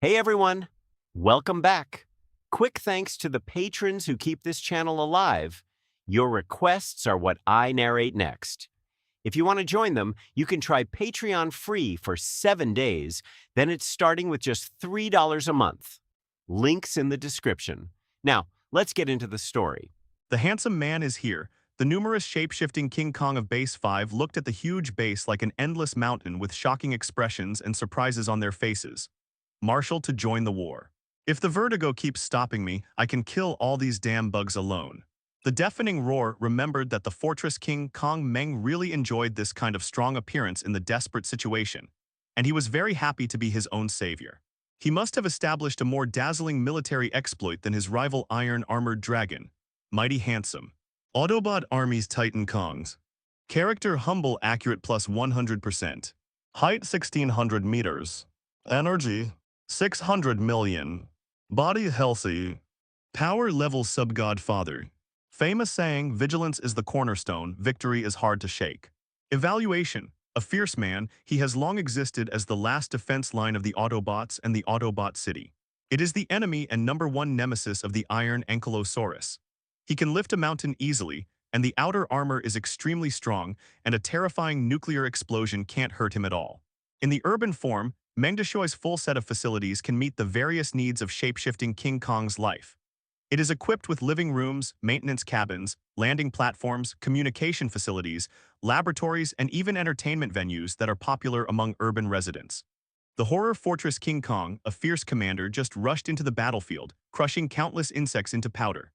Hey everyone, welcome back. Quick thanks to the patrons who keep this channel alive. Your requests are what I narrate next. If you want to join them, you can try Patreon free for 7 days, then it's starting with just $3 a month. Links in the description. Now, let's get into the story. The handsome man is here. The numerous shape-shifting King Kong of Base 5 looked at the huge base like an endless mountain with shocking expressions and surprises on their faces. Marshal to join the war. If the vertigo keeps stopping me, I can kill all these damn bugs alone. The deafening roar remembered that the Fortress King Kong Meng really enjoyed this kind of strong appearance in the desperate situation, and he was very happy to be his own savior. He must have established a more dazzling military exploit than his rival iron-armored dragon. Mighty handsome. Autobot Army's Titan Kongs. Character humble accurate plus 100%. Height 1600 meters. Energy 600 million. Body healthy. Power level sub-godfather. Famous saying, vigilance is the cornerstone, victory is hard to shake. Evaluation. A fierce man, he has long existed as the last defense line of the Autobots and the Autobot City. It is the enemy and #1 nemesis of the Iron Ankylosaurus. He can lift a mountain easily, and the outer armor is extremely strong, and a terrifying nuclear explosion can't hurt him at all. In the urban form, Mengdashui's full set of facilities can meet the various needs of shape-shifting King Kong's life. It is equipped with living rooms, maintenance cabins, landing platforms, communication facilities, laboratories, and even entertainment venues that are popular among urban residents. The Horror Fortress King Kong, a fierce commander, just rushed into the battlefield, crushing countless insects into powder.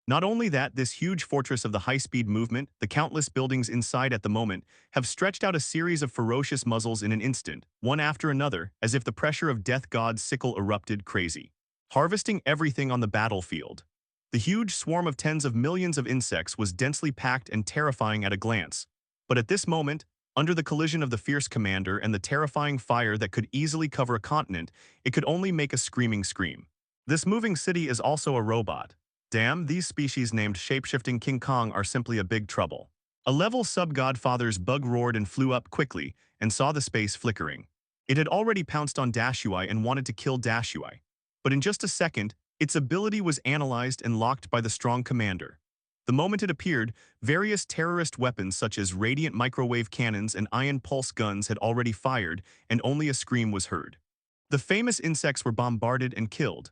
Not only that, this huge fortress of the high-speed movement, the countless buildings inside at the moment, have stretched out a series of ferocious muzzles in an instant, one after another, as if the pressure of Death God's sickle erupted crazy, harvesting everything on the battlefield. The huge swarm of tens of millions of insects was densely packed and terrifying at a glance. But at this moment, under the collision of the fierce commander and the terrifying fire that could easily cover a continent, it could only make a screaming scream. This moving city is also a robot. Damn, these species named shape-shifting King Kong are simply a big trouble. A level sub-godfather's bug roared and flew up quickly and saw the space flickering. It had already pounced on S.H.I.E.L.D and wanted to kill S.H.I.E.L.D. But in just a second, its ability was analyzed and locked by the strong commander. The moment it appeared, various terrorist weapons such as radiant microwave cannons and ion pulse guns had already fired, and only a scream was heard. The famous insects were bombarded and killed.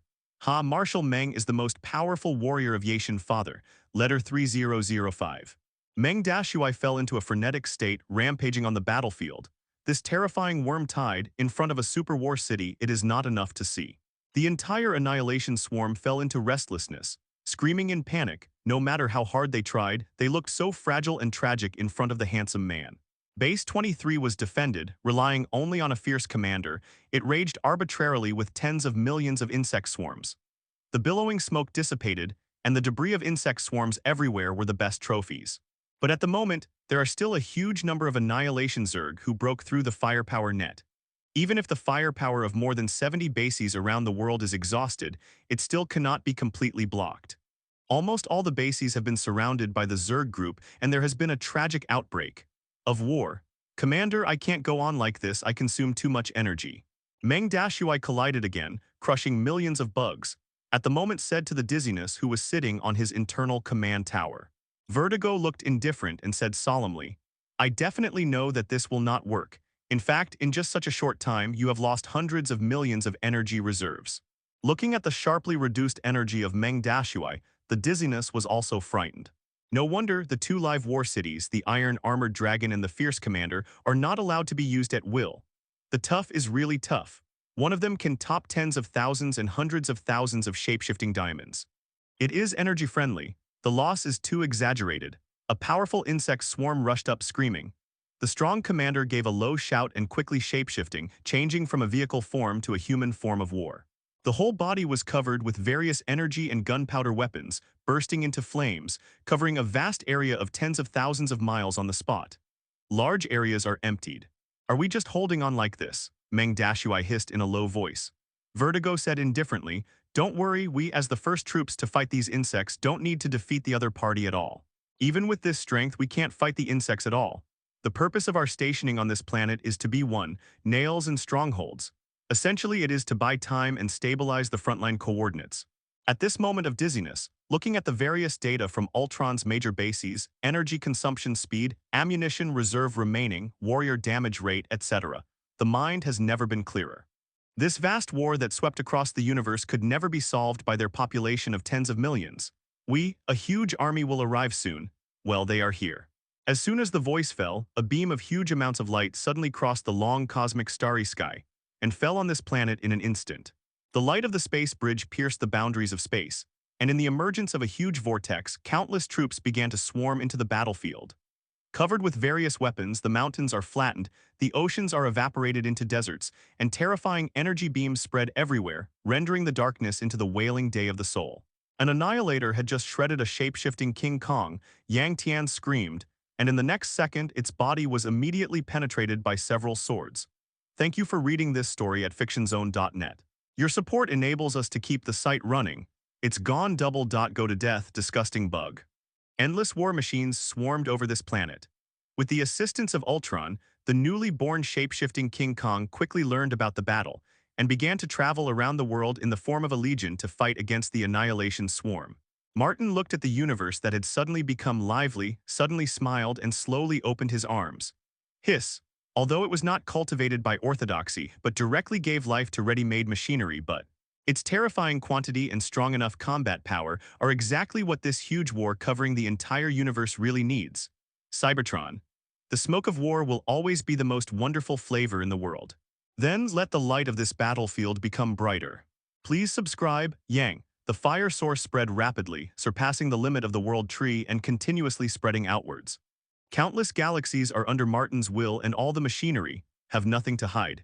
Marshal Meng is the most powerful warrior of Yaishan Father, letter 3005. Meng S.H.I.E.L.D fell into a frenetic state, rampaging on the battlefield. This terrifying worm tide, in front of a superwar city, it is not enough to see. The entire annihilation swarm fell into restlessness, screaming in panic. No matter how hard they tried, they looked so fragile and tragic in front of the handsome man. Base 23 was defended, relying only on a fierce commander. It raged arbitrarily with tens of millions of insect swarms. The billowing smoke dissipated, and the debris of insect swarms everywhere were the best trophies. But at the moment, there are still a huge number of Annihilation Zerg who broke through the firepower net. Even if the firepower of more than 70 bases around the world is exhausted, it still cannot be completely blocked. Almost all the bases have been surrounded by the Zerg group, and there has been a tragic outbreak of war. Commander, I can't go on like this, I consume too much energy. Meng S.H.I.E.L.D collided again, crushing millions of bugs. At the moment said to the dizziness who was sitting on his internal command tower. Vertigo looked indifferent and said solemnly, I definitely know that this will not work. In fact, in just such a short time, you have lost hundreds of millions of energy reserves. Looking at the sharply reduced energy of Meng S.H.I.E.L.D, the dizziness was also frightened. No wonder the two live war cities, the Iron Armored Dragon and the Fierce Commander, are not allowed to be used at will. The tough is really tough. One of them can top tens of thousands and hundreds of thousands of shape-shifting diamonds. It is energy-friendly. The loss is too exaggerated. A powerful insect swarm rushed up screaming. The strong commander gave a low shout and quickly shape-shifting, changing from a vehicle form to a human form of war. The whole body was covered with various energy and gunpowder weapons, bursting into flames, covering a vast area of tens of thousands of miles on the spot. Large areas are emptied. Are we just holding on like this? Meng S.H.I.E.L.D hissed in a low voice. Vertigo said indifferently, don't worry, we as the first troops to fight these insects don't need to defeat the other party at all. Even with this strength, we can't fight the insects at all. The purpose of our stationing on this planet is to be one, nails and strongholds. Essentially, it is to buy time and stabilize the frontline coordinates. At this moment of dizziness, looking at the various data from Ultron's major bases, energy consumption speed, ammunition reserve remaining, warrior damage rate, etc., the mind has never been clearer. This vast war that swept across the universe could never be solved by their population of tens of millions. A huge army will arrive soon. Well, they are here. As soon as the voice fell, a beam of huge amounts of light suddenly crossed the long cosmic starry sky and fell on this planet in an instant. The light of the space bridge pierced the boundaries of space, and in the emergence of a huge vortex, countless troops began to swarm into the battlefield. Covered with various weapons, the mountains are flattened, the oceans are evaporated into deserts, and terrifying energy beams spread everywhere, rendering the darkness into the wailing day of the soul. An annihilator had just shredded a shape-shifting King Kong. Yang Tian screamed, and in the next second, its body was immediately penetrated by several swords. Thank you for reading this story at fictionzone.net. Your support enables us to keep the site running. It's gone double. Go to death, disgusting bug. Endless war machines swarmed over this planet. With the assistance of Ultron, the newly born shape-shifting King Kong quickly learned about the battle and began to travel around the world in the form of a legion to fight against the annihilation swarm. Martin looked at the universe that had suddenly become lively, suddenly smiled, and slowly opened his arms. Hiss. Although it was not cultivated by orthodoxy, but directly gave life to ready-made machinery, but its terrifying quantity and strong enough combat power are exactly what this huge war covering the entire universe really needs. Cybertron. The smoke of war will always be the most wonderful flavor in the world. Then let the light of this battlefield become brighter. Please subscribe. Yang. The fire source spread rapidly, surpassing the limit of the world tree and continuously spreading outwards. Countless galaxies are under Martin's will, and all the machinery have nothing to hide.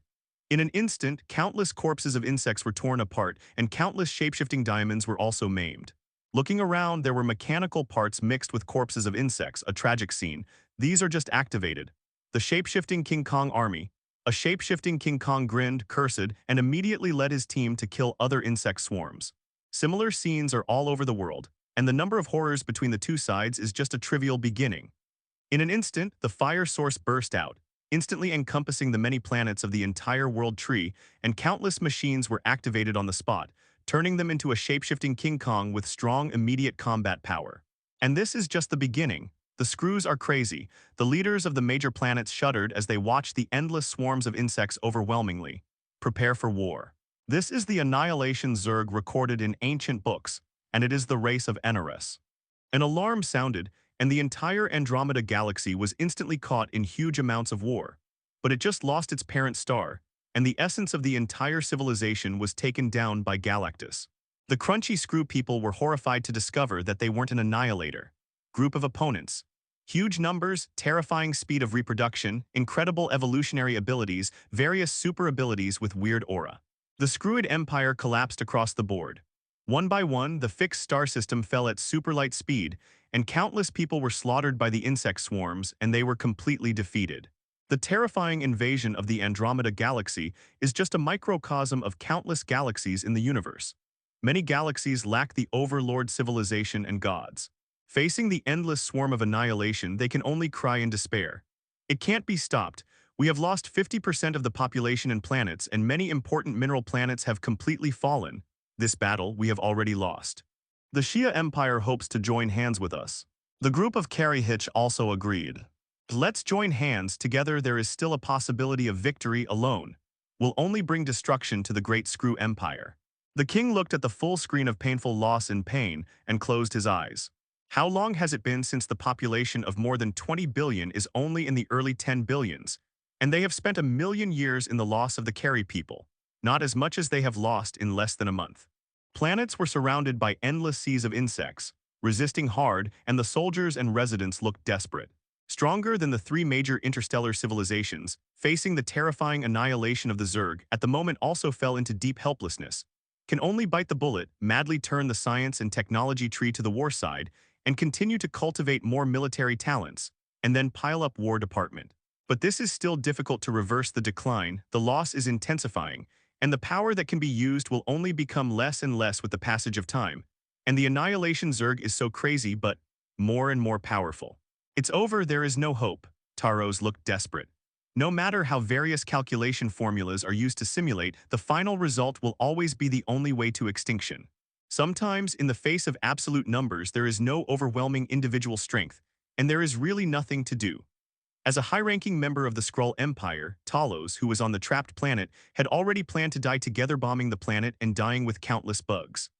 In an instant, countless corpses of insects were torn apart, and countless shape-shifting diamonds were also maimed. Looking around, there were mechanical parts mixed with corpses of insects, a tragic scene. These are just activated. The shape-shifting King Kong army. A shape-shifting King Kong grinned, cursed, and immediately led his team to kill other insect swarms. Similar scenes are all over the world, and the number of horrors between the two sides is just a trivial beginning. In an instant, the fire source burst out, instantly encompassing the many planets of the entire world tree, and countless machines were activated on the spot, turning them into a shape-shifting King Kong with strong immediate combat power. And this is just the beginning. The screws are crazy. The leaders of the major planets shuddered as they watched the endless swarms of insects overwhelmingly. Prepare for war. This is the annihilation Zerg recorded in ancient books, and it is the race of Enares. An alarm sounded, and the entire Andromeda galaxy was instantly caught in huge amounts of war. But it just lost its parent star, and the essence of the entire civilization was taken down by Galactus. The crunchy screw people were horrified to discover that they weren't an annihilator. Group of opponents. Huge numbers, terrifying speed of reproduction, incredible evolutionary abilities, various super abilities with weird aura. The Screwoid Empire collapsed across the board. One by one, the fixed star system fell at superlight speed, and countless people were slaughtered by the insect swarms, and they were completely defeated. The terrifying invasion of the Andromeda galaxy is just a microcosm of countless galaxies in the universe. Many galaxies lack the overlord civilization and gods. Facing the endless swarm of annihilation, they can only cry in despair. It can't be stopped. We have lost 50% of the population and planets, and many important mineral planets have completely fallen. This battle we have already lost. The Shia Empire hopes to join hands with us. The group of Carrie Hitch also agreed. Let's join hands, together there is still a possibility of victory. Alone will only bring destruction to the great Screw Empire. The king looked at the full screen of painful loss and pain and closed his eyes. How long has it been since the population of more than 20 billion is only in the early 10 billions, and they have spent 1,000,000 years in the loss of the Carrie people, not as much as they have lost in less than a month. Planets were surrounded by endless seas of insects, resisting hard, and the soldiers and residents looked desperate. Stronger than the three major interstellar civilizations, facing the terrifying annihilation of the Zerg, at the moment also fell into deep helplessness. Can only bite the bullet, madly turn the science and technology tree to the war side, and continue to cultivate more military talents, and then pile up War Department. But this is still difficult to reverse the decline, the loss is intensifying, and the power that can be used will only become less and less with the passage of time. And the annihilation Zerg is so crazy but more and more powerful. It's over, there is no hope. Taros looked desperate. No matter how various calculation formulas are used to simulate, the final result will always be the only way to extinction. Sometimes, in the face of absolute numbers, there is no overwhelming individual strength, and there is really nothing to do. As a high-ranking member of the Skrull Empire, Talos, who was on the trapped planet, had already planned to die together, bombing the planet and dying with countless bugs.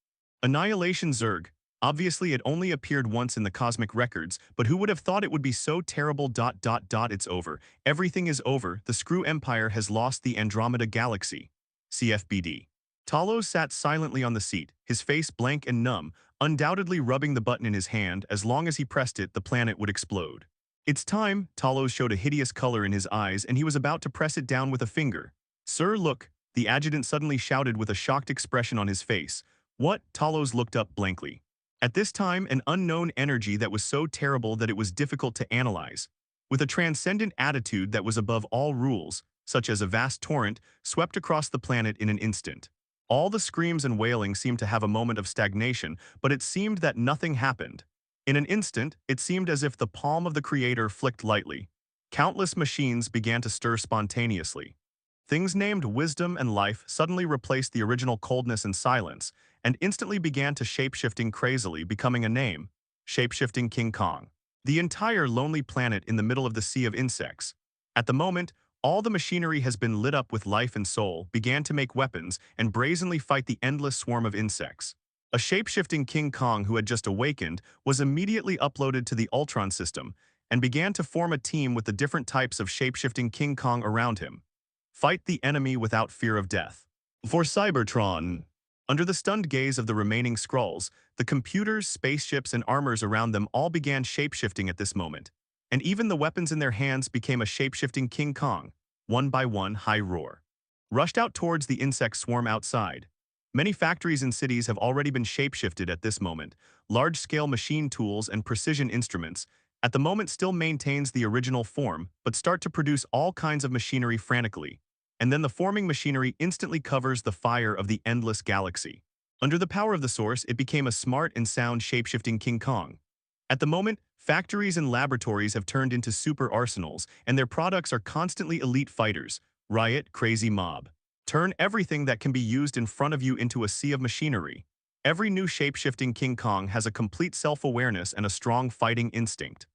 Annihilation Zerg. Obviously, it only appeared once in the cosmic records, but who would have thought it would be so terrible? It's over. Everything is over. The Skrull Empire has lost the Andromeda Galaxy. CFBD. Talos sat silently on the seat, his face blank and numb, undoubtedly rubbing the button in his hand. As long as he pressed it, the planet would explode. It's time. Talos showed a hideous color in his eyes, and he was about to press it down with a finger. Sir, look, the adjutant suddenly shouted with a shocked expression on his face. What? Talos looked up blankly. At this time, an unknown energy that was so terrible that it was difficult to analyze, with a transcendent attitude that was above all rules, such as a vast torrent, swept across the planet in an instant. All the screams and wailing seemed to have a moment of stagnation, but it seemed that nothing happened. In an instant, it seemed as if the palm of the Creator flicked lightly. Countless machines began to stir spontaneously. Things named wisdom and life suddenly replaced the original coldness and silence, and instantly began to shapeshifting crazily, becoming a name: Shapeshifting King Kong. The entire lonely planet in the middle of the sea of insects. At the moment, all the machinery has been lit up with life and soul, began to make weapons, and brazenly fight the endless swarm of insects. A shapeshifting King Kong who had just awakened was immediately uploaded to the Ultron system and began to form a team with the different types of shapeshifting King Kong around him. Fight the enemy without fear of death. For Cybertron. Under the stunned gaze of the remaining Skrulls, the computers, spaceships, and armors around them all began shapeshifting at this moment, and even the weapons in their hands became a shapeshifting King Kong. One by one, high roar rushed out towards the insect swarm outside. Many factories and cities have already been shapeshifted at this moment. Large-scale machine tools and precision instruments at the moment still maintains the original form, but start to produce all kinds of machinery frantically. And then the forming machinery instantly covers the fire of the endless galaxy. Under the power of the source, it became a smart and sound shapeshifting King Kong. At the moment, factories and laboratories have turned into super arsenals, and their products are constantly elite fighters. Riot, crazy mob. Turn everything that can be used in front of you into a sea of machinery. Every new shapeshifting King Kong has a complete self-awareness and a strong fighting instinct.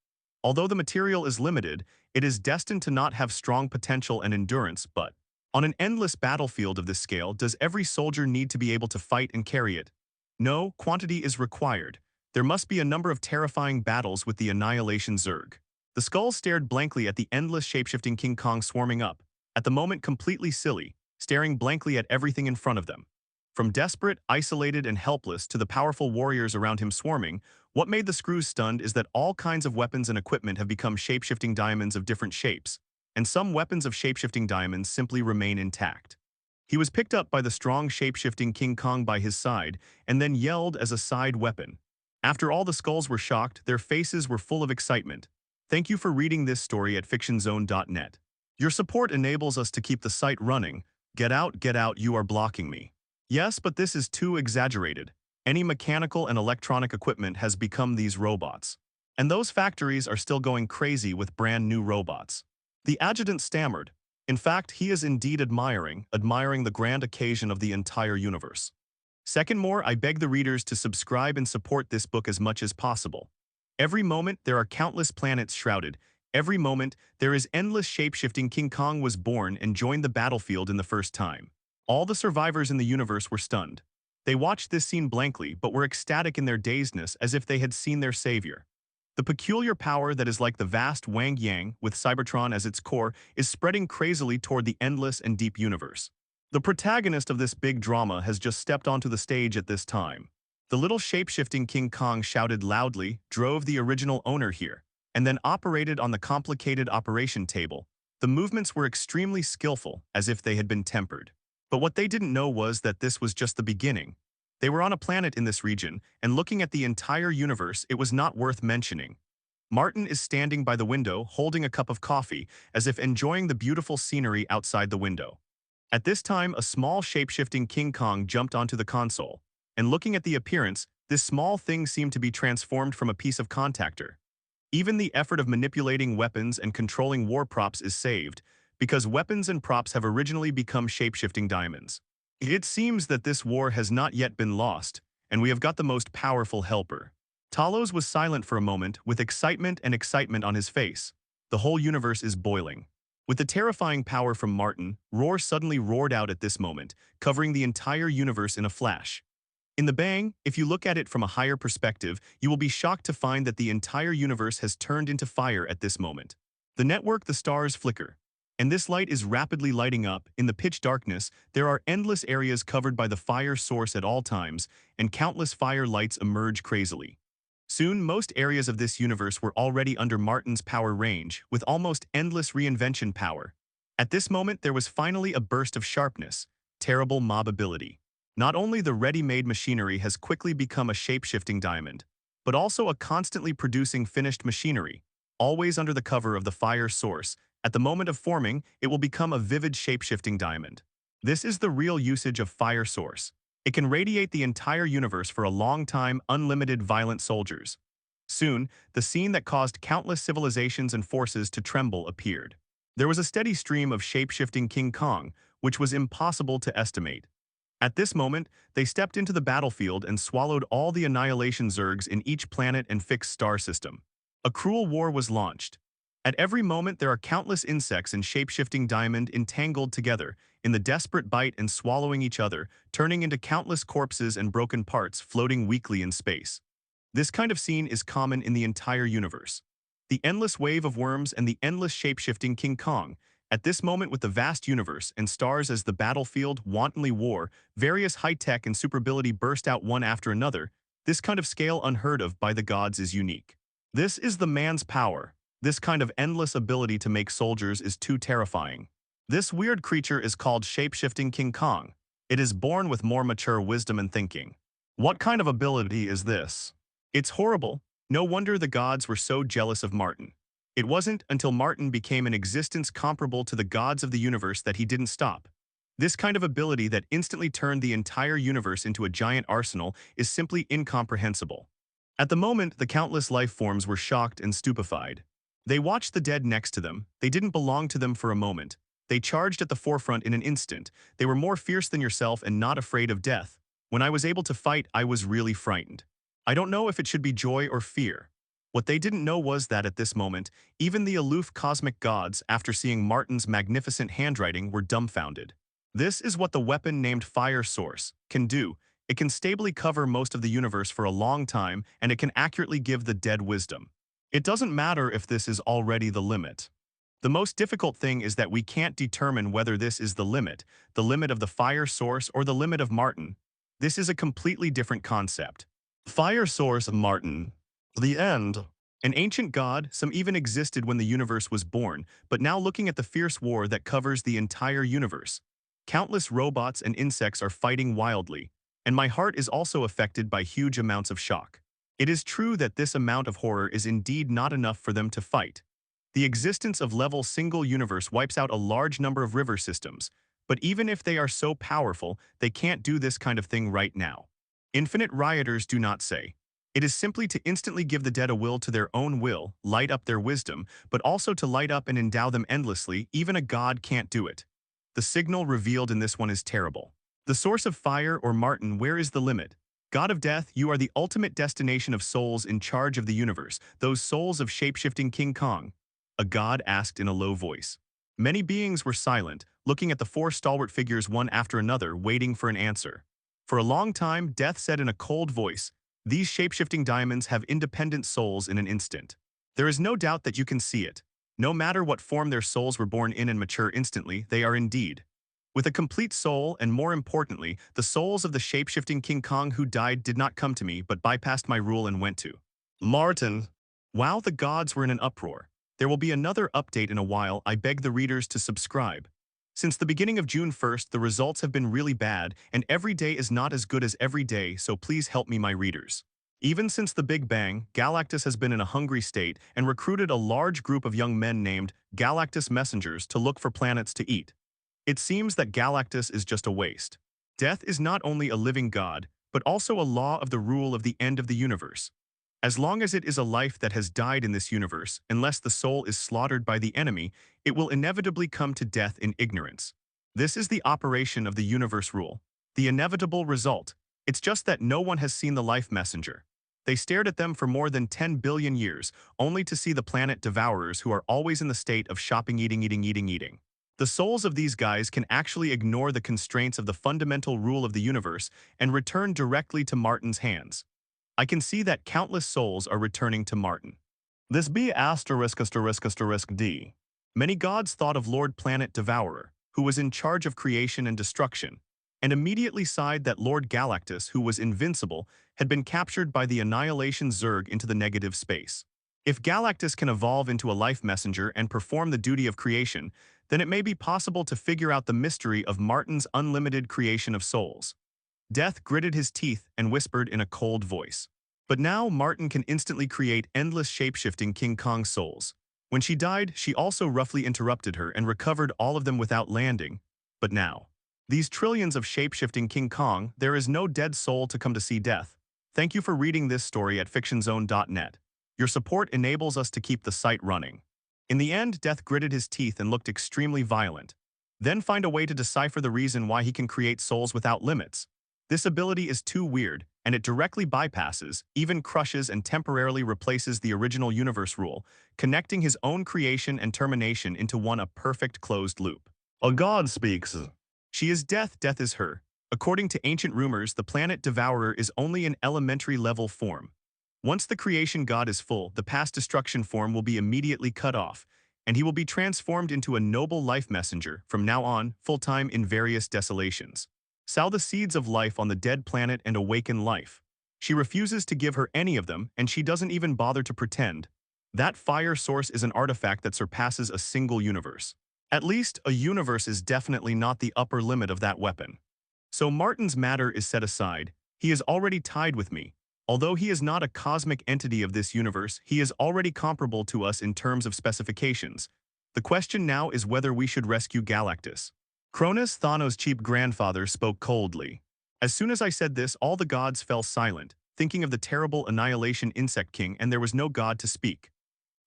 Although the material is limited, it is destined to not have strong potential and endurance, but on an endless battlefield of this scale, does every soldier need to be able to fight and carry it? No, quantity is required. There must be a number of terrifying battles with the Annihilation Zerg. The skulls stared blankly at the endless shapeshifting King Kong swarming up, at the moment completely silly, staring blankly at everything in front of them. From desperate, isolated, and helpless to the powerful warriors around him swarming, what made the Skrulls stunned is that all kinds of weapons and equipment have become shapeshifting diamonds of different shapes, and some weapons of shapeshifting diamonds simply remain intact. He was picked up by the strong shapeshifting King Kong by his side, and then yelled as a side weapon. After all the skulls were shocked, their faces were full of excitement. Thank you for reading this story at fictionzone.net. Your support enables us to keep the site running. Get out, you are blocking me. Yes, but this is too exaggerated. Any mechanical and electronic equipment has become these robots. And those factories are still going crazy with brand new robots. The adjutant stammered. In fact, he is indeed admiring the grand occasion of the entire universe. Second more, I beg the readers to subscribe and support this book as much as possible. Every moment, there are countless planets shrouded. Every moment, there is endless shapeshifting. King Kong was born and joined the battlefield in the first time. All the survivors in the universe were stunned. They watched this scene blankly, but were ecstatic in their dazedness as if they had seen their savior. The peculiar power that is like the vast Wang Yang, with Cybertron as its core, is spreading crazily toward the endless and deep universe. The protagonist of this big drama has just stepped onto the stage at this time. The little shapeshifting King Kong shouted loudly, drove the original owner here, and then operated on the complicated operation table. The movements were extremely skillful, as if they had been tempered. But what they didn't know was that this was just the beginning. They were on a planet in this region, and looking at the entire universe, it was not worth mentioning. Martin is standing by the window, holding a cup of coffee, as if enjoying the beautiful scenery outside the window. At this time, a small shapeshifting King Kong jumped onto the console, and looking at the appearance, this small thing seemed to be transformed from a piece of contactor. Even the effort of manipulating weapons and controlling war props is saved, because weapons and props have originally become shape-shifting diamonds. It seems that this war has not yet been lost, and we have got the most powerful helper. Talos was silent for a moment, with excitement on his face. The whole universe is boiling. With the terrifying power from Martin, Roar suddenly roared out at this moment, covering the entire universe in a flash. In the bang, if you look at it from a higher perspective, you will be shocked to find that the entire universe has turned into fire at this moment. The stars flicker. And this light is rapidly lighting up. In the pitch darkness, there are endless areas covered by the fire source at all times, and countless fire lights emerge crazily. Soon, most areas of this universe were already under Martin's power range, with almost endless reinvention power. At this moment, there was finally a burst of sharpness, terrible mob ability. Not only the ready-made machinery has quickly become a shape-shifting diamond, but also a constantly producing finished machinery, always under the cover of the fire source. At the moment of forming, it will become a vivid shape-shifting diamond. This is the real usage of fire source. It can radiate the entire universe for a long time, unlimited violent soldiers. Soon, the scene that caused countless civilizations and forces to tremble appeared. There was a steady stream of shape-shifting King Kong, which was impossible to estimate. At this moment, they stepped into the battlefield and swallowed all the annihilation zergs in each planet and fixed star system. A cruel war was launched. At every moment, there are countless insects in shape-shifting diamond entangled together, in the desperate bite and swallowing each other, turning into countless corpses and broken parts floating weakly in space. This kind of scene is common in the entire universe. The endless wave of worms and the endless shape-shifting King Kong. At this moment, with the vast universe and stars as the battlefield wantonly war, various high-tech and superability burst out one after another. This kind of scale unheard of by the gods is unique. This is the man's power. This kind of endless ability to make soldiers is too terrifying. This weird creature is called shape-shifting King Kong. It is born with more mature wisdom and thinking. What kind of ability is this? It's horrible. No wonder the gods were so jealous of Martin. It wasn't until Martin became an existence comparable to the gods of the universe that he didn't stop. This kind of ability that instantly turned the entire universe into a giant arsenal is simply incomprehensible. At the moment, the countless life forms were shocked and stupefied. They watched the dead next to them. They didn't belong to them for a moment. They charged at the forefront in an instant. They were more fierce than yourself and not afraid of death. When I was able to fight, I was really frightened. I don't know if it should be joy or fear. What they didn't know was that at this moment, even the aloof cosmic gods, after seeing Martin's magnificent handwriting, were dumbfounded. This is what the weapon named Fire Source can do. It can stably cover most of the universe for a long time, and it can accurately give the dead wisdom. It doesn't matter if this is already the limit. The most difficult thing is that we can't determine whether this is the limit of the Fire Source or the limit of Martin. This is a completely different concept. Fire Source Martin. The end. An ancient god, some even existed when the universe was born, but now looking at the fierce war that covers the entire universe. Countless robots and insects are fighting wildly, and my heart is also affected by huge amounts of shock. It is true that this amount of horror is indeed not enough for them to fight. The existence of level single universe wipes out a large number of river systems, but even if they are so powerful, they can't do this kind of thing right now. Infinite rioters do not say. It is simply to instantly give the dead a will to their own will, light up their wisdom, but also to light up and endow them endlessly. Even a god can't do it. The signal revealed in this one is terrible. The source of fire, or Martin, where is the limit? God of death, you are the ultimate destination of souls in charge of the universe, those souls of shape-shifting King Kong. A god asked in a low voice. Many beings were silent, looking at the four stalwart figures one after another, waiting for an answer. For a long time, Death said in a cold voice, "These shape-shifting diamonds have independent souls in an instant. There is no doubt that you can see it. No matter what form their souls were born in and mature instantly, they are indeed. With a complete soul, and more importantly, the souls of the shape-shifting King Kong who died did not come to me but bypassed my rule and went to Martin." While the gods were in an uproar. There will be another update in a while. I beg the readers to subscribe. Since the beginning of June 1st, the results have been really bad, and every day is not as good as every day, so please help me, my readers. Even since the Big Bang, Galactus has been in a hungry state and recruited a large group of young men named Galactus Messengers to look for planets to eat. It seems that Galactus is just a waste. Death is not only a living god, but also a law of the rule of the end of the universe. As long as it is a life that has died in this universe, unless the soul is slaughtered by the enemy, it will inevitably come to death in ignorance. This is the operation of the universe rule. The inevitable result. It's just that no one has seen the life messenger. They stared at them for more than 10 billion years, only to see the planet devourers who are always in the state of shopping, eating. The souls of these guys can actually ignore the constraints of the fundamental rule of the universe and return directly to Martin's hands. I can see that countless souls are returning to Martin. This be ****D. Many gods thought of Lord Planet Devourer, who was in charge of creation and destruction, and immediately sighed that Lord Galactus, who was invincible, had been captured by the annihilation Zerg into the negative space. If Galactus can evolve into a life messenger and perform the duty of creation, then it may be possible to figure out the mystery of Martin's unlimited creation of souls. Death gritted his teeth and whispered in a cold voice. But now Martin can instantly create endless shape-shifting King Kong souls. When she died, she also roughly interrupted her and recovered all of them without landing. But now, these trillions of shape-shifting King Kong, there is no dead soul to come to see death. Thank you for reading this story at fictionzone.net. Your support enables us to keep the site running. In the end, Death gritted his teeth and looked extremely violent. Then find a way to decipher the reason why he can create souls without limits. This ability is too weird, and it directly bypasses, even crushes and temporarily replaces the original universe rule, connecting his own creation and termination into a perfect closed loop. A god speaks. She is death, death is her. According to ancient rumors, the planet Devourer is only an elementary level form. Once the creation god is full, the past destruction form will be immediately cut off, and he will be transformed into a noble life messenger, from now on, full-time in various desolations. Sow the seeds of life on the dead planet and awaken life. She refuses to give her any of them, and she doesn't even bother to pretend. That fire source is an artifact that surpasses a single universe. At least, a universe is definitely not the upper limit of that weapon. So Martin's matter is set aside. He is already tied with me. Although he is not a cosmic entity of this universe, he is already comparable to us in terms of specifications. The question now is whether we should rescue Galactus. Cronus, Thanos' cheap grandfather, spoke coldly. As soon as I said this, all the gods fell silent, thinking of the terrible Annihilation Insect King, and there was no god to speak.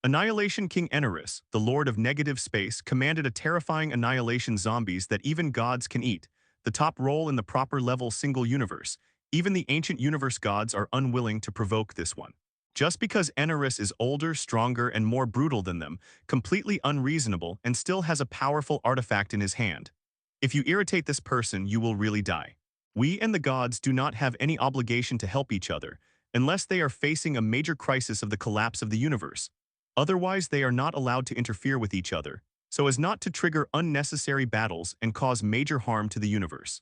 Annihilation King Enerus, the lord of negative space, commanded a terrifying annihilation zombies that even gods can eat, the top role in the proper level single universe. Even the ancient universe gods are unwilling to provoke this one. Just because Enerus is older, stronger, and more brutal than them, completely unreasonable, and still has a powerful artifact in his hand. If you irritate this person, you will really die. We and the gods do not have any obligation to help each other, unless they are facing a major crisis of the collapse of the universe. Otherwise, they are not allowed to interfere with each other, so as not to trigger unnecessary battles and cause major harm to the universe.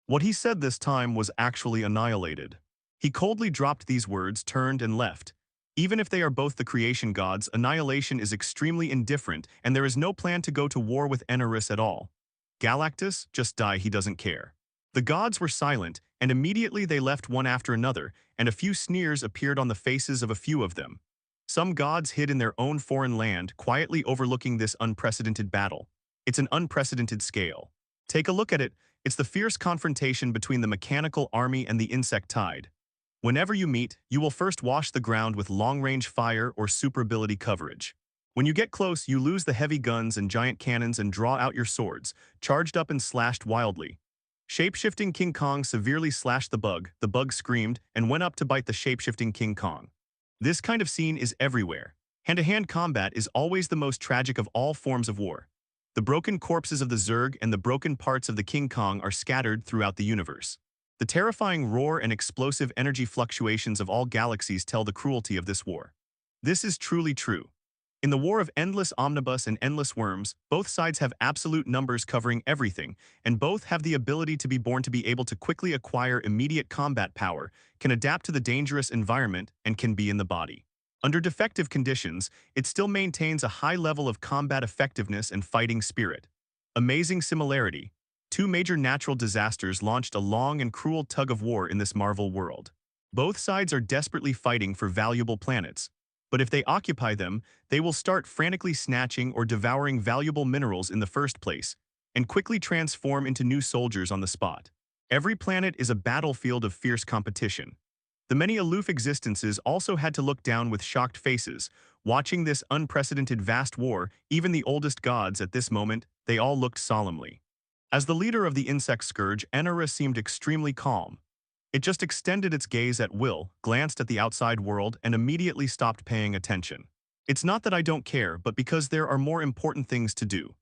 What he said this time was actually annihilated. He coldly dropped these words, turned, and left. Even if they are both the creation gods, Annihilation is extremely indifferent, and there is no plan to go to war with Enerus at all. Galactus, just die, he doesn't care. The gods were silent, and immediately they left one after another, and a few sneers appeared on the faces of a few of them. Some gods hid in their own foreign land, quietly overlooking this unprecedented battle. It's an unprecedented scale. Take a look at it. It's the fierce confrontation between the mechanical army and the insect tide. Whenever you meet, you will first wash the ground with long-range fire or super ability coverage. When you get close, you lose the heavy guns and giant cannons and draw out your swords, charged up and slashed wildly. Shape-shifting King Kong severely slashed the bug screamed, and went up to bite the shape-shifting King Kong. This kind of scene is everywhere. Hand-to-hand combat is always the most tragic of all forms of war. The broken corpses of the Zerg and the broken parts of the King Kong are scattered throughout the universe. The terrifying roar and explosive energy fluctuations of all galaxies tell the cruelty of this war. This is truly true. In the war of endless omnibus and endless worms, both sides have absolute numbers covering everything, and both have the ability to be born to be able to quickly acquire immediate combat power, can adapt to the dangerous environment, and can be in the body. Under defective conditions, it still maintains a high level of combat effectiveness and fighting spirit. Amazing similarity. Two major natural disasters launched a long and cruel tug-of-war in this Marvel world. Both sides are desperately fighting for valuable planets. But if they occupy them, they will start frantically snatching or devouring valuable minerals in the first place, and quickly transform into new soldiers on the spot. Every planet is a battlefield of fierce competition. The many aloof existences also had to look down with shocked faces, watching this unprecedented vast war. Even the oldest gods at this moment, they all looked solemnly. As the leader of the insect scourge, Enarus seemed extremely calm. It just extended its gaze at will, glanced at the outside world, and immediately stopped paying attention. It's not that I don't care, but because there are more important things to do.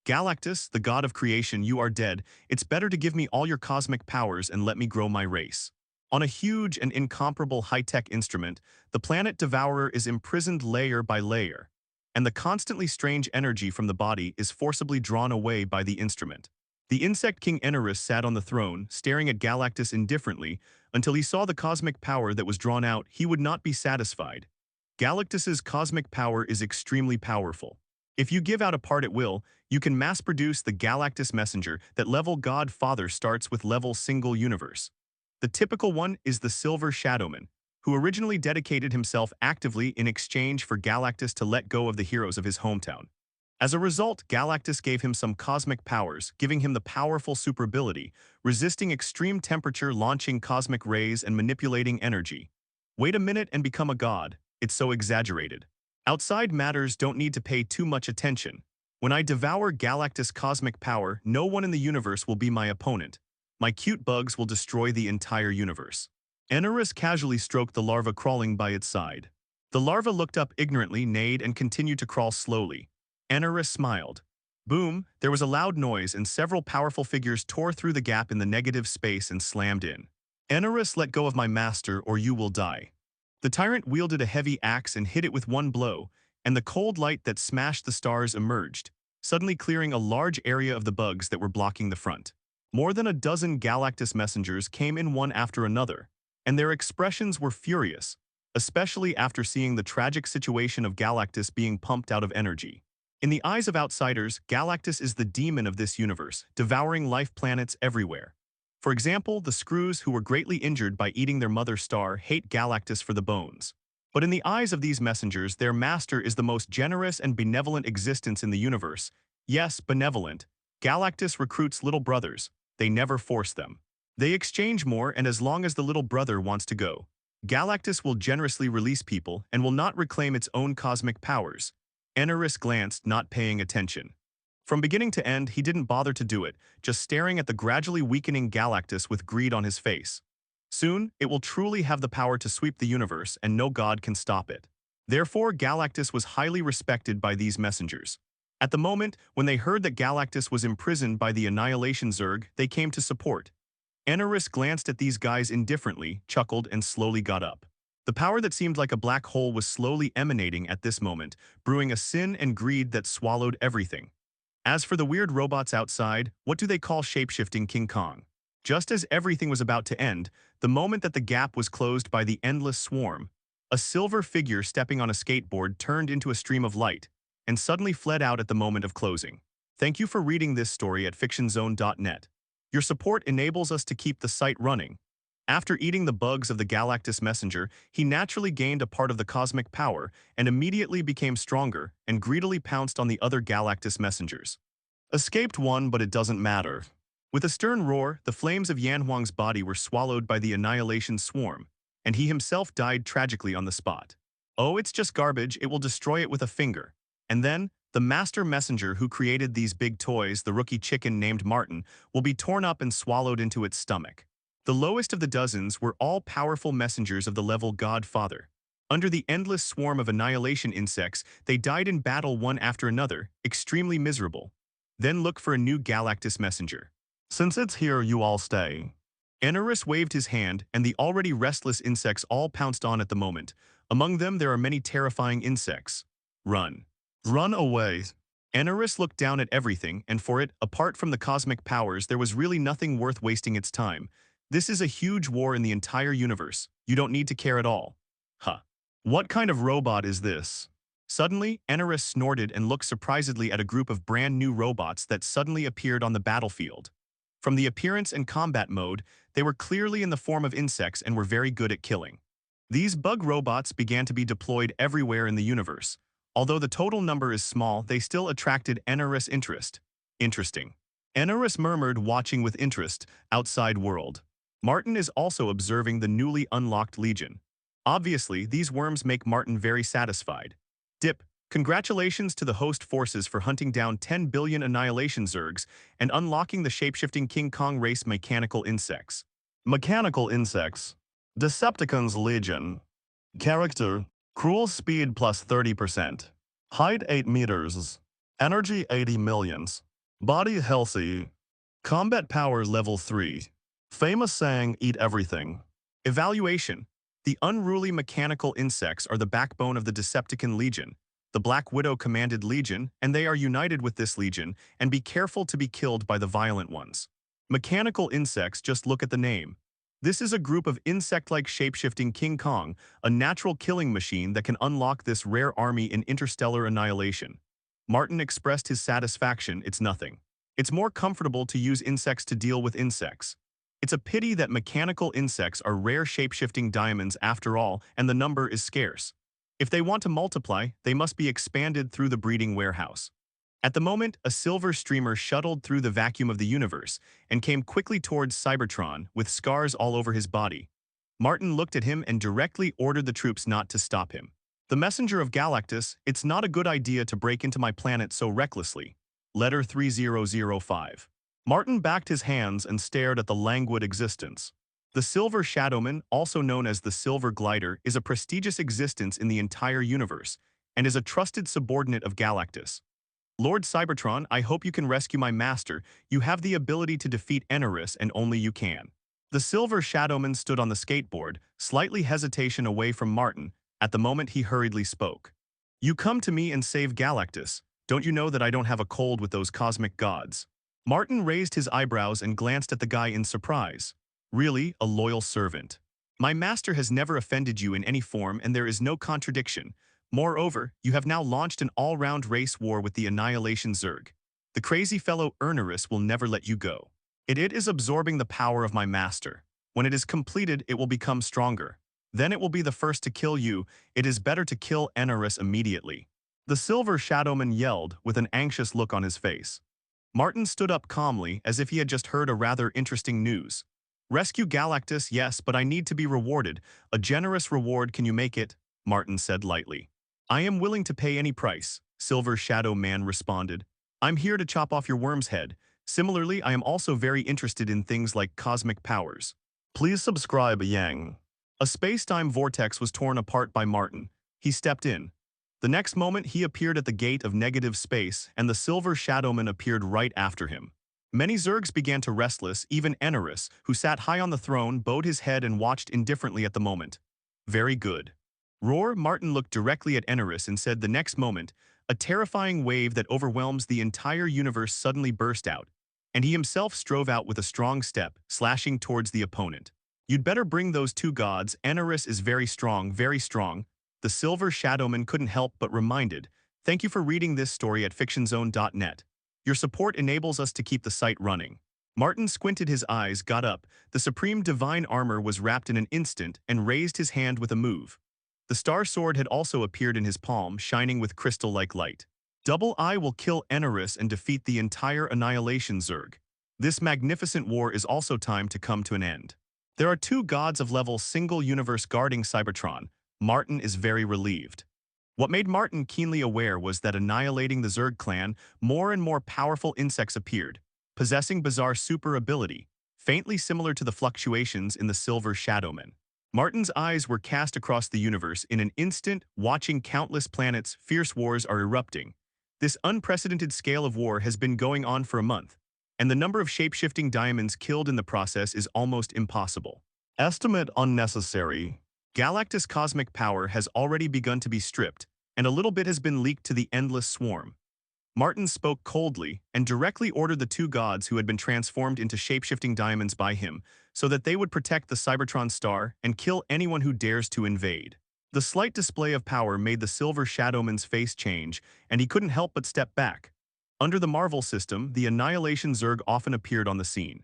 Galactus, the god of creation, you are dead. It's better to give me all your cosmic powers and let me grow my race. On a huge and incomparable high-tech instrument, the planet Devourer is imprisoned layer by layer, and the constantly strange energy from the body is forcibly drawn away by the instrument. The insect king Enarus sat on the throne, staring at Galactus indifferently, until he saw the cosmic power that was drawn out. He would not be satisfied. Galactus's cosmic power is extremely powerful. If you give out a part at will, you can mass-produce the Galactus Messenger. That level God Father starts with level single universe. The typical one is the Silver Shadowman, who originally dedicated himself actively in exchange for Galactus to let go of the heroes of his hometown. As a result, Galactus gave him some cosmic powers, giving him the powerful super ability, resisting extreme temperature, launching cosmic rays, and manipulating energy. Wait a minute and become a god. It's so exaggerated. Outside matters don't need to pay too much attention. When I devour Galactus' cosmic power, no one in the universe will be my opponent. My cute bugs will destroy the entire universe. Enarus casually stroked the larva crawling by its side. The larva looked up ignorantly, neighed, and continued to crawl slowly. Enarus smiled. Boom, there was a loud noise and several powerful figures tore through the gap in the negative space and slammed in. Enarus, let go of my master or you will die. The tyrant wielded a heavy axe and hit it with one blow, and the cold light that smashed the stars emerged, suddenly clearing a large area of the bugs that were blocking the front. More than a dozen Galactus messengers came in one after another, and their expressions were furious, especially after seeing the tragic situation of Galactus being pumped out of energy. In the eyes of outsiders, Galactus is the demon of this universe, devouring life planets everywhere. For example, the Screws, who were greatly injured by eating their mother star, hate Galactus for the bones. But in the eyes of these messengers, their master is the most generous and benevolent existence in the universe. Yes, benevolent. Galactus recruits little brothers. They never force them. They exchange more, and as long as the little brother wants to go, Galactus will generously release people and will not reclaim its own cosmic powers. Enarus glanced, not paying attention. From beginning to end, he didn't bother to do it, just staring at the gradually weakening Galactus with greed on his face. Soon, it will truly have the power to sweep the universe, and no god can stop it. Therefore, Galactus was highly respected by these messengers. At the moment, when they heard that Galactus was imprisoned by the Annihilation Zerg, they came to support. Enarus glanced at these guys indifferently, chuckled, and slowly got up. The power that seemed like a black hole was slowly emanating at this moment, brewing a sin and greed that swallowed everything. As for the weird robots outside, what do they call shapeshifting King Kong? Just as everything was about to end, the moment that the gap was closed by the endless swarm, a silver figure stepping on a skateboard turned into a stream of light, and suddenly fled out at the moment of closing. Thank you for reading this story at fictionzone.net. Your support enables us to keep the site running. After eating the bugs of the Galactus Messenger, he naturally gained a part of the cosmic power and immediately became stronger and greedily pounced on the other Galactus Messengers. Escaped one, but it doesn't matter. With a stern roar, the flames of Yanhuang's body were swallowed by the Annihilation Swarm, and he himself died tragically on the spot. Oh, it's just garbage, it will destroy it with a finger. And then, the master messenger who created these big toys, the rookie chicken named Martin, will be torn up and swallowed into its stomach. The lowest of the dozens were all powerful messengers of the level Godfather. Under the endless swarm of annihilation insects, they died in battle one after another, extremely miserable. Then look for a new Galactus messenger. Since it's here, you all stay. Enarus waved his hand, and the already restless insects all pounced on at the moment. Among them, there are many terrifying insects. Run. Run away. Enarus looked down at everything, and for it, apart from the cosmic powers, there was really nothing worth wasting its time. This is a huge war in the entire universe. You don't need to care at all. Huh. What kind of robot is this? Suddenly, Enarus snorted and looked surprisedly at a group of brand new robots that suddenly appeared on the battlefield. From the appearance and combat mode, they were clearly in the form of insects and were very good at killing. These bug robots began to be deployed everywhere in the universe. Although the total number is small, they still attracted Enarus' interest. Interesting. Enarus murmured, watching with interest, outside world. Martin is also observing the newly unlocked Legion. Obviously, these worms make Martin very satisfied. Dip, congratulations to the host forces for hunting down 10 billion annihilation zergs and unlocking the shapeshifting King Kong race mechanical insects. Mechanical insects. Decepticons Legion. Character, cruel speed plus 30%. Height 8 meters. Energy 80 millions. Body healthy. Combat power level 3. Famous saying, eat everything. Evaluation. The unruly mechanical insects are the backbone of the Decepticon Legion, the Black Widow-commanded Legion, and they are united with this Legion, and be careful to be killed by the violent ones. Mechanical insects, just look at the name. This is a group of insect-like shape-shifting King Kong, a natural killing machine that can unlock this rare army in interstellar annihilation. Martin expressed his satisfaction. It's nothing. It's more comfortable to use insects to deal with insects. It's a pity that mechanical insects are rare shape-shifting diamonds after all, and the number is scarce. If they want to multiply, they must be expanded through the breeding warehouse. At the moment, a silver streamer shuttled through the vacuum of the universe and came quickly towards Cybertron with scars all over his body. Martin looked at him and directly ordered the troops not to stop him. The messenger of Galactus, it's not a good idea to break into my planet so recklessly. Letter 3005. Martin backed his hands and stared at the languid existence. The Silver Shadowman, also known as the Silver Glider, is a prestigious existence in the entire universe and is a trusted subordinate of Galactus. Lord Cybertron, I hope you can rescue my master. You have the ability to defeat Enerus, and only you can. The Silver Shadowman stood on the skateboard, slightly hesitation away from Martin. At the moment he hurriedly spoke. You come to me and save Galactus. Don't you know that I don't have a cold with those cosmic gods? Martin raised his eyebrows and glanced at the guy in surprise. Really, a loyal servant. My master has never offended you in any form, and there is no contradiction. Moreover, you have now launched an all-round race war with the Annihilation Zerg. The crazy fellow Enerus will never let you go. It is absorbing the power of my master. When it is completed, it will become stronger. Then it will be the first to kill you. It is better to kill Enerus immediately. The Silver Shadowman yelled with an anxious look on his face. Martin stood up calmly as if he had just heard a rather interesting news. Rescue Galactus, yes, but I need to be rewarded. A generous reward, can you make it? Martin said lightly. I am willing to pay any price, Silver Shadow Man responded. I'm here to chop off your worm's head. Similarly, I am also very interested in things like cosmic powers. Please subscribe, Yang. A space-time vortex was torn apart by Martin. He stepped in. The next moment, he appeared at the gate of negative space, and the Silver Shadowman appeared right after him. Many Zergs began to restless, even Enerus, who sat high on the throne, bowed his head and watched indifferently at the moment. Very good. Roar. Martin looked directly at Enerus and said the next moment, a terrifying wave that overwhelms the entire universe suddenly burst out, and he himself strove out with a strong step, slashing towards the opponent. You'd better bring those two gods. Enerus is very strong, very strong. The Silver Shadowman couldn't help but reminded. Thank you for reading this story at fictionzone.net. Your support enables us to keep the site running. Martin squinted his eyes, got up. The supreme divine armor was wrapped in an instant and raised his hand with a move. The star sword had also appeared in his palm, shining with crystal-like light. Double I will kill Enerus and defeat the entire Annihilation Zerg. This magnificent war is also time to come to an end. There are two gods of level single universe guarding Cybertron. Martin is very relieved. What made Martin keenly aware was that annihilating the Zerg clan, more and more powerful insects appeared, possessing bizarre super ability, faintly similar to the fluctuations in the Silver Shadowman. Martin's eyes were cast across the universe in an instant, watching countless planets. Fierce wars are erupting. This unprecedented scale of war has been going on for a month, and the number of shape-shifting diamonds killed in the process is almost impossible. Estimate unnecessary. Galactus' cosmic power has already begun to be stripped, and a little bit has been leaked to the endless swarm. Martin spoke coldly and directly ordered the two gods who had been transformed into shape-shifting diamonds by him so that they would protect the Cybertron star and kill anyone who dares to invade. The slight display of power made the Silver Shadowman's face change, and he couldn't help but step back. Under the Marvel system, the Annihilation Zerg often appeared on the scene.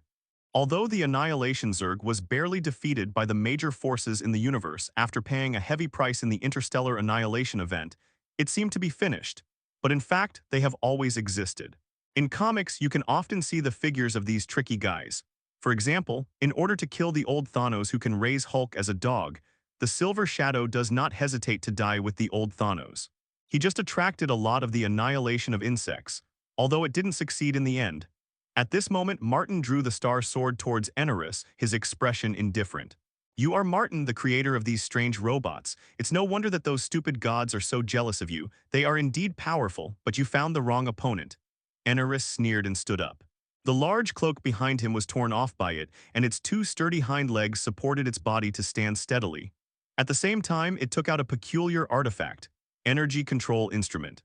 Although the Annihilation Zerg was barely defeated by the major forces in the universe after paying a heavy price in the Interstellar Annihilation event, it seemed to be finished. But in fact, they have always existed. In comics, you can often see the figures of these tricky guys. For example, in order to kill the old Thanos who can raise Hulk as a dog, the Silver Shadow does not hesitate to die with the old Thanos. He just attracted a lot of the annihilation of insects, although it didn't succeed in the end. At this moment, Martin drew the star sword towards Enerus, his expression indifferent. You are Martin, the creator of these strange robots. It's no wonder that those stupid gods are so jealous of you. They are indeed powerful, but you found the wrong opponent. Enerus sneered and stood up. The large cloak behind him was torn off by it, and its two sturdy hind legs supported its body to stand steadily. At the same time, it took out a peculiar artifact, energy control instrument.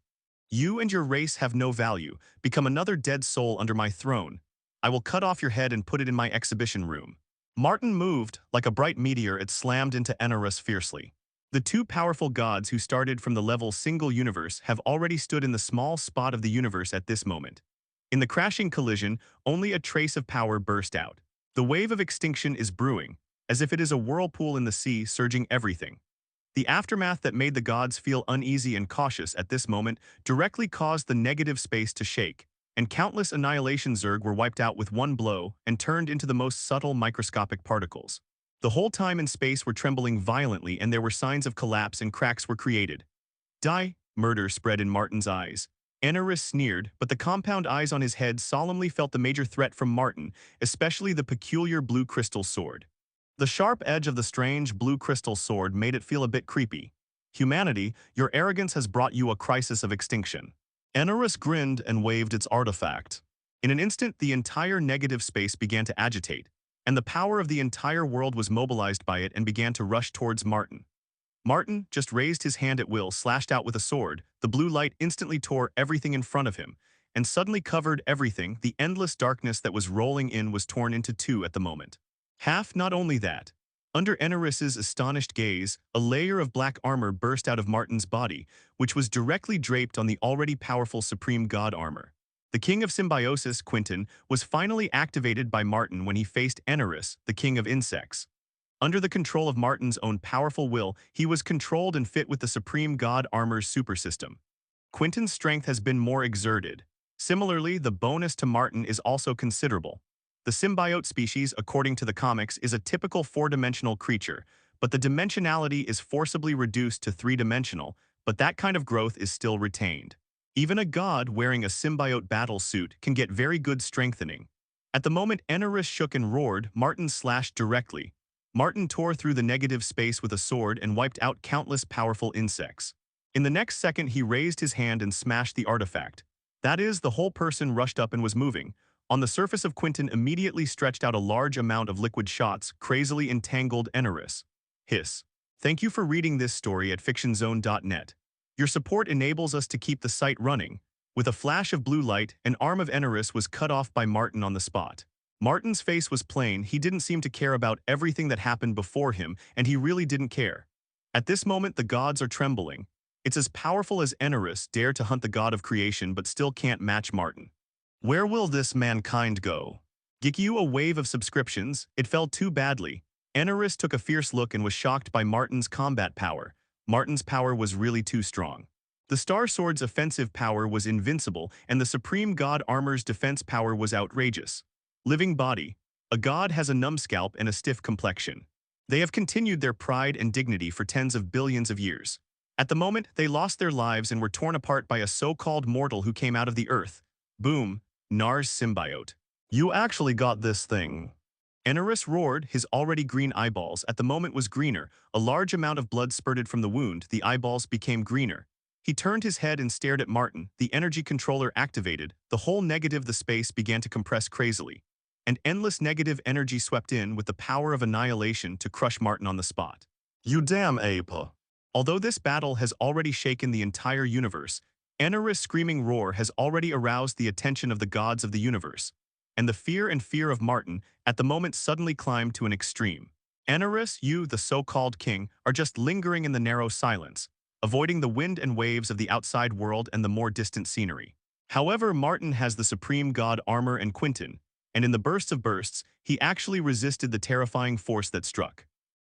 You and your race have no value. Become another dead soul under my throne. I will cut off your head and put it in my exhibition room. Martin moved. Like a bright meteor, it slammed into Enerus fiercely. The two powerful gods who started from the level single universe have already stood in the small spot of the universe at this moment. In the crashing collision, only a trace of power burst out. The wave of extinction is brewing, as if it is a whirlpool in the sea surging everything. The aftermath that made the gods feel uneasy and cautious at this moment directly caused the negative space to shake, and countless annihilation Zerg were wiped out with one blow and turned into the most subtle microscopic particles. The whole time and space were trembling violently, and there were signs of collapse and cracks were created. Die! Murder spread in Martin's eyes. Enerus sneered, but the compound eyes on his head solemnly felt the major threat from Martin, especially the peculiar blue crystal sword. The sharp edge of the strange blue crystal sword made it feel a bit creepy. Humanity, your arrogance has brought you a crisis of extinction. Enerus grinned and waved its artifact. In an instant, the entire negative space began to agitate, and the power of the entire world was mobilized by it and began to rush towards Martin. Martin just raised his hand at will, slashed out with a sword. The blue light instantly tore everything in front of him, and suddenly covered everything. The endless darkness that was rolling in was torn into two at the moment. Not only that. Under Enerus's astonished gaze, a layer of black armor burst out of Martin's body, which was directly draped on the already powerful Supreme God armor. The King of Symbiosis, Quinton, was finally activated by Martin when he faced Enerus, the King of Insects. Under the control of Martin's own powerful will, he was controlled and fit with the Supreme God armor's supersystem. Quinton's strength has been more exerted. Similarly, the bonus to Martin is also considerable. The symbiote species, according to the comics, is a typical four-dimensional creature, but the dimensionality is forcibly reduced to three-dimensional, but that kind of growth is still retained. Even a god wearing a symbiote battle suit can get very good strengthening. At the moment Enerus shook and roared, Martin slashed directly. Martin tore through the negative space with a sword and wiped out countless powerful insects. In the next second, he raised his hand and smashed the artifact. That is, the whole person rushed up and was moving. On the surface of Quinton immediately stretched out a large amount of liquid shots, crazily entangled Enerus. Hiss. Thank you for reading this story at fictionzone.net. Your support enables us to keep the site running. With a flash of blue light, an arm of Enerus was cut off by Martin on the spot. Martin's face was plain. He didn't seem to care about everything that happened before him, and he really didn't care. At this moment, the gods are trembling. It's as powerful as Enerus dared to hunt the god of creation but still can't match Martin. Where will this mankind go? Give you a wave of subscriptions. It fell too badly. Enerus took a fierce look and was shocked by Martin's combat power. Martin's power was really too strong. The Star Sword's offensive power was invincible, and the Supreme God Armor's defense power was outrageous. Living body. A god has a numbscalp and a stiff complexion. They have continued their pride and dignity for tens of billions of years. At the moment, they lost their lives and were torn apart by a so-called mortal who came out of the earth. Boom. Nars symbiote. You actually got this thing. Enerus roared, his already green eyeballs at the moment was greener. A large amount of blood spurted from the wound, the eyeballs became greener. He turned his head and stared at Martin, the energy controller activated, the whole negative the space began to compress crazily. And endless negative energy swept in with the power of annihilation to crush Martin on the spot. You damn ape. Although this battle has already shaken the entire universe, Enerus' screaming roar has already aroused the attention of the gods of the universe, and the fear of Martin at the moment suddenly climbed to an extreme. Enerus, you, the so-called king, are just lingering in the narrow silence, avoiding the wind and waves of the outside world and the more distant scenery. However, Martin has the supreme god armor and Quinton, and in the bursts of bursts, he actually resisted the terrifying force that struck.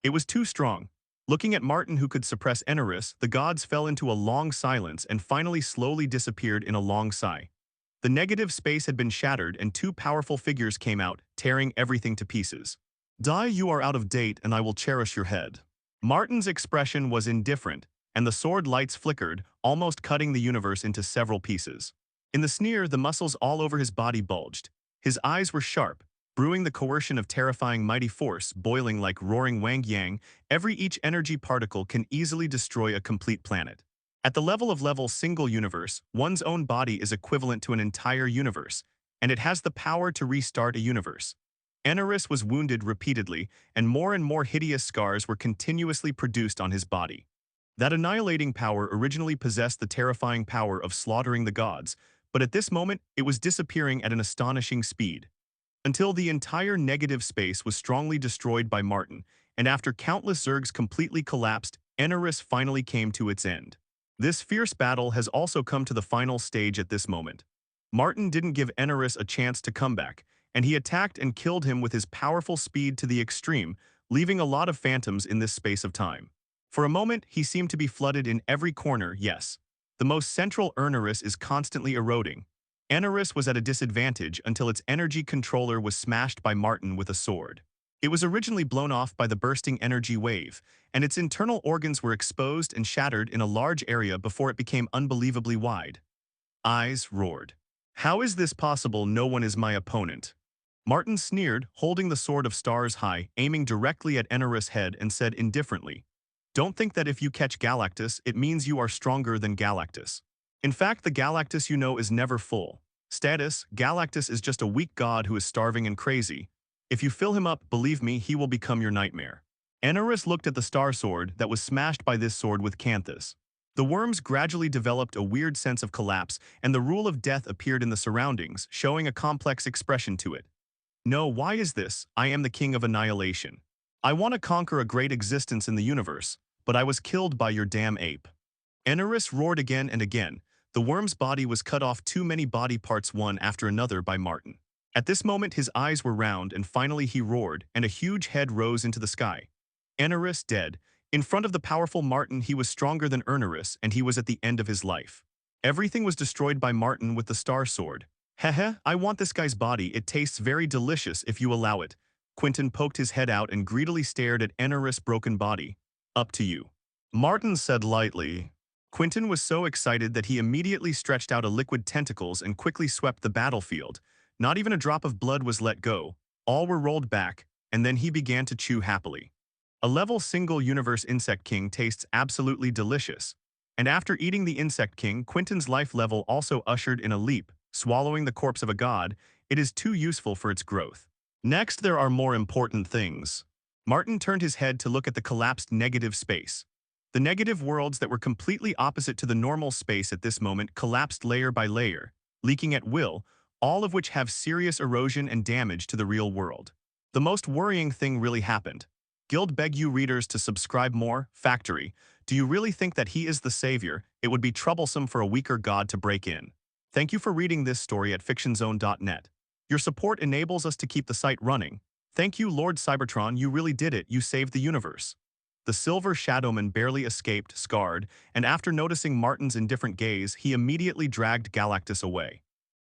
It was too strong. Looking at Martin who could suppress Enerus, the gods fell into a long silence and finally slowly disappeared in a long sigh. The negative space had been shattered and two powerful figures came out, tearing everything to pieces. Die, you are out of date, and I will cherish your head. Martin's expression was indifferent, and the sword lights flickered, almost cutting the universe into several pieces. In the sneer, the muscles all over his body bulged. His eyes were sharp, brewing the coercion of terrifying mighty force, boiling like roaring Wang Yang. Each energy particle can easily destroy a complete planet. At the level single universe, one's own body is equivalent to an entire universe, and it has the power to restart a universe. Enerus was wounded repeatedly, and more hideous scars were continuously produced on his body. That annihilating power originally possessed the terrifying power of slaughtering the gods, but at this moment it was disappearing at an astonishing speed. Until the entire negative space was strongly destroyed by Martin, and after countless Zergs completely collapsed, Enerus finally came to its end. This fierce battle has also come to the final stage at this moment. Martin didn't give Enerus a chance to come back, and he attacked and killed him with his powerful speed to the extreme, leaving a lot of phantoms in this space of time. For a moment, he seemed to be flooded in every corner, yes. The most central Enerus is constantly eroding. Enerus was at a disadvantage until its energy controller was smashed by Martin with a sword. It was originally blown off by the bursting energy wave, and its internal organs were exposed and shattered in a large area before it became unbelievably wide. Eyes roared. How is this possible? No one is my opponent. Martin sneered, holding the sword of stars high, aiming directly at Enerus' head and said indifferently, "Don't think that if you catch Galactus, it means you are stronger than Galactus. In fact, the Galactus you know is never full. Status, Galactus is just a weak god who is starving and crazy. If you fill him up, believe me, he will become your nightmare." Enerus looked at the star sword that was smashed by this sword with Canthus. The worms gradually developed a weird sense of collapse, and the rule of death appeared in the surroundings, showing a complex expression to it. No, why is this? I am the king of annihilation. I want to conquer a great existence in the universe, but I was killed by your damn ape. Enerus roared again and again. The worm's body was cut off, too many body parts one after another by Martin. At this moment his eyes were round and finally he roared, and a huge head rose into the sky. Enerus dead. In front of the powerful Martin he was stronger than Enerus, and he was at the end of his life. Everything was destroyed by Martin with the star sword. Heh, I want this guy's body, it tastes very delicious if you allow it. Quentin poked his head out and greedily stared at Enerus' broken body. Up to you. Martin said lightly. Quentin was so excited that he immediately stretched out a liquid tentacles and quickly swept the battlefield. Not even a drop of blood was let go. All were rolled back, and then he began to chew happily. A level single universe insect king tastes absolutely delicious. And after eating the insect king, Quentin's life level also ushered in a leap. Swallowing the corpse of a god, it is too useful for its growth. Next, there are more important things. Martin turned his head to look at the collapsed negative space. The negative worlds that were completely opposite to the normal space at this moment collapsed layer by layer, leaking at will, all of which have serious erosion and damage to the real world. The most worrying thing really happened. Guild beg you readers to subscribe more. Factory, do you really think that he is the savior? It would be troublesome for a weaker god to break in. Thank you for reading this story at fictionzone.net. Your support enables us to keep the site running. Thank you, Lord Cybertron, you really did it, you saved the universe. The Silver Shadowman barely escaped, scarred, and after noticing Martin's indifferent gaze, he immediately dragged Galactus away.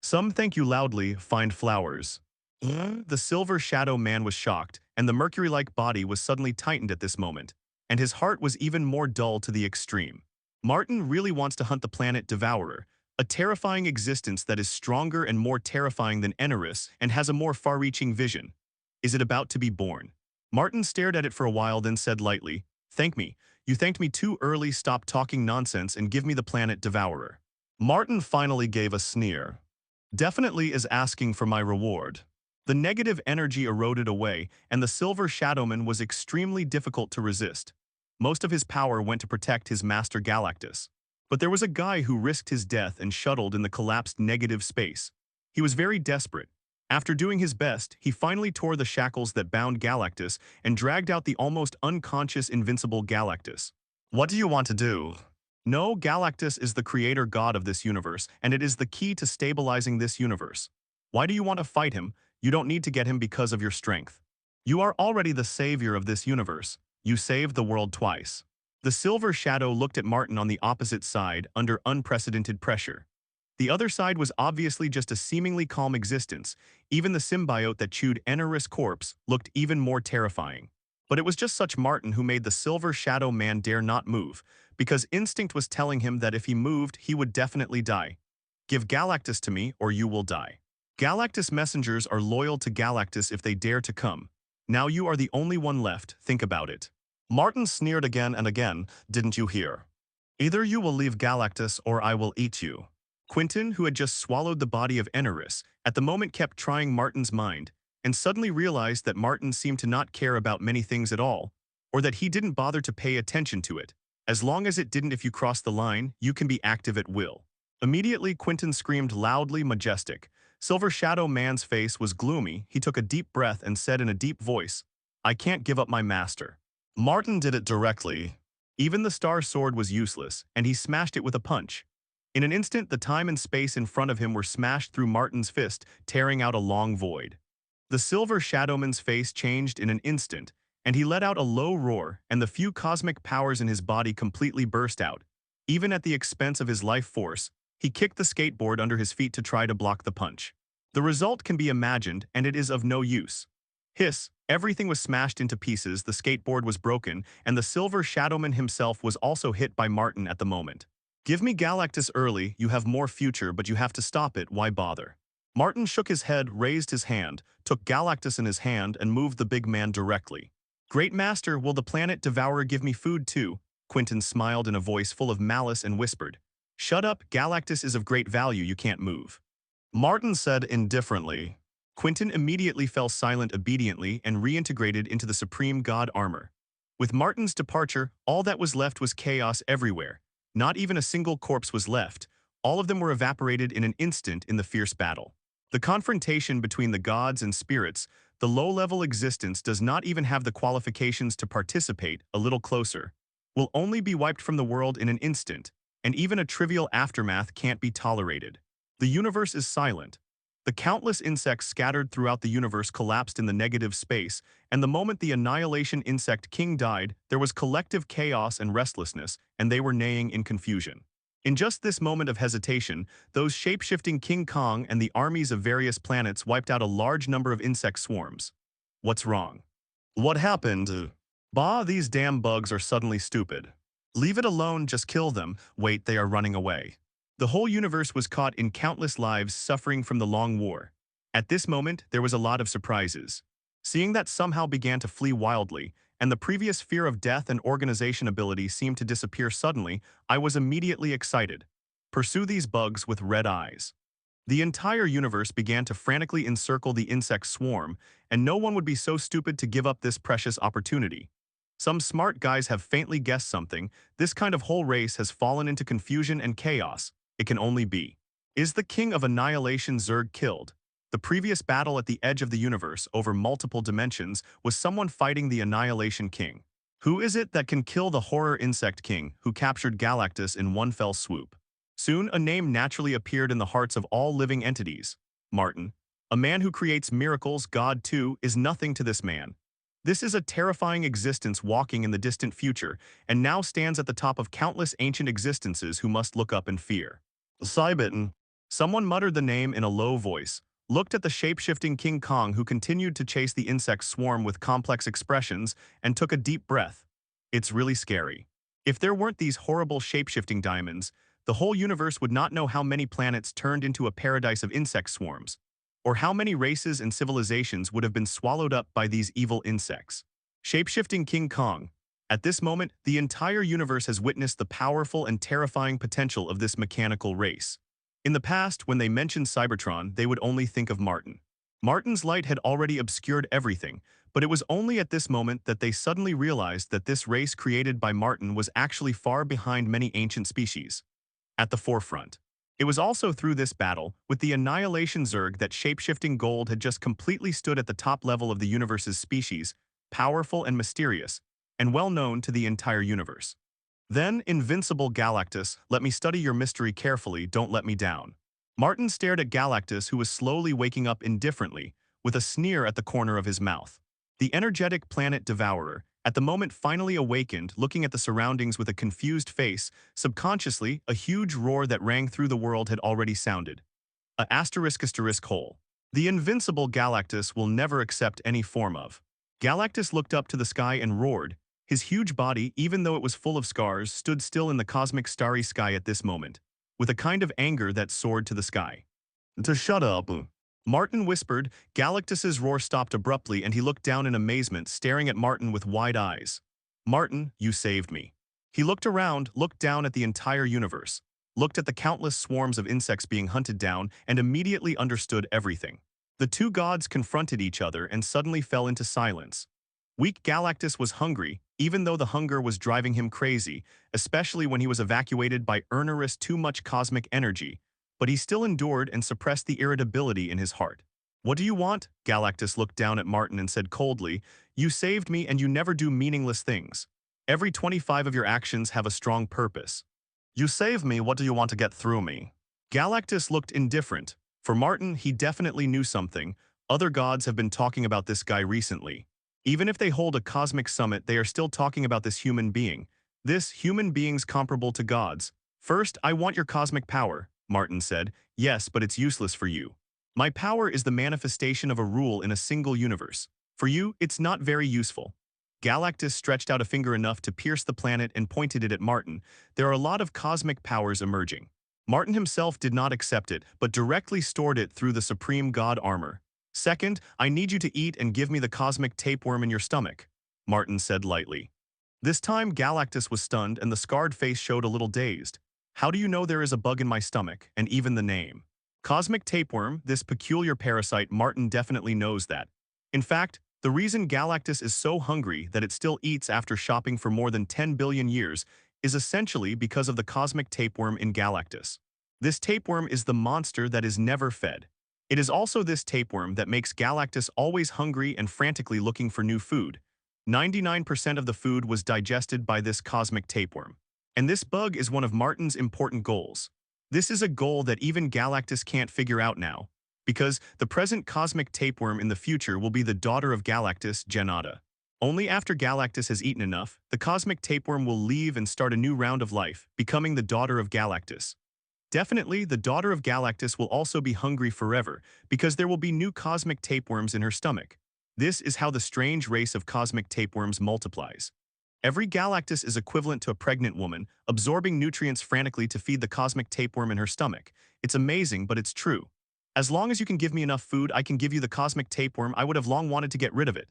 Some thank you loudly, find flowers. The Silver Shadow Man was shocked, and the mercury-like body was suddenly tightened at this moment, and his heart was even more dull to the extreme. Martin really wants to hunt the planet Devourer, a terrifying existence that is stronger and more terrifying than Enerus and has a more far-reaching vision. Is it about to be born? Martin stared at it for a while, then said lightly, "Thank me. You thanked me too early. Stop talking nonsense and give me the planet Devourer." Martin finally gave a sneer. "Definitely is asking for my reward." The negative energy eroded away, and the Silver Shadowman was extremely difficult to resist. Most of his power went to protect his master Galactus. But there was a guy who risked his death and shuttled in the collapsed negative space. He was very desperate. After doing his best, he finally tore the shackles that bound Galactus and dragged out the almost unconscious invincible Galactus. What do you want to do? No, Galactus is the creator god of this universe, and it is the key to stabilizing this universe. Why do you want to fight him? You don't need to get him because of your strength. You are already the savior of this universe. You saved the world twice. The Silver Shadow looked at Martin on the opposite side under unprecedented pressure. The other side was obviously just a seemingly calm existence. Even the symbiote that chewed Enar's corpse looked even more terrifying. But it was just such Martin who made the Silver Shadow Man dare not move, because instinct was telling him that if he moved, he would definitely die. Give Galactus to me, or you will die. Galactus messengers are loyal to Galactus if they dare to come. Now you are the only one left, think about it. Martin sneered again and again, didn't you hear? Either you will leave Galactus or I will eat you. Quentin, who had just swallowed the body of Enarus, at the moment kept trying Martin's mind, and suddenly realized that Martin seemed to not care about many things at all, or that he didn't bother to pay attention to it. As long as it didn't if you cross the line, you can be active at will. Immediately, Quentin screamed loudly majestic. Silver Shadow Man's face was gloomy. He took a deep breath and said in a deep voice, I can't give up my master. Martin did it directly. Even the star sword was useless, and he smashed it with a punch. In an instant, the time and space in front of him were smashed through Martin's fist, tearing out a long void. The Silver Shadowman's face changed in an instant, and he let out a low roar, and the few cosmic powers in his body completely burst out. Even at the expense of his life force, he kicked the skateboard under his feet to try to block the punch. The result can be imagined, and it is of no use. Hiss, everything was smashed into pieces, the skateboard was broken, and the Silver Shadowman himself was also hit by Martin at the moment. Give me Galactus early, you have more future, but you have to stop it, why bother? Martin shook his head, raised his hand, took Galactus in his hand, and moved the big man directly. Great Master, will the planet devourer give me food too? Quentin smiled in a voice full of malice and whispered. Shut up, Galactus is of great value, you can't move. Martin said indifferently. Quentin immediately fell silent obediently and reintegrated into the Supreme God armor. With Martin's departure, all that was left was chaos everywhere. Not even a single corpse was left. All of them were evaporated in an instant in the fierce battle. The confrontation between the gods and spirits, the low-level existence does not even have the qualifications to participate, a little closer, will only be wiped from the world in an instant, and even a trivial aftermath can't be tolerated. The universe is silent. The countless insects scattered throughout the universe collapsed in the negative space, and the moment the Annihilation Insect King died, there was collective chaos and restlessness, and they were neighing in confusion. In just this moment of hesitation, those shape-shifting King Kong and the armies of various planets wiped out a large number of insect swarms. What's wrong? What happened? Bah, these damn bugs are suddenly stupid. Leave it alone, just kill them. Wait, they are running away. The whole universe was caught in countless lives suffering from the long war. At this moment, there was a lot of surprises. Seeing that somehow began to flee wildly, and the previous fear of death and organization ability seemed to disappear suddenly, I was immediately excited. Pursue these bugs with red eyes. The entire universe began to frantically encircle the insect swarm, and no one would be so stupid to give up this precious opportunity. Some smart guys have faintly guessed something. This kind of whole race has fallen into confusion and chaos. It can only be. Is the King of Annihilation Zerg killed? The previous battle at the edge of the universe over multiple dimensions was someone fighting the Annihilation King. Who is it that can kill the Horror Insect King who captured Galactus in one fell swoop? Soon a name naturally appeared in the hearts of all living entities. Martin. A man who creates miracles, God too, is nothing to this man. This is a terrifying existence walking in the distant future, and now stands at the top of countless ancient existences who must look up in fear. Cybertron. Someone muttered the name in a low voice, looked at the shape-shifting King Kong who continued to chase the insect swarm with complex expressions, and took a deep breath. It's really scary. If there weren't these horrible shape-shifting diamonds, the whole universe would not know how many planets turned into a paradise of insect swarms, or how many races and civilizations would have been swallowed up by these evil insects. Shape-shifting King Kong. At this moment, the entire universe has witnessed the powerful and terrifying potential of this mechanical race. In the past, when they mentioned Cybertron, they would only think of Martin. Martin's light had already obscured everything, but it was only at this moment that they suddenly realized that this race created by Martin was actually far behind many ancient species. At the forefront. It was also through this battle, with the Annihilation Zerg, that shape-shifting Gold had just completely stood at the top level of the universe's species, powerful and mysterious, and well known to the entire universe. Then, invincible Galactus, let me study your mystery carefully, don't let me down. Martin stared at Galactus, who was slowly waking up indifferently, with a sneer at the corner of his mouth. The energetic planet devourer, At the moment finally awakened, looking at the surroundings with a confused face, subconsciously, a huge roar that rang through the world had already sounded. A asterisk hole. The invincible Galactus will never accept any form of. Galactus looked up to the sky and roared. His huge body, even though it was full of scars, stood still in the cosmic starry sky at this moment, with a kind of anger that soared to the sky. To shut up. Martin whispered. Galactus's roar stopped abruptly and he looked down in amazement, staring at Martin with wide eyes. Martin, you saved me. He looked around, looked down at the entire universe, looked at the countless swarms of insects being hunted down, and immediately understood everything. The two gods confronted each other and suddenly fell into silence. Weak Galactus was hungry, even though the hunger was driving him crazy, especially when he was evacuated by Ernerus too much cosmic energy, but he still endured and suppressed the irritability in his heart. What do you want? Galactus looked down at Martin and said coldly, you saved me and you never do meaningless things. Every 25 of your actions have a strong purpose. You save me, what do you want to get through me? Galactus looked indifferent. For Martin, he definitely knew something. Other gods have been talking about this guy recently. Even if they hold a cosmic summit, they are still talking about this human being. This human being's comparable to gods. First, I want your cosmic power, Martin said. Yes, but it's useless for you. My power is the manifestation of a rule in a single universe. For you, it's not very useful. Galactus stretched out a finger enough to pierce the planet and pointed it at Martin. There are a lot of cosmic powers emerging. Martin himself did not accept it, but directly stored it through the supreme god armor. Second, I need you to eat and give me the cosmic tapeworm in your stomach, Martin said lightly. This time Galactus was stunned and the scarred face showed a little dazed. How do you know there is a bug in my stomach, and even the name? Cosmic tapeworm, this peculiar parasite, Martin definitely knows that. In fact, the reason Galactus is so hungry that it still eats after shopping for more than 10 billion years is essentially because of the cosmic tapeworm in Galactus. This tapeworm is the monster that is never fed. It is also this tapeworm that makes Galactus always hungry and frantically looking for new food. 99% of the food was digested by this cosmic tapeworm. And this bug is one of Martin's important goals. This is a goal that even Galactus can't figure out now, because the present cosmic tapeworm in the future will be the daughter of Galactus, Janata. Only after Galactus has eaten enough, the cosmic tapeworm will leave and start a new round of life, becoming the daughter of Galactus. Definitely, the daughter of Galactus will also be hungry forever, because there will be new cosmic tapeworms in her stomach. This is how the strange race of cosmic tapeworms multiplies. Every Galactus is equivalent to a pregnant woman, absorbing nutrients frantically to feed the cosmic tapeworm in her stomach. It's amazing, but it's true. As long as you can give me enough food, I can give you the cosmic tapeworm. I would have long wanted to get rid of it.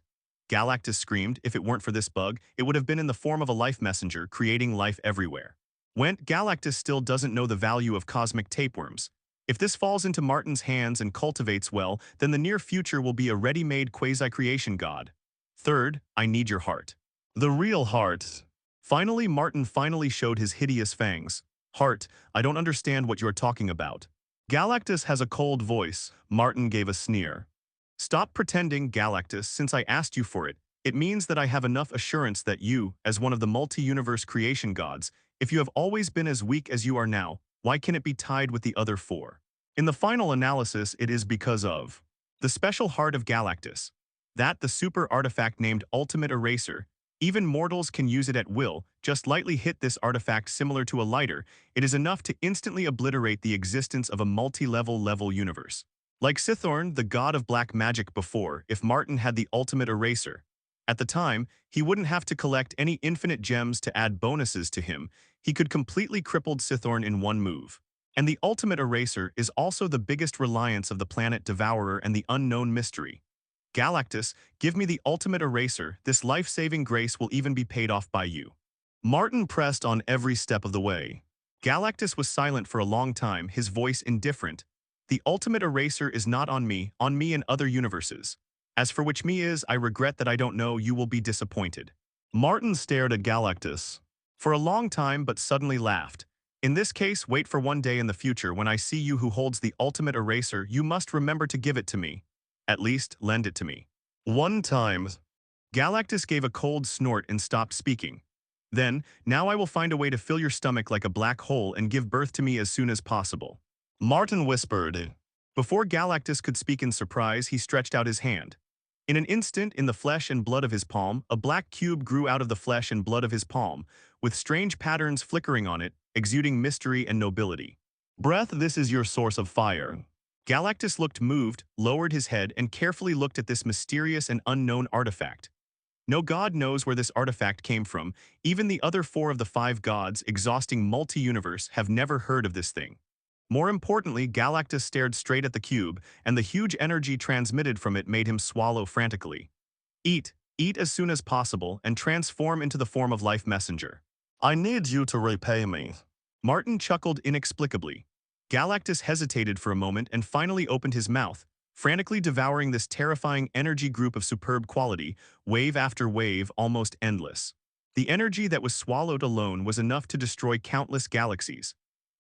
Galactus screamed. If it weren't for this bug, it would have been in the form of a life messenger, creating life everywhere. Galactus still doesn't know the value of cosmic tapeworms. If this falls into Martin's hands and cultivates well, then the near future will be a ready-made quasi-creation god. Third, I need your heart. The real heart. Finally, Martin showed his hideous fangs. Heart, I don't understand what you're talking about. Galactus has a cold voice. Martin gave a sneer. Stop pretending, Galactus, since I asked you for it. It means that I have enough assurance that you, as one of the multi-universe creation gods, if you have always been as weak as you are now, why can it be tied with the other four? In the final analysis, it is because of the special heart of Galactus. That the super artifact named Ultimate Eraser. Even mortals can use it at will. Just lightly hit this artifact similar to a lighter. It is enough to instantly obliterate the existence of a multi-level universe. Like Cythorn, the god of black magic before, if Martin had the Ultimate Eraser. At the time, he wouldn't have to collect any infinite gems to add bonuses to him. He could completely cripple Cythorn in one move. And the Ultimate Eraser is also the biggest reliance of the planet Devourer and the unknown mystery. Galactus, give me the Ultimate Eraser. This life-saving grace will even be paid off by you. Martin pressed on every step of the way. Galactus was silent for a long time, his voice indifferent. The Ultimate Eraser is not on me in other universes. As for which me is, I regret that I don't know, you will be disappointed. Martin stared at Galactus for a long time but suddenly laughed. In this case, wait for one day in the future when I see you who holds the Ultimate Eraser, you must remember to give it to me. At least, lend it to me. One time. Galactus gave a cold snort and stopped speaking. Then, now I will find a way to fill your stomach like a black hole and give birth to me as soon as possible. Martin whispered. Before Galactus could speak in surprise, he stretched out his hand. In an instant, in the flesh and blood of his palm, a black cube grew out of the flesh and blood of his palm, with strange patterns flickering on it, exuding mystery and nobility. Breath, this is your source of fire. Galactus looked moved, lowered his head, and carefully looked at this mysterious and unknown artifact. No god knows where this artifact came from. Even the other four of the five gods, exhausting multi-universe, have never heard of this thing. More importantly, Galactus stared straight at the cube, and the huge energy transmitted from it made him swallow frantically. Eat, eat as soon as possible, and transform into the form of Life Messenger. I need you to repay me. Martin chuckled inexplicably. Galactus hesitated for a moment and finally opened his mouth, frantically devouring this terrifying energy group of superb quality, wave after wave, almost endless. The energy that was swallowed alone was enough to destroy countless galaxies.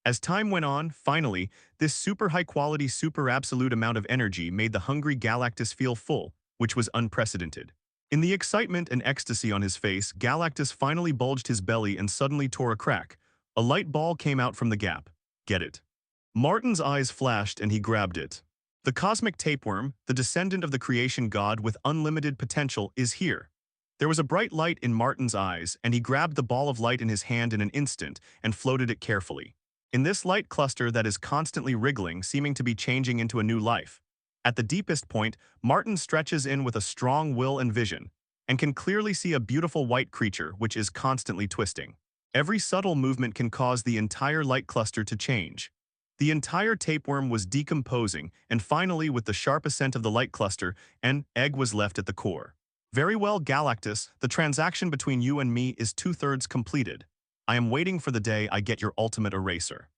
As time went on, finally, this super high-quality, super absolute amount of energy made the hungry Galactus feel full, which was unprecedented. In the excitement and ecstasy on his face, Galactus finally bulged his belly and suddenly tore a crack. A light ball came out from the gap. Get it? Martin's eyes flashed and he grabbed it. The cosmic tapeworm, the descendant of the creation god with unlimited potential, is here. There was a bright light in Martin's eyes, and he grabbed the ball of light in his hand in an instant and floated it carefully. In this light cluster that is constantly wriggling, seeming to be changing into a new life. At the deepest point, Martin stretches in with a strong will and vision, and can clearly see a beautiful white creature which is constantly twisting. Every subtle movement can cause the entire light cluster to change. The entire tapeworm was decomposing, and finally, with the sharp ascent of the light cluster, an egg was left at the core. Very well, Galactus, the transaction between you and me is 2/3 completed. I am waiting for the day I get your ultimate eraser.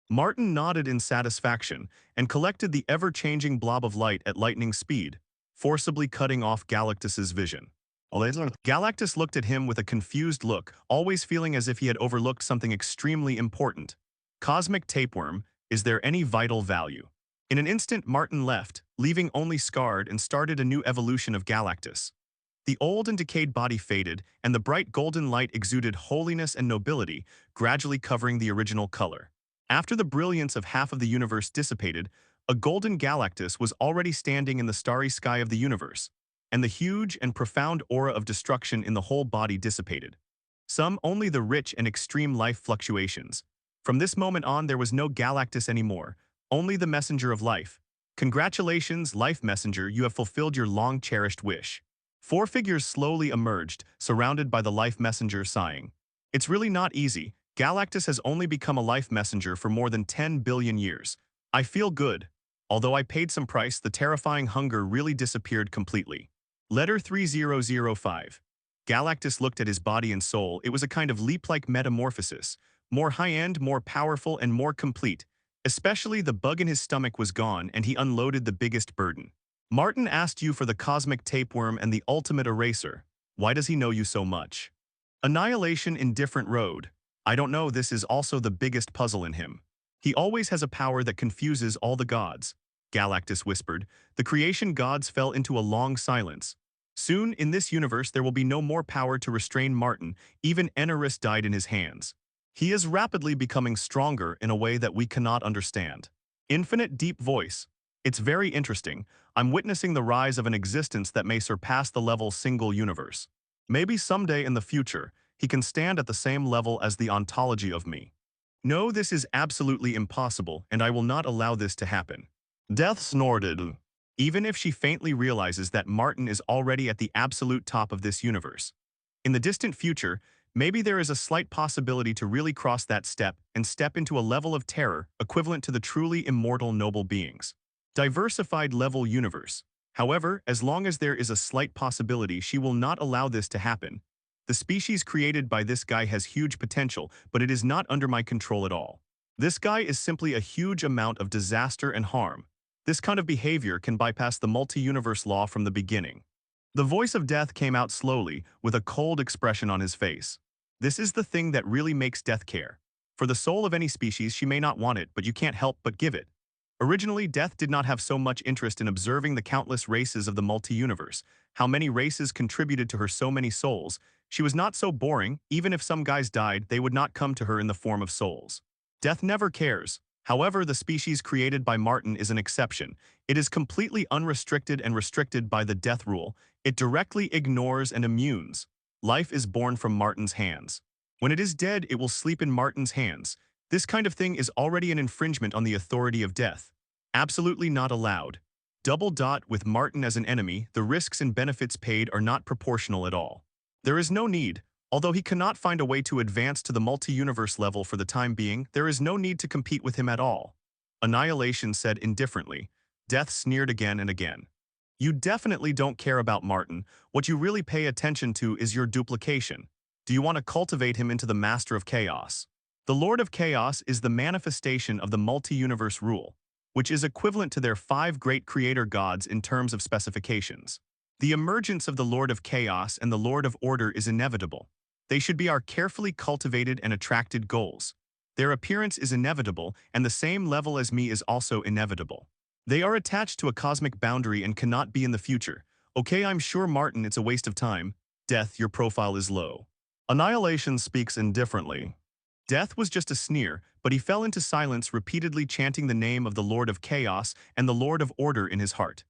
Martin nodded in satisfaction and collected the ever-changing blob of light at lightning speed, forcibly cutting off Galactus's vision. Galactus looked at him with a confused look, always feeling as if he had overlooked something extremely important. Cosmic tapeworm, is there any vital value? In an instant, Martin left, leaving only scarred, and started a new evolution of Galactus. The old and decayed body faded, and the bright golden light exuded holiness and nobility, gradually covering the original color. After the brilliance of half of the universe dissipated, a golden Galactus was already standing in the starry sky of the universe, and the huge and profound aura of destruction in the whole body dissipated. Some only the rich and extreme life fluctuations. From this moment on, there was no Galactus anymore, only the messenger of life. Congratulations, Life Messenger, you have fulfilled your long-cherished wish. Four figures slowly emerged, surrounded by the Life Messenger, sighing. It's really not easy. Galactus has only become a Life Messenger for more than 10 billion years. I feel good. Although I paid some price, the terrifying hunger really disappeared completely. Letter 3005. Galactus looked at his body and soul. It was a kind of leap-like metamorphosis. More high-end, more powerful, and more complete. Especially the bug in his stomach was gone, and he unloaded the biggest burden. Martin asked you for the cosmic tapeworm and the ultimate eraser. Why does he know you so much? Annihilation in different road. I don't know, this is also the biggest puzzle in him. He always has a power that confuses all the gods. Galactus whispered. The creation gods fell into a long silence. Soon, in this universe, there will be no more power to restrain Martin. Even Enerus died in his hands. He is rapidly becoming stronger in a way that we cannot understand. Infinite deep voice. It's very interesting. I'm witnessing the rise of an existence that may surpass the level single universe. Maybe someday in the future, he can stand at the same level as the ontology of me. No, this is absolutely impossible, and I will not allow this to happen. Death snorted. Even if she faintly realizes that Martin is already at the absolute top of this universe. In the distant future, maybe there is a slight possibility to really cross that step and step into a level of terror equivalent to the truly immortal noble beings. Diversified level universe. However, as long as there is a slight possibility, she will not allow this to happen. The species created by this guy has huge potential, but it is not under my control at all. This guy is simply a huge amount of disaster and harm. This kind of behavior can bypass the multi-universe law from the beginning. The voice of death came out slowly, with a cold expression on his face. This is the thing that really makes death care. For the soul of any species, she may not want it, but you can't help but give it. Originally, Death did not have so much interest in observing the countless races of the multi-universe, how many races contributed to her so many souls. She was not so boring. Even if some guys died, they would not come to her in the form of souls. Death never cares. However, the species created by Martin is an exception. It is completely unrestricted and restricted by the death rule. It directly ignores and immunes. Life is born from Martin's hands. When it is dead, it will sleep in Martin's hands. This kind of thing is already an infringement on the authority of death. Absolutely not allowed. Double dot with Martin as an enemy, the risks and benefits paid are not proportional at all. There is no need. Although he cannot find a way to advance to the multi-universe level for the time being, there is no need to compete with him at all. Annihilation said indifferently. Death sneered again and again. You definitely don't care about Martin. What you really pay attention to is your duplication. Do you want to cultivate him into the Master of Chaos? The Lord of Chaos is the manifestation of the multi-universe rule, which is equivalent to their 5 great creator gods in terms of specifications. The emergence of the Lord of Chaos and the Lord of Order is inevitable. They should be our carefully cultivated and attracted goals. Their appearance is inevitable, and the same level as me is also inevitable. They are attached to a cosmic boundary and cannot be in the future. Okay, I'm sure Martin, it's a waste of time. Death, your profile is low. Annihilation speaks indifferently. Death was just a sneer, but he fell into silence, repeatedly chanting the name of the Lord of Chaos and the Lord of Order in his heart.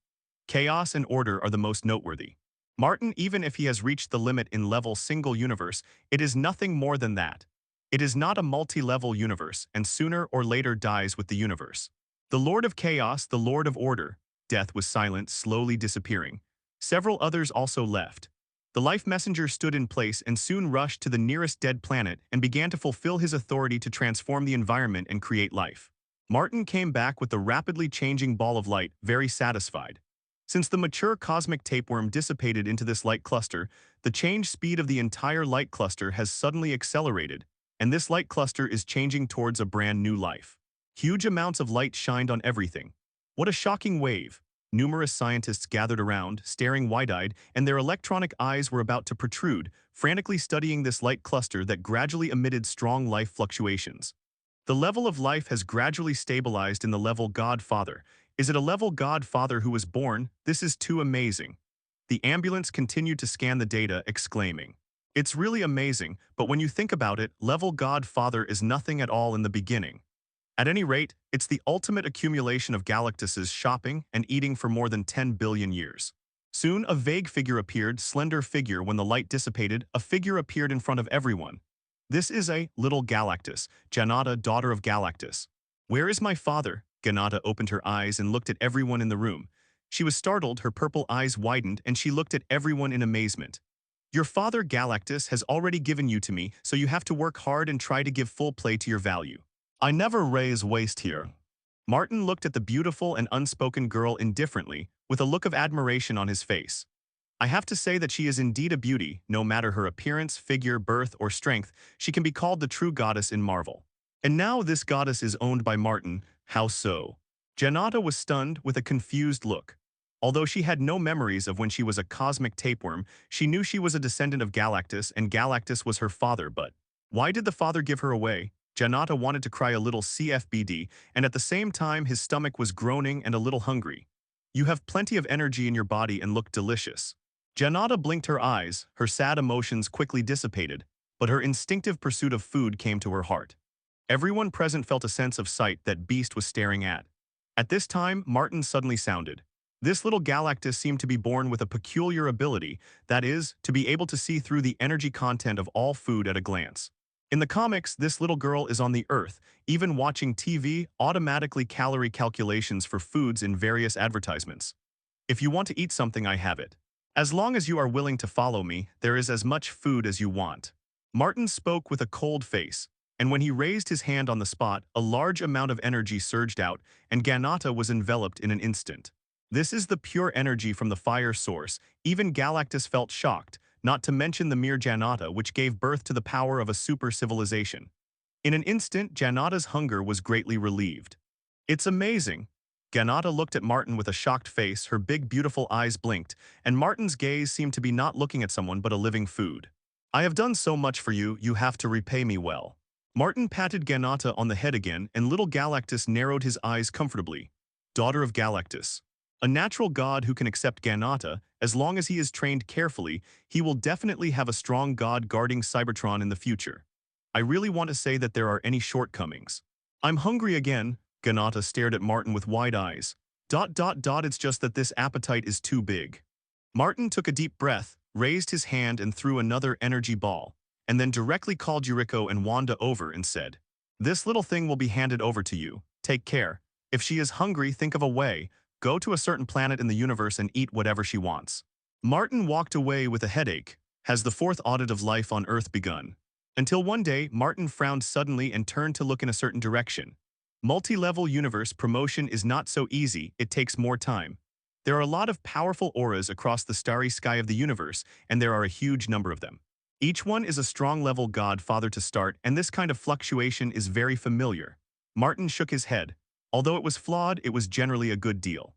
Chaos and order are the most noteworthy. Martin, even if he has reached the limit in level single universe, it is nothing more than that. It is not a multi-level universe, and sooner or later dies with the universe. The Lord of Chaos, the Lord of Order. Death was silent, slowly disappearing. Several others also left. The life messenger stood in place and soon rushed to the nearest dead planet and began to fulfill his authority to transform the environment and create life. Martin came back with the rapidly changing ball of light, very satisfied. Since the mature cosmic tapeworm dissipated into this light cluster, the change speed of the entire light cluster has suddenly accelerated, and this light cluster is changing towards a brand new life. Huge amounts of light shined on everything. What a shocking wave! Numerous scientists gathered around, staring wide-eyed, and their electronic eyes were about to protrude, frantically studying this light cluster that gradually emitted strong life fluctuations. The level of life has gradually stabilized in the level God-Father. Is it a level God-Father who was born? This is too amazing. The ambulance continued to scan the data, exclaiming, "It's really amazing, but when you think about it, level God-Father is nothing at all in the beginning. At any rate, it's the ultimate accumulation of Galactuses shopping and eating for more than 10 billion years." Soon, a vague figure appeared, slender figure. When the light dissipated, a figure appeared in front of everyone. This is a little Galactus, Janata, daughter of Galactus. Where is my father? Ganata opened her eyes and looked at everyone in the room. She was startled, her purple eyes widened, and she looked at everyone in amazement. Your father, Galactus, has already given you to me, so you have to work hard and try to give full play to your value. I never raise waste here. Martin looked at the beautiful and unspoken girl indifferently, with a look of admiration on his face. I have to say that she is indeed a beauty. No matter her appearance, figure, birth, or strength, she can be called the true goddess in Marvel. And now this goddess is owned by Martin. How so? Janata was stunned with a confused look. Although she had no memories of when she was a cosmic tapeworm, she knew she was a descendant of Galactus and Galactus was her father, but why did the father give her away? Janata wanted to cry a little CFBD, and at the same time his stomach was groaning and a little hungry. You have plenty of energy in your body and look delicious. Janata blinked her eyes, her sad emotions quickly dissipated, but her instinctive pursuit of food came to her heart. Everyone present felt a sense of sight that Beast was staring at. At this time, Martin suddenly sounded. This little Galactus seemed to be born with a peculiar ability, that is, to be able to see through the energy content of all food at a glance. In the comics, this little girl is on the Earth, even watching TV, automatically calorie calculations for foods in various advertisements. If you want to eat something, I have it. As long as you are willing to follow me, there is as much food as you want. Martin spoke with a cold face, and when he raised his hand on the spot, a large amount of energy surged out, and Ganata was enveloped in an instant. This is the pure energy from the fire source. Even Galactus felt shocked, not to mention the mere Janata, which gave birth to the power of a super civilization. In an instant, Janata's hunger was greatly relieved. It's amazing. Ganata looked at Martin with a shocked face, her big beautiful eyes blinked, and Martin's gaze seemed to be not looking at someone but a living food. I have done so much for you, you have to repay me well. Martin patted Ganata on the head again, and little Galactus narrowed his eyes comfortably. Daughter of Galactus. A natural god who can accept Ganata, as long as he is trained carefully, he will definitely have a strong god guarding Cybertron in the future. I really want to say that there are any shortcomings. I'm hungry again. Ganata stared at Martin with wide eyes. It's just that this appetite is too big. Martin took a deep breath, raised his hand and threw another energy ball, and then directly called Yuriko and Wanda over and said, "This little thing will be handed over to you. Take care. If she is hungry, think of a way. Go to a certain planet in the universe and eat whatever she wants." Martin walked away with a headache. Has the fourth audit of life on Earth begun? Until one day, Martin frowned suddenly and turned to look in a certain direction. Multi-level universe promotion is not so easy, it takes more time. There are a lot of powerful auras across the starry sky of the universe, and there are a huge number of them. Each one is a strong level godfather to start, and this kind of fluctuation is very familiar. Martin shook his head. Although it was flawed, it was generally a good deal.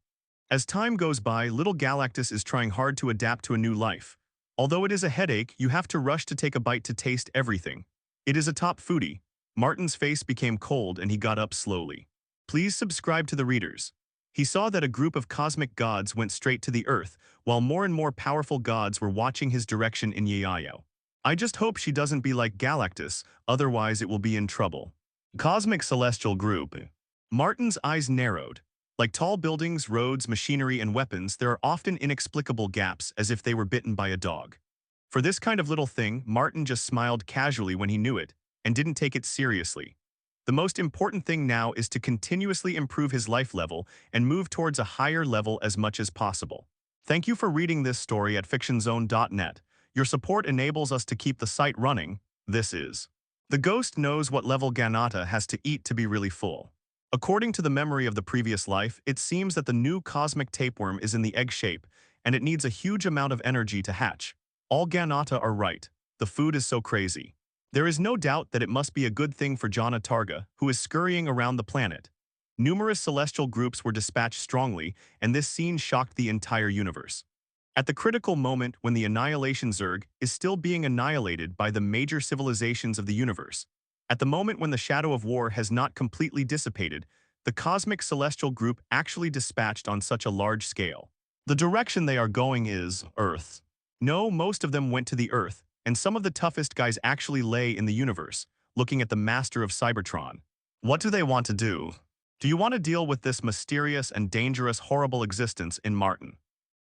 As time goes by, little Galactus is trying hard to adapt to a new life. Although it is a headache, you have to rush to take a bite to taste everything. It is a top foodie. Martin's face became cold and he got up slowly. Please subscribe to the readers. He saw that a group of cosmic gods went straight to the Earth, while more and more powerful gods were watching his direction in Yayo. I just hope she doesn't be like Galactus, otherwise it will be in trouble. Cosmic Celestial Group. Martin's eyes narrowed. Like tall buildings, roads, machinery, and weapons, there are often inexplicable gaps as if they were bitten by a dog. For this kind of little thing, Martin just smiled casually when he knew it, and didn't take it seriously. The most important thing now is to continuously improve his life level and move towards a higher level as much as possible. Thank you for reading this story at fictionzone.net. Your support enables us to keep the site running. This is. The ghost knows what level Ganata has to eat to be really full. According to the memory of the previous life, it seems that the new cosmic tapeworm is in the egg shape, and it needs a huge amount of energy to hatch. All Ganata are right. The food is so crazy. There is no doubt that it must be a good thing for Jana Targa, who is scurrying around the planet. Numerous celestial groups were dispatched strongly, and this scene shocked the entire universe. At the critical moment when the Annihilation Zerg is still being annihilated by the major civilizations of the universe, at the moment when the shadow of war has not completely dissipated, the cosmic celestial group actually dispatched on such a large scale. The direction they are going is Earth. No, most of them went to the Earth, and some of the toughest guys actually lay in the universe, looking at the master of Cybertron. What do they want to do? Do you want to deal with this mysterious and dangerous horrible existence in Martin?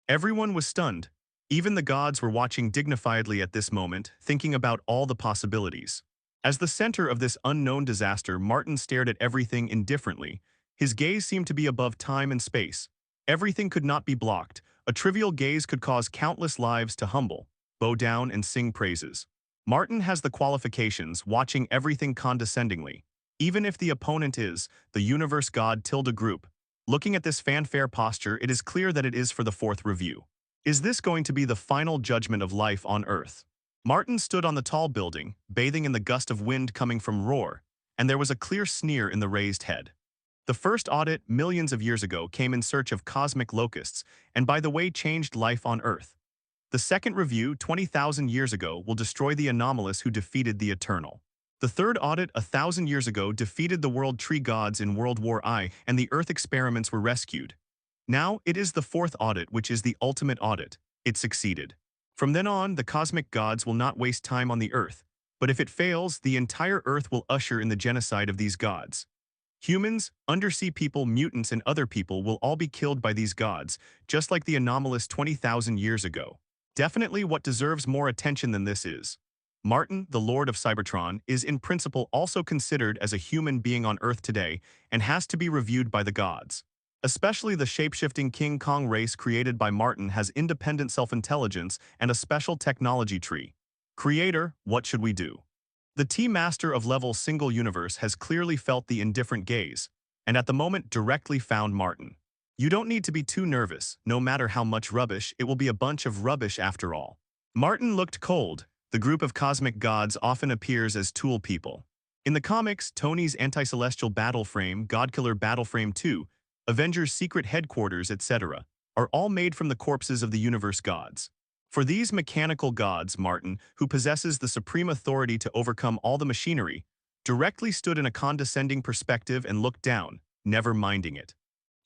Everyone was stunned. Even the gods were watching dignifiedly at this moment, thinking about all the possibilities. As the center of this unknown disaster, Martin stared at everything indifferently. His gaze seemed to be above time and space. Everything could not be blocked. A trivial gaze could cause countless lives to humble, bow down, and sing praises. Martin has the qualifications, watching everything condescendingly. Even if the opponent is the universe god Tilda Group. Looking at this fanfare posture, it is clear that it is for the fourth review. Is this going to be the final judgment of life on Earth? Martin stood on the tall building, bathing in the gust of wind coming from Roar, and there was a clear sneer in the raised head. The first audit, millions of years ago, came in search of cosmic locusts, and by the way changed life on Earth. The second review, 20,000 years ago, will destroy the anomalous who defeated the eternal. The third audit, 1,000 years ago, defeated the world tree gods in World War I, and the Earth experiments were rescued. Now, it is the fourth audit, which is the ultimate audit. It succeeded. From then on, the cosmic gods will not waste time on the Earth, but if it fails, the entire Earth will usher in the genocide of these gods. Humans, undersea people, mutants, and other people will all be killed by these gods, just like the anomalous 20,000 years ago. Definitely what deserves more attention than this is. Martin, the Lord of Cybertron, is in principle also considered as a human being on Earth today and has to be reviewed by the gods. Especially the shape-shifting King Kong race created by Martin has independent self-intelligence and a special technology tree. Creator, what should we do? The T-Master of level single universe has clearly felt the indifferent gaze, and at the moment directly found Martin. You don't need to be too nervous, no matter how much rubbish, it will be a bunch of rubbish after all. Martin looked cold. The group of cosmic gods often appears as tool people. In the comics, Tony's anti-celestial battle frame, Godkiller Battle Frame 2, Avengers' secret headquarters, etc., are all made from the corpses of the universe gods. For these mechanical gods, Martin, who possesses the supreme authority to overcome all the machinery, directly stood in a condescending perspective and looked down, never minding it.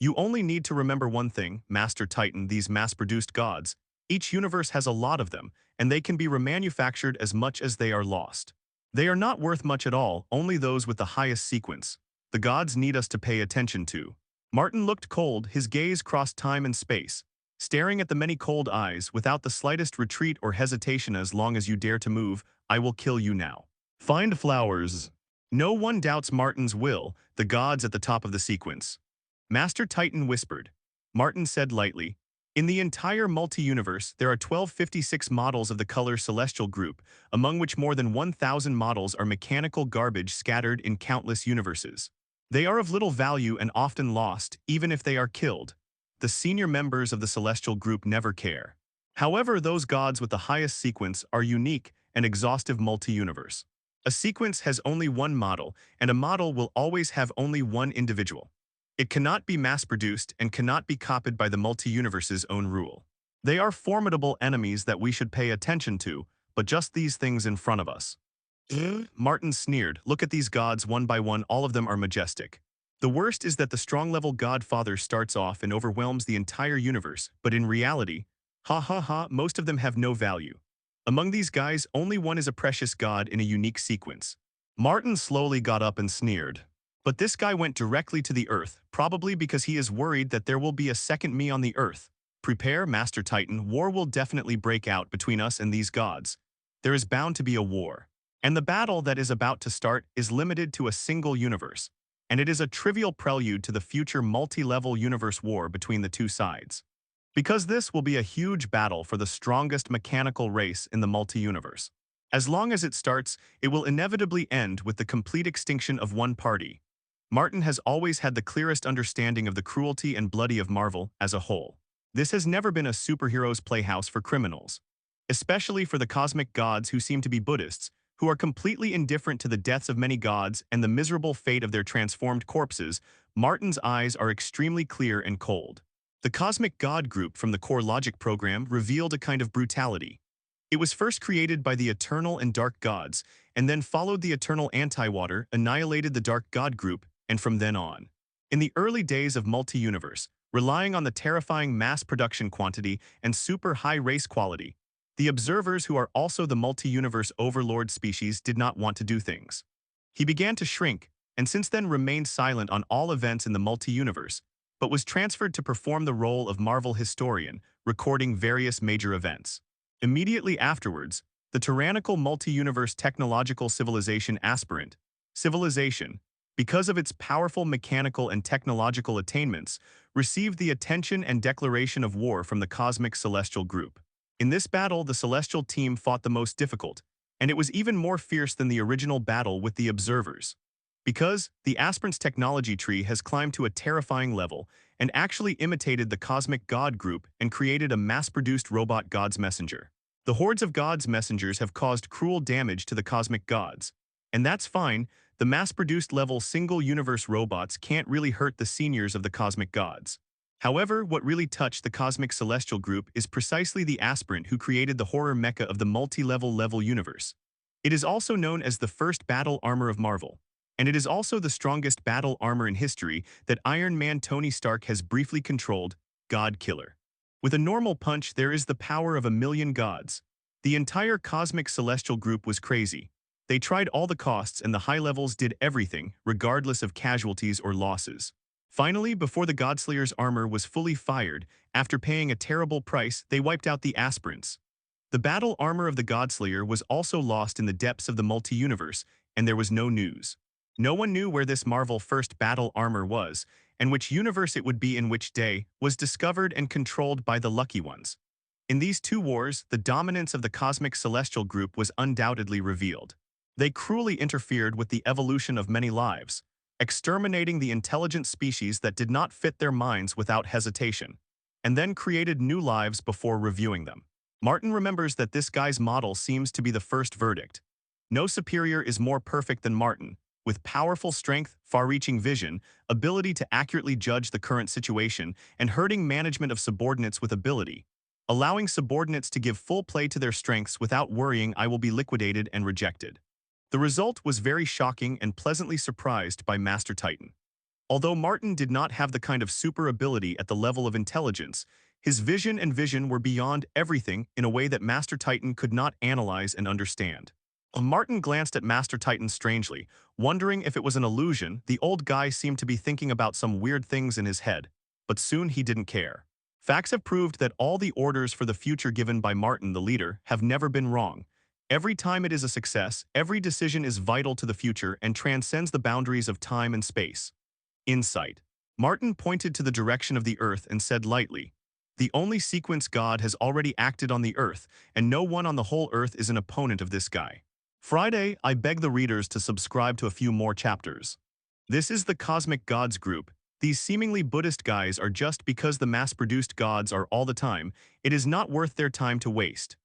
You only need to remember one thing, Master Titan, these mass-produced gods. Each universe has a lot of them, and they can be remanufactured as much as they are lost. They are not worth much at all, only those with the highest sequence. the gods need us to pay attention to. Martin looked cold, his gaze crossed time and space, staring at the many cold eyes without the slightest retreat or hesitation. As long as you dare to move, I will kill you now. Find flowers. No one doubts Martin's will, the gods at the top of the sequence. Master Titan whispered. Martin said lightly, in the entire multi-universe, there are 1256 models of the color celestial group, among which more than 1,000 models are mechanical garbage scattered in countless universes. They are of little value and often lost, even if they are killed. The senior members of the celestial group never care. However, those gods with the highest sequence are unique and exhaustive multi-universe. A sequence has only one model, and a model will always have only one individual. It cannot be mass-produced and cannot be copied by the multi-universe's own rule. They are formidable enemies that we should pay attention to, but just these things in front of us. Martin sneered. Look at these gods one by one, all of them are majestic. The worst is that the strong-level godfather starts off and overwhelms the entire universe, but in reality, most of them have no value. Among these guys, only one is a precious god in a unique sequence. Martin slowly got up and sneered. But this guy went directly to the Earth, probably because he is worried that there will be a second me on the Earth. Prepare, Master Titan, war will definitely break out between us and these gods. There is bound to be a war. And the battle that is about to start is limited to a single universe. And it is a trivial prelude to the future multi-level universe war between the two sides. Because this will be a huge battle for the strongest mechanical race in the multi-universe. As long as it starts, it will inevitably end with the complete extinction of one party. Martin has always had the clearest understanding of the cruelty and bloody of Marvel as a whole. This has never been a superhero's playhouse for criminals. Especially for the cosmic gods who seem to be Buddhists, who are completely indifferent to the deaths of many gods and the miserable fate of their transformed corpses, Martin's eyes are extremely clear and cold. The cosmic god group from the core logic program revealed a kind of brutality. It was first created by the eternal and dark gods, and then followed the eternal anti-water, annihilated the dark god group, and from then on. In the early days of multi-universe, relying on the terrifying mass production quantity and super high race quality, the observers who are also the multi-universe overlord species did not want to do things. He began to shrink, and since then remained silent on all events in the multi-universe, but was transferred to perform the role of Marvel historian, recording various major events. Immediately afterwards, the tyrannical multi-universe technological civilization aspirant, Civilization, because of its powerful mechanical and technological attainments, received the attention and declaration of war from the cosmic celestial group. In this battle, the celestial team fought the most difficult, and it was even more fierce than the original battle with the observers. Because the aspirant's technology tree has climbed to a terrifying level and actually imitated the cosmic god group and created a mass-produced robot god's messenger. The hordes of god's messengers have caused cruel damage to the cosmic gods. And that's fine. The mass-produced level single-universe robots can't really hurt the seniors of the cosmic gods. However, what really touched the cosmic celestial group is precisely the aspirant who created the horror mecha of the multi-level universe. It is also known as the first battle armor of Marvel, and it is also the strongest battle armor in history that Iron Man Tony Stark has briefly controlled, God Killer. With a normal punch, there is the power of 1,000,000 gods. The entire cosmic celestial group was crazy. They tried all the costs and the high levels did everything, regardless of casualties or losses. Finally, before the Godslayer's armor was fully fired, after paying a terrible price, they wiped out the aspirants. The battle armor of the Godslayer was also lost in the depths of the multi-universe, and there was no news. No one knew where this Marvel first battle armor was, and which universe it would be in which day, was discovered and controlled by the lucky ones. In these two wars, the dominance of the cosmic celestial group was undoubtedly revealed. They cruelly interfered with the evolution of many lives, exterminating the intelligent species that did not fit their minds without hesitation, and then created new lives before reviewing them. Martin remembers that this guy's model seems to be the first verdict. No superior is more perfect than Martin, with powerful strength, far-reaching vision, ability to accurately judge the current situation, and herding management of subordinates with ability, allowing subordinates to give full play to their strengths without worrying I will be liquidated and rejected. The result was very shocking and pleasantly surprised by Master Titan. Although Martin did not have the kind of super ability at the level of intelligence, his vision and vision were beyond everything in a way that Master Titan could not analyze and understand. Martin glanced at Master Titan strangely, wondering if it was an illusion. The old guy seemed to be thinking about some weird things in his head, but soon he didn't care. Facts have proved that all the orders for the future given by Martin, the leader, have never been wrong. Every time it is a success, every decision is vital to the future and transcends the boundaries of time and space. Insight. Martin pointed to the direction of the Earth and said lightly, "The only sequence God has already acted on the Earth, and no one on the whole Earth is an opponent of this guy." Friday, I beg the readers to subscribe to a few more chapters. This is the Cosmic Gods group. These seemingly Buddhist guys are just because the mass-produced gods are all the time, it is not worth their time to waste.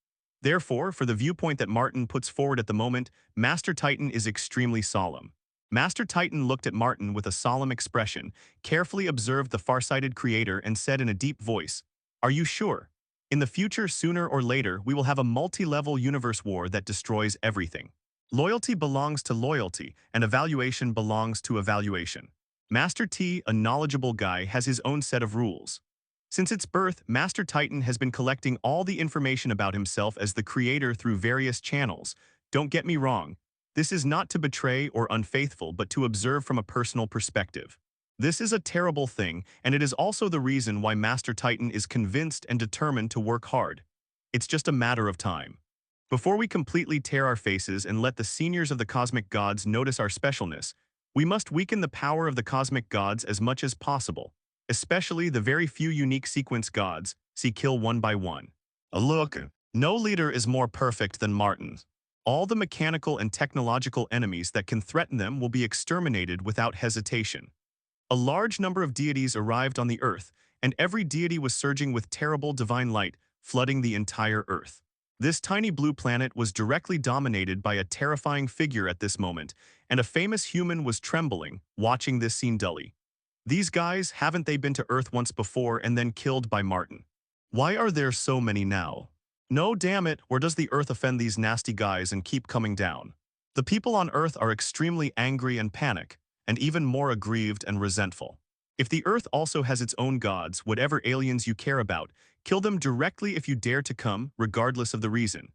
Therefore, for the viewpoint that Martin puts forward at the moment, Master Titan is extremely solemn. Master Titan looked at Martin with a solemn expression, carefully observed the farsighted creator and said in a deep voice, "Are you sure? In the future, sooner or later, we will have a multi-level universe war that destroys everything. Loyalty belongs to loyalty, and evaluation belongs to evaluation. Master T, a knowledgeable guy, has his own set of rules. Since its birth, Master Titan has been collecting all the information about himself as the creator through various channels. Don't get me wrong. This is not to betray or unfaithful, but to observe from a personal perspective. This is a terrible thing, and it is also the reason why Master Titan is convinced and determined to work hard. It's just a matter of time. Before we completely tear our faces and let the seniors of the cosmic gods notice our specialness, we must weaken the power of the cosmic gods as much as possible, especially the very few unique sequence gods. See kill one by one. Look, no leader is more perfect than Martin. All the mechanical and technological enemies that can threaten them will be exterminated without hesitation. A large number of deities arrived on the earth, and every deity was surging with terrible divine light, flooding the entire earth. This tiny blue planet was directly dominated by a terrifying figure at this moment, and a famous human was trembling, watching this scene dully. These guys, haven't they been to Earth once before and then killed by Martin? Why are there so many now? No, damn it, where does the Earth offend these nasty guys and keep coming down? The people on Earth are extremely angry and panic, and even more aggrieved and resentful. If the Earth also has its own gods, whatever aliens you care about, kill them directly if you dare to come, regardless of the reason.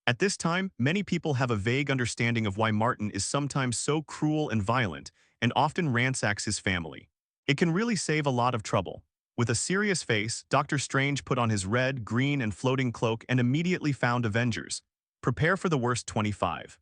At this time, many people have a vague understanding of why Martin is sometimes so cruel and violent, and often ransacks his family. It can really save a lot of trouble. With a serious face, Dr. Strange put on his red, green, and floating cloak and immediately found Avengers. Prepare for the worst 25.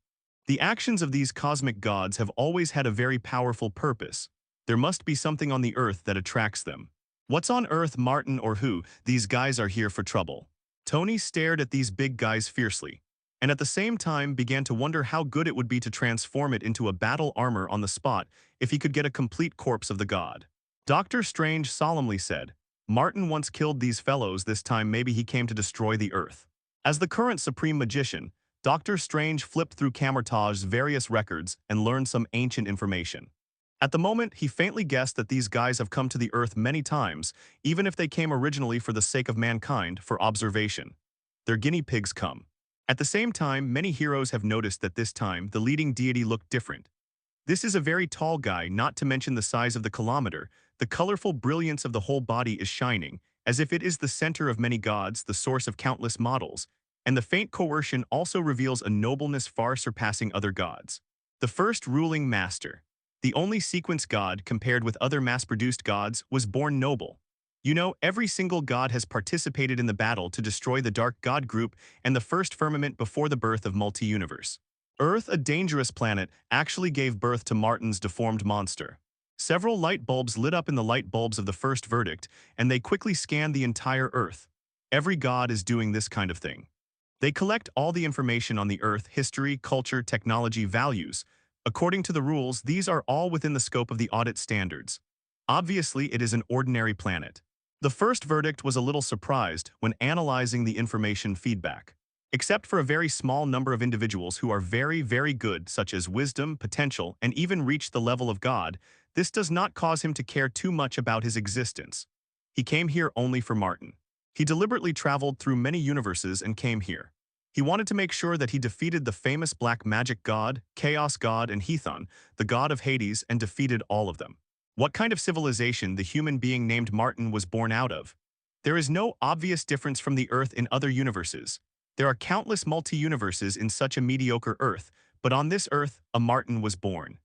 The actions of these cosmic gods have always had a very powerful purpose. There must be something on the Earth that attracts them. What's on Earth, Martin or who? These guys are here for trouble. Tony stared at these big guys fiercely, and at the same time began to wonder how good it would be to transform it into a battle armor on the spot if he could get a complete corpse of the god. Doctor Strange solemnly said, "Martin once killed these fellows, this time maybe he came to destroy the Earth." As the current Supreme Magician, Doctor Strange flipped through Kamar-Taj's various records and learned some ancient information. At the moment, he faintly guessed that these guys have come to the Earth many times, even if they came originally for the sake of mankind, for observation. Their guinea pigs come. At the same time, many heroes have noticed that this time, the leading deity looked different. This is a very tall guy, not to mention the size of the kilometer. The colorful brilliance of the whole body is shining, as if it is the center of many gods, the source of countless models, and the faint coercion also reveals a nobleness far surpassing other gods. The first ruling master, the only sequence god compared with other mass-produced gods, was born noble. You know, every single god has participated in the battle to destroy the dark god group and the first firmament before the birth of multi-universe. Earth, a dangerous planet, actually gave birth to Martin's deformed monster. Several light bulbs lit up in the light bulbs of the first verdict, and they quickly scanned the entire Earth. Every god is doing this kind of thing. They collect all the information on the Earth: history, culture, technology, values. According to the rules, these are all within the scope of the audit standards. Obviously, it is an ordinary planet. The first verdict was a little surprised when analyzing the information feedback. Except for a very small number of individuals who are very, very good, such as wisdom, potential, and even reach the level of God, this does not cause him to care too much about his existence. He came here only for Martin. He deliberately traveled through many universes and came here. He wanted to make sure that he defeated the famous black magic god, chaos god, and Hethon, the god of Hades, and defeated all of them. What kind of civilization the human being named Martin was born out of? There is no obvious difference from the Earth in other universes. There are countless multi-universes in such a mediocre Earth, but on this Earth, a Martin was born.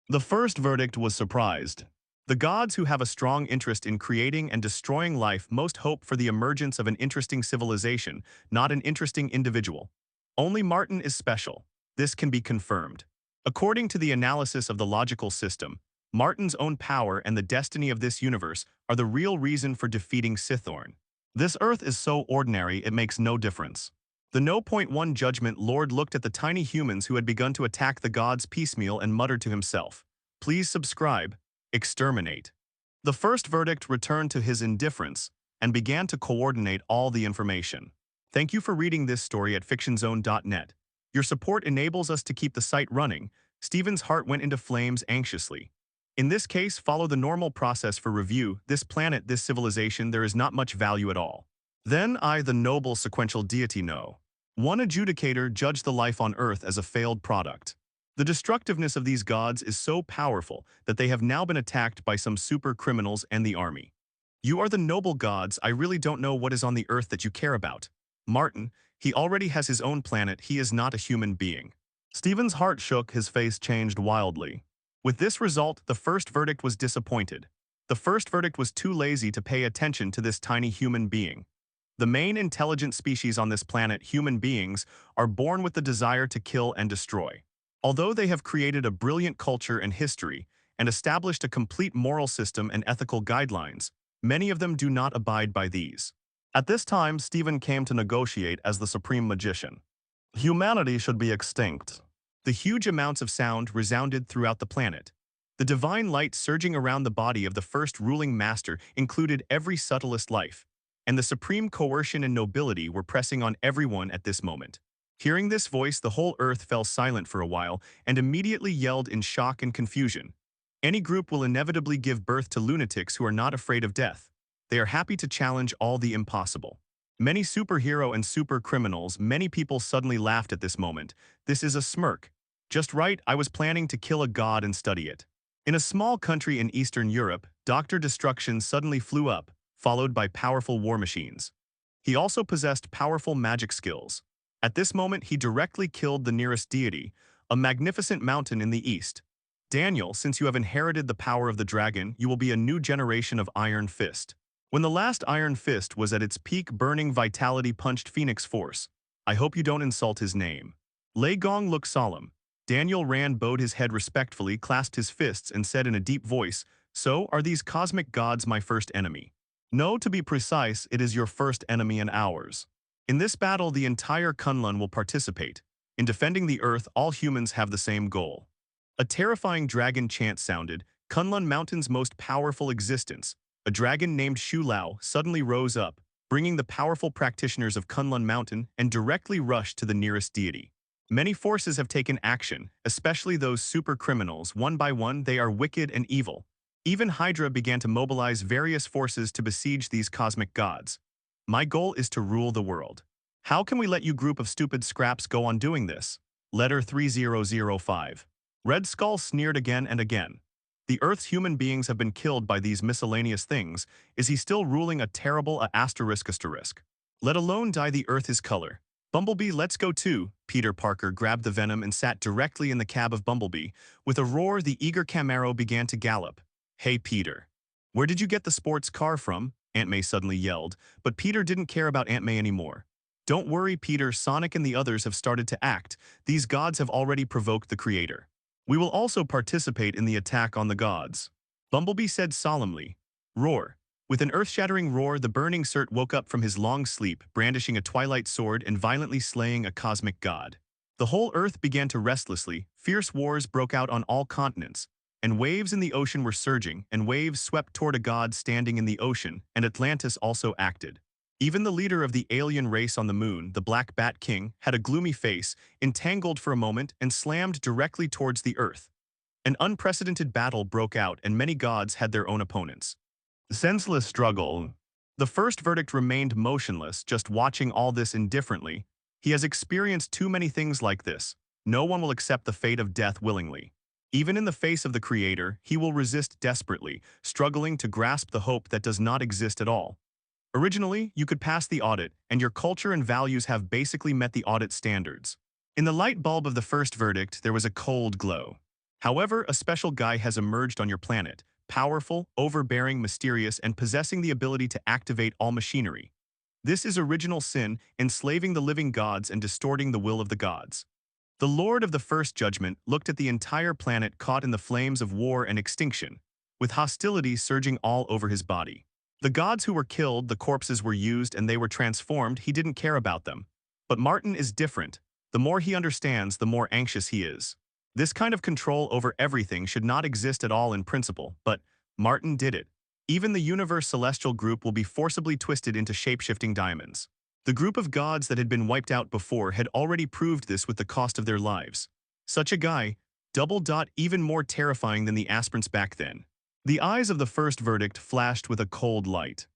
The first verdict was surprised. The gods who have a strong interest in creating and destroying life most hope for the emergence of an interesting civilization, not an interesting individual. Only Martin is special. This can be confirmed. According to the analysis of the logical system, Martin's own power and the destiny of this universe are the real reason for defeating Sithorn. This Earth is so ordinary it makes no difference. The No. 1 Judgment Lord looked at the tiny humans who had begun to attack the gods piecemeal and muttered to himself, "Please subscribe. Exterminate." The first verdict returned to his indifference and began to coordinate all the information. Thank you for reading this story at fictionzone.net. Your support enables us to keep the site running. Stephen's heart went into flames anxiously. In this case, follow the normal process for review. This planet, this civilization, there is not much value at all. Then I, the noble sequential deity, know. One adjudicator judged the life on Earth as a failed product. The destructiveness of these gods is so powerful that they have now been attacked by some super criminals and the army. You are the noble gods, I really don't know what is on the Earth that you care about. Martin, he already has his own planet, he is not a human being. Stephen's heart shook, his face changed wildly. With this result, the first verdict was disappointed. The first verdict was too lazy to pay attention to this tiny human being. The main intelligent species on this planet, human beings, are born with the desire to kill and destroy. Although they have created a brilliant culture and history and established a complete moral system and ethical guidelines, many of them do not abide by these. At this time, Stephen came to negotiate as the supreme magician. Humanity should be extinct. The huge amounts of sound resounded throughout the planet. The divine light surging around the body of the first ruling master included every subtlest life, and the supreme coercion and nobility were pressing on everyone at this moment. Hearing this voice, the whole earth fell silent for a while and immediately yelled in shock and confusion. Any group will inevitably give birth to lunatics who are not afraid of death. They are happy to challenge all the impossible. Many superhero and super criminals, many people suddenly laughed at this moment. This is a smirk. Just right, I was planning to kill a god and study it. In a small country in Eastern Europe, Dr. Destruction suddenly flew up, followed by powerful war machines. He also possessed powerful magic skills. At this moment, he directly killed the nearest deity, a magnificent mountain in the east. Daniel, since you have inherited the power of the dragon, you will be a new generation of Iron Fist. When the last Iron Fist was at its peak, burning vitality punched Phoenix Force. I hope you don't insult his name. Lei Gong looked solemn. Daniel Rand bowed his head respectfully, clasped his fists, and said in a deep voice, "So, are these cosmic gods my first enemy?" "No, to be precise, it is your first enemy and ours. In this battle, the entire Kunlun will participate. In defending the Earth, all humans have the same goal." A terrifying dragon chant sounded, Kunlun Mountain's most powerful existence. A dragon named Shu Lao suddenly rose up, bringing the powerful practitioners of Kunlun Mountain and directly rushed to the nearest deity. Many forces have taken action, especially those super criminals. One by one, they are wicked and evil. Even Hydra began to mobilize various forces to besiege these cosmic gods. My goal is to rule the world. How can we let you group of stupid scraps go on doing this? Letter 3005. Red Skull sneered again and again. The Earth's human beings have been killed by these miscellaneous things. Is he still ruling a terrible asterisk? Let alone dye the Earth his color. Bumblebee, let's go too. Peter Parker grabbed the venom and sat directly in the cab of Bumblebee. With a roar, the eager Camaro began to gallop. Hey Peter. Where did you get the sports car from? Aunt May suddenly yelled, but Peter didn't care about Aunt May anymore. Don't worry, Peter, Sonic and the others have started to act. These gods have already provoked the creator. We will also participate in the attack on the gods. Bumblebee said solemnly. Roar. With an earth-shattering roar, the burning Cert woke up from his long sleep, brandishing a twilight sword and violently slaying a cosmic god. The whole Earth began to restlessly, fierce wars broke out on all continents, and waves in the ocean were surging, and waves swept toward a god standing in the ocean, and Atlantis also acted. Even the leader of the alien race on the moon, the Black Bat King, had a gloomy face, entangled for a moment, and slammed directly towards the Earth. An unprecedented battle broke out, and many gods had their own opponents. Senseless struggle. The first verdict remained motionless, just watching all this indifferently. He has experienced too many things like this. No one will accept the fate of death willingly. Even in the face of the Creator, he will resist desperately, struggling to grasp the hope that does not exist at all. Originally, you could pass the audit, and your culture and values have basically met the audit standards. In the light bulb of the first verdict, there was a cold glow. However, a special guy has emerged on your planet, powerful, overbearing, mysterious, and possessing the ability to activate all machinery. This is original sin, enslaving the living gods and distorting the will of the gods. The Lord of the First Judgment looked at the entire planet caught in the flames of war and extinction, with hostility surging all over his body. The gods who were killed, the corpses were used, and they were transformed. He didn't care about them. But Martin is different. The more he understands, the more anxious he is. This kind of control over everything should not exist at all in principle, but Martin did it. Even the universe celestial group will be forcibly twisted into shape-shifting diamonds. The group of gods that had been wiped out before had already proved this with the cost of their lives. Such a guy, even more terrifying than the aspirants back then. The eyes of the first verdict flashed with a cold light.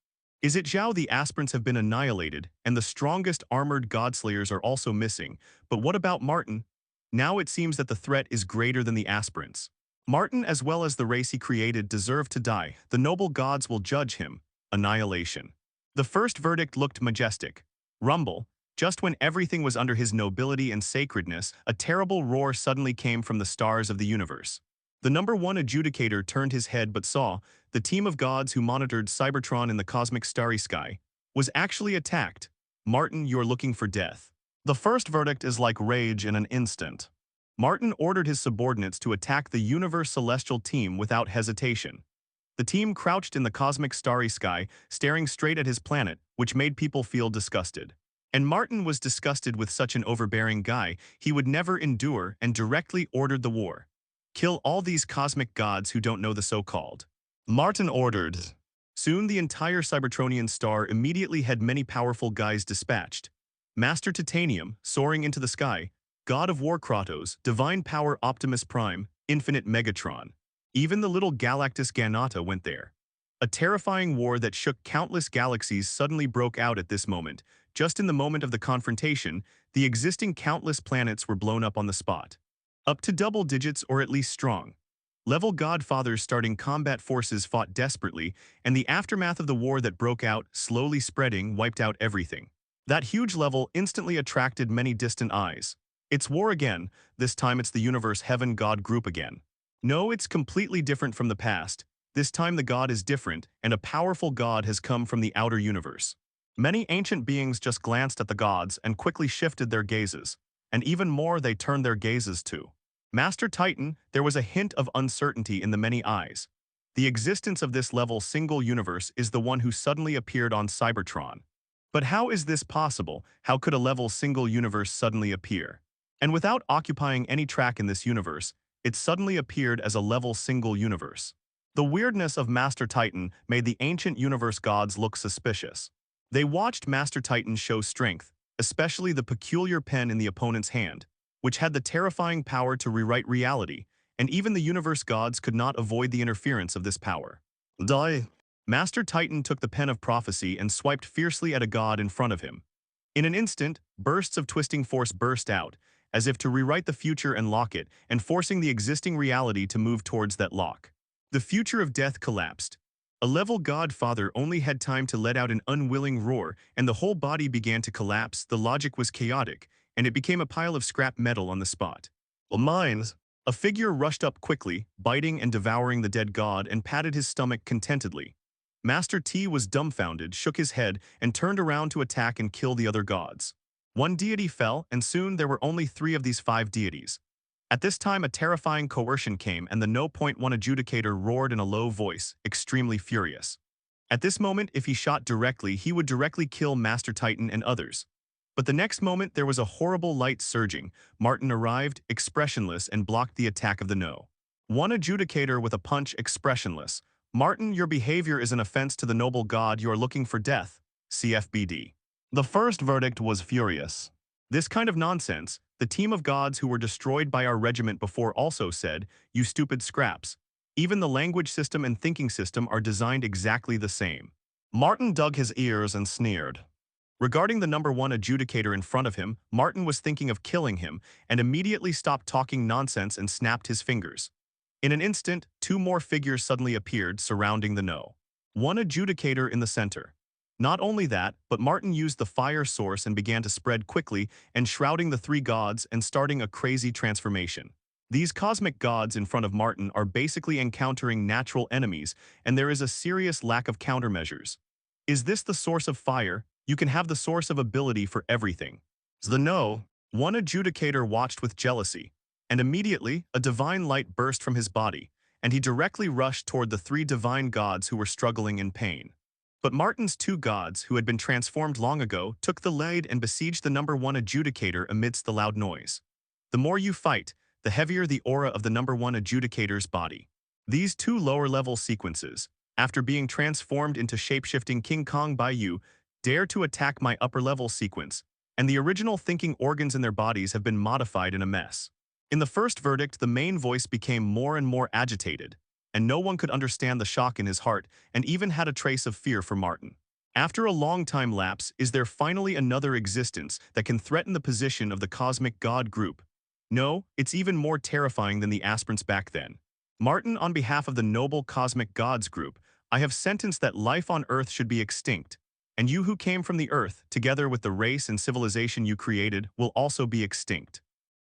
Is it Zhao? The aspirants have been annihilated, and the strongest armored godslayers are also missing, but what about Martin? Now it seems that the threat is greater than the aspirants. Martin, as well as the race he created, deserve to die. The noble gods will judge him. Annihilation. The first verdict looked majestic. Rumble. Just when everything was under his nobility and sacredness, a terrible roar suddenly came from the stars of the universe. The number one adjudicator turned his head but saw the team of gods who monitored Cybertron in the cosmic starry sky was actually attacked. Martin, you're looking for death. The first verdict is like rage in an instant. Martin ordered his subordinates to attack the universe celestial team without hesitation. The team crouched in the cosmic starry sky, staring straight at his planet, which made people feel disgusted. And Martin was disgusted with such an overbearing guy he would never endure and directly ordered the war. Kill all these cosmic gods who don't know the so-called. Martin ordered. Soon the entire Cybertronian star immediately had many powerful guys dispatched. Master Titanium, soaring into the sky, God of War Kratos, Divine Power Optimus Prime, Infinite Megatron. Even the little Galactus Ganata went there. A terrifying war that shook countless galaxies suddenly broke out at this moment. Just in the moment of the confrontation, the existing countless planets were blown up on the spot. Up to double digits or at least strong. Level godfathers starting combat forces fought desperately, and the aftermath of the war that broke out, slowly spreading, wiped out everything. That huge level instantly attracted many distant eyes. It's war again, this time it's the universe heaven god group again. No, it's completely different from the past. This time the god is different, and a powerful god has come from the outer universe. Many ancient beings just glanced at the gods and quickly shifted their gazes. And even more they turned their gazes to Master Titan. There was a hint of uncertainty in the many eyes. The existence of this level single universe is the one who suddenly appeared on Cybertron. But how is this possible? How could a level single universe suddenly appear? And without occupying any track in this universe, it suddenly appeared as a level single universe. The weirdness of Master Titan made the ancient universe gods look suspicious. They watched Master Titan show strength, especially the peculiar pen in the opponent's hand, which had the terrifying power to rewrite reality, and even the universe gods could not avoid the interference of this power. Die. Master Titan took the pen of prophecy and swiped fiercely at a god in front of him. In an instant, bursts of twisting force burst out, as if to rewrite the future and lock it, and forcing the existing reality to move towards that lock. The future of death collapsed. A level godfather only had time to let out an unwilling roar, and the whole body began to collapse. The logic was chaotic, and it became a pile of scrap metal on the spot. Well, mines. A figure rushed up quickly, biting and devouring the dead god, and patted his stomach contentedly. Master T was dumbfounded, shook his head, and turned around to attack and kill the other gods. One deity fell, and soon there were only 3 of these 5 deities. At this time, a terrifying coercion came, and the No.1 adjudicator roared in a low voice, extremely furious. At this moment, if he shot directly, he would directly kill Master Titan and others. But the next moment, there was a horrible light surging. Martin arrived, expressionless, and blocked the attack of the No. 1 adjudicator with a punch, expressionless. Martin, your behavior is an offense to the noble god. You are looking for death. CFBD. The first verdict was furious. This kind of nonsense, the team of gods who were destroyed by our regiment before also said, you stupid scraps. Even the language system and thinking system are designed exactly the same. Martin dug his ears and sneered. Regarding the number 1 adjudicator in front of him, Martin was thinking of killing him and immediately stopped talking nonsense and snapped his fingers. In an instant, 2 more figures suddenly appeared surrounding the No. 1 adjudicator in the center. Not only that, but Martin used the fire source and began to spread quickly, enshrouding the three gods and starting a crazy transformation. These cosmic gods in front of Martin are basically encountering natural enemies, and there is a serious lack of countermeasures. Is this the source of fire? You can have the source of ability for everything. The no. One adjudicator watched with jealousy, and immediately a divine light burst from his body, and he directly rushed toward the three divine gods who were struggling in pain. But Martin's two gods, who had been transformed long ago, took the lead and besieged the number one adjudicator amidst the loud noise. The more you fight, the heavier the aura of the number one adjudicator's body. These two lower-level sequences, after being transformed into shapeshifting King Kong by you, dare to attack my upper-level sequence, and the original thinking organs in their bodies have been modified in a mess. In the first verdict, the main voice became more and more agitated, and no one could understand the shock in his heart and even had a trace of fear for Martin. After a long time lapse, is there finally another existence that can threaten the position of the cosmic god group? No, it's even more terrifying than the aspirants back then. Martin, on behalf of the noble cosmic gods group, I have sentenced that life on Earth should be extinct, and you who came from the Earth, together with the race and civilization you created, will also be extinct.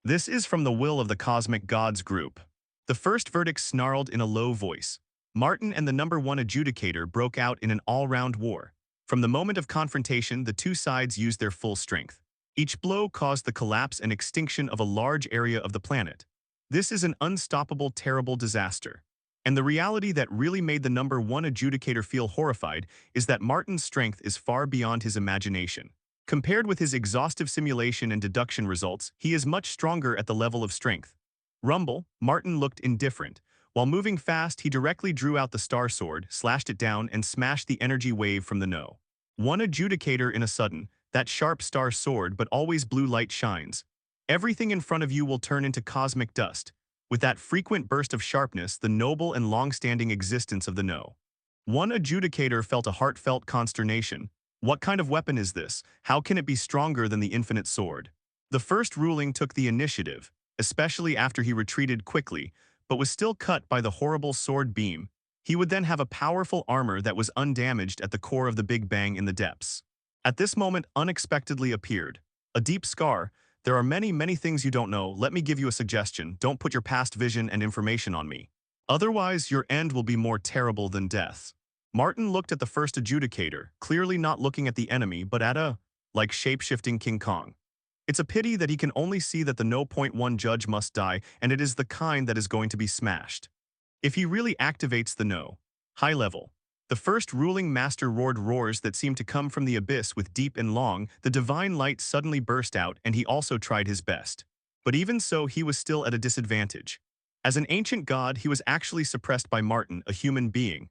This is from the will of the cosmic gods group. The first verdict snarled in a low voice. Martin and the number one adjudicator broke out in an all-round war. From the moment of confrontation, the two sides used their full strength. Each blow caused the collapse and extinction of a large area of the planet. This is an unstoppable, terrible disaster. And the reality that really made the number one adjudicator feel horrified is that Martin's strength is far beyond his imagination. Compared with his exhaustive simulation and deduction results, he is much stronger at the level of strength. Rumble, Martin looked indifferent. While moving fast, he directly drew out the star sword, slashed it down, and smashed the energy wave from the no. One adjudicator in a sudden, that sharp star sword but always blue light shines. Everything in front of you will turn into cosmic dust. With that frequent burst of sharpness, the noble and long-standing existence of the no. One adjudicator felt a heartfelt consternation. What kind of weapon is this? How can it be stronger than the infinite sword? The first ruling took the initiative, especially after he retreated quickly, but was still cut by the horrible sword beam. He would then have a powerful armor that was undamaged at the core of the Big Bang in the depths. At this moment, unexpectedly appeared a deep scar. There are many, many things you don't know. Let me give you a suggestion. Don't put your past vision and information on me. Otherwise, your end will be more terrible than death. Martin looked at the first adjudicator, clearly not looking at the enemy, but at like shape-shifting King Kong. It's a pity that he can only see that the no.1 judge must die, and it is the kind that is going to be smashed. If he really activates the no. High level. The first ruling master roared roars that seemed to come from the abyss with deep and long. The divine light suddenly burst out, and he also tried his best. But even so, he was still at a disadvantage. As an ancient god, he was actually suppressed by Martin, a human being.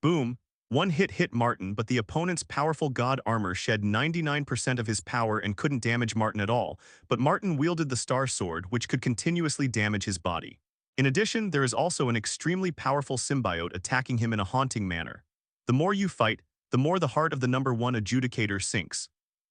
Boom. One hit Martin, but the opponent's powerful god armor shed 99% of his power and couldn't damage Martin at all, but Martin wielded the star sword, which could continuously damage his body. In addition, there is also an extremely powerful symbiote attacking him in a haunting manner. The more you fight, the more the heart of the number one adjudicator sinks.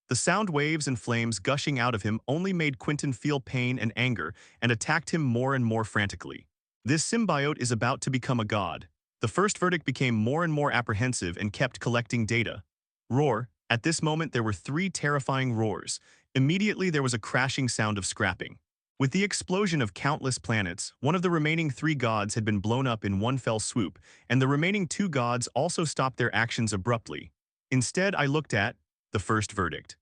The sound waves and flames gushing out of him only made Quentin feel pain and anger and attacked him more and more frantically. This symbiote is about to become a god. The first verdict became more and more apprehensive and kept collecting data. Roar. At this moment there were three terrifying roars. Immediately there was a crashing sound of scrapping. With the explosion of countless planets, one of the remaining three gods had been blown up in one fell swoop, and the remaining two gods also stopped their actions abruptly. Instead, I looked at the first verdict.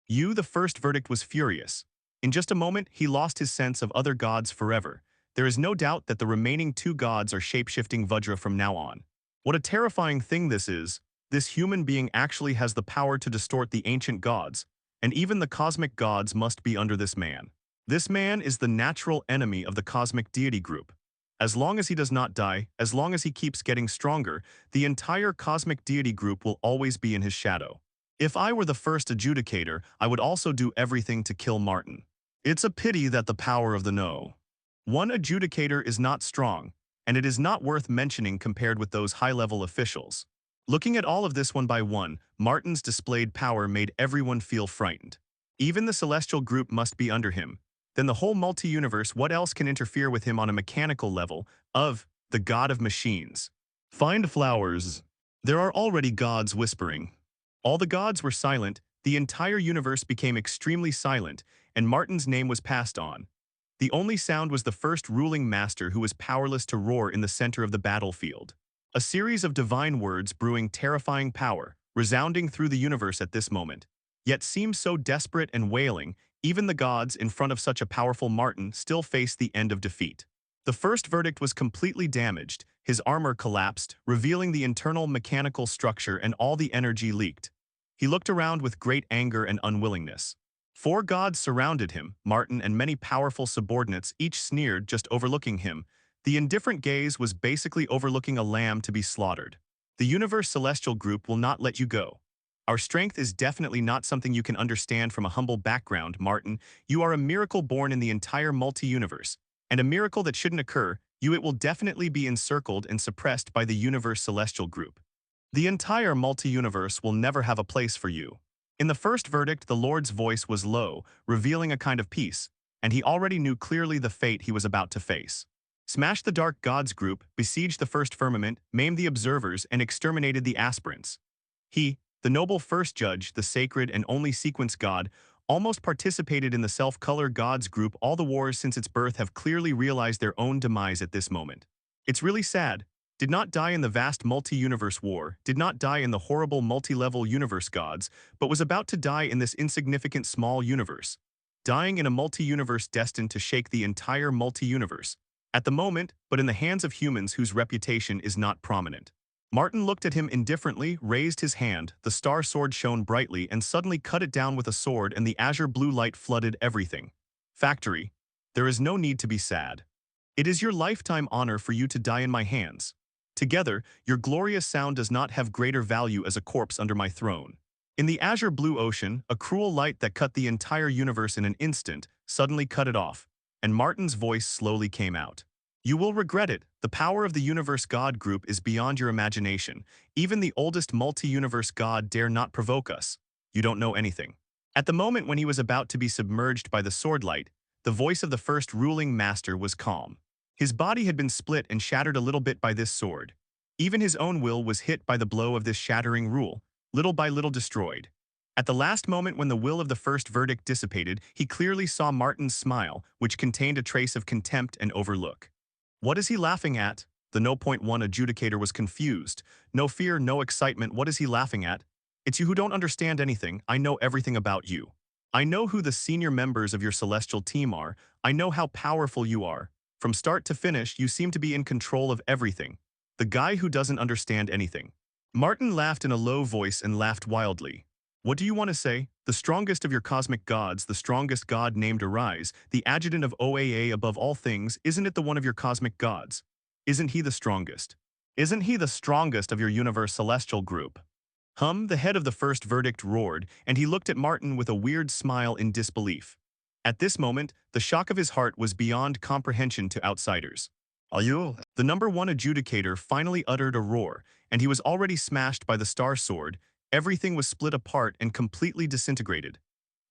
The first verdict was furious. In just a moment, he lost his sense of other gods forever. There is no doubt that the remaining two gods are shape-shifting Vajra from now on. What a terrifying thing this is. This human being actually has the power to distort the ancient gods, and even the cosmic gods must be under this man. This man is the natural enemy of the cosmic deity group. As long as he does not die, as long as he keeps getting stronger, the entire cosmic deity group will always be in his shadow. If I were the first adjudicator, I would also do everything to kill Martin. It's a pity that the power of the no. One adjudicator is not strong, and it is not worth mentioning compared with those high-level officials. Looking at all of this one by one, Martin's displayed power made everyone feel frightened. Even the celestial group must be under him. Then the whole multi-universe, what else can interfere with him on a mechanical level of the god of machines? Find flowers. There are already gods whispering. All the gods were silent, the entire universe became extremely silent, and Martin's name was passed on. The only sound was the first ruling master who was powerless to roar in the center of the battlefield. A series of divine words brewing terrifying power, resounding through the universe at this moment. Yet seemed so desperate and wailing, even the gods in front of such a powerful Martin still faced the end of defeat. The first verdict was completely damaged, his armor collapsed, revealing the internal mechanical structure and all the energy leaked. He looked around with great anger and unwillingness. Four gods surrounded him, Martin and many powerful subordinates each sneered just overlooking him. The indifferent gaze was basically overlooking a lamb to be slaughtered. The universe celestial group will not let you go. Our strength is definitely not something you can understand from a humble background, Martin. You are a miracle born in the entire multi-universe. And a miracle that shouldn't occur, it will definitely be encircled and suppressed by the universe celestial group. The entire multi-universe will never have a place for you. In the first verdict, the Lord's voice was low, revealing a kind of peace, and he already knew clearly the fate he was about to face. Smash the dark gods group, besieged the first firmament, maimed the observers, and exterminated the aspirants. He, the noble first judge, the sacred and only sequence god, almost participated in the self-color gods group. All the wars since its birth have clearly realized their own demise at this moment. It's really sad. Did not die in the vast multi-universe war, did not die in the horrible multi-level universe gods, but was about to die in this insignificant small universe. Dying in a multi-universe destined to shake the entire multi-universe. At the moment, but in the hands of humans whose reputation is not prominent. Martin looked at him indifferently, raised his hand, the star sword shone brightly and suddenly cut it down with a sword and the azure blue light flooded everything. Factory, there is no need to be sad. It is your lifetime honor for you to die in my hands. Together, your glorious sound does not have greater value as a corpse under my throne. In the azure blue ocean, a cruel light that cut the entire universe in an instant suddenly cut it off, and Martin's voice slowly came out. You will regret it. The power of the universe god group is beyond your imagination. Even the oldest multi-universe god dare not provoke us. You don't know anything. At the moment when he was about to be submerged by the sword light, the voice of the first ruling master was calm. His body had been split and shattered a little bit by this sword. Even his own will was hit by the blow of this shattering rule, little by little destroyed. At the last moment when the will of the first verdict dissipated, he clearly saw Martin's smile, which contained a trace of contempt and overlook. What is he laughing at? The No. 1 adjudicator was confused. No fear, no excitement. What is he laughing at? It's you who don't understand anything. I know everything about you. I know who the senior members of your celestial team are. I know how powerful you are. From start to finish, you seem to be in control of everything. The guy who doesn't understand anything. Martin laughed in a low voice and laughed wildly. What do you want to say? The strongest of your cosmic gods, the strongest god named Arise, the adjutant of OAA above all things, isn't it the one of your cosmic gods? Isn't he the strongest? Isn't he the strongest of your universe celestial group? The head of the first verdict roared, and he looked at Martin with a weird smile in disbelief. At this moment, the shock of his heart was beyond comprehension to outsiders. Are you? The No. 1 adjudicator finally uttered a roar, and he was already smashed by the star sword. Everything was split apart and completely disintegrated.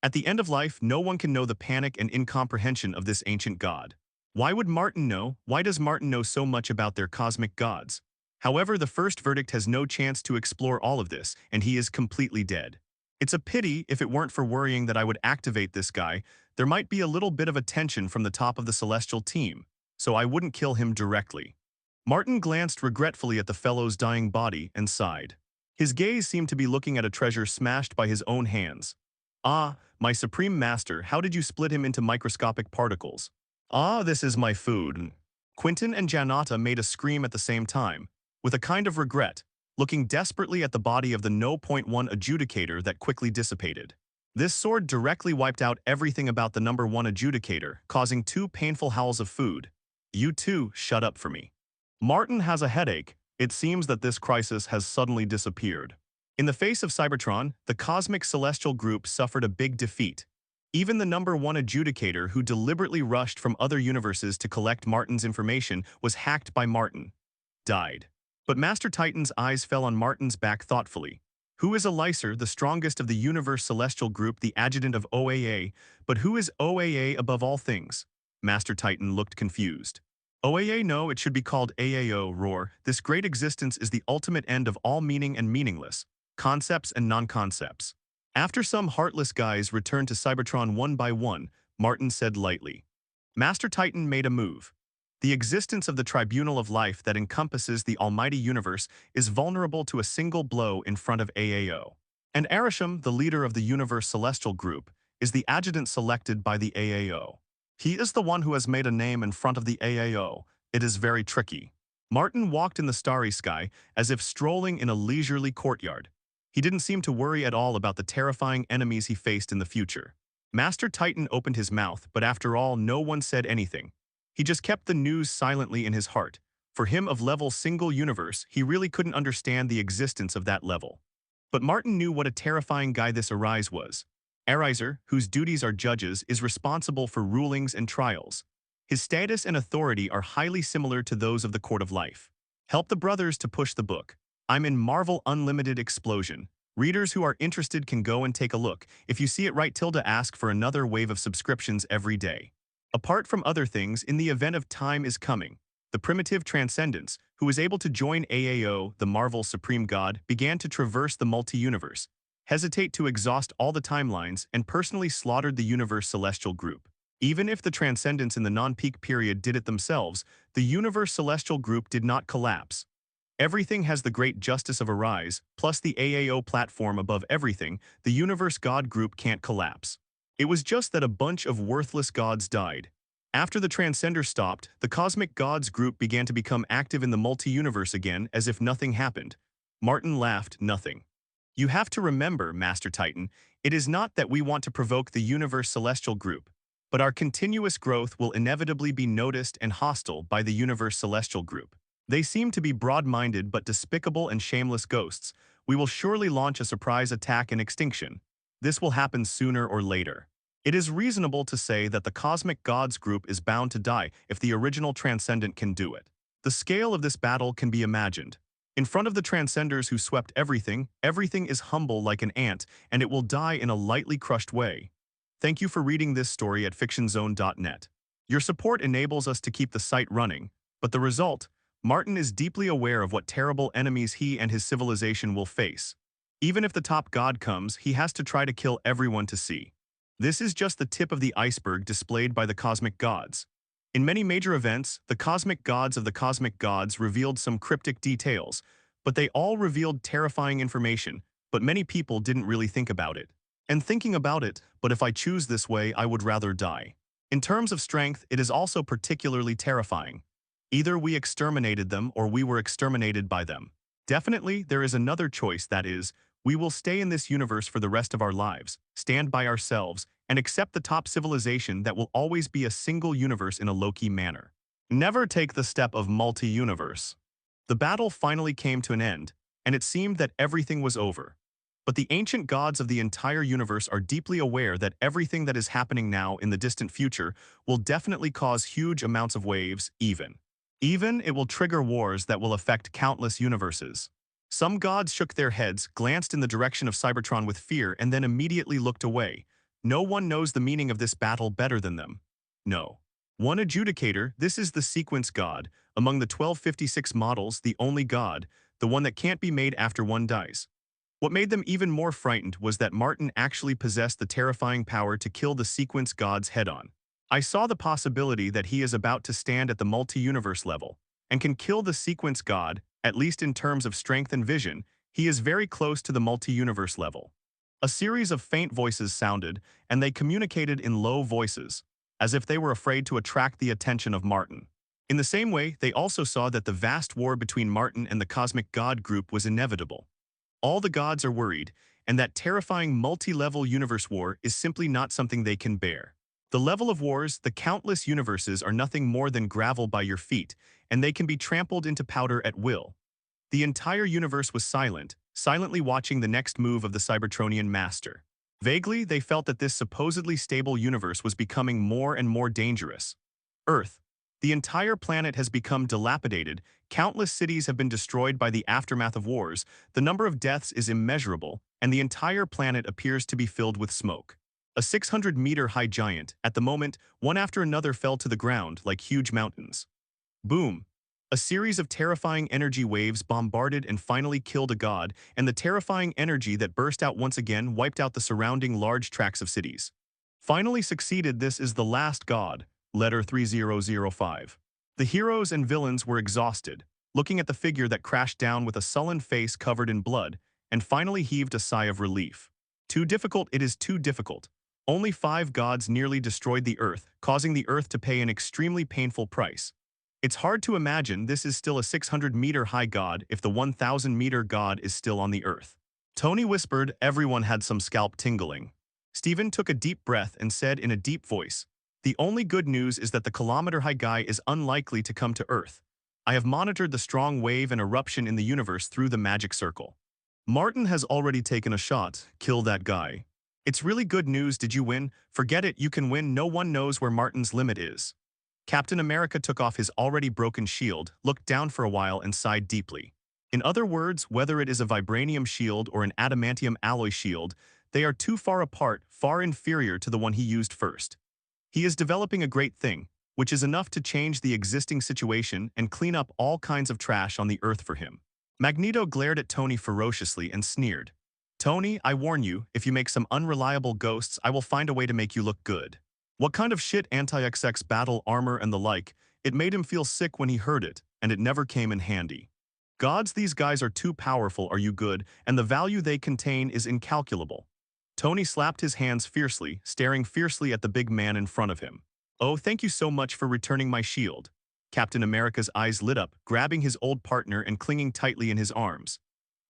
At the end of life, no one can know the panic and incomprehension of this ancient god. Why would Martin know? Why does Martin know so much about their cosmic gods? However, the first verdict has no chance to explore all of this, and he is completely dead. It's a pity. If it weren't for worrying that I would activate this guy, there might be a little bit of attention from the top of the celestial team, so I wouldn't kill him directly. Martin glanced regretfully at the fellow's dying body and sighed. His gaze seemed to be looking at a treasure smashed by his own hands. Ah, my supreme master, how did you split him into microscopic particles? Ah, this is my food. Quentin and Janata made a scream at the same time, with a kind of regret, looking desperately at the body of the No. 1 adjudicator that quickly dissipated. This sword directly wiped out everything about the No. 1 adjudicator, causing two painful howls of food. You two, shut up for me. Martin has a headache. It seems that this crisis has suddenly disappeared. In the face of Cybertron, the cosmic celestial group suffered a big defeat. Even the No. 1 adjudicator, who deliberately rushed from other universes to collect Martin's information, was hacked by Martin. Died. But Master Titan's eyes fell on Martin's back thoughtfully. Who is Elicer, the strongest of the universe celestial group, the adjutant of OAA? But who is OAA above all things? Master Titan looked confused. OAA? No, it should be called AAO, roar. This great existence is the ultimate end of all meaning and meaningless. concepts and non-concepts. After some heartless guys returned to Cybertron one by one, Martin said lightly. Master Titan made a move. The existence of the tribunal of life that encompasses the almighty universe is vulnerable to a single blow in front of AAO. And Arisham, the leader of the Universe Celestial Group, is the adjutant selected by the AAO. He is the one who has made a name in front of the AAO. It is very tricky. Martin walked in the starry sky as if strolling in a leisurely courtyard. He didn't seem to worry at all about the terrifying enemies he faced in the future. Master Titan opened his mouth, but after all, no one said anything. He just kept the news silently in his heart. For him of level single universe, he really couldn't understand the existence of that level. But Martin knew what a terrifying guy this Arise was. Ariser, whose duties are judges, is responsible for rulings and trials. His status and authority are highly similar to those of the Court of Life. Help the brothers to push the book. I'm in Marvel Unlimited Explosion. Readers who are interested can go and take a look. If you see it right, ask for another wave of subscriptions every day. Apart from other things, in the event of time is coming, the primitive Transcendence, who was able to join AAO, the Marvel Supreme God, began to traverse the multi-universe, hesitate to exhaust all the timelines, and personally slaughtered the Universe Celestial Group. Even if the Transcendence in the non-peak period did it themselves, the Universe Celestial Group did not collapse. Everything has the great justice of Arise, plus the AAO platform above everything, the Universe God Group can't collapse. It was just that a bunch of worthless gods died. After the Transcender stopped, the Cosmic Gods Group began to become active in the multi-universe again as if nothing happened. Martin laughed, nothing. You have to remember, Master Titan, it is not that we want to provoke the Universe Celestial Group, but our continuous growth will inevitably be noticed and hostile by the Universe Celestial Group. They seem to be broad-minded but despicable and shameless ghosts. We will surely launch a surprise attack and extinction. This will happen sooner or later. It is reasonable to say that the Cosmic Gods Group is bound to die if the original Transcendent can do it. The scale of this battle can be imagined. In front of the Transcenders who swept everything, everything is humble like an ant, and it will die in a lightly crushed way. Thank you for reading this story at fictionzone.net. Your support enables us to keep the site running, but the result, Martin is deeply aware of what terrible enemies he and his civilization will face. Even if the top god comes, he has to try to kill everyone to see. This is just the tip of the iceberg displayed by the Cosmic Gods. In many major events, the Cosmic Gods of the Cosmic Gods revealed some cryptic details, but they all revealed terrifying information, but many people didn't really think about it. And thinking about it, but if I choose this way, I would rather die. In terms of strength, it is also particularly terrifying. Either we exterminated them or we were exterminated by them. Definitely, there is another choice, that is, we will stay in this universe for the rest of our lives, stand by ourselves, and accept the top civilization that will always be a single universe in a low-key manner. Never take the step of multi-universe. The battle finally came to an end, and it seemed that everything was over. But the ancient gods of the entire universe are deeply aware that everything that is happening now in the distant future will definitely cause huge amounts of waves, even it will trigger wars that will affect countless universes. Some gods shook their heads, glanced in the direction of Cybertron with fear, and then immediately looked away. No one knows the meaning of this battle better than them. No. One adjudicator, this is the sequence god, among the 1256 models, the only god, the one that can't be made after one dies. What made them even more frightened was that Martin actually possessed the terrifying power to kill the sequence gods head-on. I saw the possibility that he is about to stand at the multi-universe level and can kill the sequence god, at least in terms of strength and vision. He is very close to the multi-universe level. A series of faint voices sounded, and they communicated in low voices, as if they were afraid to attract the attention of Martin. In the same way, they also saw that the vast war between Martin and the Cosmic God Group was inevitable. All the gods are worried, and that terrifying multi-level universe war is simply not something they can bear. The level of wars, the countless universes, are nothing more than gravel by your feet, and they can be trampled into powder at will. The entire universe was silent, silently watching the next move of the Cybertronian master. Vaguely, they felt that this supposedly stable universe was becoming more and more dangerous. Earth. The entire planet has become dilapidated, countless cities have been destroyed by the aftermath of wars, the number of deaths is immeasurable, and the entire planet appears to be filled with smoke. A 600-meter-high giant, at the moment, one after another fell to the ground like huge mountains. Boom! A series of terrifying energy waves bombarded and finally killed a god, and the terrifying energy that burst out once again wiped out the surrounding large tracts of cities. Finally succeeded. This is the last god, letter 3005. The heroes and villains were exhausted, looking at the figure that crashed down with a sullen face covered in blood, and finally heaved a sigh of relief. Too difficult, it is too difficult. Only 5 gods nearly destroyed the Earth, causing the Earth to pay an extremely painful price. It's hard to imagine this is still a 600-meter-high god if the 1,000-meter god is still on the Earth. Tony whispered. Everyone had some scalp tingling. Stephen took a deep breath and said in a deep voice, "The only good news is that the kilometer-high guy is unlikely to come to Earth. I have monitored the strong wave and eruption in the universe through the magic circle. Martin has already taken a shot. Kill that guy. It's really good news. Did you win? Forget it, you can win. No one knows where Martin's limit is." Captain America took off his already broken shield, looked down for a while and sighed deeply. In other words, whether it is a vibranium shield or an adamantium alloy shield, they are too far apart, far inferior to the one he used first. He is developing a great thing, which is enough to change the existing situation and clean up all kinds of trash on the Earth for him. Magneto glared at Tony ferociously and sneered. "Tony, I warn you, if you make some unreliable ghosts, I will find a way to make you look good." What kind of shit, anti-XX battle armor and the like? It made him feel sick when he heard it, and it never came in handy. Gods, these guys are too powerful. Are you good? And the value they contain is incalculable. Tony slapped his hands fiercely, staring fiercely at the big man in front of him. "Oh, thank you so much for returning my shield." Captain America's eyes lit up, grabbing his old partner and clinging tightly in his arms.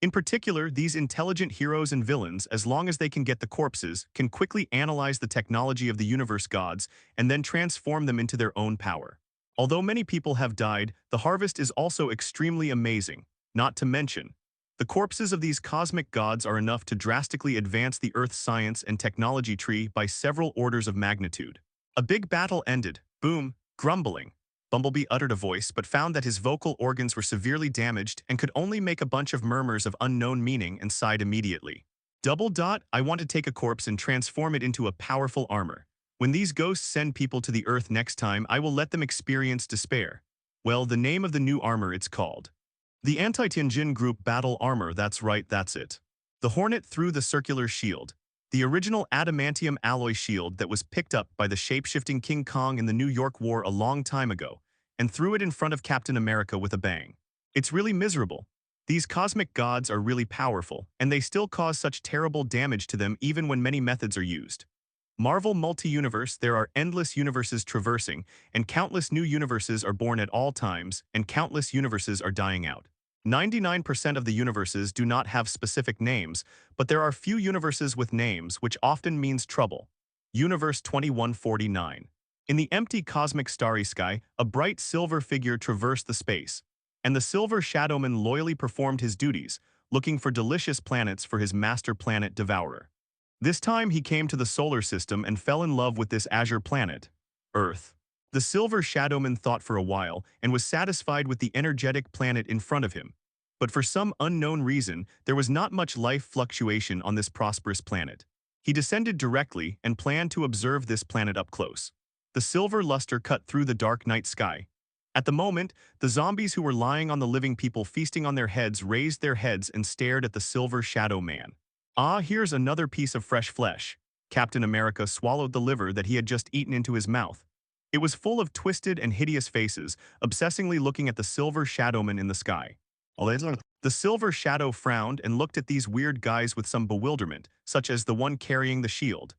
In particular, these intelligent heroes and villains, as long as they can get the corpses, can quickly analyze the technology of the universe gods and then transform them into their own power. Although many people have died, the harvest is also extremely amazing, not to mention, the corpses of these cosmic gods are enough to drastically advance the Earth's science and technology tree by several orders of magnitude. A big battle ended. Boom, grumbling. Bumblebee uttered a voice but found that his vocal organs were severely damaged and could only make a bunch of murmurs of unknown meaning and sighed immediately. Double dot, I want to take a corpse and transform it into a powerful armor. When these ghosts send people to the Earth next time, I will let them experience despair. Well, the name of the new armor, it's called the Anti-Tianjin Group Battle Armor. That's right, that's it. The Hornet threw the circular shield, the original adamantium alloy shield that was picked up by the shape-shifting King Kong in the New York War a long time ago, and threw it in front of Captain America with a bang. It's really miserable. These cosmic gods are really powerful, and they still cause such terrible damage to them even when many methods are used. Marvel multi-universe, there are endless universes traversing, and countless new universes are born at all times, and countless universes are dying out. 99% of the universes do not have specific names, but there are few universes with names, which often means trouble. Universe 2149. In the empty cosmic starry sky, a bright silver figure traversed the space, and the silver shadowman loyally performed his duties, looking for delicious planets for his master planet Devourer. This time he came to the solar system and fell in love with this azure planet, Earth. The silver shadowman thought for a while and was satisfied with the energetic planet in front of him. But for some unknown reason, there was not much life fluctuation on this prosperous planet. He descended directly and planned to observe this planet up close. The silver luster cut through the dark night sky. At the moment, the zombies who were lying on the living people feasting on their heads raised their heads and stared at the silver shadow man. "Ah, here's another piece of fresh flesh." Captain America swallowed the liver that he had just eaten into his mouth. It was full of twisted and hideous faces, obsessively looking at the silver shadowman in the sky. The silver shadow frowned and looked at these weird guys with some bewilderment, such as the one carrying the shield.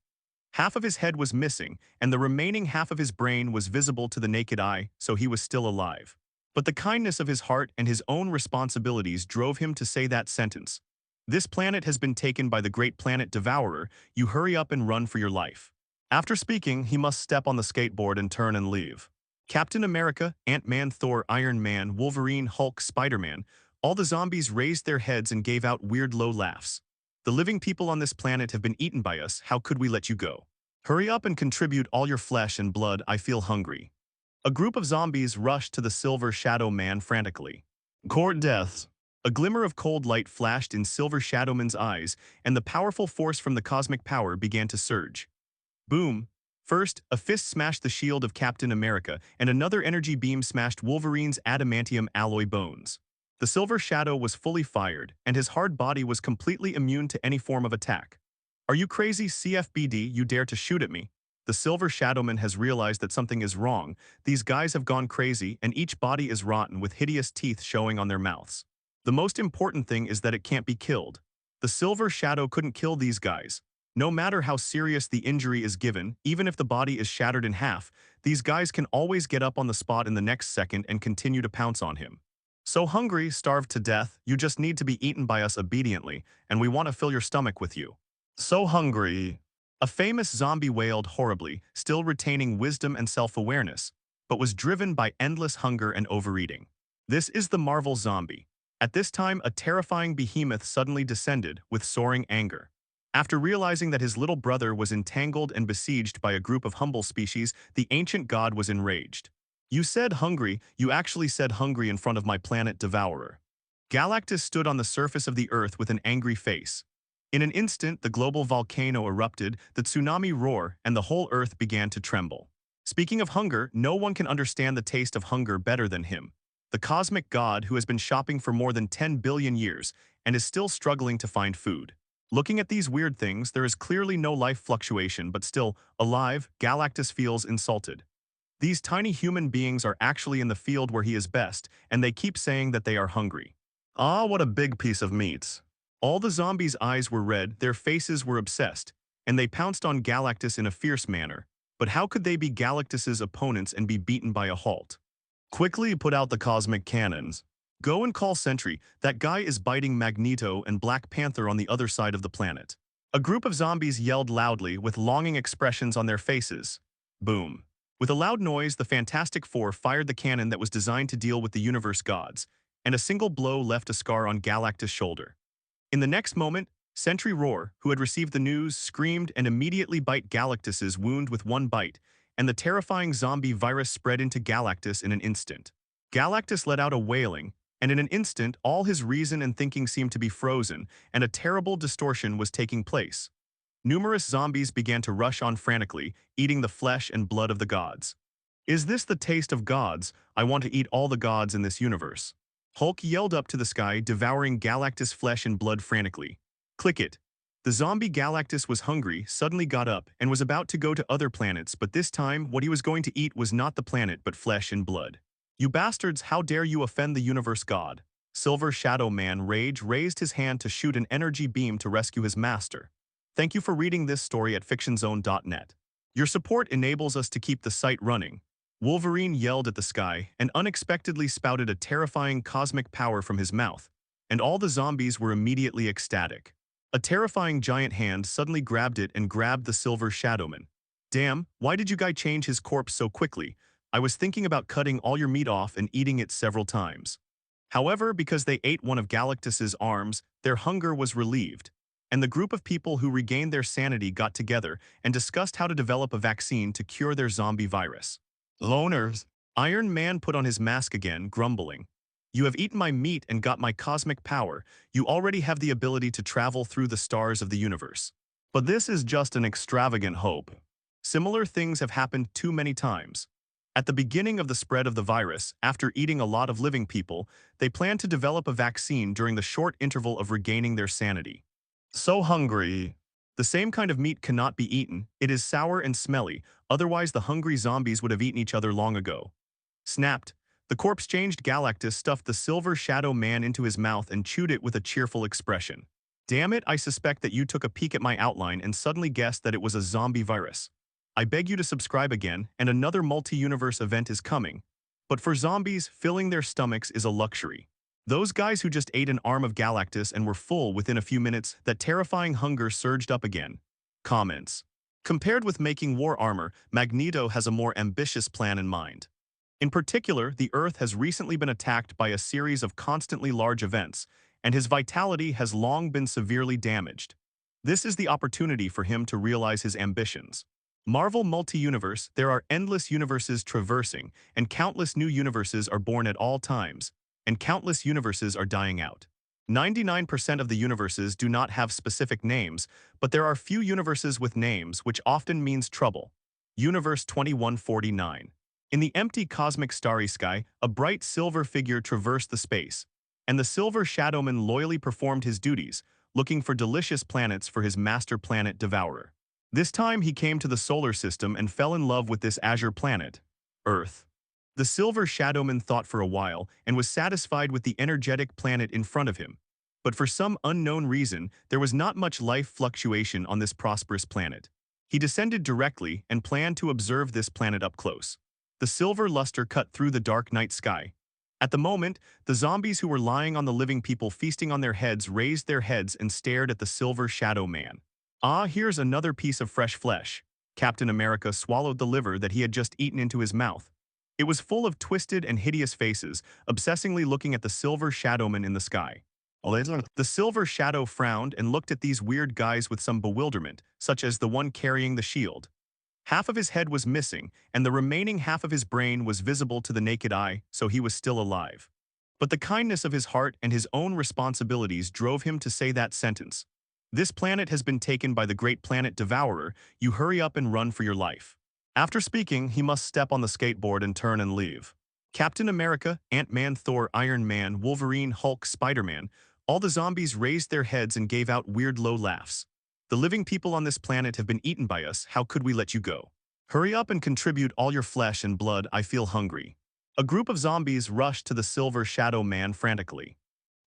Half of his head was missing, and the remaining half of his brain was visible to the naked eye, so he was still alive. But the kindness of his heart and his own responsibilities drove him to say that sentence. "This planet has been taken by the great planet Devourer. You hurry up and run for your life." After speaking, he must step on the skateboard and turn and leave. Captain America, Ant-Man, Thor, Iron Man, Wolverine, Hulk, Spider-Man, all the zombies raised their heads and gave out weird low laughs. "The living people on this planet have been eaten by us. How could we let you go? Hurry up and contribute all your flesh and blood. I feel hungry." A group of zombies rushed to the silver shadow man frantically. "Court deaths." A glimmer of cold light flashed in Silver Shadowman's eyes, and the powerful force from the cosmic power began to surge. Boom! First, a fist smashed the shield of Captain America, and another energy beam smashed Wolverine's adamantium alloy bones. The Silver Shadow was fully fired, and his hard body was completely immune to any form of attack. Are you crazy, CFBD, you dare to shoot at me? The Silver Shadowman has realized that something is wrong. These guys have gone crazy, and each body is rotten with hideous teeth showing on their mouths. The most important thing is that it can't be killed. The Silver Shadow couldn't kill these guys. No matter how serious the injury is given, even if the body is shattered in half, these guys can always get up on the spot in the next second and continue to pounce on him. So hungry, starved to death, you just need to be eaten by us obediently, and we want to fill your stomach with you. So hungry. A famous zombie wailed horribly, still retaining wisdom and self-awareness, but was driven by endless hunger and overeating. This is the Marvel zombie. At this time, a terrifying behemoth suddenly descended with soaring anger. After realizing that his little brother was entangled and besieged by a group of humble species, the ancient god was enraged. You said hungry, you actually said hungry in front of my planet devourer. Galactus stood on the surface of the earth with an angry face. In an instant, the global volcano erupted, the tsunami roared, and the whole earth began to tremble. Speaking of hunger, no one can understand the taste of hunger better than him. The cosmic god who has been shopping for more than 10 billion years and is still struggling to find food. Looking at these weird things, there is clearly no life fluctuation, but still, alive, Galactus feels insulted. These tiny human beings are actually in the field where he is best, and they keep saying that they are hungry. Ah, what a big piece of meat. All the zombies' eyes were red, their faces were obsessed, and they pounced on Galactus in a fierce manner. But how could they be Galactus's opponents and be beaten by a halt? Quickly put out the cosmic cannons. Go and call Sentry, that guy is biting Magneto and Black Panther on the other side of the planet. A group of zombies yelled loudly with longing expressions on their faces. Boom. With a loud noise, the Fantastic Four fired the cannon that was designed to deal with the universe gods, and a single blow left a scar on Galactus' shoulder. In the next moment, Sentry Roar, who had received the news, screamed and immediately bite Galactus's wound with one bite, and the terrifying zombie virus spread into Galactus in an instant. Galactus let out a wailing, and in an instant, all his reason and thinking seemed to be frozen, and a terrible distortion was taking place. Numerous zombies began to rush on frantically, eating the flesh and blood of the gods. Is this the taste of gods? I want to eat all the gods in this universe. Hulk yelled up to the sky, devouring Galactus' flesh and blood frantically. Click it. The zombie Galactus was hungry, suddenly got up, and was about to go to other planets, but this time, what he was going to eat was not the planet but flesh and blood. You bastards, how dare you offend the universe god? Silver Shadow Man Rage raised his hand to shoot an energy beam to rescue his master. Thank you for reading this story at fictionzone.net. Your support enables us to keep the site running. Wolverine yelled at the sky and unexpectedly spouted a terrifying cosmic power from his mouth, and all the zombies were immediately ecstatic. A terrifying giant hand suddenly grabbed it and grabbed the Silver Shadowman. Damn, why did you guys change his corpse so quickly? I was thinking about cutting all your meat off and eating it several times. However, because they ate one of Galactus's arms, their hunger was relieved, and the group of people who regained their sanity got together and discussed how to develop a vaccine to cure their zombie virus. Loners. Iron Man put on his mask again, grumbling. You have eaten my meat and got my cosmic power. You already have the ability to travel through the stars of the universe. But this is just an extravagant hope. Similar things have happened too many times. At the beginning of the spread of the virus, after eating a lot of living people, they planned to develop a vaccine during the short interval of regaining their sanity. So hungry. The same kind of meat cannot be eaten. It is sour and smelly, otherwise the hungry zombies would have eaten each other long ago. Snapped. The corpse-changed Galactus stuffed the Silver Shadow Man into his mouth and chewed it with a cheerful expression. Damn it, I suspect that you took a peek at my outline and suddenly guessed that it was a zombie virus. I beg you to subscribe again, and another multi-universe event is coming. But for zombies, filling their stomachs is a luxury. Those guys who just ate an arm of Galactus and were full within a few minutes, that terrifying hunger surged up again. Comments. Compared with making war armor, Magneto has a more ambitious plan in mind. In particular, the Earth has recently been attacked by a series of constantly large events, and his vitality has long been severely damaged. This is the opportunity for him to realize his ambitions. Marvel Multi-Universe, there are endless universes traversing, and countless new universes are born at all times, and countless universes are dying out. 99% of the universes do not have specific names, but there are few universes with names, which often means trouble. Universe 2149. In the empty cosmic starry sky, a bright silver figure traversed the space, and the silver shadowman loyally performed his duties, looking for delicious planets for his master planet Devourer. This time he came to the solar system and fell in love with this azure planet, Earth. The silver shadowman thought for a while and was satisfied with the energetic planet in front of him. But for some unknown reason, there was not much life fluctuation on this prosperous planet. He descended directly and planned to observe this planet up close. The silver luster cut through the dark night sky. At the moment, the zombies who were lying on the living people feasting on their heads raised their heads and stared at the silver shadow man. Ah, here's another piece of fresh flesh. Captain America swallowed the liver that he had just eaten into his mouth. It was full of twisted and hideous faces, obsessively looking at the silver shadowman in the sky. The silver shadow frowned and looked at these weird guys with some bewilderment, such as the one carrying the shield. Half of his head was missing, and the remaining half of his brain was visible to the naked eye, so he was still alive. But the kindness of his heart and his own responsibilities drove him to say that sentence. This planet has been taken by the great planet Devourer, you hurry up and run for your life. After speaking, he must step on the skateboard and turn and leave. Captain America, Ant-Man, Thor, Iron Man, Wolverine, Hulk, Spider-Man, all the zombies raised their heads and gave out weird low laughs. The living people on this planet have been eaten by us, how could we let you go? Hurry up and contribute all your flesh and blood, I feel hungry. A group of zombies rushed to the silver shadow man frantically.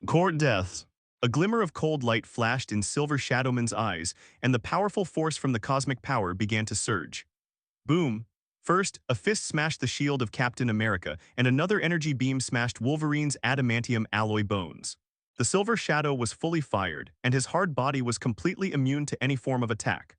Court deaths. A glimmer of cold light flashed in Silver Shadowman's eyes, and the powerful force from the cosmic power began to surge. Boom! First, a fist smashed the shield of Captain America, and another energy beam smashed Wolverine's adamantium alloy bones. The silver shadow was fully fired, and his hard body was completely immune to any form of attack.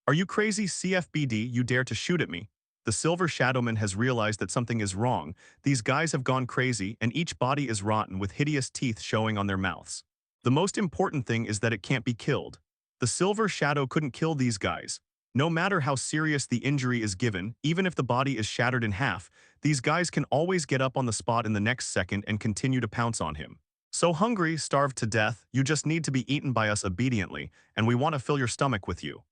Are you crazy, CFBD, you dare to shoot at me? The silver shadowman has realized that something is wrong. These guys have gone crazy, and each body is rotten with hideous teeth showing on their mouths. The most important thing is that it can't be killed. The silver shadow couldn't kill these guys. No matter how serious the injury is given, even if the body is shattered in half, these guys can always get up on the spot in the next second and continue to pounce on him. So hungry, starved to death, you just need to be eaten by us obediently, and we want to fill your stomach with you.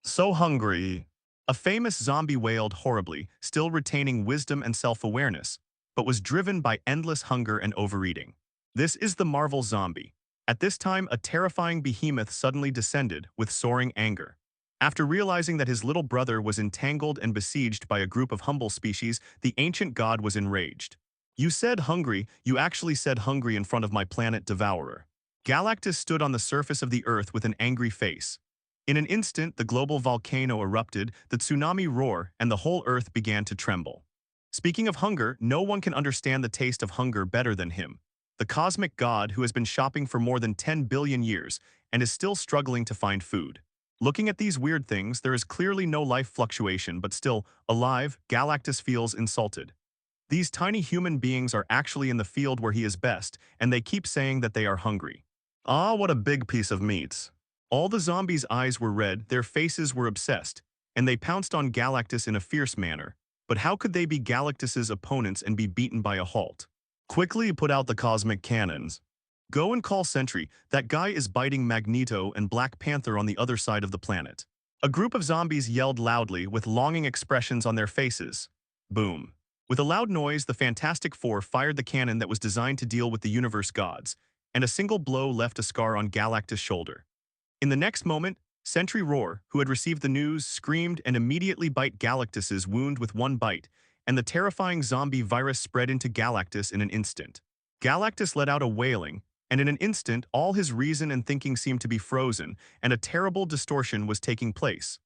So hungry. A famous zombie wailed horribly, still retaining wisdom and self-awareness, but was driven by endless hunger and overeating. This is the Marvel zombie. At this time, a terrifying behemoth suddenly descended with soaring anger. After realizing that his little brother was entangled and besieged by a group of humble species, the ancient god was enraged. You said hungry, you actually said hungry in front of my planet Devourer. Galactus stood on the surface of the Earth with an angry face. In an instant, the global volcano erupted, the tsunami roared, and the whole Earth began to tremble. Speaking of hunger, no one can understand the taste of hunger better than him. The cosmic god who has been shopping for more than 10 billion years and is still struggling to find food. Looking at these weird things, there is clearly no life fluctuation, but still, alive, Galactus feels insulted. These tiny human beings are actually in the field where he is best, and they keep saying that they are hungry. Ah, what a big piece of meat. All the zombies' eyes were red, their faces were obsessed, and they pounced on Galactus in a fierce manner. But how could they be Galactus's opponents and be beaten by a halt? Quickly put out the cosmic cannons. Go and call Sentry, that guy is biting Magneto and Black Panther on the other side of the planet. A group of zombies yelled loudly with longing expressions on their faces. Boom. With a loud noise, the Fantastic Four fired the cannon that was designed to deal with the universe gods, and a single blow left a scar on Galactus' shoulder. In the next moment, Sentry Roar, who had received the news, screamed and immediately bite Galactus' wound with one bite, and the terrifying zombie virus spread into Galactus in an instant. Galactus let out a wailing, and in an instant, all his reason and thinking seemed to be frozen, and a terrible distortion was taking place.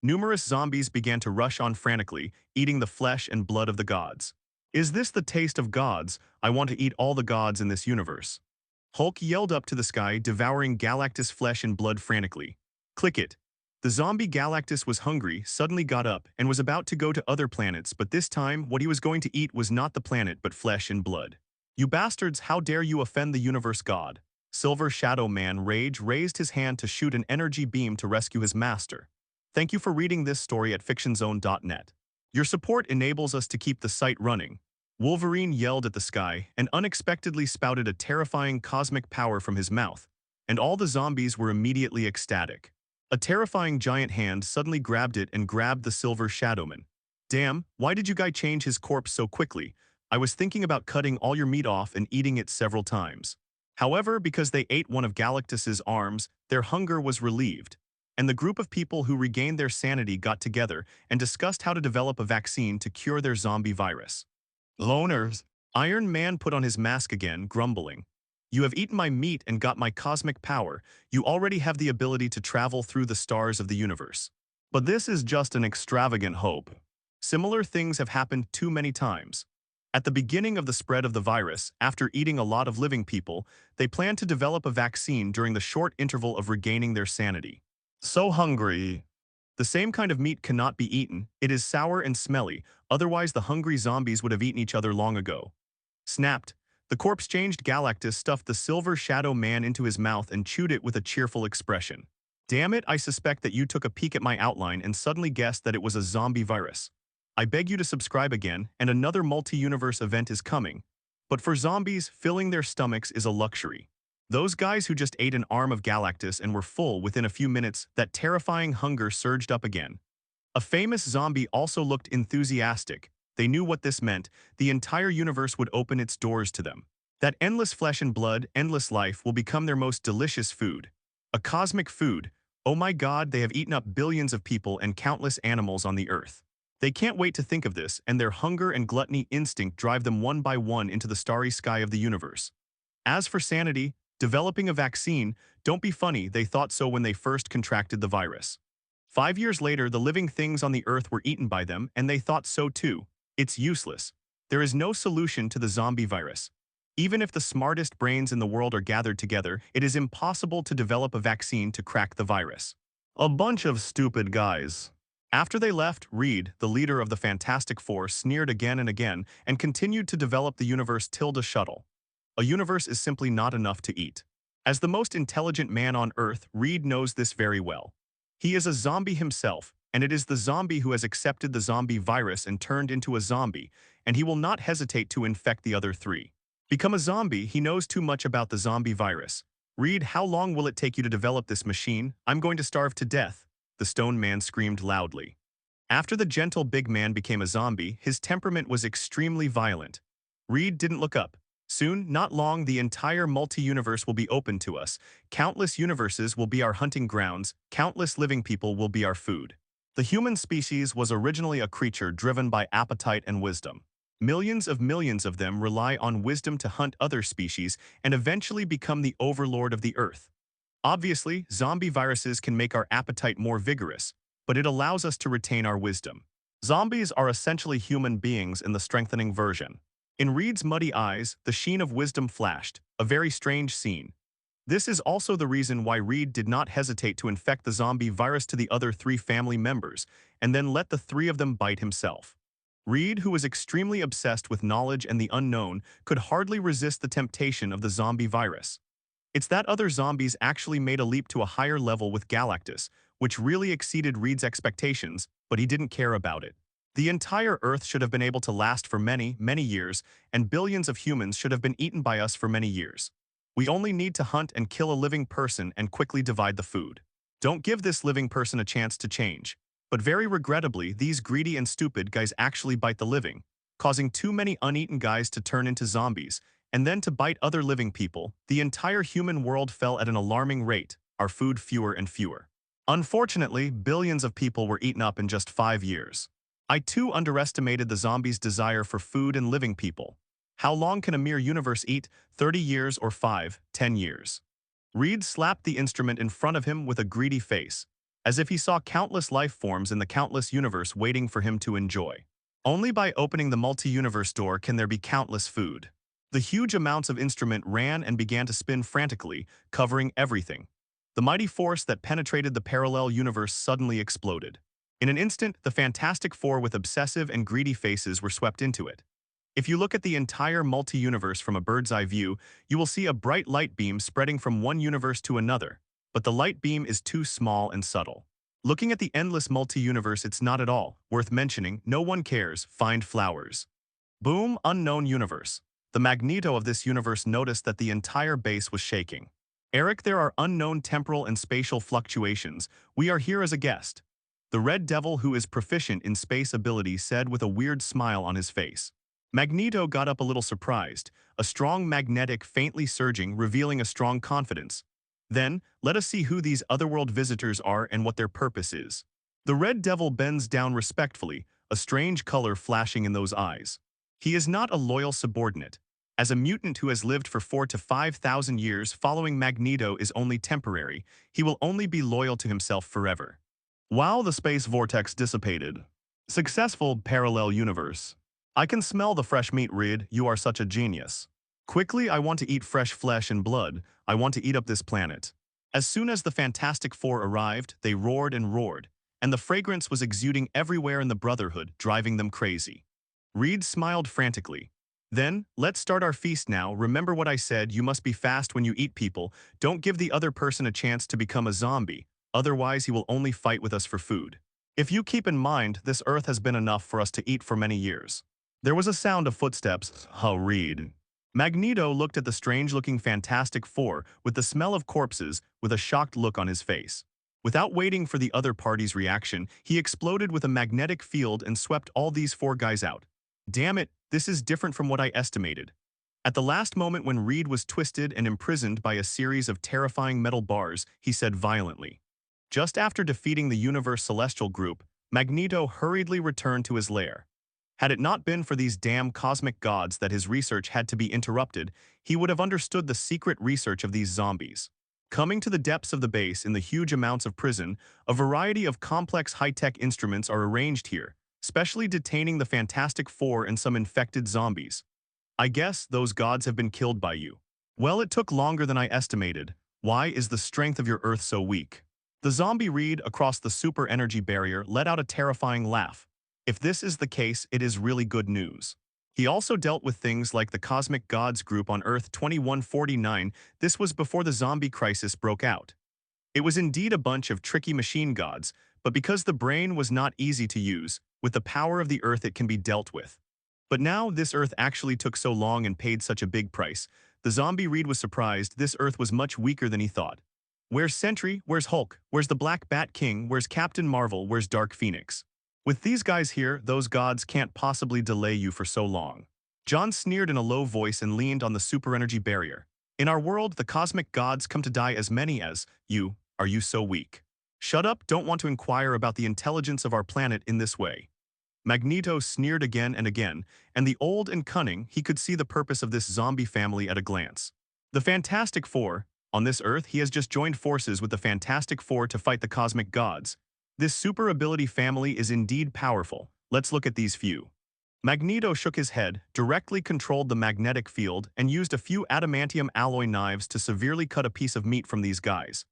Numerous zombies began to rush on frantically, eating the flesh and blood of the gods. Is this the taste of gods? I want to eat all the gods in this universe. Hulk yelled up to the sky, devouring Galactus' flesh and blood frantically. Click it. The zombie Galactus was hungry, suddenly got up, and was about to go to other planets, but this time, what he was going to eat was not the planet but flesh and blood. You bastards, how dare you offend the universe god? Silver Shadow Man Rage raised his hand to shoot an energy beam to rescue his master. Thank you for reading this story at fictionzone.net. Your support enables us to keep the site running. Wolverine yelled at the sky and unexpectedly spouted a terrifying cosmic power from his mouth, and all the zombies were immediately ecstatic. A terrifying giant hand suddenly grabbed it and grabbed the Silver Shadowman. Damn, why did you guy change his corpse so quickly? I was thinking about cutting all your meat off and eating it several times. However, because they ate one of Galactus's arms, their hunger was relieved. And the group of people who regained their sanity got together and discussed how to develop a vaccine to cure their zombie virus. Loners. Iron Man put on his mask again, grumbling. You have eaten my meat and got my cosmic power. You already have the ability to travel through the stars of the universe. But this is just an extravagant hope. Similar things have happened too many times. At the beginning of the spread of the virus, after eating a lot of living people, they planned to develop a vaccine during the short interval of regaining their sanity. So hungry. The same kind of meat cannot be eaten. It is sour and smelly, otherwise the hungry zombies would have eaten each other long ago. Snapped. The corpse-changed Galactus stuffed the silver shadow man into his mouth and chewed it with a cheerful expression. Damn it, I suspect that you took a peek at my outline and suddenly guessed that it was a zombie virus. I beg you to subscribe again, and another multi-universe event is coming. But for zombies, filling their stomachs is a luxury. Those guys who just ate an arm of Galactus and were full within a few minutes, that terrifying hunger surged up again. A famous zombie also looked enthusiastic. They knew what this meant. The entire universe would open its doors to them. That endless flesh and blood, endless life will become their most delicious food. A cosmic food. Oh my God, they have eaten up billions of people and countless animals on the earth. They can't wait to think of this, and their hunger and gluttony instinct drive them one by one into the starry sky of the universe. As for sanity, developing a vaccine, don't be funny, they thought so when they first contracted the virus. 5 years later, the living things on the earth were eaten by them, and they thought so too. It's useless. There is no solution to the zombie virus. Even if the smartest brains in the world are gathered together, it is impossible to develop a vaccine to crack the virus. A bunch of stupid guys. After they left, Reed, the leader of the Fantastic Four, sneered again and again and continued to develop the universe shuttle. A universe is simply not enough to eat. As the most intelligent man on Earth, Reed knows this very well. He is a zombie himself, and it is the zombie who has accepted the zombie virus and turned into a zombie, and he will not hesitate to infect the other three. Become a zombie, he knows too much about the zombie virus. Reed, how long will it take you to develop this machine? I'm going to starve to death, the stone man screamed loudly. After the gentle big man became a zombie, his temperament was extremely violent. Reed didn't look up. Soon, not long, the entire multi-universe will be open to us. Countless universes will be our hunting grounds. Countless living people will be our food. The human species was originally a creature driven by appetite and wisdom. Millions of them rely on wisdom to hunt other species and eventually become the overlord of the earth. Obviously, zombie viruses can make our appetite more vigorous, but it allows us to retain our wisdom. Zombies are essentially human beings in the strengthening version. In Reed's muddy eyes, the sheen of wisdom flashed, a very strange scene. This is also the reason why Reed did not hesitate to infect the zombie virus to the other 3 family members, and then let the 3 of them bite himself. Reed, who was extremely obsessed with knowledge and the unknown, could hardly resist the temptation of the zombie virus. It's that other zombies actually made a leap to a higher level with Galactus, which really exceeded Reed's expectations, but he didn't care about it. The entire Earth should have been able to last for many, many years, and billions of humans should have been eaten by us for many years. We only need to hunt and kill a living person and quickly divide the food. Don't give this living person a chance to change. But very regrettably, these greedy and stupid guys actually bite the living, causing too many uneaten guys to turn into zombies, and then to bite other living people. The entire human world fell at an alarming rate, our food fewer and fewer. Unfortunately, billions of people were eaten up in just 5 years. I too underestimated the zombies' desire for food and living people. How long can a mere universe eat? 30 years or 5, 10 years? Reed slapped the instrument in front of him with a greedy face, as if he saw countless life forms in the countless universe waiting for him to enjoy. Only by opening the multi-universe door can there be countless food. The huge amounts of instrument ran and began to spin frantically, covering everything. The mighty force that penetrated the parallel universe suddenly exploded. In an instant, the Fantastic Four with obsessive and greedy faces were swept into it. If you look at the entire multi-universe from a bird's-eye view, you will see a bright light beam spreading from one universe to another, but the light beam is too small and subtle. Looking at the endless multi-universe, it's not at all worth mentioning. No one cares. Find flowers. Boom, unknown universe. The Magneto of this universe noticed that the entire base was shaking. Eric, there are unknown temporal and spatial fluctuations. We are here as a guest. The Red Devil, who is proficient in space ability, said with a weird smile on his face. Magneto got up a little surprised, a strong magnetic faintly surging, revealing a strong confidence. Then, let us see who these otherworld visitors are and what their purpose is. The Red Devil bends down respectfully, a strange color flashing in those eyes. He is not a loyal subordinate. As a mutant who has lived for 4,000 to 5,000 years, following Magneto is only temporary. He will only be loyal to himself forever. While the space vortex dissipated. Successful parallel universe. I can smell the fresh meat, Reed. You are such a genius. Quickly, I want to eat fresh flesh and blood. I want to eat up this planet. As soon as the Fantastic Four arrived, they roared and roared, and the fragrance was exuding everywhere in the Brotherhood, driving them crazy. Reed smiled frantically. Then, let's start our feast now. Remember what I said, you must be fast when you eat people. Don't give the other person a chance to become a zombie, otherwise he will only fight with us for food. If you keep in mind, this earth has been enough for us to eat for many years. There was a sound of footsteps. Oh, Reed. Magneto looked at the strange-looking Fantastic Four with the smell of corpses with a shocked look on his face. Without waiting for the other party's reaction, he exploded with a magnetic field and swept all these four guys out. Damn it, this is different from what I estimated. At the last moment when Reed was twisted and imprisoned by a series of terrifying metal bars, he said violently. Just after defeating the Universe Celestial group, Magneto hurriedly returned to his lair. Had it not been for these damn cosmic gods that his research had to be interrupted, he would have understood the secret research of these zombies. Coming to the depths of the base in the huge amounts of prison, a variety of complex high-tech instruments are arranged here, specially detaining the Fantastic Four and some infected zombies. I guess those gods have been killed by you. Well, it took longer than I estimated. Why is the strength of your Earth so weak? The zombie Reed across the super energy barrier let out a terrifying laugh. If this is the case, it is really good news. He also dealt with things like the Cosmic Gods group on Earth 2149. This was before the zombie crisis broke out. It was indeed a bunch of tricky machine gods, but because the brain was not easy to use, with the power of the Earth it can be dealt with. But now this Earth actually took so long and paid such a big price. The zombie Reed was surprised. This Earth was much weaker than he thought. Where's Sentry? Where's Hulk? Where's the Black Bat King? Where's Captain Marvel? Where's Dark Phoenix? With these guys here, those gods can't possibly delay you for so long. John sneered in a low voice and leaned on the super energy barrier. In our world, the cosmic gods come to die as many as you. Are you so weak? Shut up, don't want to inquire about the intelligence of our planet in this way. Magneto sneered again and again, and the old and cunning, he could see the purpose of this zombie family at a glance. The Fantastic Four. On this Earth, he has just joined forces with the Fantastic Four to fight the cosmic gods. This super ability family is indeed powerful. Let's look at these few. Magneto shook his head, directly controlled the magnetic field, and used a few adamantium alloy knives to severely cut a piece of meat from these guys.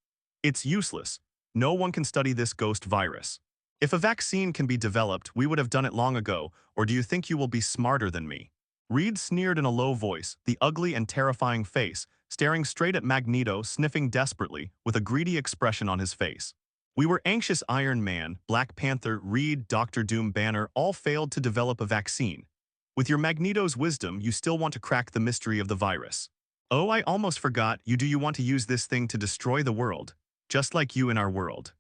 It's useless. No one can study this ghost virus. If a vaccine can be developed, we would have done it long ago, or do you think you will be smarter than me? Reed sneered in a low voice, the ugly and terrifying face, staring straight at Magneto, sniffing desperately, with a greedy expression on his face. We were anxious. Iron Man, Black Panther, Reed, Dr. Doom, Banner all failed to develop a vaccine. With your Magneto's wisdom, you still want to crack the mystery of the virus. Oh, I almost forgot, do you want to use this thing to destroy the world? Just like you in our world.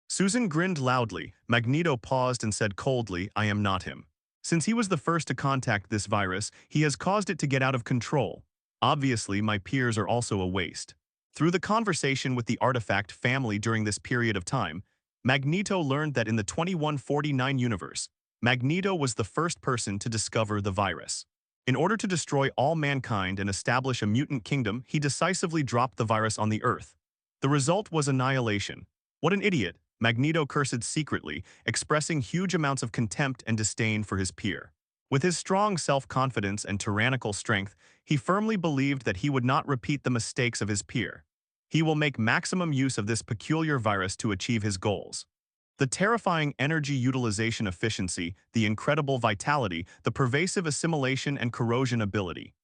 Susan grinned loudly. Magneto paused and said coldly, I am not him. Since he was the first to contact this virus, he has caused it to get out of control. Obviously, my peers are also a waste. Through the conversation with the Artifact family during this period of time, Magneto learned that in the 2149 universe, Magneto was the first person to discover the virus. In order to destroy all mankind and establish a mutant kingdom, he decisively dropped the virus on the Earth. The result was annihilation. What an idiot, Magneto cursed secretly, expressing huge amounts of contempt and disdain for his peer. With his strong self-confidence and tyrannical strength, he firmly believed that he would not repeat the mistakes of his peer. He will make maximum use of this peculiar virus to achieve his goals. The terrifying energy utilization efficiency, the incredible vitality, the pervasive assimilation and corrosion ability.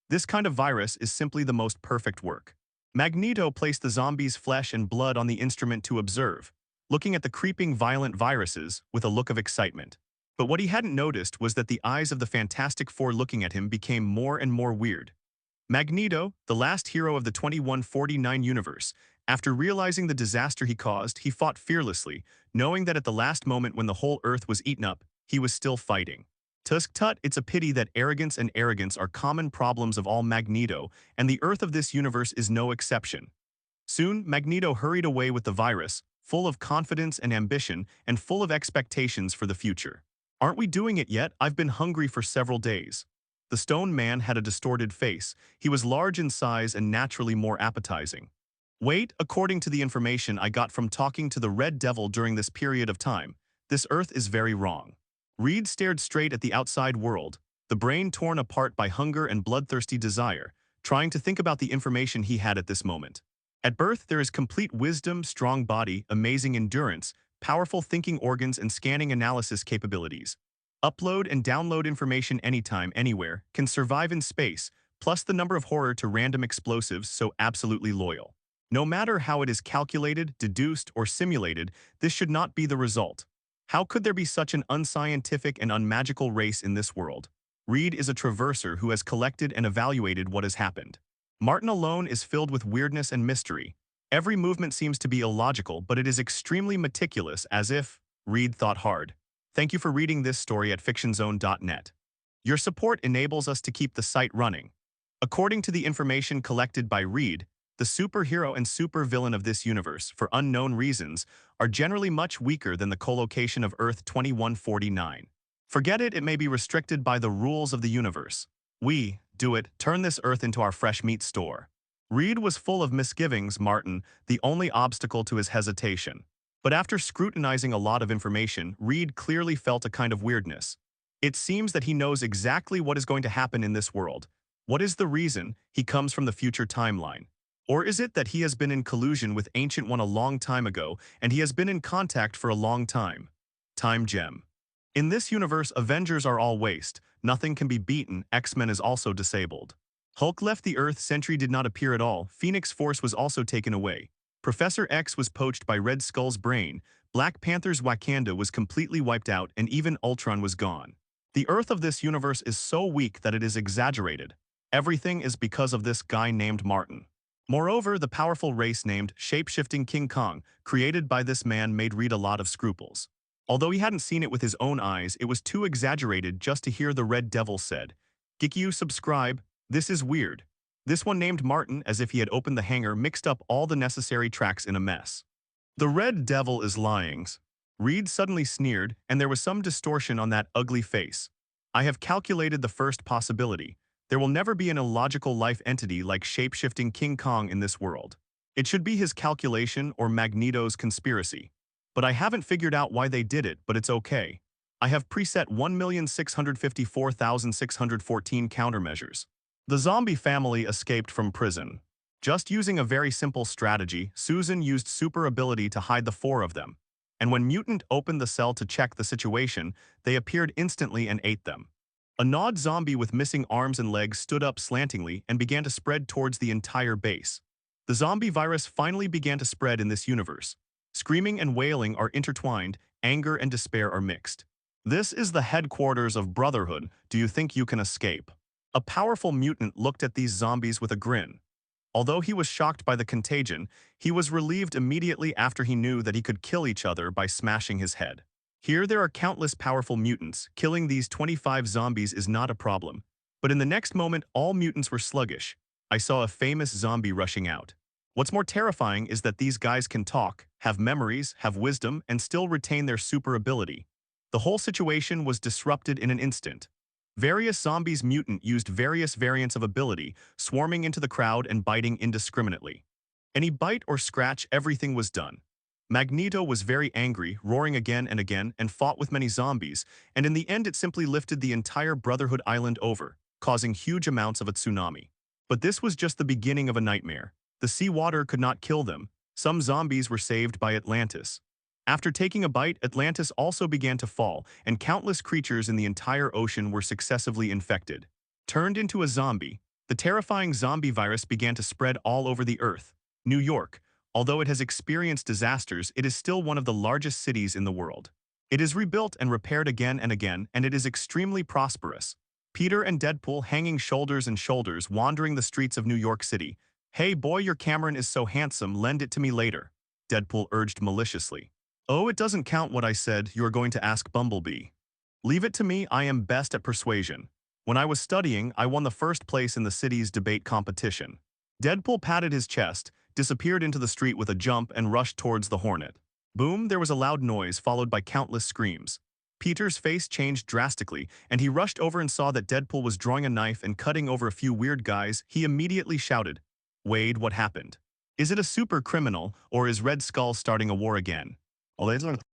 This kind of virus is simply the most perfect work. Magneto placed the zombie's flesh and blood on the instrument to observe, looking at the creeping violent viruses with a look of excitement. But what he hadn't noticed was that the eyes of the Fantastic Four looking at him became more and more weird. Magneto, the last hero of the 2149 universe, After realizing the disaster he caused, he fought fearlessly, knowing that at the last moment when the whole Earth was eaten up, he was still fighting. Tusk tut, it's a pity that arrogance are common problems of all Magneto, and the Earth of this universe is no exception. Soon, Magneto hurried away with the virus, full of confidence and ambition, and full of expectations for the future. Aren't we doing it yet? I've been hungry for several days. The stone man had a distorted face. He was large in size and naturally more appetizing. Wait, according to the information I got from talking to the Red Devil during this period of time, this Earth is very wrong. Reed stared straight at the outside world, the brain torn apart by hunger and bloodthirsty desire, trying to think about the information he had at this moment. At birth, there is complete wisdom, strong body, amazing endurance, powerful thinking organs, and scanning analysis capabilities. Upload and download information anytime, anywhere, can survive in space, plus the number of horror to random explosives, so absolutely loyal. No matter how it is calculated, deduced, or simulated, this should not be the result. How could there be such an unscientific and unmagical race in this world? Reed is a traverser who has collected and evaluated what has happened. Martin alone is filled with weirdness and mystery. Every movement seems to be illogical, but it is extremely meticulous, as if Reed thought hard. Thank you for reading this story at fictionzone.net. Your support enables us to keep the site running. According to the information collected by Reed, the superhero and supervillain of this universe, for unknown reasons, are generally much weaker than the collocation of Earth 2149. Forget it, it may be restricted by the rules of the universe. We, do it, turn this Earth into our fresh meat store. Reed was full of misgivings, Martin, the only obstacle to his hesitation. But after scrutinizing a lot of information, Reed clearly felt a kind of weirdness. It seems that he knows exactly what is going to happen in this world. What is the reason? He comes from the future timeline. Or is it that he has been in collusion with Ancient One a long time ago, and he has been in contact for a long time? Time gem. In this universe, Avengers are all waste. Nothing can be beaten. X-Men is also disabled. Hulk left the Earth. Sentry did not appear at all. Phoenix Force was also taken away. Professor X was poached by Red Skull's brain. Black Panther's Wakanda was completely wiped out, and even Ultron was gone. The Earth of this universe is so weak that it is exaggerated. Everything is because of this guy named Martin. Moreover, the powerful race named Shapeshifting King Kong, created by this man, made Reed a lot of scruples. Although he hadn't seen it with his own eyes, it was too exaggerated just to hear the Red Devil said, "Gikyu, subscribe, this is weird." This one named Martin, as if he had opened the hangar, mixed up all the necessary tracks in a mess. The Red Devil is lying. Reed suddenly sneered, and there was some distortion on that ugly face. I have calculated the first possibility. There will never be an illogical life entity like shape-shifting King Kong in this world. It should be his calculation or Magneto's conspiracy. But I haven't figured out why they did it, but it's okay. I have preset 1,654,614 countermeasures. The zombie family escaped from prison. Just using a very simple strategy, Susan used super ability to hide the four of them. And when Mutant opened the cell to check the situation, they appeared instantly and ate them. A gnawed zombie with missing arms and legs stood up slantingly and began to spread towards the entire base. The zombie virus finally began to spread in this universe. Screaming and wailing are intertwined, anger and despair are mixed. This is the headquarters of Brotherhood. Do you think you can escape? A powerful mutant looked at these zombies with a grin. Although he was shocked by the contagion, he was relieved immediately after he knew that he could kill each other by smashing his head. Here there are countless powerful mutants. Killing these 25 zombies is not a problem. But in the next moment, all mutants were sluggish. I saw a famous zombie rushing out. What's more terrifying is that these guys can talk, have memories, have wisdom, and still retain their super ability. The whole situation was disrupted in an instant. Various zombies mutant used various variants of ability, swarming into the crowd and biting indiscriminately. Any bite or scratch, everything was done. Magneto was very angry, roaring again, and fought with many zombies, and in the end it simply lifted the entire Brotherhood Island over, causing huge amounts of a tsunami. But this was just the beginning of a nightmare. The seawater could not kill them. Some zombies were saved by Atlantis. After taking a bite, Atlantis also began to fall, and countless creatures in the entire ocean were successively infected. Turned into a zombie, the terrifying zombie virus began to spread all over the Earth. New York, although it has experienced disasters, it is still one of the largest cities in the world. It is rebuilt and repaired again and again, and it is extremely prosperous. Peter and Deadpool hanging shoulders and shoulders wandering the streets of New York City. Hey boy, your Cameron is so handsome, lend it to me later, Deadpool urged maliciously. Oh, it doesn't count what I said, you are going to ask Bumblebee. Leave it to me, I am best at persuasion. When I was studying, I won the first place in the city's debate competition. Deadpool patted his chest, disappeared into the street with a jump and rushed towards the Hornet. Boom, there was a loud noise followed by countless screams. Peter's face changed drastically, and he rushed over and saw that Deadpool was drawing a knife and cutting over a few weird guys. He immediately shouted, Wade, what happened? Is it a super criminal, or is Red Skull starting a war again?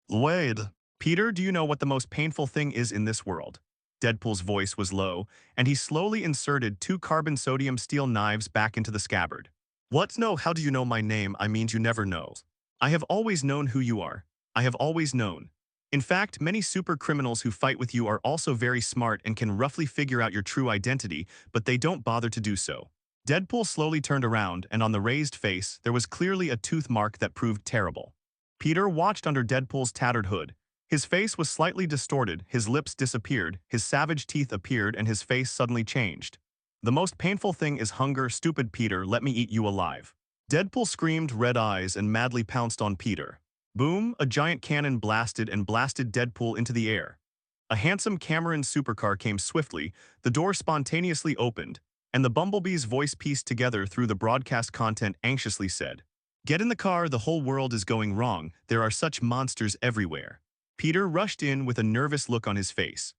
Wade. Peter, do you know what the most painful thing is in this world? Deadpool's voice was low, and he slowly inserted 2 carbon sodium steel knives back into the scabbard. What? No, how do you know my name? I mean, you never know. I have always known who you are. I have always known. In fact, many super criminals who fight with you are also very smart and can roughly figure out your true identity, but they don't bother to do so. Deadpool slowly turned around, and on the raised face, there was clearly a tooth mark that proved terrible. Peter watched under Deadpool's tattered hood. His face was slightly distorted, his lips disappeared, his savage teeth appeared, and his face suddenly changed. The most painful thing is hunger, stupid Peter, let me eat you alive. Deadpool screamed, red eyes, and madly pounced on Peter. Boom, a giant cannon blasted Deadpool into the air. A handsome Cameron supercar came swiftly, the door spontaneously opened, and the Bumblebee's voice pieced together through the broadcast content anxiously said, Get in the car, the whole world is going wrong, there are such monsters everywhere. Peter rushed in with a nervous look on his face.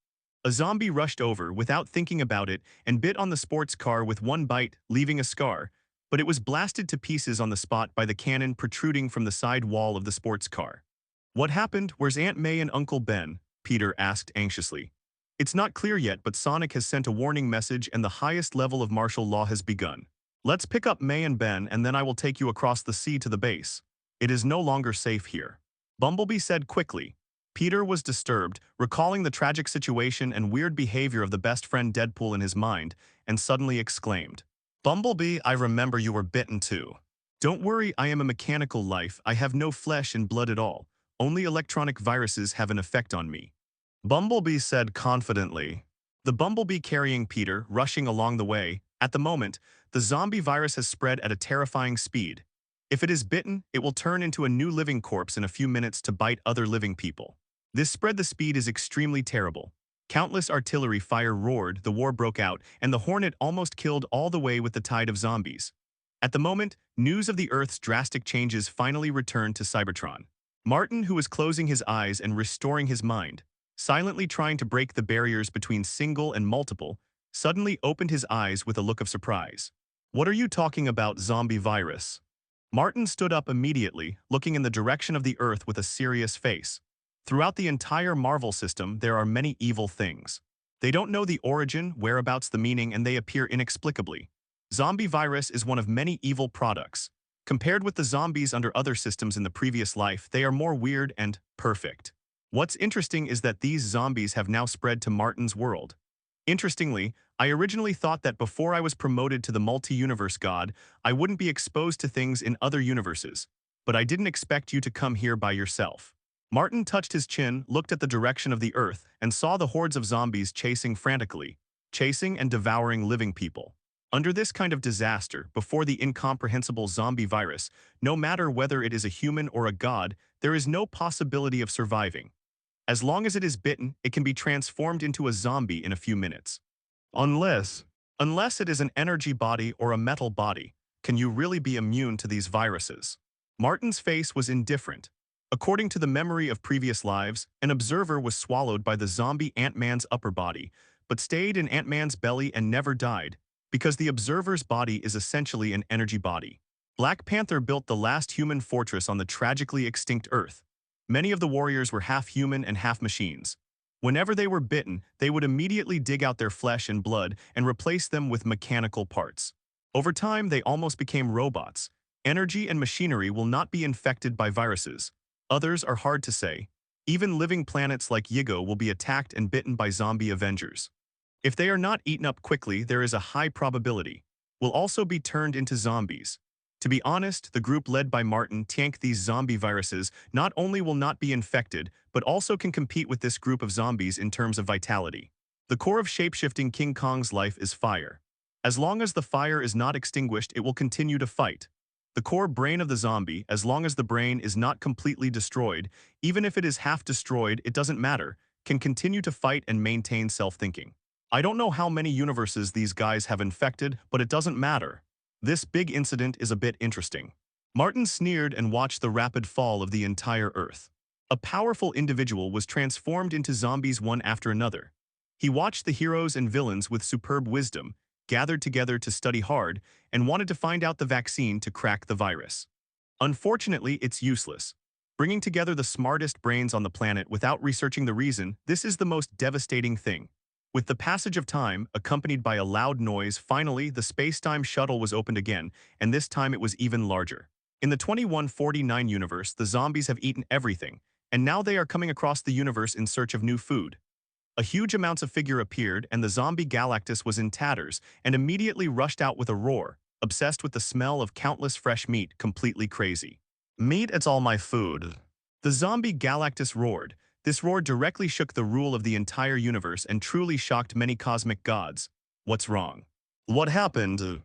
A zombie rushed over without thinking about it and bit on the sports car with one bite, leaving a scar, but it was blasted to pieces on the spot by the cannon protruding from the side wall of the sports car. What happened? Where's Aunt May and Uncle Ben? Peter asked anxiously. It's not clear yet, but Sonic has sent a warning message and the highest level of martial law has begun. Let's pick up May and Ben and then I will take you across the sea to the base. It is no longer safe here. Bumblebee said quickly. Peter was disturbed, recalling the tragic situation and weird behavior of the best friend Deadpool in his mind, and suddenly exclaimed, Bumblebee, I remember you were bitten too. Don't worry, I am a mechanical life, I have no flesh and blood at all. Only electronic viruses have an effect on me. Bumblebee said confidently. The Bumblebee carrying Peter, rushing along the way. At the moment, the zombie virus has spread at a terrifying speed. If it is bitten, it will turn into a new living corpse in a few minutes to bite other living people. This spread the speed is extremely terrible. Countless artillery fire roared, the war broke out, and the Hornet almost killed all the way with the tide of zombies. At the moment, news of the Earth's drastic changes finally returned to Cybertron. Martin, who was closing his eyes and restoring his mind, silently trying to break the barriers between single and multiple, suddenly opened his eyes with a look of surprise. What are you talking about, zombie virus? Martin stood up immediately, looking in the direction of the Earth with a serious face. Throughout the entire Marvel system, there are many evil things. They don't know the origin, whereabouts, the meaning, and they appear inexplicably. Zombie virus is one of many evil products. Compared with the zombies under other systems in the previous life, they are more weird and perfect. What's interesting is that these zombies have now spread to Martin's world. Interestingly, I originally thought that before I was promoted to the multi-universe god, I wouldn't be exposed to things in other universes. But I didn't expect you to come here by yourself. Martin touched his chin, looked at the direction of the Earth, and saw the hordes of zombies chasing frantically, chasing and devouring living people. Under this kind of disaster, before the incomprehensible zombie virus, no matter whether it is a human or a god, there is no possibility of surviving. As long as it is bitten, it can be transformed into a zombie in a few minutes. Unless it is an energy body or a metal body, can you really be immune to these viruses? Martin's face was indifferent. According to the memory of previous lives, an observer was swallowed by the zombie Ant-Man's upper body, but stayed in Ant-Man's belly and never died, because the observer's body is essentially an energy body. Black Panther built the last human fortress on the tragically extinct Earth. Many of the warriors were half human and half machines. Whenever they were bitten, they would immediately dig out their flesh and blood and replace them with mechanical parts. Over time, they almost became robots. Energy and machinery will not be infected by viruses. Others are hard to say. Even living planets like Yigo will be attacked and bitten by zombie avengers. If they are not eaten up quickly, there is a high probability will also be turned into zombies. To be honest, the group led by Martin tank these zombie viruses not only will not be infected, but also can compete with this group of zombies in terms of vitality. The core of shapeshifting King Kong's life is fire. As long as the fire is not extinguished, it will continue to fight. The core brain of the zombie, as long as the brain is not completely destroyed, even if it is half destroyed, it doesn't matter, can continue to fight and maintain self-thinking. I don't know how many universes these guys have infected, but it doesn't matter. This big incident is a bit interesting. Martin sneered and watched the rapid fall of the entire Earth. A powerful individual was transformed into zombies one after another. He watched the heroes and villains with superb wisdom, gathered together to study hard, and wanted to find out the vaccine to crack the virus. Unfortunately, it's useless. Bringing together the smartest brains on the planet without researching the reason, this is the most devastating thing. With the passage of time, accompanied by a loud noise, finally, the space-time shuttle was opened again, and this time it was even larger. In the 2149 universe, the zombies have eaten everything, and now they are coming across the universe in search of new food. A huge amounts of figure appeared, and the zombie Galactus was in tatters and immediately rushed out with a roar, obsessed with the smell of countless fresh meat, completely crazy. Meat, it's all my food. The zombie Galactus roared. This roar directly shook the rule of the entire universe and truly shocked many cosmic gods. What's wrong? What happened?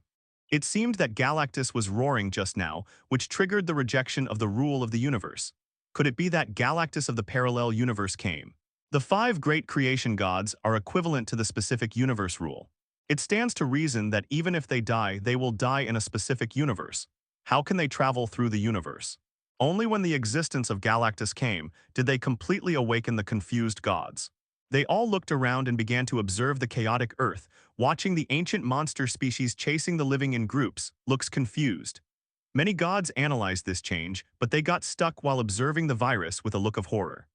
It seemed that Galactus was roaring just now, which triggered the rejection of the rule of the universe. Could it be that Galactus of the parallel universe came? The 5 great creation gods are equivalent to the specific universe rule. It stands to reason that even if they die, they will die in a specific universe. How can they travel through the universe? Only when the existence of Galactus came did they completely awaken the confused gods. They all looked around and began to observe the chaotic Earth, watching the ancient monster species chasing the living in groups, looks confused. Many gods analyzed this change, but they got stuck while observing the virus with a look of horror.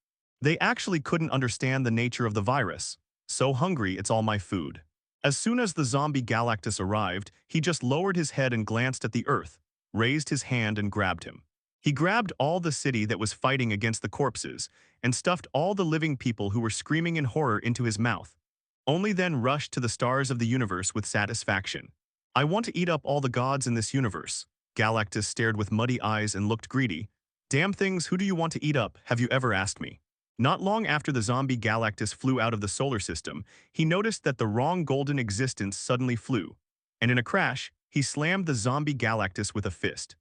They actually couldn't understand the nature of the virus. So hungry, it's all my food. As soon as the zombie Galactus arrived, he just lowered his head and glanced at the Earth, raised his hand and grabbed him. He grabbed all the city that was fighting against the corpses and stuffed all the living people who were screaming in horror into his mouth. Only then rushed to the stars of the universe with satisfaction. I want to eat up all the gods in this universe. Galactus stared with muddy eyes and looked greedy. Damn things, who do you want to eat up, have you ever asked me? Not long after the zombie Galactus flew out of the solar system, he noticed that the wrong golden existence suddenly flew, and in a crash, he slammed the zombie Galactus with a fist.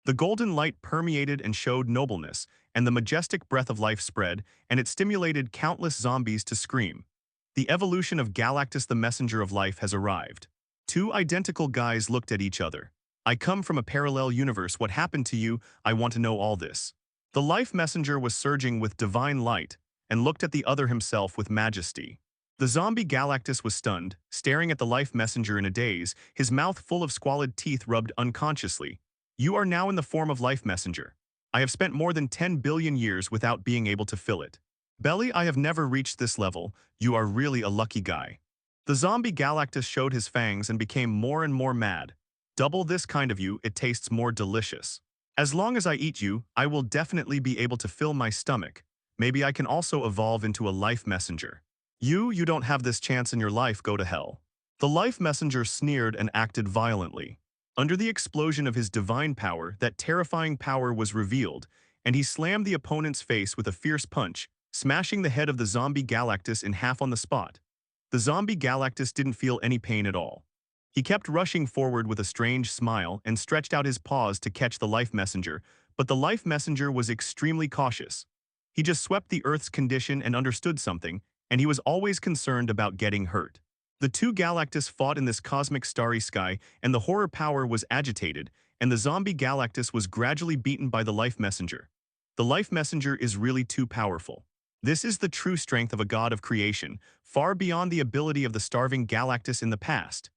The golden light permeated and showed nobleness, and the majestic breath of life spread, and it stimulated countless zombies to scream. The evolution of Galactus the messenger of life has arrived. 2 identical guys looked at each other. I come from a parallel universe, what happened to you? I want to know all this. The life messenger was surging with divine light and looked at the other himself with majesty. The zombie Galactus was stunned, staring at the life messenger in a daze, his mouth full of squalid teeth rubbed unconsciously. You are now in the form of life messenger. I have spent more than 10 billion years without being able to fill it. Belly, I have never reached this level. You are really a lucky guy. The zombie Galactus showed his fangs and became more and more mad. Double this kind of you, it tastes more delicious. As long as I eat you, I will definitely be able to fill my stomach. Maybe I can also evolve into a life messenger. You don't have this chance in your life, go to hell. The life messenger sneered and acted violently. Under the explosion of his divine power, that terrifying power was revealed, and he slammed the opponent's face with a fierce punch, smashing the head of the zombie Galactus in half on the spot. The zombie Galactus didn't feel any pain at all. He kept rushing forward with a strange smile and stretched out his paws to catch the life messenger, but the life messenger was extremely cautious. He just swept the Earth's condition and understood something, and he was always concerned about getting hurt. The 2 Galactus fought in this cosmic starry sky, and the horror power was agitated, and the zombie Galactus was gradually beaten by the life messenger. The life messenger is really too powerful. This is the true strength of a god of creation, far beyond the ability of the starving Galactus in the past.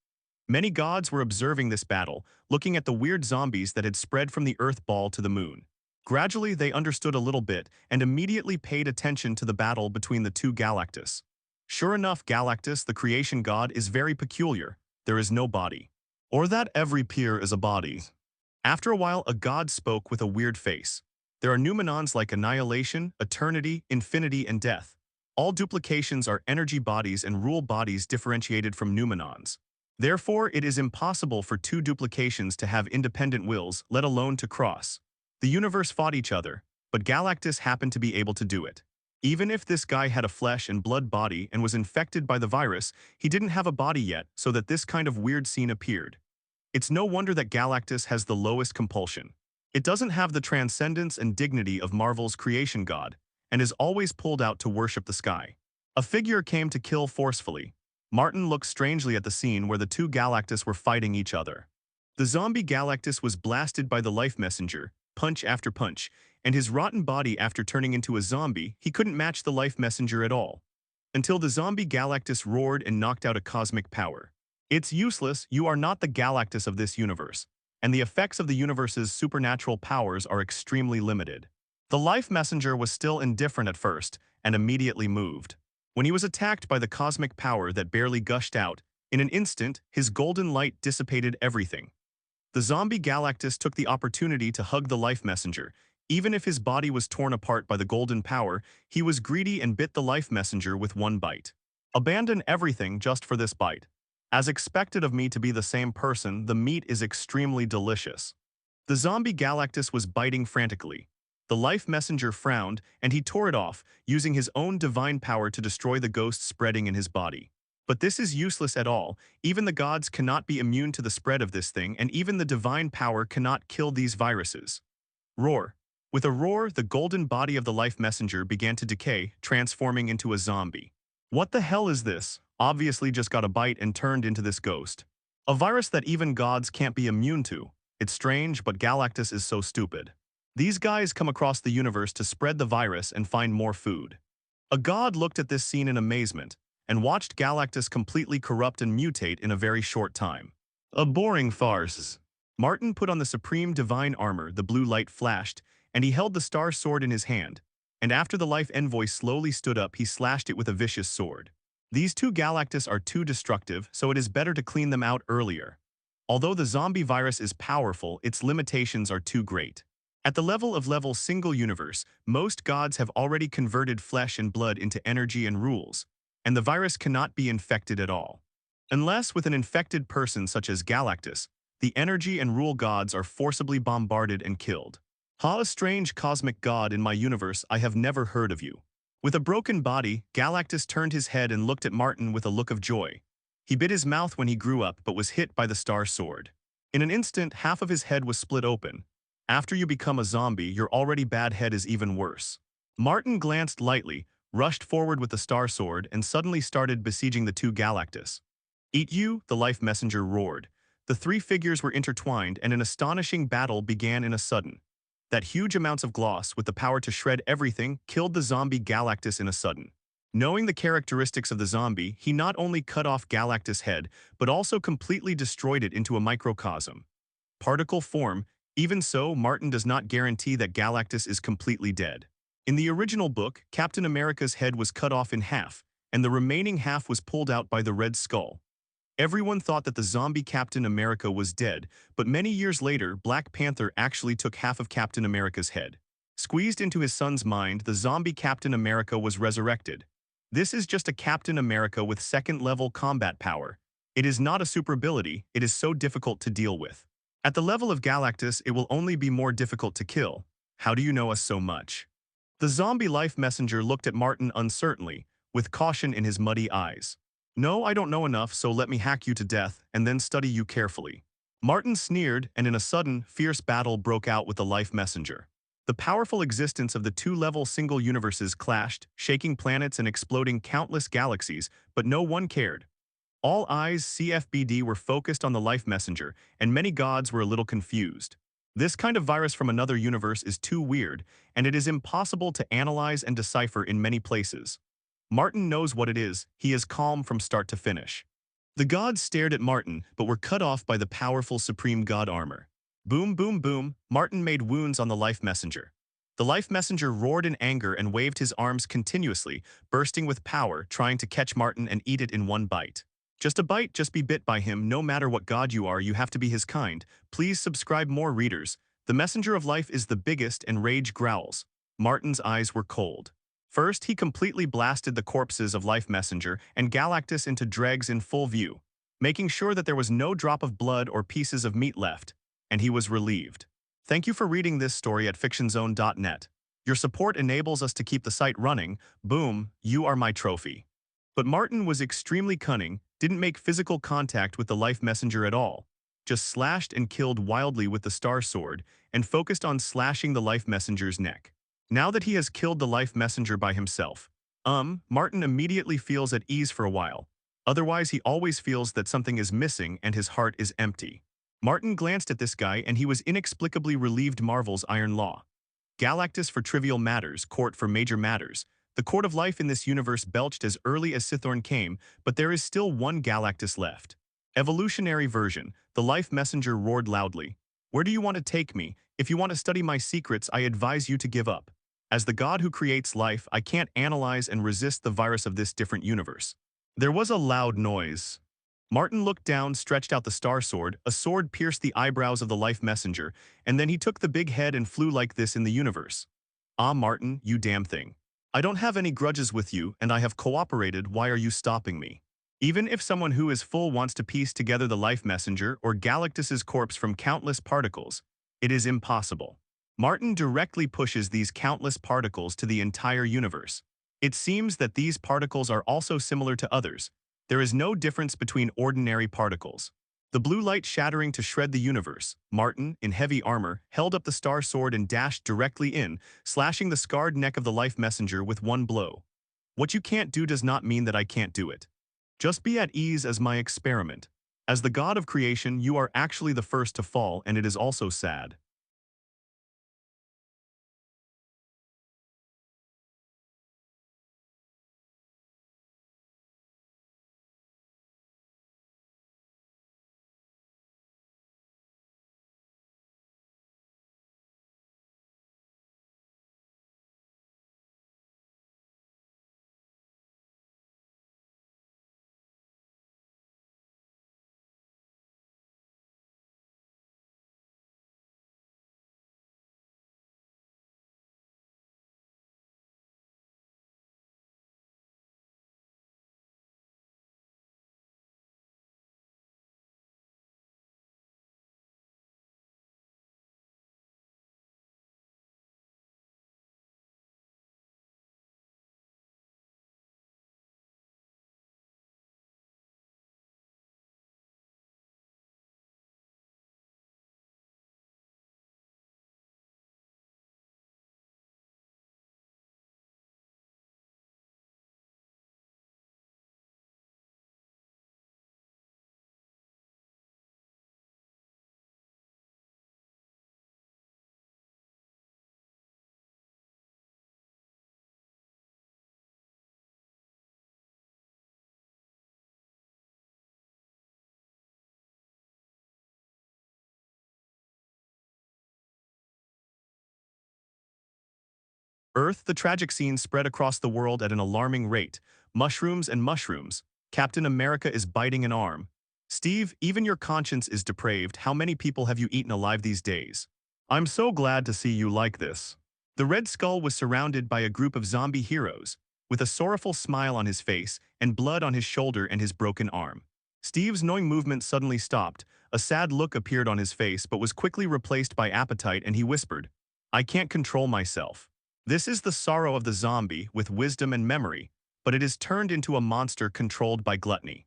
Many gods were observing this battle, looking at the weird zombies that had spread from the Earth ball to the moon. Gradually, they understood a little bit and immediately paid attention to the battle between the 2 Galactus. Sure enough, Galactus, the creation god, is very peculiar. There is no body. Or that every peer is a body. After a while, a god spoke with a weird face. There are numenons like annihilation, eternity, infinity, and death. All duplications are energy bodies and rule bodies differentiated from numenons. Therefore, it is impossible for 2 duplications to have independent wills, let alone to cross. The universe fought each other, but Galactus happened to be able to do it. Even if this guy had a flesh and blood body and was infected by the virus, he didn't have a body yet, so that this kind of weird scene appeared. It's no wonder that Galactus has the lowest compulsion. It doesn't have the transcendence and dignity of Marvel's creation god, and is always pulled out to worship the sky. A figure came to kill forcefully. Martin looked strangely at the scene where the two Galactus were fighting each other. The zombie Galactus was blasted by the life messenger, punch after punch, and his rotten body after turning into a zombie, he couldn't match the life messenger at all. Until the zombie Galactus roared and knocked out a cosmic power. It's useless, you are not the Galactus of this universe, and the effects of the universe's supernatural powers are extremely limited. The life messenger was still indifferent at first, and immediately moved. When he was attacked by the cosmic power that barely gushed out, in an instant, his golden light dissipated everything. The zombie Galactus took the opportunity to hug the life messenger. Even if his body was torn apart by the golden power, he was greedy and bit the life messenger with one bite. Abandon everything just for this bite. As expected of me to be the same person, the meat is extremely delicious. The zombie Galactus was biting frantically. The life messenger frowned, and he tore it off, using his own divine power to destroy the ghost spreading in his body. But this is useless at all. Even the gods cannot be immune to the spread of this thing, and even the divine power cannot kill these viruses. Roar. With a roar, the golden body of the life messenger began to decay, transforming into a zombie. What the hell is this? Obviously just got a bite and turned into this ghost. A virus that even gods can't be immune to. It's strange, but Galactus is so stupid. These guys come across the universe to spread the virus and find more food. A god looked at this scene in amazement, and watched Galactus completely corrupt and mutate in a very short time. A boring farce. Martin put on the supreme divine armor, the blue light flashed, and he held the star sword in his hand, and after the life envoy slowly stood up, he slashed it with a vicious sword. These two Galactus are too destructive, so it is better to clean them out earlier. Although the zombie virus is powerful, its limitations are too great. At the level of level single universe, most gods have already converted flesh and blood into energy and rules, and the virus cannot be infected at all. Unless with an infected person such as Galactus, the energy and rule gods are forcibly bombarded and killed. Ha, a strange cosmic god in my universe, I have never heard of you. With a broken body, Galactus turned his head and looked at Martin with a look of joy. He bit his mouth when he grew up but was hit by the star sword. In an instant, half of his head was split open. After you become a zombie, your already bad head is even worse. Martin glanced lightly, rushed forward with the star sword, and suddenly started besieging the two Galactus. Eat you, the life messenger roared. The three figures were intertwined, and an astonishing battle began in a sudden. That huge amounts of gloss, with the power to shred everything, killed the zombie Galactus in a sudden. Knowing the characteristics of the zombie, he not only cut off Galactus' head, but also completely destroyed it into a microcosm. Particle form. Even so, Martin does not guarantee that Galactus is completely dead. In the original book, Captain America's head was cut off in half, and the remaining half was pulled out by the Red Skull. Everyone thought that the zombie Captain America was dead, but many years later, Black Panther actually took half of Captain America's head. Squeezed into his son's mind, the zombie Captain America was resurrected. This is just a Captain America with second-level combat power. It is not a super ability, it is so difficult to deal with. At the level of Galactus, it will only be more difficult to kill. How do you know us so much? The zombie life messenger looked at Martin uncertainly, with caution in his muddy eyes. No, I don't know enough, so let me hack you to death and then study you carefully. Martin sneered, and in a sudden, fierce battle broke out with the life messenger. The powerful existence of the two-level single universes clashed, shaking planets and exploding countless galaxies, but no one cared. All eyes CFBD were focused on the life messenger, and many gods were a little confused. This kind of virus from another universe is too weird, and it is impossible to analyze and decipher in many places. Martin knows what it is, he is calm from start to finish. The gods stared at Martin, but were cut off by the powerful supreme god armor. Boom, boom, boom, Martin made wounds on the life messenger. The life messenger roared in anger and waved his arms continuously, bursting with power, trying to catch Martin and eat it in one bite. Just a bite, just be bit by him, no matter what god you are, you have to be his kind. Please subscribe more readers. The messenger of life is the biggest, and rage growls. Martin's eyes were cold. First, he completely blasted the corpses of Life Messenger and Galactus into dregs in full view, making sure that there was no drop of blood or pieces of meat left, and he was relieved. Thank you for reading this story at fictionzone.net. Your support enables us to keep the site running. Boom, you are my trophy. But Martin was extremely cunning, didn't make physical contact with the life messenger at all, just slashed and killed wildly with the star sword, and focused on slashing the life messenger's neck. Now that he has killed the life messenger by himself, Martin immediately feels at ease for a while. Otherwise, he always feels that something is missing and his heart is empty. Martin glanced at this guy and he was inexplicably relieved. Marvel's Iron Law. Galactus for trivial matters, court for major matters. The court of life in this universe belched as early as Cythorn came, but there is still one Galactus left. Evolutionary version, the life messenger roared loudly. Where do you want to take me? If you want to study my secrets, I advise you to give up. As the god who creates life, I can't analyze and resist the virus of this different universe. There was a loud noise. Martin looked down, stretched out the star sword, a sword pierced the eyebrows of the life messenger, and then he took the big head and flew like this in the universe. Ah, Martin, you damn thing. I don't have any grudges with you, and I have cooperated. Why are you stopping me? Even if someone who is full wants to piece together the life messenger or Galactus's corpse from countless particles, it is impossible. Martin directly pushes these countless particles to the entire universe. It seems that these particles are also similar to others. There is no difference between ordinary particles. The blue light shattering to shred the universe, Martin, in heavy armor, held up the star sword and dashed directly in, slashing the scarred neck of the life messenger with one blow. What you can't do does not mean that I can't do it. Just be at ease as my experiment. As the god of creation, you are actually the first to fall, and it is also sad. Earth, the tragic scene spread across the world at an alarming rate. Mushrooms and mushrooms. Captain America is biting an arm. Steve, even your conscience is depraved. How many people have you eaten alive these days? I'm so glad to see you like this. The Red Skull was surrounded by a group of zombie heroes, with a sorrowful smile on his face and blood on his shoulder and his broken arm. Steve's knowing movement suddenly stopped. A sad look appeared on his face but was quickly replaced by appetite, and he whispered, I can't control myself. This is the sorrow of the zombie with wisdom and memory, but it is turned into a monster controlled by gluttony.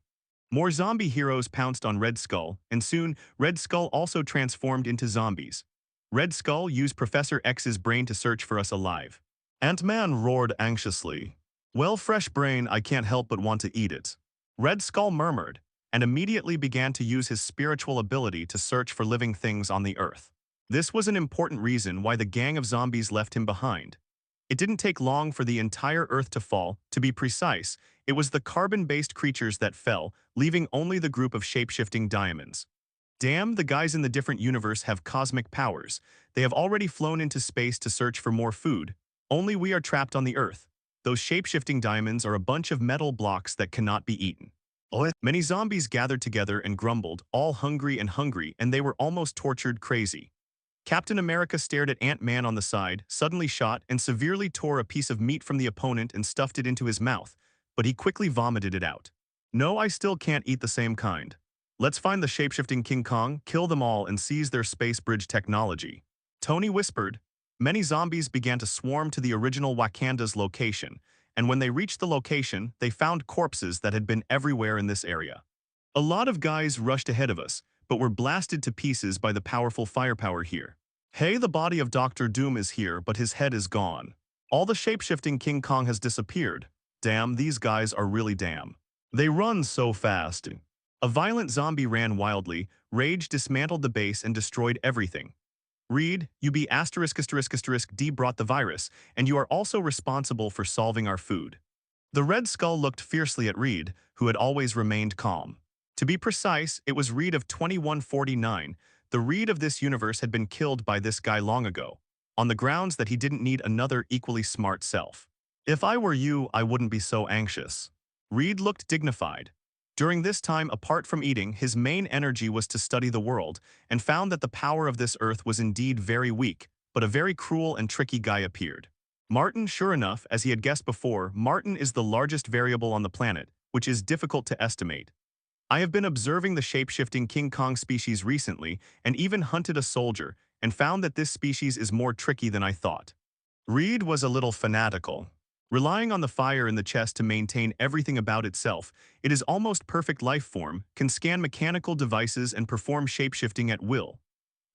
More zombie heroes pounced on Red Skull, and soon Red Skull also transformed into zombies. Red Skull used Professor X's brain to search for us alive. Ant-Man roared anxiously. Well, fresh brain, I can't help but want to eat it. Red Skull murmured, and immediately began to use his spiritual ability to search for living things on the Earth. This was an important reason why the gang of zombies left him behind. It didn't take long for the entire Earth to fall. To be precise, it was the carbon-based creatures that fell, leaving only the group of shape-shifting diamonds. Damn, the guys in the different universe have cosmic powers. They have already flown into space to search for more food. Only we are trapped on the Earth. Those shape-shifting diamonds are a bunch of metal blocks that cannot be eaten. Many zombies gathered together and grumbled, all hungry, and they were almost tortured crazy. Captain America stared at Ant-Man on the side, suddenly shot, and severely tore a piece of meat from the opponent and stuffed it into his mouth, but he quickly vomited it out. No, I still can't eat the same kind. Let's find the shapeshifting King Kong, kill them all, and seize their space bridge technology. Tony whispered. Many zombies began to swarm to the original Wakanda's location, and when they reached the location, they found corpses that had been everywhere in this area. A lot of guys rushed ahead of us, but were blasted to pieces by the powerful firepower here. Hey, the body of Dr. Doom is here, but his head is gone. All the shape-shifting King Kong has disappeared. Damn, these guys are really damn. They run so fast. A violent zombie ran wildly, rage dismantled the base and destroyed everything. Reed, UB ****D brought the virus, and you are also responsible for solving our food. The Red Skull looked fiercely at Reed, who had always remained calm. To be precise, it was Reed of 2149. The Reed of this universe had been killed by this guy long ago, on the grounds that he didn't need another equally smart self. If I were you, I wouldn't be so anxious. Reed looked dignified. During this time, apart from eating, his main energy was to study the world, and found that the power of this earth was indeed very weak, but a very cruel and tricky guy appeared. Martin, sure enough, as he had guessed before, Martin is the largest variable on the planet, which is difficult to estimate. I have been observing the shape-shifting King Kong species recently, and even hunted a soldier, and found that this species is more tricky than I thought. Reed was a little fanatical. Relying on the fire in the chest to maintain everything about itself, it is almost perfect life form, can scan mechanical devices and perform shape-shifting at will.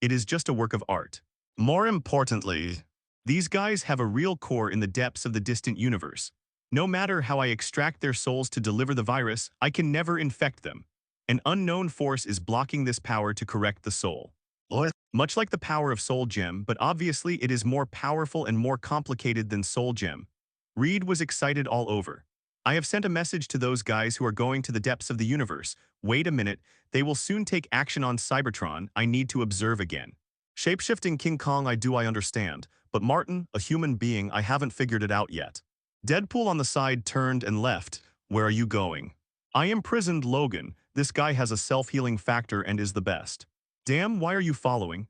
It is just a work of art. More importantly, these guys have a real core in the depths of the distant universe. No matter how I extract their souls to deliver the virus, I can never infect them. An unknown force is blocking this power to correct the soul. What? Much like the power of Soul Gem, but obviously it is more powerful and more complicated than Soul Gem. Reed was excited all over. I have sent a message to those guys who are going to the depths of the universe. Wait a minute, they will soon take action on Cybertron. I need to observe again. Shape-shifting King Kong I understand, but Martin, a human being, I haven't figured it out yet. Deadpool on the side turned and left. Where are you going? I imprisoned Logan. This guy has a self-healing factor and is the best. Damn, why are you following?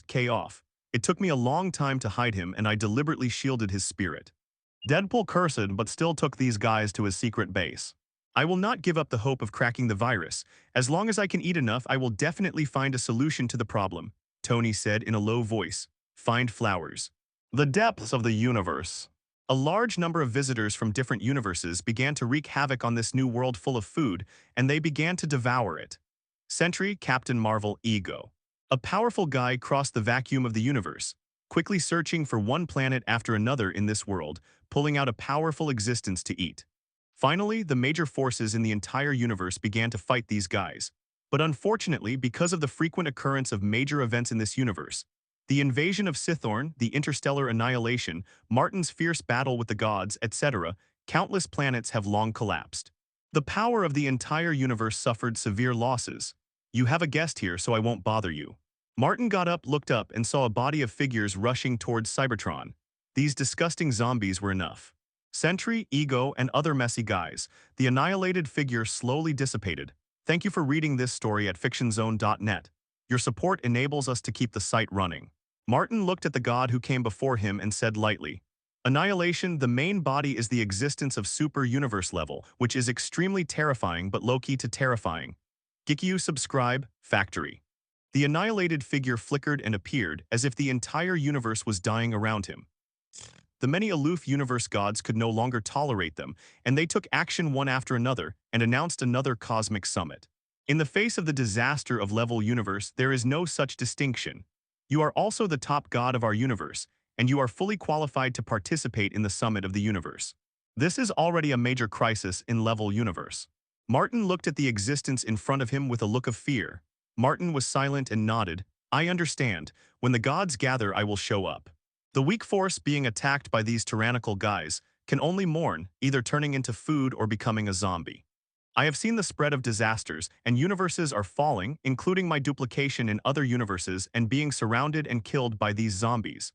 K off. It took me a long time to hide him and I deliberately shielded his spirit. Deadpool cursed but still took these guys to his secret base. I will not give up the hope of cracking the virus. As long as I can eat enough, I will definitely find a solution to the problem, Tony said in a low voice. Find flowers. The depths of the universe. A large number of visitors from different universes began to wreak havoc on this new world full of food, and they began to devour it. Sentry, Captain Marvel, Ego. A powerful guy crossed the vacuum of the universe, quickly searching for one planet after another in this world, pulling out a powerful existence to eat. Finally, the major forces in the entire universe began to fight these guys. But unfortunately, because of the frequent occurrence of major events in this universe, the invasion of Sithorn, the interstellar annihilation, Martin's fierce battle with the gods, etc., countless planets have long collapsed. The power of the entire universe suffered severe losses. You have a guest here, so I won't bother you. Martin got up, looked up, and saw a body of figures rushing towards Cybertron. These disgusting zombies were enough. Sentry, Ego, and other messy guys. The annihilated figure slowly dissipated. Thank you for reading this story at fictionzone.net. Your support enables us to keep the site running. Martin looked at the god who came before him and said lightly, Annihilation, the main body is the existence of super-universe level, which is extremely terrifying but low-key to terrifying. Gikyu subscribe, Factory. The annihilated figure flickered and appeared as if the entire universe was dying around him. The many aloof universe gods could no longer tolerate them, and they took action one after another and announced another cosmic summit. In the face of the disaster of level universe, there is no such distinction. You are also the top god of our universe, and you are fully qualified to participate in the summit of the universe. This is already a major crisis in level universe. Martin looked at the existence in front of him with a look of fear. Martin was silent and nodded. I understand. When the gods gather, I will show up. The weak force being attacked by these tyrannical guys can only mourn, either turning into food or becoming a zombie. I have seen the spread of disasters, and universes are falling, including my duplication in other universes and being surrounded and killed by these zombies.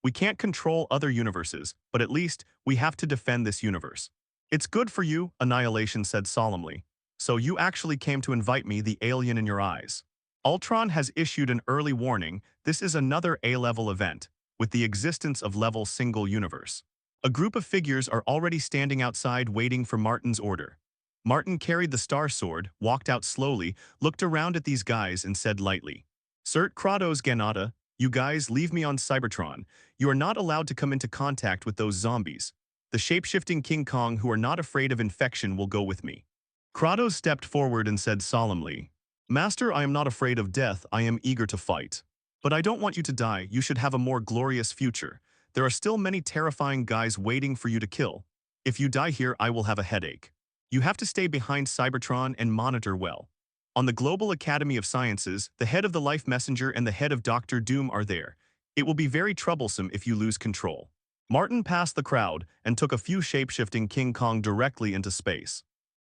We can't control other universes, but at least we have to defend this universe. It's good for you, Annihilation said solemnly. So you actually came to invite me, the alien in your eyes. Ultron has issued an early warning. This is another A-level event, with the existence of level single universe. A group of figures are already standing outside waiting for Martin's order. Martin carried the star sword, walked out slowly, looked around at these guys and said lightly, Cert Kratos Ganata, You guys, leave me on Cybertron. You are not allowed to come into contact with those zombies. The shape-shifting King Kong who are not afraid of infection will go with me. Kratos stepped forward and said solemnly, Master, I am not afraid of death, I am eager to fight. But I don't want you to die, you should have a more glorious future. There are still many terrifying guys waiting for you to kill. If you die here, I will have a headache. You have to stay behind Cybertron and monitor well. On the Global Academy of Sciences, the head of the Life Messenger and the head of Dr. Doom are there. It will be very troublesome if you lose control. Martin passed the crowd and took a few shape-shifting King Kong directly into space.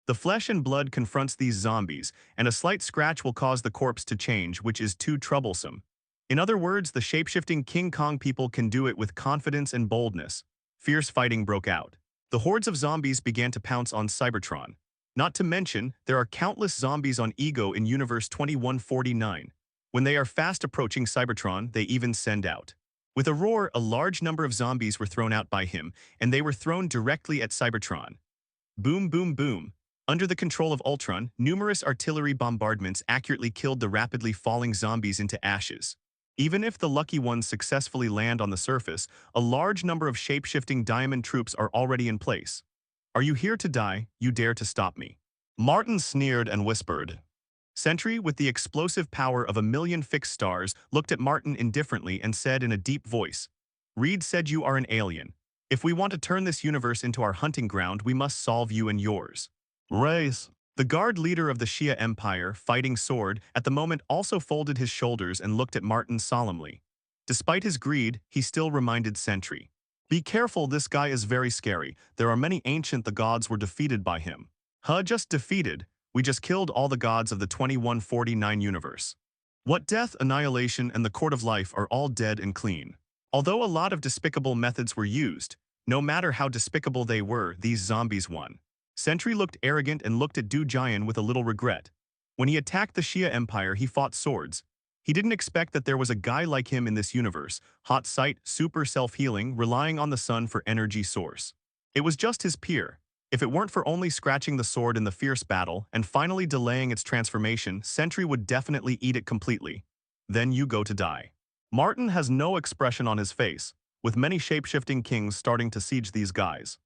The flesh and blood confronts these zombies, and a slight scratch will cause the corpse to change, which is too troublesome. In other words, the shape-shifting King Kong people can do it with confidence and boldness. Fierce fighting broke out. The hordes of zombies began to pounce on Cybertron. Not to mention, there are countless zombies on Ego in Universe 2149. When they are fast approaching Cybertron, they even send out. With a roar, a large number of zombies were thrown out by him, and they were thrown directly at Cybertron. Boom, boom, boom. Under the control of Ultron, numerous artillery bombardments accurately killed the rapidly falling zombies into ashes. Even if the lucky ones successfully land on the surface, a large number of shape-shifting diamond troops are already in place. Are you here to die? You dare to stop me? Martin sneered and whispered. Sentry, with the explosive power of 1,000,000 fixed stars, looked at Martin indifferently and said in a deep voice, Reed said you are an alien. If we want to turn this universe into our hunting ground, we must solve you and yours. Race. The guard leader of the Shia Empire, Fighting Sword, at the moment also folded his shoulders and looked at Martin solemnly. Despite his greed, he still reminded Sentry. Be careful, this guy is very scary. There are many ancient the gods were defeated by him. Huh, just defeated? We just killed all the gods of the 2149 universe. What death, annihilation, and the court of life are all dead and clean. Although a lot of despicable methods were used, no matter how despicable they were, these zombies won. Sentry looked arrogant and looked at Du Jian with a little regret. When he attacked the Shia Empire, he fought swords. He didn't expect that there was a guy like him in this universe, hot sight, super self-healing, relying on the sun for energy source. It was just his peer. If it weren't for only scratching the sword in the fierce battle and finally delaying its transformation, Sentry would definitely eat it completely. Then you go to die. Martin has no expression on his face, with many shape-shifting kings starting to siege these guys.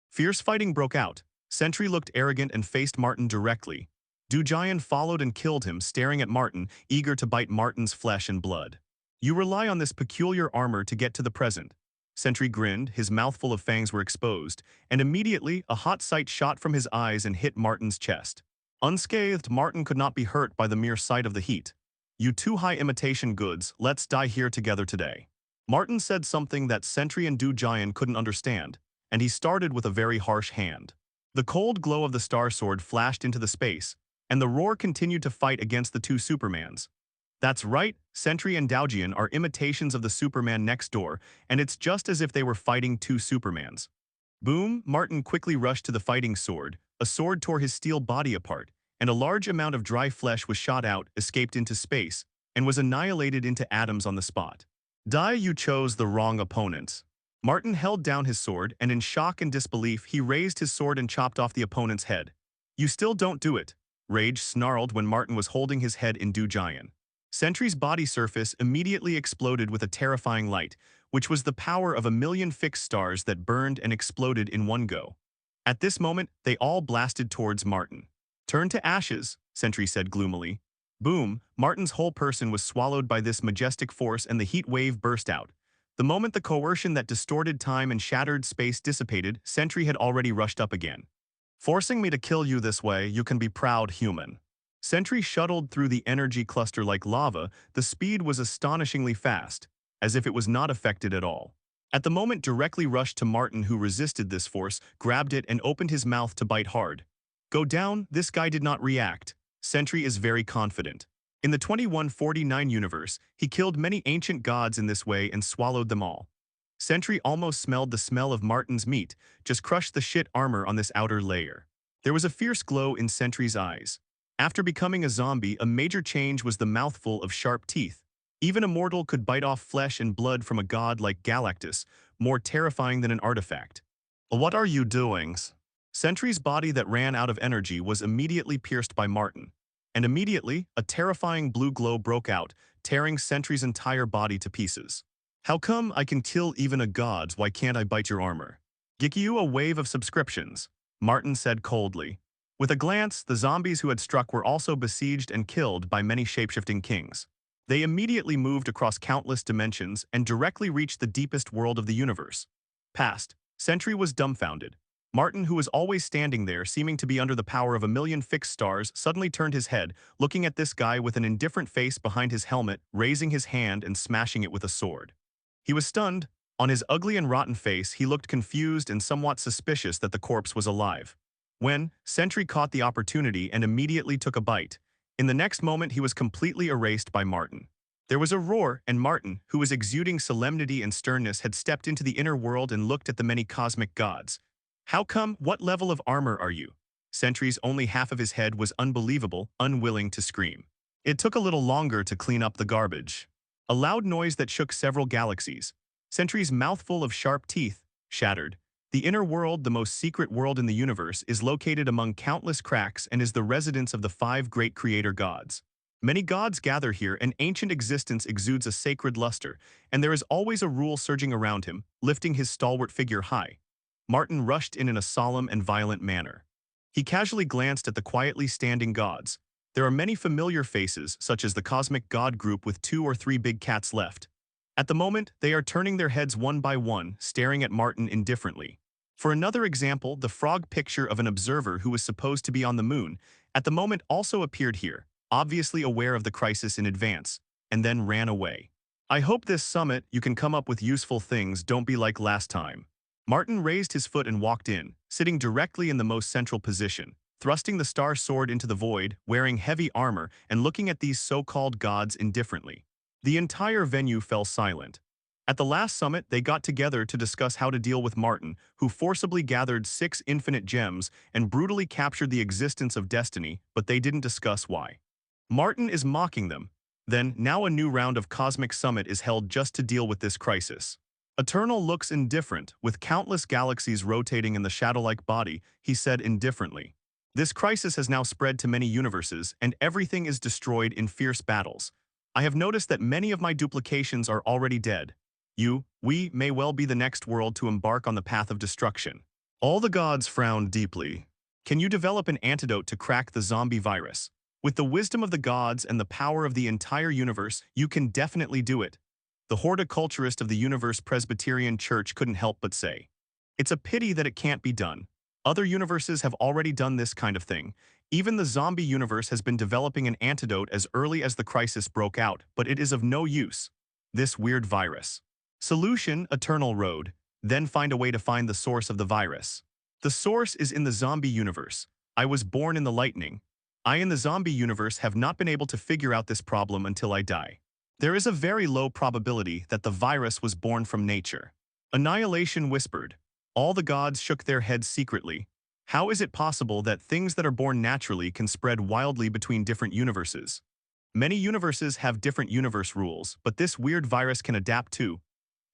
Fierce fighting broke out. Sentry looked arrogant and faced Martin directly. Du Jian followed and killed him, staring at Martin, eager to bite Martin's flesh and blood. You rely on this peculiar armor to get to the present. Sentry grinned, his mouth full of fangs were exposed, and immediately a hot sight shot from his eyes and hit Martin's chest. Unscathed, Martin could not be hurt by the mere sight of the heat. You too high imitation goods, let's die here together today. Martin said something that Sentry and Du Jian couldn't understand, and he started with a very harsh hand. The cold glow of the Star Sword flashed into the space, and the roar continued to fight against the two Supermans. That's right, Sentry and Doujian are imitations of the Superman next door, and it's just as if they were fighting two Supermans. Boom, Martin quickly rushed to the fighting sword. A sword tore his steel body apart, and a large amount of dry flesh was shot out, escaped into space, and was annihilated into atoms on the spot. Die, you chose the wrong opponents. Martin held down his sword, and in shock and disbelief, he raised his sword and chopped off the opponent's head. You still don't do it. Rage snarled when Martin was holding his head in Du Jian. Sentry's body surface immediately exploded with a terrifying light, which was the power of 1,000,000 fixed stars that burned and exploded in one go. At this moment, they all blasted towards Martin. Turn to ashes, Sentry said gloomily. Boom, Martin's whole person was swallowed by this majestic force and the heat wave burst out. The moment the coercion that distorted time and shattered space dissipated, Sentry had already rushed up again. Forcing me to kill you this way, you can be proud, human. Sentry shuttled through the energy cluster like lava. The speed was astonishingly fast, as if it was not affected at all. At the moment, directly rushed to Martin, who resisted this force, grabbed it and opened his mouth to bite hard. Go down, this guy did not react. Sentry is very confident. In the 2149 universe, he killed many ancient gods in this way and swallowed them all. Sentry almost smelled the smell of Martin's meat, just crushed the shit armor on this outer layer. There was a fierce glow in Sentry's eyes. After becoming a zombie, a major change was the mouthful of sharp teeth. Even a mortal could bite off flesh and blood from a god like Galactus, more terrifying than an artifact. What are you doing? Sentry's body that ran out of energy was immediately pierced by Martin. And immediately, a terrifying blue glow broke out, tearing Sentry's entire body to pieces. How come I can kill even a god, why can't I bite your armor? Give you a wave of subscriptions, Martin said coldly. With a glance, the zombies who had struck were also besieged and killed by many shapeshifting kings. They immediately moved across countless dimensions and directly reached the deepest world of the universe. Past, Sentry was dumbfounded. Martin, who was always standing there, seeming to be under the power of a million fixed stars, suddenly turned his head, looking at this guy with an indifferent face behind his helmet, raising his hand and smashing it with a sword. He was stunned. On his ugly and rotten face, he looked confused and somewhat suspicious that the corpse was alive. When, Sentry caught the opportunity and immediately took a bite. In the next moment, he was completely erased by Martin. There was a roar, and Martin, who was exuding solemnity and sternness, had stepped into the inner world and looked at the many cosmic gods. How come? What level of armor are you? Sentry's only half of his head was unbelievable, unwilling to scream. It took a little longer to clean up the garbage. A loud noise that shook several galaxies. Sentry's mouthful of sharp teeth shattered. The inner world, the most secret world in the universe, is located among countless cracks and is the residence of the 5 great creator gods. Many gods gather here, and ancient existence exudes a sacred luster, and there is always a rule surging around him, lifting his stalwart figure high. Martin rushed in a solemn and violent manner. He casually glanced at the quietly standing gods. There are many familiar faces, such as the cosmic god group with 2 or 3 big cats left. At the moment, they are turning their heads one by one, staring at Martin indifferently. For another example, the frog picture of an observer who was supposed to be on the moon, at the moment also appeared here, obviously aware of the crisis in advance, and then ran away. I hope this summit you can come up with useful things, don't be like last time. Martin raised his foot and walked in, sitting directly in the most central position, thrusting the star sword into the void, wearing heavy armor, and looking at these so-called gods indifferently. The entire venue fell silent. At the last summit, they got together to discuss how to deal with Martin, who forcibly gathered 6 infinite gems and brutally captured the existence of destiny, but they didn't discuss why. Martin is mocking them. Then, now a new round of Cosmic Summit is held just to deal with this crisis. Eternal looks indifferent, with countless galaxies rotating in the shadow-like body, he said indifferently. This crisis has now spread to many universes, and everything is destroyed in fierce battles. I have noticed that many of my duplications are already dead. We may well be the next world to embark on the path of destruction. All the gods frowned deeply. Can you develop an antidote to crack the zombie virus? With the wisdom of the gods and the power of the entire universe, you can definitely do it. The horticulturist of the Universe Presbyterian Church couldn't help but say. It's a pity that it can't be done. Other universes have already done this kind of thing. Even the zombie universe has been developing an antidote as early as the crisis broke out, but it is of no use. This weird virus. Solution: Eternal Road. Then find a way to find the source of the virus. The source is in the zombie universe. I was born in the lightning. I in the zombie universe have not been able to figure out this problem until I die. There is a very low probability that the virus was born from nature. Annihilation whispered. All the gods shook their heads secretly. How is it possible that things that are born naturally can spread wildly between different universes? Many universes have different universe rules, but this weird virus can adapt too.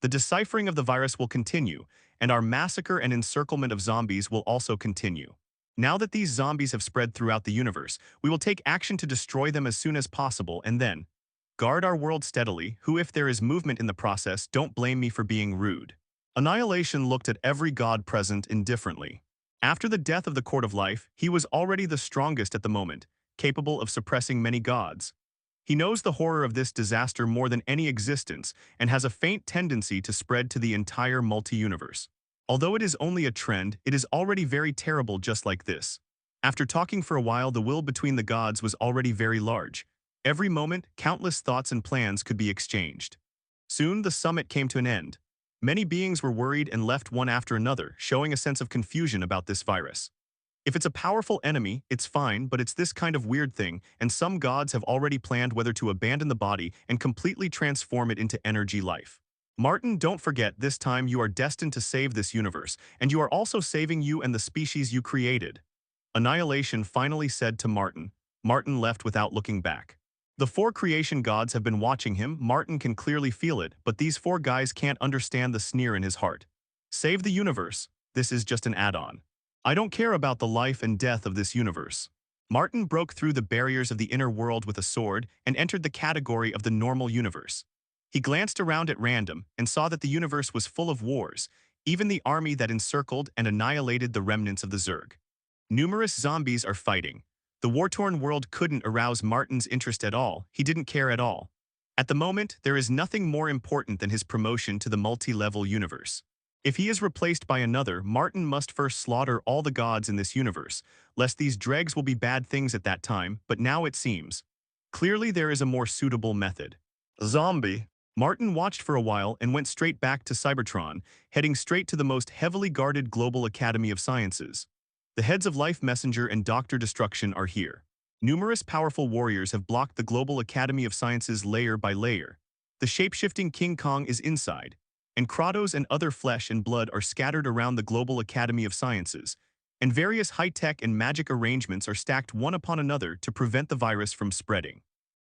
The deciphering of the virus will continue, and our massacre and encirclement of zombies will also continue. Now that these zombies have spread throughout the universe, we will take action to destroy them as soon as possible and then guard our world steadily, who if there is movement in the process, don't blame me for being rude. Annihilation looked at every god present indifferently. After the death of the Court of Life, he was already the strongest at the moment, capable of suppressing many gods. He knows the horror of this disaster more than any existence and has a faint tendency to spread to the entire multi-universe. Although it is only a trend, it is already very terrible just like this. After talking for a while, the will between the gods was already very large. Every moment, countless thoughts and plans could be exchanged. Soon, the summit came to an end. Many beings were worried and left one after another, showing a sense of confusion about this virus. If it's a powerful enemy, it's fine, but it's this kind of weird thing, and some gods have already planned whether to abandon the body and completely transform it into energy life. Martin, don't forget, this time you are destined to save this universe, and you are also saving you and the species you created. Annihilation finally said to Martin. Martin left without looking back. The 4 creation gods have been watching him. Martin can clearly feel it, but these 4 guys can't understand the sneer in his heart. Save the universe. This is just an add-on. I don't care about the life and death of this universe. Martin broke through the barriers of the inner world with a sword and entered the category of the normal universe. He glanced around at random and saw that the universe was full of wars, even the army that encircled and annihilated the remnants of the Zerg. Numerous zombies are fighting. The war-torn world couldn't arouse Martin's interest at all. He didn't care at all. At the moment, there is nothing more important than his promotion to the multi-level universe. If he is replaced by another, Martin must first slaughter all the gods in this universe, lest these dregs will be bad things at that time, but now it seems. Clearly there is a more suitable method. Zombie. Martin watched for a while and went straight back to Cybertron, heading straight to the most heavily guarded global academy of sciences. The heads of Life Messenger and Dr. Destruction are here. Numerous powerful warriors have blocked the global academy of sciences layer by layer. The shapeshifting King Kong is inside, and Kratos and other flesh and blood are scattered around the global academy of sciences, and various high-tech and magic arrangements are stacked one upon another to prevent the virus from spreading.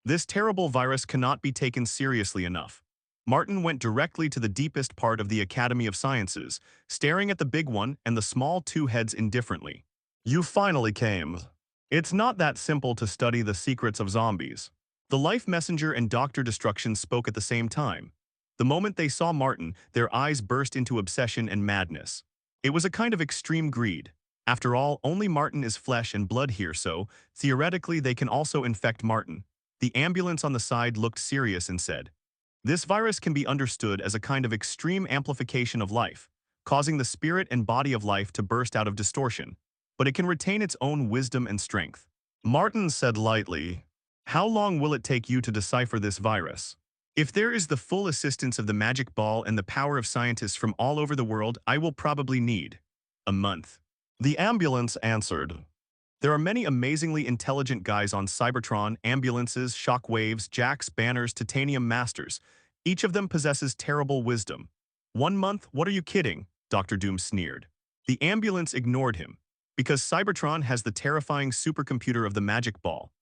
This terrible virus cannot be taken seriously enough. Martin went directly to the deepest part of the Academy of Sciences, staring at the big one and the small two heads indifferently. You finally came. It's not that simple to study the secrets of zombies. The Life Messenger and Dr. Destruction spoke at the same time. The moment they saw Martin, their eyes burst into obsession and madness. It was a kind of extreme greed. After all, only Martin is flesh and blood here, so, theoretically, they can also infect Martin. The ambulance on the side looked serious and said, "This virus can be understood as a kind of extreme amplification of life, causing the spirit and body of life to burst out of distortion, but it can retain its own wisdom and strength." Martin said lightly, "How long will it take you to decipher this virus? If there is the full assistance of the magic ball and the power of scientists from all over the world, I will probably need a month." The ambulance answered, "There are many amazingly intelligent guys on Cybertron, ambulances, shockwaves, jacks, banners, titanium masters. Each of them possesses terrible wisdom. 1 month? What are you kidding?" Dr. Doom sneered. The ambulance ignored him, because Cybertron has the terrifying supercomputer of the magic ball.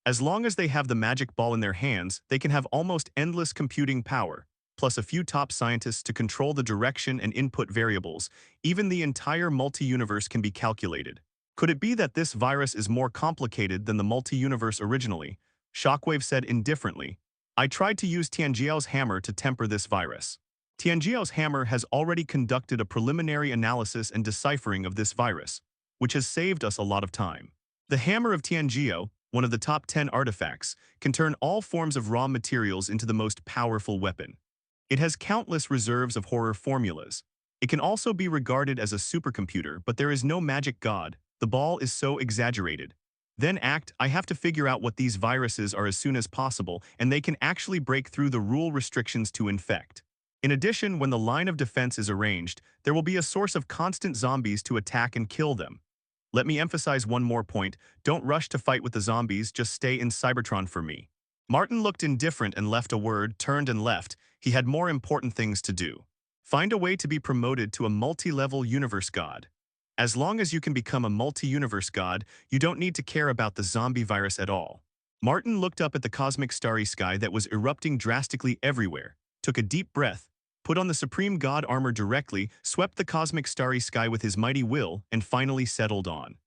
As long as they have the magic ball in their hands, they can have almost endless computing power, plus a few top scientists to control the direction and input variables. Even the entire multi-universe can be calculated. Could it be that this virus is more complicated than the multi-universe originally? Shockwave said indifferently, "I tried to use Tianjiao's hammer to temper this virus. Tianjiao's hammer has already conducted a preliminary analysis and deciphering of this virus, which has saved us a lot of time. The hammer of Tianjiao, one of the top 10 artifacts, can turn all forms of raw materials into the most powerful weapon. It has countless reserves of horror formulas. It can also be regarded as a supercomputer, but there is no magic god. The ball is so exaggerated. Then I have to figure out what these viruses are as soon as possible, and they can actually break through the rule restrictions to infect. In addition, when the line of defense is arranged, there will be a source of constant zombies to attack and kill them. Let me emphasize one more point. Don't rush to fight with the zombies, just stay in Cybertron for me." Martin looked indifferent and left a word, turned and left. He had more important things to do. Find a way to be promoted to a multi-level universe god. As long as you can become a multi-universe god, you don't need to care about the zombie virus at all. Martin looked up at the cosmic starry sky that was erupting drastically everywhere, took a deep breath, put on the supreme god armor directly, swept the cosmic starry sky with his mighty will, and finally settled on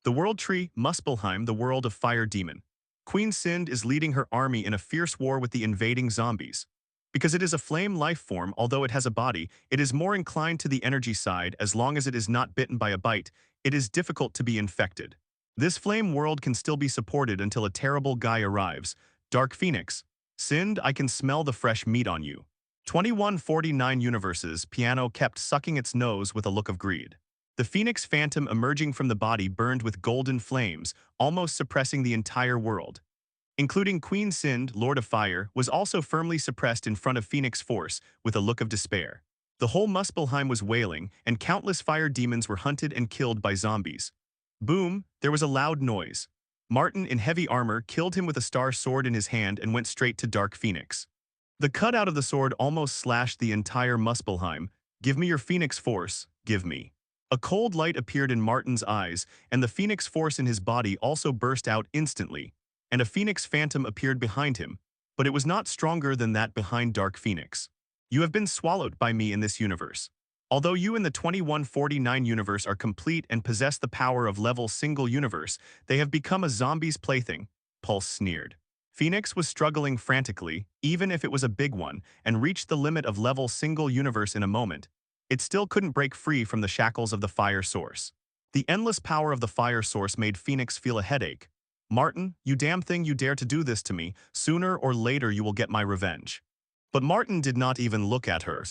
the world tree, Muspelheim, the world of fire demon. Queen S.H.I.E.L.D is leading her army in a fierce war with the invading zombies. Because it is a flame life form, although it has a body, it is more inclined to the energy side. As long as it is not bitten by a bite, it is difficult to be infected. This flame world can still be supported until a terrible guy arrives. Dark Phoenix. S.H.I.E.L.D, I can smell the fresh meat on you. 2149 universes, Piano kept sucking its nose with a look of greed. The Phoenix Phantom emerging from the body burned with golden flames, almost suppressing the entire world. Including Queen S.H.I.E.L.D, Lord of Fire, was also firmly suppressed in front of Phoenix Force with a look of despair. The whole Muspelheim was wailing, and countless fire demons were hunted and killed by zombies. Boom, there was a loud noise. Martin, in heavy armor, killed him with a star sword in his hand and went straight to Dark Phoenix. The cutout of the sword almost slashed the entire Muspelheim. "Give me your Phoenix Force, give me." A cold light appeared in Martin's eyes, and the Phoenix Force in his body also burst out instantly, and a Phoenix Phantom appeared behind him, but it was not stronger than that behind Dark Phoenix. "You have been swallowed by me in this universe. Although you in the 2149 universe are complete and possess the power of level single universe, they have become a zombie's plaything, Pulse sneered. Phoenix was struggling frantically, even if it was a big one, and reached the limit of level single universe in a moment. It still couldn't break free from the shackles of the fire source. The endless power of the fire source made Phoenix feel a headache. Martin, you damn thing, you dare to do this to me. Sooner or later you will get my revenge. But Martin did not even look at her.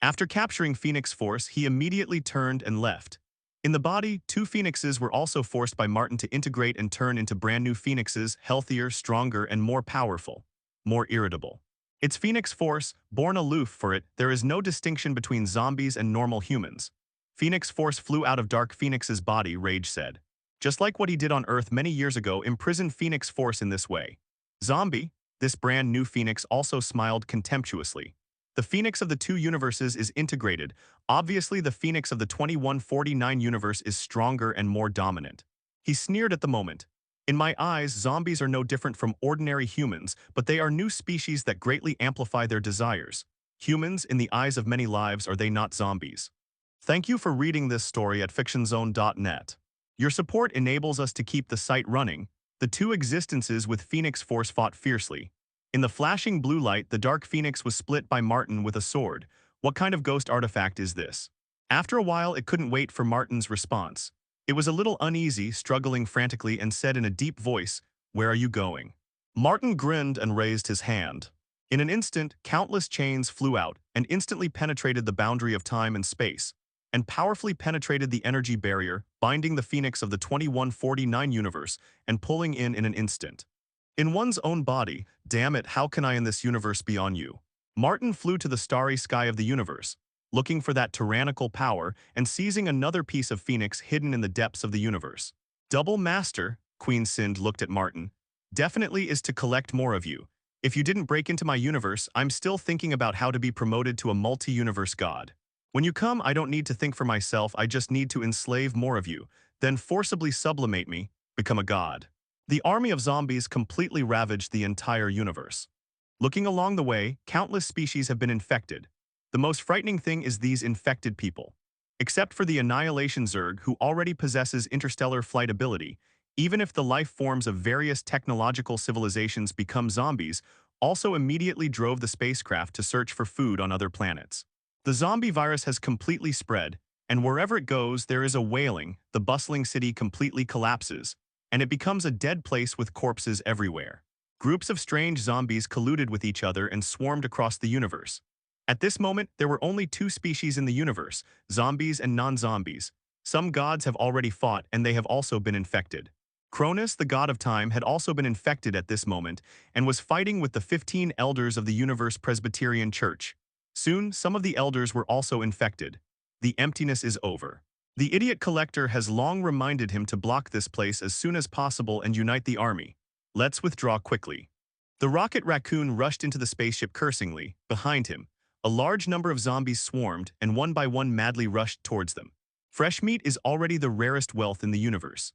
After capturing Phoenix Force, he immediately turned and left. In the body, two Phoenixes were also forced by Martin to integrate and turn into brand new Phoenixes, healthier, stronger, and more powerful. More irritable. It's Phoenix Force, born aloof for it, there is no distinction between zombies and normal humans. Phoenix Force flew out of Dark Phoenix's body, Rage said. Just like what he did on Earth many years ago, imprison Phoenix Force in this way. Zombie, this brand new Phoenix also smiled contemptuously. The Phoenix of the two universes is integrated. Obviously, the Phoenix of the 2149 universe is stronger and more dominant. He sneered at the moment. In my eyes, zombies are no different from ordinary humans, but they are new species that greatly amplify their desires. Humans, in the eyes of many lives, are they not zombies? Thank you for reading this story at fictionzone.net. Your support enables us to keep the site running. The two existences with Phoenix Force fought fiercely. In the flashing blue light, the Dark Phoenix was split by Martin with a sword. What kind of ghost artifact is this? After a while, it couldn't wait for Martin's response. It was a little uneasy, struggling frantically, and said in a deep voice, "Where are you going?" Martin grinned and raised his hand. In an instant, countless chains flew out and instantly penetrated the boundary of time and space, and powerfully penetrated the energy barrier, binding the Phoenix of the 2149 universe and pulling in an instant. In one's own body, damn it, how can I in this universe be on you? Martin flew to the starry sky of the universe, looking for that tyrannical power and seizing another piece of Phoenix hidden in the depths of the universe. Double Master, Queen Sind looked at Martin, definitely is to collect more of you. If you didn't break into my universe, I'm still thinking about how to be promoted to a multi-universe god. When you come, I don't need to think for myself, I just need to enslave more of you, then forcibly sublimate me, become a god. The army of zombies completely ravaged the entire universe. Looking along the way, countless species have been infected. The most frightening thing is these infected people. Except for the Annihilation Zerg, who already possesses interstellar flight ability, even if the life forms of various technological civilizations become zombies, also immediately drove the spacecraft to search for food on other planets. The zombie virus has completely spread, and wherever it goes, there is a wailing, the bustling city completely collapses, and it becomes a dead place with corpses everywhere. Groups of strange zombies colluded with each other and swarmed across the universe. At this moment, there were only two species in the universe, zombies and non-zombies. Some gods have already fought, and they have also been infected. Cronus, the god of time, had also been infected at this moment and was fighting with the 15 elders of the Universe Presbyterian Church. Soon, some of the elders were also infected. The emptiness is over. The idiot collector has long reminded him to block this place as soon as possible and unite the army. Let's withdraw quickly. The rocket raccoon rushed into the spaceship cursingly. Behind him, a large number of zombies swarmed and one by one madly rushed towards them. Fresh meat is already the rarest wealth in the universe.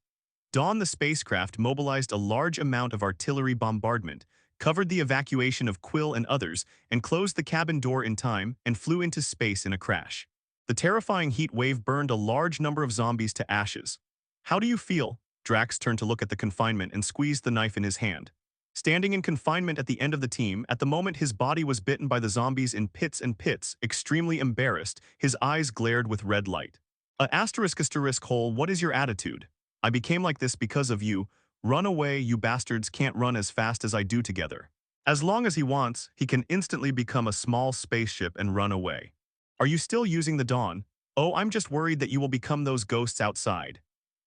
Dawn, the spacecraft, mobilized a large amount of artillery bombardment, covered the evacuation of Quill and others, and closed the cabin door in time and flew into space in a crash. The terrifying heat wave burned a large number of zombies to ashes. How do you feel? Drax turned to look at the confinement and squeezed the knife in his hand. Standing in confinement at the end of the team, at the moment his body was bitten by the zombies in pits and pits, extremely embarrassed, his eyes glared with red light. Asterisk hole, what is your attitude? I became like this because of you. Run away, you bastards can't run as fast as I do together. As long as he wants, he can instantly become a small spaceship and run away. Are you still using the Dawn? Oh, I'm just worried that you will become those ghosts outside.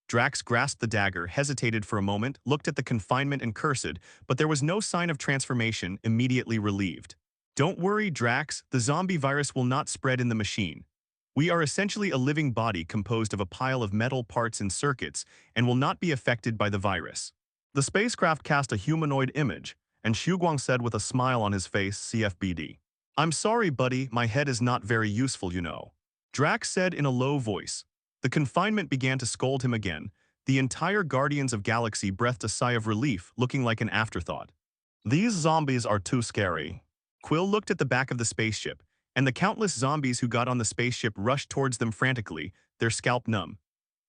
Drax grasped the dagger, hesitated for a moment, looked at the confinement and cursed, but there was no sign of transformation, immediately relieved. Don't worry, Drax, the zombie virus will not spread in the machine. We are essentially a living body composed of a pile of metal parts and circuits and will not be affected by the virus. The spacecraft cast a humanoid image, and Guang said with a smile on his face, CFBD. I'm sorry, buddy, my head is not very useful, you know. Drax said in a low voice. The confinement began to scold him again. The entire Guardians of Galaxy breathed a sigh of relief, looking like an afterthought. These zombies are too scary. Quill looked at the back of the spaceship. and the countless zombies who got on the spaceship rushed towards them frantically, their scalp numb.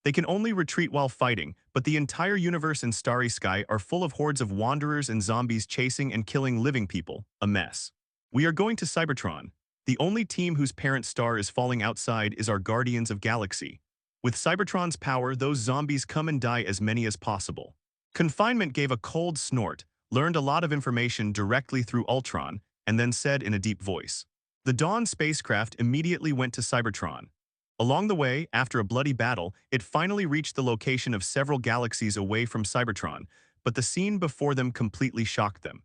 They can only retreat while fighting, but the entire universe and starry sky are full of hordes of wanderers and zombies chasing and killing living people, a mess. We are going to Cybertron. The only team whose parent star is falling outside is our Guardians of Galaxy. With Cybertron's power, those zombies come and die as many as possible. Confinement gave a cold snort, learned a lot of information directly through Ultron, and then said in a deep voice. The Dawn spacecraft immediately went to Cybertron. Along the way, after a bloody battle, it finally reached the location of several galaxies away from Cybertron, but the scene before them completely shocked them.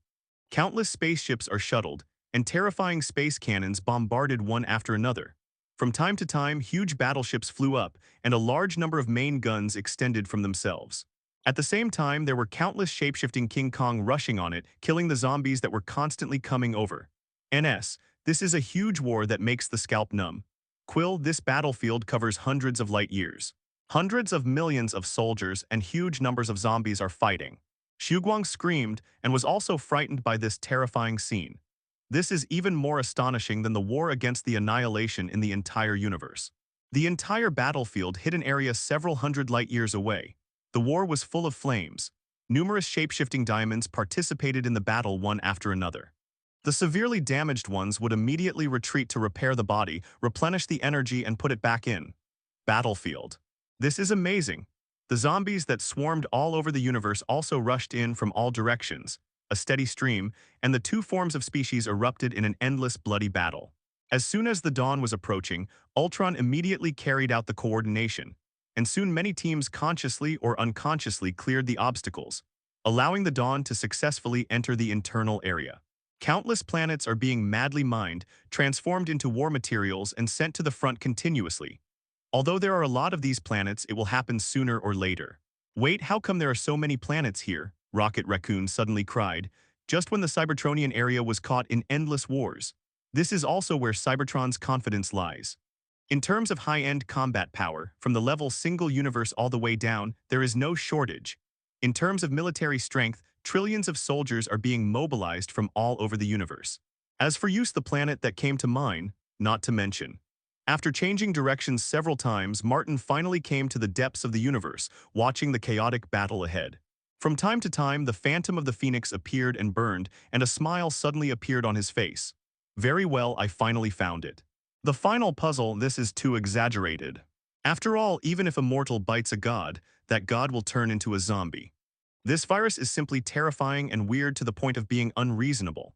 Countless spaceships are shuttled, and terrifying space cannons bombarded one after another. From time to time, huge battleships flew up, and a large number of main guns extended from themselves. At the same time, there were countless shapeshifting King Kong rushing on it, killing the zombies that were constantly coming over. NS, this is a huge war that makes the scalp numb. Quill, this battlefield covers hundreds of light years. Hundreds of millions of soldiers and huge numbers of zombies are fighting. Guang screamed and was also frightened by this terrifying scene. This is even more astonishing than the war against the annihilation in the entire universe. The entire battlefield hit an area several hundred light years away. The war was full of flames. Numerous shapeshifting diamonds participated in the battle one after another. The severely damaged ones would immediately retreat to repair the body, replenish the energy, and put it back in. Battlefield. This is amazing. The zombies that swarmed all over the universe also rushed in from all directions, a steady stream, and the two forms of species erupted in an endless bloody battle. As soon as the dawn was approaching, Ultron immediately carried out the coordination, and soon many teams consciously or unconsciously cleared the obstacles, allowing the dawn to successfully enter the internal area. Countless planets are being madly mined, transformed into war materials, and sent to the front continuously. Although there are a lot of these planets, it will happen sooner or later. Wait, how come there are so many planets here? Rocket Raccoon suddenly cried, just when the Cybertronian area was caught in endless wars. This is also where Cybertron's confidence lies. In terms of high-end combat power, from the level single universe all the way down, there is no shortage. In terms of military strength, trillions of soldiers are being mobilized from all over the universe. As for use, the planet that came to mind, not to mention. After changing directions several times, Martin finally came to the depths of the universe, watching the chaotic battle ahead. From time to time, the Phantom of the Phoenix appeared and burned, and a smile suddenly appeared on his face. Very well, I finally found it. The final puzzle, this is too exaggerated. After all, even if a mortal bites a god, that god will turn into a zombie. This virus is simply terrifying and weird to the point of being unreasonable.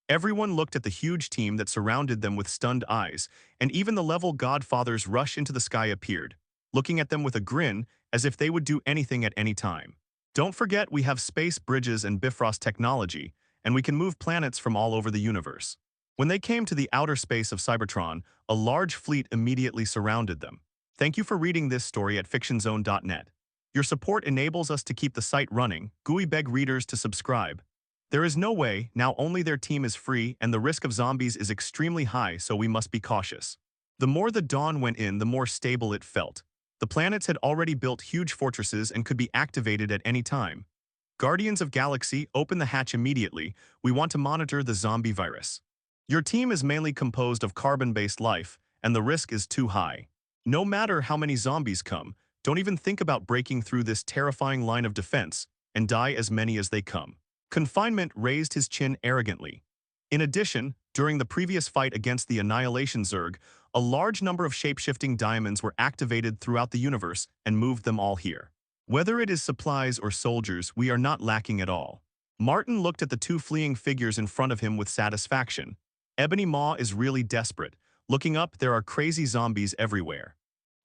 Everyone looked at the huge team that surrounded them with stunned eyes, and even the level godfathers rush into the sky appeared, looking at them with a grin as if they would do anything at any time. Don't forget, we have space bridges and Bifrost technology, and we can move planets from all over the universe. When they came to the outer space of Cybertron, a large fleet immediately surrounded them. Thank you for reading this story at fictionzone.net. Your support enables us to keep the site running. GUI beg readers to subscribe. There is no way, now only their team is free, and the risk of zombies is extremely high, so we must be cautious. The more the dawn went in, the more stable it felt. The planets had already built huge fortresses and could be activated at any time. Guardians of Galaxy, open the hatch immediately. We want to monitor the zombie virus. Your team is mainly composed of carbon-based life, and the risk is too high. No matter how many zombies come, don't even think about breaking through this terrifying line of defense, and die as many as they come. Confinement raised his chin arrogantly. In addition, during the previous fight against the Annihilation Zerg, a large number of shapeshifting diamonds were activated throughout the universe and moved them all here. Whether it is supplies or soldiers, we are not lacking at all. Martin looked at the two fleeing figures in front of him with satisfaction. Ebony Maw is really desperate. Looking up, there are crazy zombies everywhere.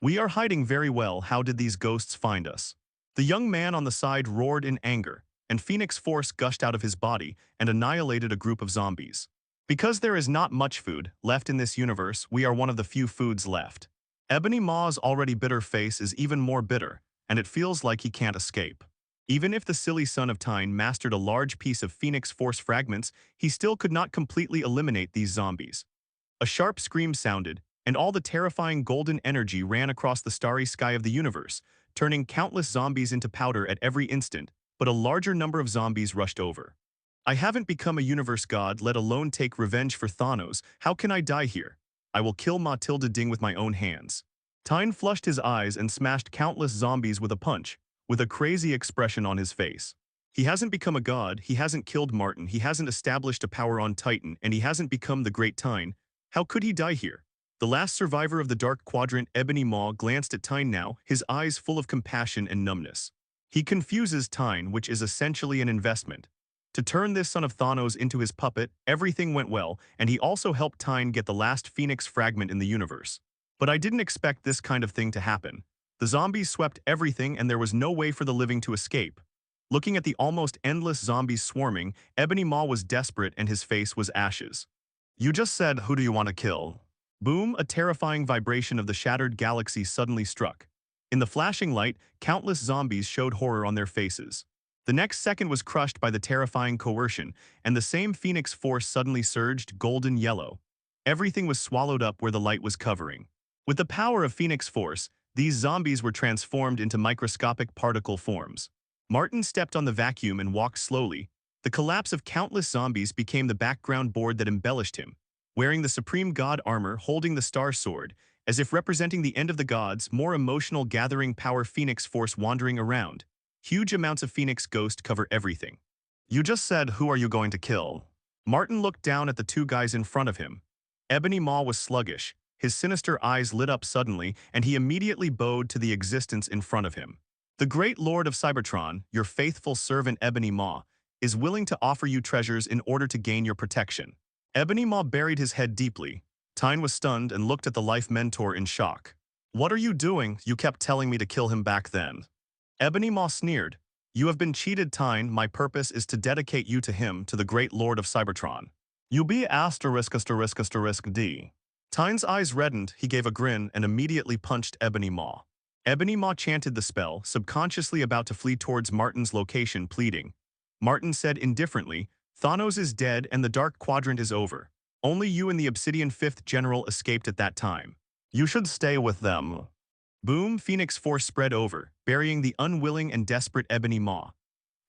We are hiding very well. How did these ghosts find us? The young man on the side roared in anger, and Phoenix Force gushed out of his body and annihilated a group of zombies. Because there is not much food left in this universe, we are one of the few foods left. Ebony Maw's already bitter face is even more bitter, and it feels like he can't escape. Even if the silly son of Tyne mastered a large piece of Phoenix Force fragments, he still could not completely eliminate these zombies. A sharp scream sounded, and all the terrifying golden energy ran across the starry sky of the universe, turning countless zombies into powder at every instant, but a larger number of zombies rushed over. I haven't become a universe god, let alone take revenge for Thanos. How can I die here? I will kill Matilda Ding with my own hands. Tyne flushed his eyes and smashed countless zombies with a punch, with a crazy expression on his face. He hasn't become a god, he hasn't killed Martin, he hasn't established a power on Titan, and he hasn't become the Great Tyne. How could he die here? The last survivor of the Dark Quadrant, Ebony Maw, glanced at Tyne now, his eyes full of compassion and numbness. He confuses Tyne, which is essentially an investment. To turn this son of Thanos into his puppet, everything went well, and he also helped Tyne get the last Phoenix fragment in the universe. But I didn't expect this kind of thing to happen. The zombies swept everything and there was no way for the living to escape. Looking at the almost endless zombies swarming, Ebony Maw was desperate and his face was ashes. You just said, who do you want to kill? Boom, a terrifying vibration of the shattered galaxy suddenly struck. In the flashing light, countless zombies showed horror on their faces. The next second was crushed by the terrifying coercion, and the same Phoenix force suddenly surged golden yellow. Everything was swallowed up where the light was covering. With the power of Phoenix force, these zombies were transformed into microscopic particle forms. Martin stepped on the vacuum and walked slowly. The collapse of countless zombies became the background board that embellished him. Wearing the Supreme God armor, holding the Star Sword, as if representing the end of the gods, more emotional gathering power Phoenix force wandering around. Huge amounts of Phoenix ghost cover everything. You just said, who are you going to kill? Martin looked down at the two guys in front of him. Ebony Maw was sluggish. His sinister eyes lit up suddenly, and he immediately bowed to the existence in front of him. The great lord of Cybertron, your faithful servant Ebony Maw, is willing to offer you treasures in order to gain your protection. Ebony Maw buried his head deeply. Tyne was stunned and looked at the life mentor in shock. What are you doing? You kept telling me to kill him back then. Ebony Maw sneered. You have been cheated, Tyne. My purpose is to dedicate you to him, to the great lord of Cybertron. You be *************. Tyne's eyes reddened, he gave a grin and immediately punched Ebony Maw. Ebony Maw chanted the spell, subconsciously about to flee towards Martin's location, pleading. Martin said indifferently, Thanos is dead and the Dark Quadrant is over. Only you and the Obsidian 5th General escaped at that time. You should stay with them. Boom, Phoenix Force spread over, burying the unwilling and desperate Ebony Maw.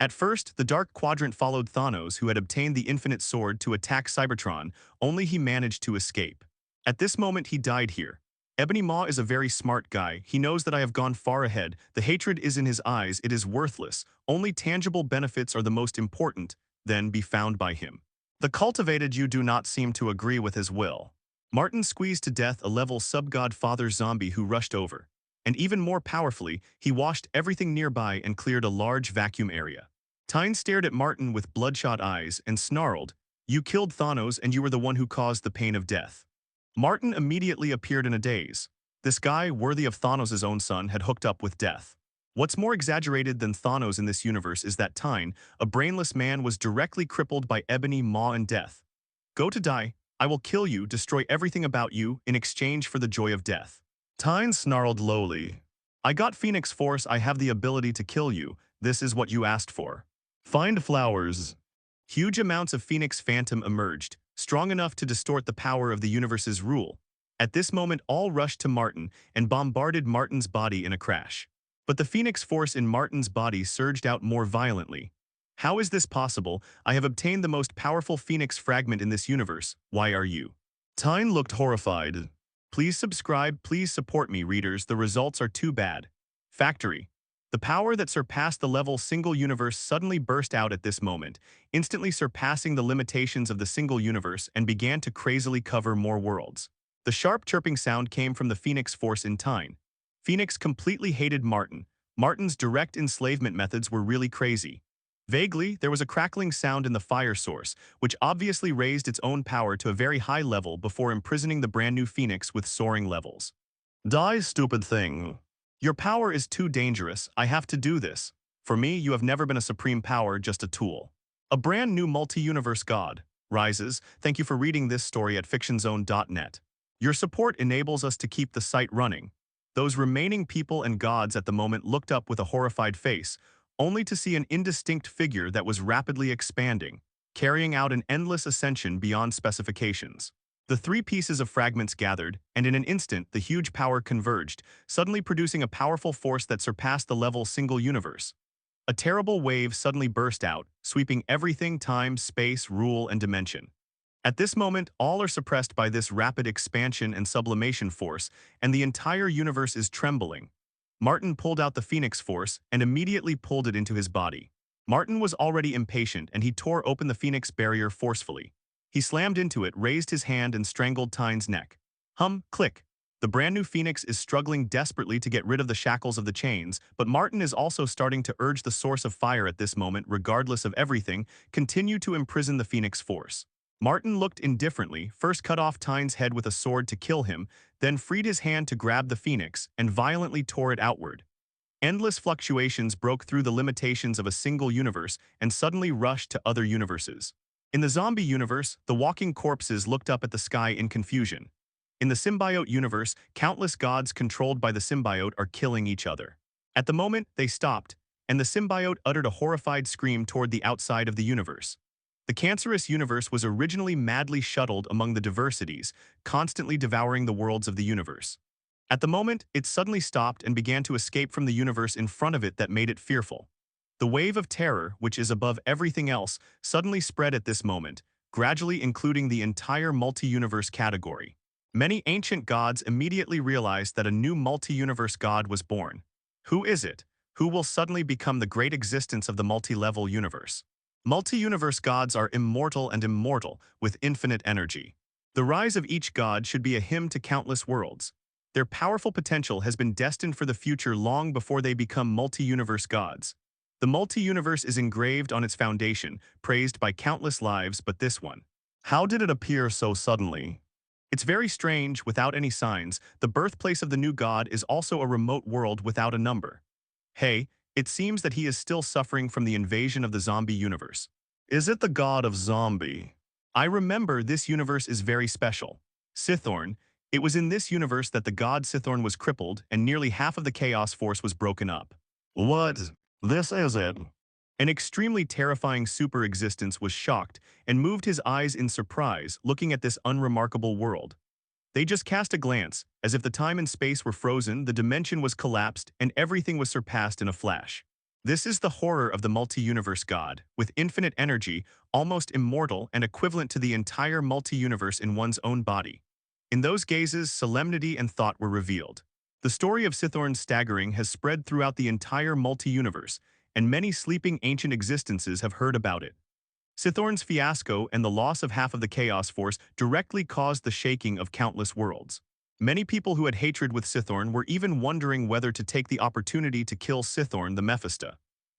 At first, the Dark Quadrant followed Thanos, who had obtained the Infinite Sword, to attack Cybertron, only he managed to escape. At this moment, he died here. Ebony Maw is a very smart guy. He knows that I have gone far ahead. The hatred is in his eyes. It is worthless. Only tangible benefits are the most important, then be found by him. The cultivated you do not seem to agree with his will. Martin squeezed to death a level sub-god father zombie who rushed over. And even more powerfully, he washed everything nearby and cleared a large vacuum area. Tyne stared at Martin with bloodshot eyes and snarled, You killed Thanos and you were the one who caused the pain of death. Martin immediately appeared in a daze. This guy, worthy of Thanos' own son, had hooked up with death. What's more exaggerated than Thanos in this universe is that Tyne, a brainless man, was directly crippled by Ebony Maw and death. Go to die, I will kill you, destroy everything about you, in exchange for the joy of death. Tyne snarled lowly. I got Phoenix Force, I have the ability to kill you, this is what you asked for. Find flowers. Huge amounts of Phoenix Phantom emerged, strong enough to distort the power of the universe's rule. At this moment, all rushed to Martin and bombarded Martin's body in a crash. But the Phoenix Force in Martin's body surged out more violently. How is this possible? I have obtained the most powerful Phoenix fragment in this universe. Why are you? Tyne looked horrified. Please subscribe, please support me, readers. The results are too bad. Factory. The power that surpassed the level single universe suddenly burst out at this moment, instantly surpassing the limitations of the single universe and began to crazily cover more worlds. The sharp chirping sound came from the Phoenix Force in Tyne. Phoenix completely hated Martin. Martin's direct enslavement methods were really crazy. Vaguely, there was a crackling sound in the fire source, which obviously raised its own power to a very high level before imprisoning the brand new Phoenix with soaring levels. Die, stupid thing. Your power is too dangerous, I have to do this. For me, you have never been a supreme power, just a tool. A brand new multi-universe god rises. Thank you for reading this story at fictionzone.net. Your support enables us to keep the site running. Those remaining people and gods at the moment looked up with a horrified face, only to see an indistinct figure that was rapidly expanding, carrying out an endless ascension beyond specifications. The three pieces of fragments gathered, and in an instant the huge power converged, suddenly producing a powerful force that surpassed the level single universe. A terrible wave suddenly burst out, sweeping everything, time, space, rule, and dimension. At this moment, all are suppressed by this rapid expansion and sublimation force, and the entire universe is trembling. Martin pulled out the Phoenix Force and immediately pulled it into his body. Martin was already impatient and he tore open the Phoenix barrier forcefully. He slammed into it, raised his hand and strangled Tyne's neck. Click. The brand new Phoenix is struggling desperately to get rid of the shackles of the chains, but Martin is also starting to urge the source of fire at this moment, regardless of everything, continue to imprison the Phoenix Force. Martin looked indifferently, first cut off Tyne's head with a sword to kill him, then freed his hand to grab the Phoenix and violently tore it outward. Endless fluctuations broke through the limitations of a single universe and suddenly rushed to other universes. In the zombie universe, the walking corpses looked up at the sky in confusion. In the symbiote universe, countless gods controlled by the symbiote are killing each other. At the moment, they stopped, and the symbiote uttered a horrified scream toward the outside of the universe. The cancerous universe was originally madly shuttled among the diversities, constantly devouring the worlds of the universe. At the moment, it suddenly stopped and began to escape from the universe in front of it that made it fearful. The wave of terror, which is above everything else, suddenly spread at this moment, gradually including the entire multi-universe category. Many ancient gods immediately realized that a new multi-universe god was born. Who is it? Who will suddenly become the great existence of the multi-level universe? Multi-universe gods are immortal and immortal, with infinite energy. The rise of each god should be a hymn to countless worlds. Their powerful potential has been destined for the future long before they become multi-universe gods. The multi-universe is engraved on its foundation, praised by countless lives, but this one. How did it appear so suddenly? It's very strange, without any signs. The birthplace of the new god is also a remote world without a number. Hey, it seems that he is still suffering from the invasion of the zombie universe. Is it the god of zombie? I remember this universe is very special. Cythorn. It was in this universe that the god Cythorn was crippled and nearly half of the Chaos Force was broken up. What? This is it. An extremely terrifying super-existence was shocked and moved his eyes in surprise, looking at this unremarkable world. They just cast a glance, as if the time and space were frozen, the dimension was collapsed, and everything was surpassed in a flash. This is the horror of the multi-universe god, with infinite energy, almost immortal and equivalent to the entire multi-universe in one's own body. In those gazes, solemnity and thought were revealed. The story of Cythorn's staggering has spread throughout the entire multi-universe, and many sleeping ancient existences have heard about it. Cythorn's fiasco and the loss of half of the Chaos Force directly caused the shaking of countless worlds. Many people who had hatred with Cythorn were even wondering whether to take the opportunity to kill Cythorn the Mephisto.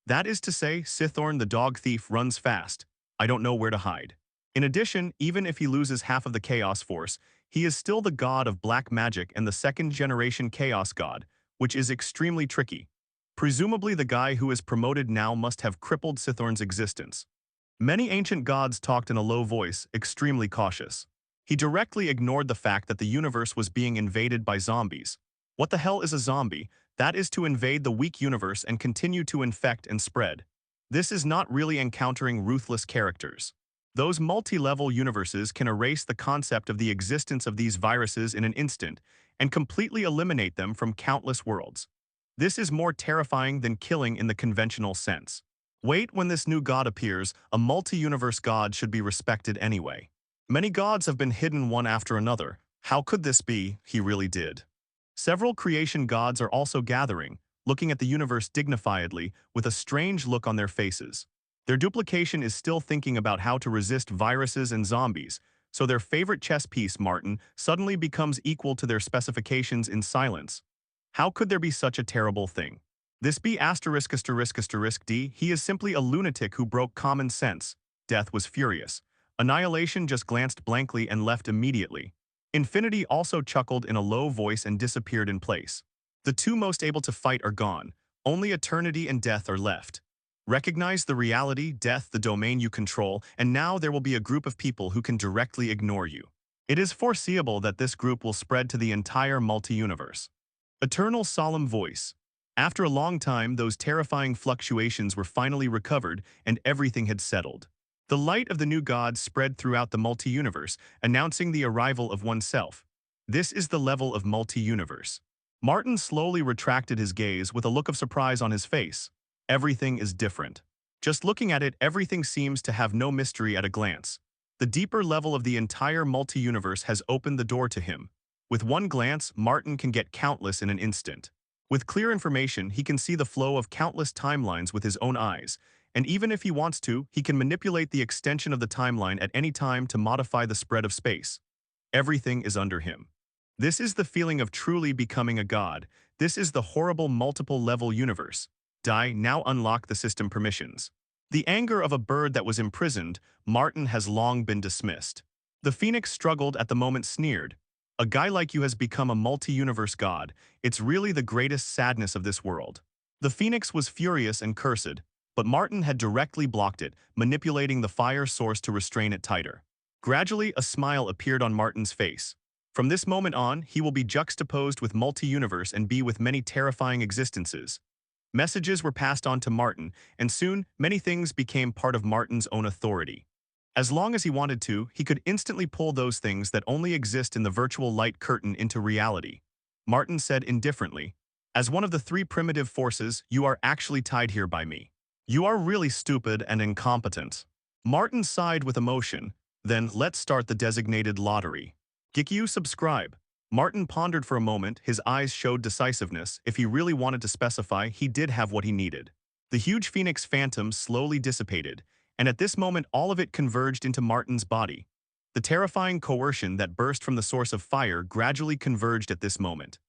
That is to say, Cythorn the dog thief runs fast. I don't know where to hide. In addition, even if he loses half of the Chaos Force, he is still the god of black magic and the second-generation Chaos God, which is extremely tricky. Presumably the guy who is promoted now must have crippled Cythorn's existence. Many ancient gods talked in a low voice, extremely cautious. He directly ignored the fact that the universe was being invaded by zombies. What the hell is a zombie? That is to invade the weak universe and continue to infect and spread. This is not really encountering ruthless characters. Those multi-level universes can erase the concept of the existence of these viruses in an instant and completely eliminate them from countless worlds. This is more terrifying than killing in the conventional sense. Wait, when this new god appears, a multi-universe god should be respected anyway. Many gods have been hidden one after another. How could this be? He really did. Several creation gods are also gathering, looking at the universe dignifiedly, with a strange look on their faces. Their duplication is still thinking about how to resist viruses and zombies, so their favorite chess piece, Martin, suddenly becomes equal to their specifications in silence. How could there be such a terrible thing? This B******D, he is simply a lunatic who broke common sense. Death was furious. Annihilation just glanced blankly and left immediately. Infinity also chuckled in a low voice and disappeared in place. The two most able to fight are gone. Only eternity and death are left. Recognize the reality, death, the domain you control, and now there will be a group of people who can directly ignore you. It is foreseeable that this group will spread to the entire multi-universe. Eternal solemn voice. After a long time, those terrifying fluctuations were finally recovered and everything had settled. The light of the new god spread throughout the multi-universe, announcing the arrival of oneself. This is the level of multi-universe. Martin slowly retracted his gaze with a look of surprise on his face. Everything is different. Just looking at it, everything seems to have no mystery at a glance. The deeper level of the entire multi-universe has opened the door to him. With one glance, Martin can get countless in an instant. With clear information, he can see the flow of countless timelines with his own eyes, and even if he wants to, he can manipulate the extension of the timeline at any time to modify the spread of space. Everything is under him. This is the feeling of truly becoming a god. This is the horrible multiple-level universe. Die, now unlock the system permissions. The anger of a bird that was imprisoned, Martin has long been dismissed. The phoenix struggled at the moment, sneered. A guy like you has become a multi-universe god. It's really the greatest sadness of this world. The phoenix was furious and cursed, but Martin had directly blocked it, manipulating the fire source to restrain it tighter. Gradually, a smile appeared on Martin's face. From this moment on, he will be juxtaposed with multi-universe and be with many terrifying existences. Messages were passed on to Martin, and soon, many things became part of Martin's own authority. As long as he wanted to, he could instantly pull those things that only exist in the virtual light curtain into reality. Martin said indifferently, "As one of the three primitive forces, you are actually tied here by me. You are really stupid and incompetent." Martin sighed with emotion. Then, let's start the designated lottery. Gikyu, subscribe. Martin pondered for a moment, his eyes showed decisiveness. If he really wanted to specify, he did have what he needed. The huge phoenix phantom slowly dissipated, and at this moment all of it converged into Martin's body. The terrifying coercion that burst from the source of fire gradually converged at this moment.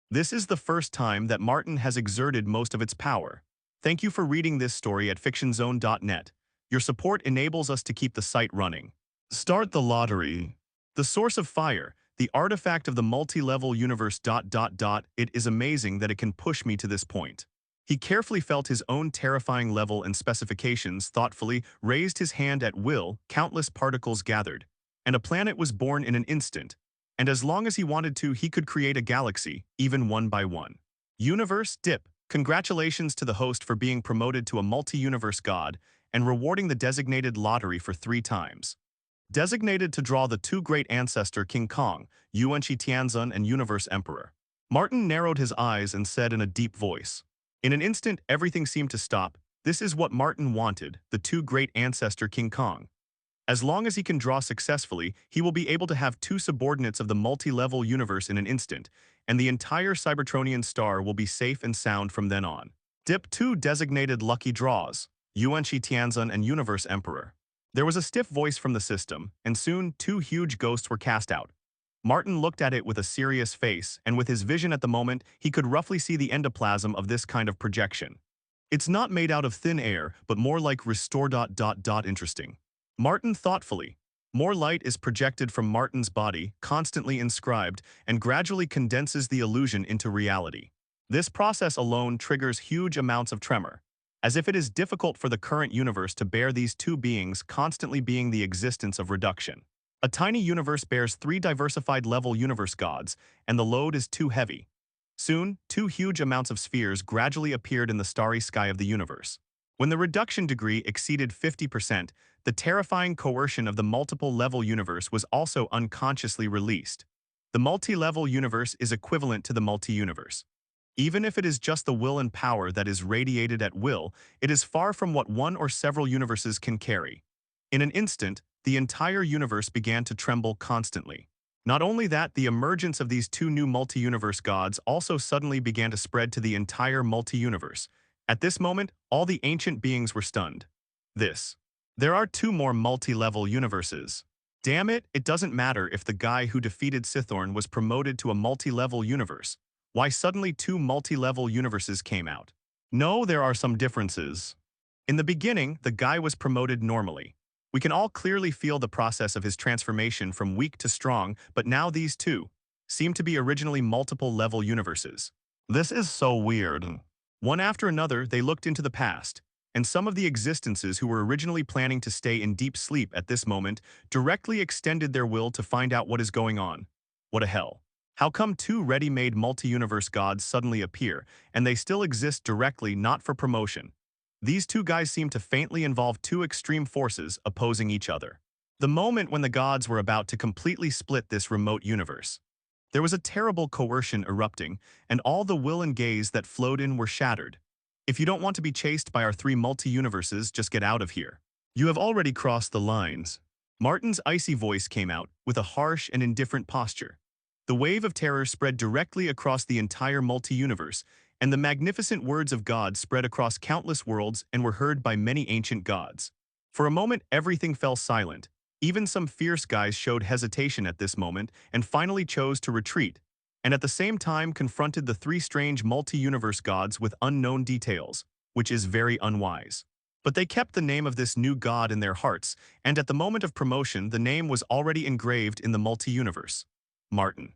This is the first time that Martin has exerted most of its power. Thank you for reading this story at fictionzone.net. Your support enables us to keep the site running. Start the lottery. The source of fire, the artifact of the multi-level universe. It is amazing that it can push me to this point. He carefully felt his own terrifying level and specifications, thoughtfully raised his hand at will, countless particles gathered, and a planet was born in an instant. And as long as he wanted to, he could create a galaxy, even one by one. Universe dip. Congratulations to the host for being promoted to a multi-universe god and rewarding the designated lottery for 3 times. Designated to draw the 2 great ancestor King Kong, Yuan-Shi-Tianzun and Universe Emperor. Martin narrowed his eyes and said in a deep voice. In an instant, everything seemed to stop. This is what Martin wanted, the 2 great ancestor King Kong. As long as he can draw successfully, he will be able to have 2 subordinates of the multi-level universe in an instant, and the entire Cybertronian star will be safe and sound from then on. Dip 2 designated lucky draws, Yuan-Shi-Tianzun and Universe Emperor. There was a stiff voice from the system, and soon 2 huge ghosts were cast out. Martin looked at it with a serious face, and with his vision at the moment, he could roughly see the endoplasm of this kind of projection. It's not made out of thin air, but more like restore. Interesting. Martin thoughtfully. More light is projected from Martin's body, constantly inscribed, and gradually condenses the illusion into reality. This process alone triggers huge amounts of tremor, as if it is difficult for the current universe to bear these 2 beings constantly being the existence of reduction. A tiny universe bears 3 diversified level universe gods, and the load is too heavy. Soon, 2 huge amounts of spheres gradually appeared in the starry sky of the universe. When the reduction degree exceeded 50%, the terrifying coercion of the multiple-level universe was also unconsciously released. The multi-level universe is equivalent to the multi-universe. Even if it is just the will and power that is radiated at will, it is far from what one or several universes can carry. In an instant, the entire universe began to tremble constantly. Not only that, the emergence of these 2 new multi-universe gods also suddenly began to spread to the entire multi-universe. At this moment, all the ancient beings were stunned. There are 2 more multi-level universes. Damn it, it doesn't matter if the guy who defeated Sithorn was promoted to a multi-level universe. Why suddenly 2 multi-level universes came out? No, there are some differences. In the beginning, the guy was promoted normally. We can all clearly feel the process of his transformation from weak to strong, but now these 2 seem to be originally multiple-level universes. This is so weird. One after another, they looked into the past, and some of the existences who were originally planning to stay in deep sleep at this moment directly extended their will to find out what is going on. What a hell. How come 2 ready-made multi-universe gods suddenly appear, and they still exist directly, not for promotion? These 2 guys seem to faintly involve 2 extreme forces opposing each other. The moment when the gods were about to completely split this remote universe. There was a terrible coercion erupting, and all the will and gaze that flowed in were shattered. If you don't want to be chased by our 3 multi-universes, just get out of here. You have already crossed the lines. Martin's icy voice came out with a harsh and indifferent posture. The wave of terror spread directly across the entire multi-universe, and the magnificent words of God spread across countless worlds and were heard by many ancient gods. For a moment, everything fell silent. Even some fierce guys showed hesitation at this moment and finally chose to retreat, and at the same time confronted the three strange multi-universe gods with unknown details, which is very unwise. But they kept the name of this new god in their hearts, and at the moment of promotion, the name was already engraved in the multi-universe. Martin.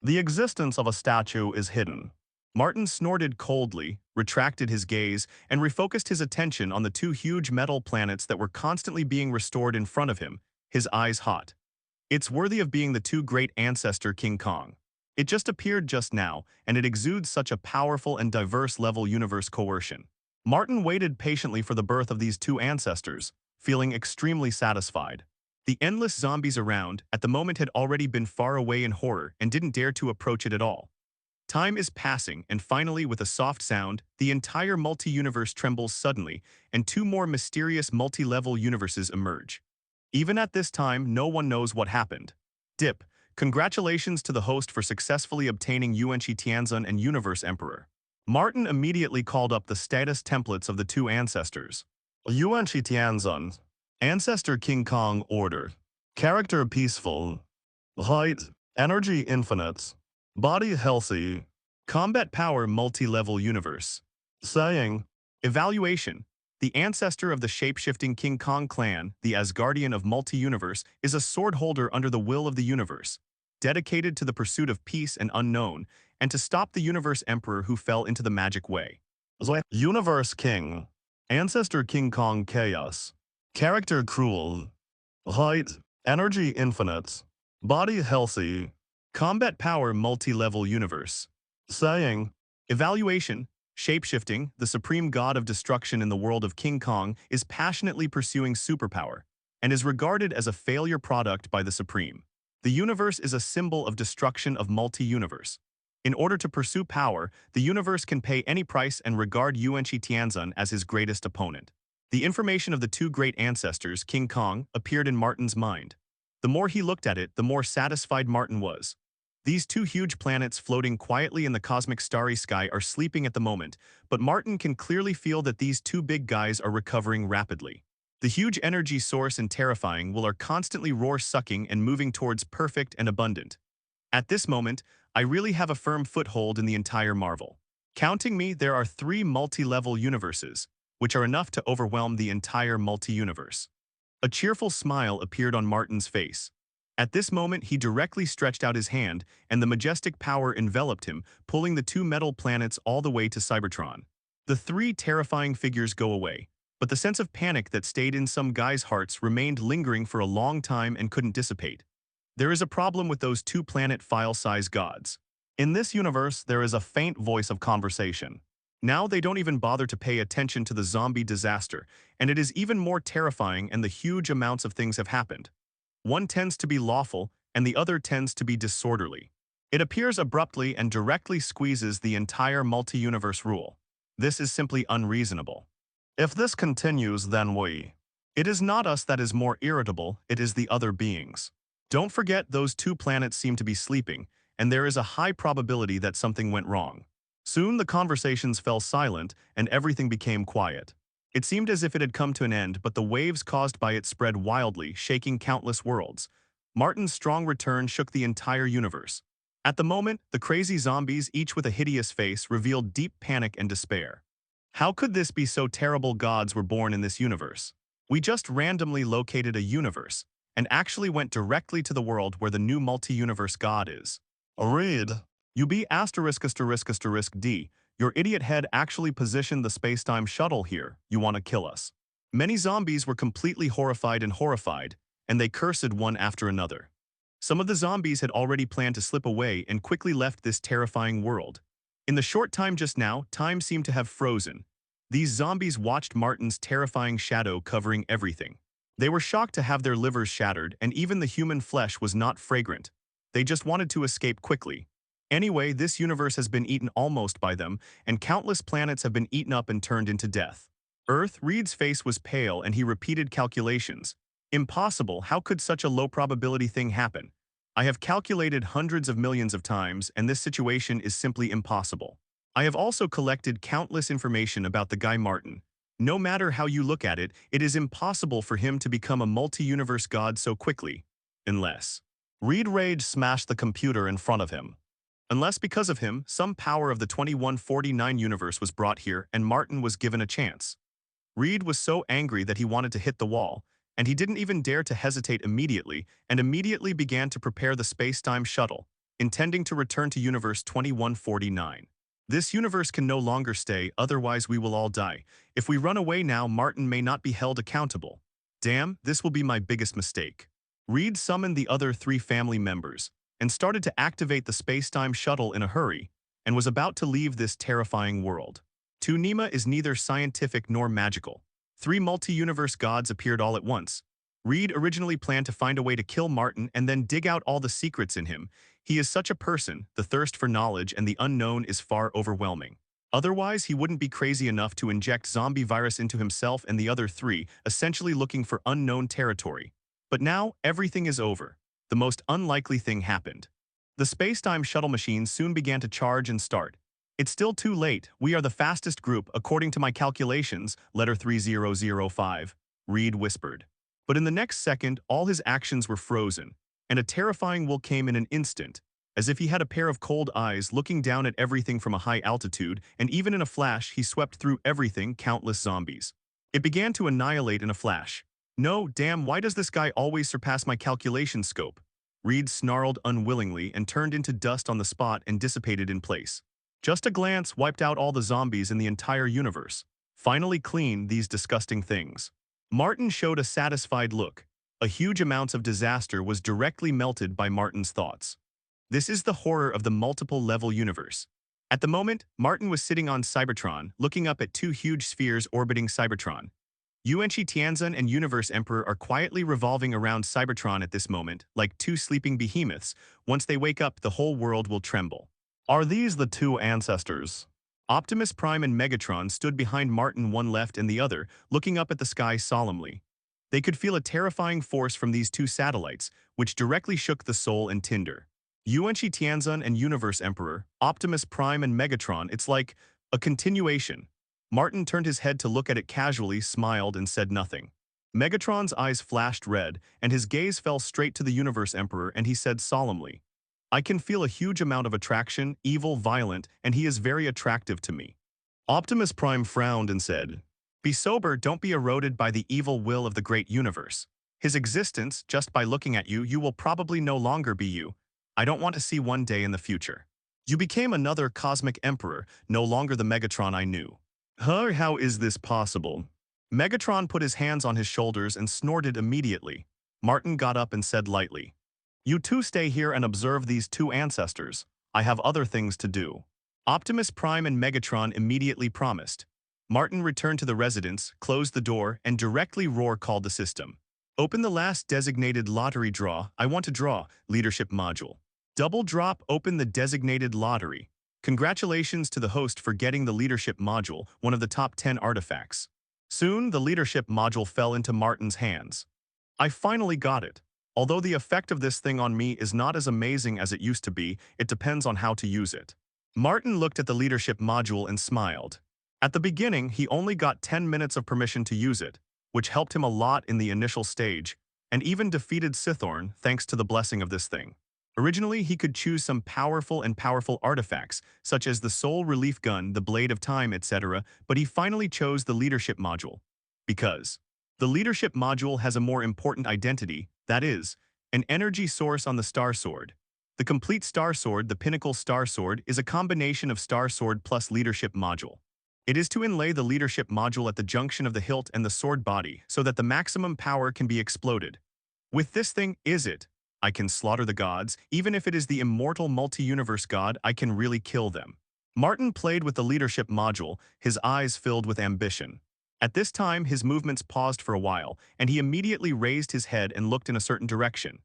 The existence of a statue is hidden. Martin snorted coldly, retracted his gaze, and refocused his attention on the two huge metal planets that were constantly being restored in front of him, his eyes hot. It's worthy of being the two great ancestor King Kong. It just appeared just now, and it exudes such a powerful and diverse level universe coercion. Martin waited patiently for the birth of these two ancestors, feeling extremely satisfied. The endless zombies around, at the moment had already been far away in horror and didn't dare to approach it at all. Time is passing, and finally, with a soft sound, the entire multi-universe trembles suddenly, and two more mysterious multi-level universes emerge. Even at this time, no one knows what happened. Dip, congratulations to the host for successfully obtaining Yuan-Shi-Tianzun and Universe Emperor. Martin immediately called up the status templates of the two ancestors. Yuan-Shi-Tianzun. Ancestor King Kong Order. Character Peaceful. Height. Energy Infinite. Body Healthy. Combat Power Multi-Level Universe. Saying. Evaluation. The ancestor of the shapeshifting King Kong clan, the Asgardian of multi-universe, is a sword holder under the will of the universe, dedicated to the pursuit of peace and unknown, and to stop the universe emperor who fell into the magic way. Universe King. Ancestor King Kong Chaos. Character Cruel. Height. Energy Infinite. Body Healthy. Combat Power Multi-Level Universe. Saying. Evaluation. Shapeshifting, the supreme god of destruction in the world of King Kong, is passionately pursuing superpower, and is regarded as a failure product by the Supreme. The universe is a symbol of destruction of multi-universe. In order to pursue power, the universe can pay any price and regard Yuan-Shi-Tianzun as his greatest opponent. The information of the two great ancestors, King Kong, appeared in Martin's mind. The more he looked at it, the more satisfied Martin was. These two huge planets floating quietly in the cosmic starry sky are sleeping at the moment, but Martin can clearly feel that these two big guys are recovering rapidly. The huge energy source and terrifying will are constantly roar-sucking and moving towards perfect and abundant. At this moment, I really have a firm foothold in the entire Marvel. Counting me, there are 3 multi-level universes, which are enough to overwhelm the entire multi-universe. A cheerful smile appeared on Martin's face. At this moment, he directly stretched out his hand, and the majestic power enveloped him, pulling the two metal planets all the way to Cybertron. The 3 terrifying figures go away, but the sense of panic that stayed in some guys' hearts remained lingering for a long time and couldn't dissipate. There is a problem with those 2 planet file-size gods. In this universe, there is a faint voice of conversation. Now they don't even bother to pay attention to the zombie disaster, and it is even more terrifying, and the huge amounts of things have happened. One tends to be lawful, and the other tends to be disorderly. It appears abruptly and directly squeezes the entire multi-universe rule. This is simply unreasonable. If this continues, then it is not us that is more irritable, it is the other beings. Don't forget, those 2 planets seem to be sleeping, and there is a high probability that something went wrong. Soon the conversations fell silent, and everything became quiet. It seemed as if it had come to an end, but the waves caused by it spread wildly, shaking countless worlds. Martin's strong return shook the entire universe. At the moment, the crazy zombies, each with a hideous face, revealed deep panic and despair. How could this be? So terrible gods were born in this universe? We just randomly located a universe, and actually went directly to the world where the new multi-universe god is. Read. You be ****D. Your idiot head actually positioned the space-time shuttle here. You want to kill us. Many zombies were completely horrified, and they cursed one after another. Some of the zombies had already planned to slip away and quickly left this terrifying world. In the short time just now, time seemed to have frozen. These zombies watched Martin's terrifying shadow covering everything. They were shocked to have their livers shattered, and even the human flesh was not fragrant. They just wanted to escape quickly. Anyway, this universe has been eaten almost by them, and countless planets have been eaten up and turned into death. Reed's face was pale, and he repeated calculations. Impossible, how could such a low probability thing happen? I have calculated hundreds of millions of times, and this situation is simply impossible. I have also collected countless information about the guy Martin. No matter how you look at it, it is impossible for him to become a multi-universe god so quickly. Unless. Reed rage smashed the computer in front of him. Unless because of him, some power of the 2149 universe was brought here and Martin was given a chance. Reed was so angry that he wanted to hit the wall, and he didn't even dare to hesitate immediately, and immediately began to prepare the space-time shuttle, intending to return to Universe 2149. This universe can no longer stay, otherwise we will all die. If we run away now, Martin may not be held accountable. Damn, this will be my biggest mistake. Reed summoned the other 3 family members, and started to activate the space-time shuttle in a hurry, and was about to leave this terrifying world. Tunima is neither scientific nor magical. 3 multi-universe gods appeared all at once. Reed originally planned to find a way to kill Martin and then dig out all the secrets in him. He is such a person, the thirst for knowledge and the unknown is far overwhelming. Otherwise, he wouldn't be crazy enough to inject zombie virus into himself and the other 3, essentially looking for unknown territory. But now, everything is over. The most unlikely thing happened. The space-time shuttle machines soon began to charge and start. It's still too late. We are the fastest group, according to my calculations, letter 3005, Reed whispered. But in the next second, all his actions were frozen, and a terrifying will came in an instant, as if he had a pair of cold eyes looking down at everything from a high altitude, and even in a flash, he swept through everything, countless zombies. It began to annihilate in a flash. No, damn, why does this guy always surpass my calculation scope? Reed snarled unwillingly and turned into dust on the spot and dissipated in place. Just a glance wiped out all the zombies in the entire universe. Finally clean these disgusting things. Martin showed a satisfied look. A huge amount of disaster was directly melted by Martin's thoughts. This is the horror of the multiple-level universe. At the moment, Martin was sitting on Cybertron, looking up at 2 huge spheres orbiting Cybertron. Yuan-Shi and Universe Emperor are quietly revolving around Cybertron at this moment, like 2 sleeping behemoths. Once they wake up, the whole world will tremble. Are these the 2 ancestors? Optimus Prime and Megatron stood behind Martin, one left and the other, looking up at the sky solemnly. They could feel a terrifying force from these 2 satellites, which directly shook the soul and tinder. Yuan-Shi and Universe Emperor, Optimus Prime and Megatron, it's like a continuation. Martin turned his head to look at it casually, smiled, and said nothing. Megatron's eyes flashed red, and his gaze fell straight to the Universe Emperor, and he said solemnly, I can feel a huge amount of attraction, evil, violent, and he is very attractive to me. Optimus Prime frowned and said, Be sober, don't be eroded by the evil will of the great universe. His existence, just by looking at you, you will probably no longer be you. I don't want to see one day in the future. You became another cosmic emperor, no longer the Megatron I knew. How is this possible? Megatron put his hands on his shoulders and snorted immediately. Martin got up and said lightly, You 2 stay here and observe these 2 ancestors. I have other things to do. Optimus Prime and Megatron immediately promised. Martin returned to the residence, closed the door, and directly called the system. Open the last designated lottery draw. I want to draw. Leadership module. Double drop. Open the designated lottery. Congratulations to the host for getting the leadership module, one of the top 10 artifacts. Soon, the leadership module fell into Martin's hands. I finally got it. Although the effect of this thing on me is not as amazing as it used to be, it depends on how to use it. Martin looked at the leadership module and smiled. At the beginning, he only got 10 minutes of permission to use it, which helped him a lot in the initial stage, and even defeated Sithorn thanks to the blessing of this thing. Originally, he could choose some powerful artifacts, such as the Soul Relief Gun, the Blade of Time, etc., but he finally chose the Leadership Module. Because the Leadership Module has a more important identity, that is, an energy source on the Star Sword. The complete Star Sword, the Pinnacle Star Sword, is a combination of Star Sword plus Leadership Module. It is to inlay the Leadership Module at the junction of the hilt and the sword body so that the maximum power can be exploded. With this thing, I can slaughter the gods, even if it is the immortal multi-universe god, I can really kill them. Martin played with the leadership module, his eyes filled with ambition. At this time, his movements paused for a while, and he immediately raised his head and looked in a certain direction.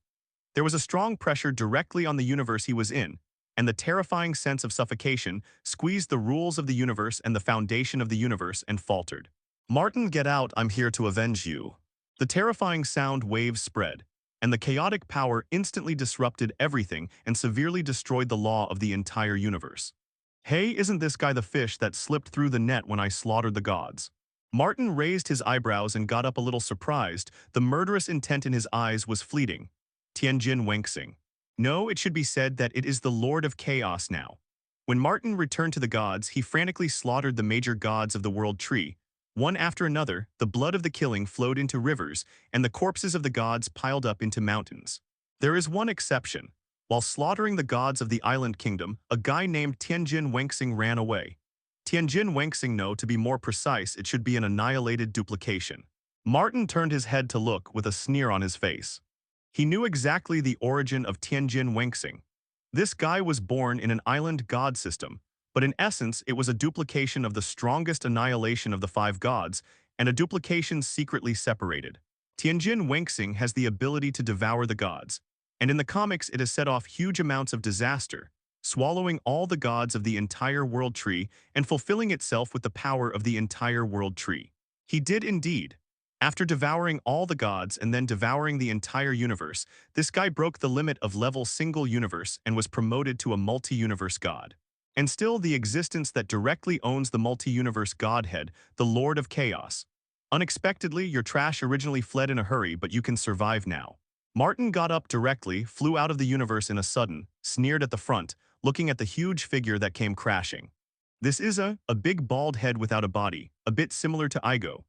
There was a strong pressure directly on the universe he was in, and the terrifying sense of suffocation squeezed the rules of the universe and the foundation of the universe and faltered. Martin, get out, I'm here to avenge you. The terrifying sound waves spread, and the chaotic power instantly disrupted everything and severely destroyed the law of the entire universe. Hey, isn't this guy the fish that slipped through the net when I slaughtered the gods? Martin raised his eyebrows and got up a little surprised. The murderous intent in his eyes was fleeting. Tianjin Wenxing. No, it should be said that it is the Lord of Chaos now. When Martin returned to the gods, he frantically slaughtered the major gods of the world tree. One after another, the blood of the killing flowed into rivers, and the corpses of the gods piled up into mountains. There is one exception. While slaughtering the gods of the island kingdom, a guy named Tianjin Wenxing ran away. Tianjin Wenxing, no, to be more precise, it should be an annihilated duplication. Martin turned his head to look with a sneer on his face. He knew exactly the origin of Tianjin Wenxing. This guy was born in an island god system, but in essence it was a duplication of the strongest annihilation of the five gods, and a duplication secretly separated. Tianjin Wenxing has the ability to devour the gods, and in the comics it has set off huge amounts of disaster, swallowing all the gods of the entire world tree and fulfilling itself with the power of the entire world tree. He did indeed. After devouring all the gods and then devouring the entire universe, this guy broke the limit of level single universe and was promoted to a multi-universe god. And still the existence that directly owns the multi-universe godhead, the Lord of Chaos. Unexpectedly, your trash originally fled in a hurry, but you can survive now. Martin got up directly, flew out of the universe in a sudden, sneered at the front, looking at the huge figure that came crashing. This is a big bald head without a body, a bit similar to Igo.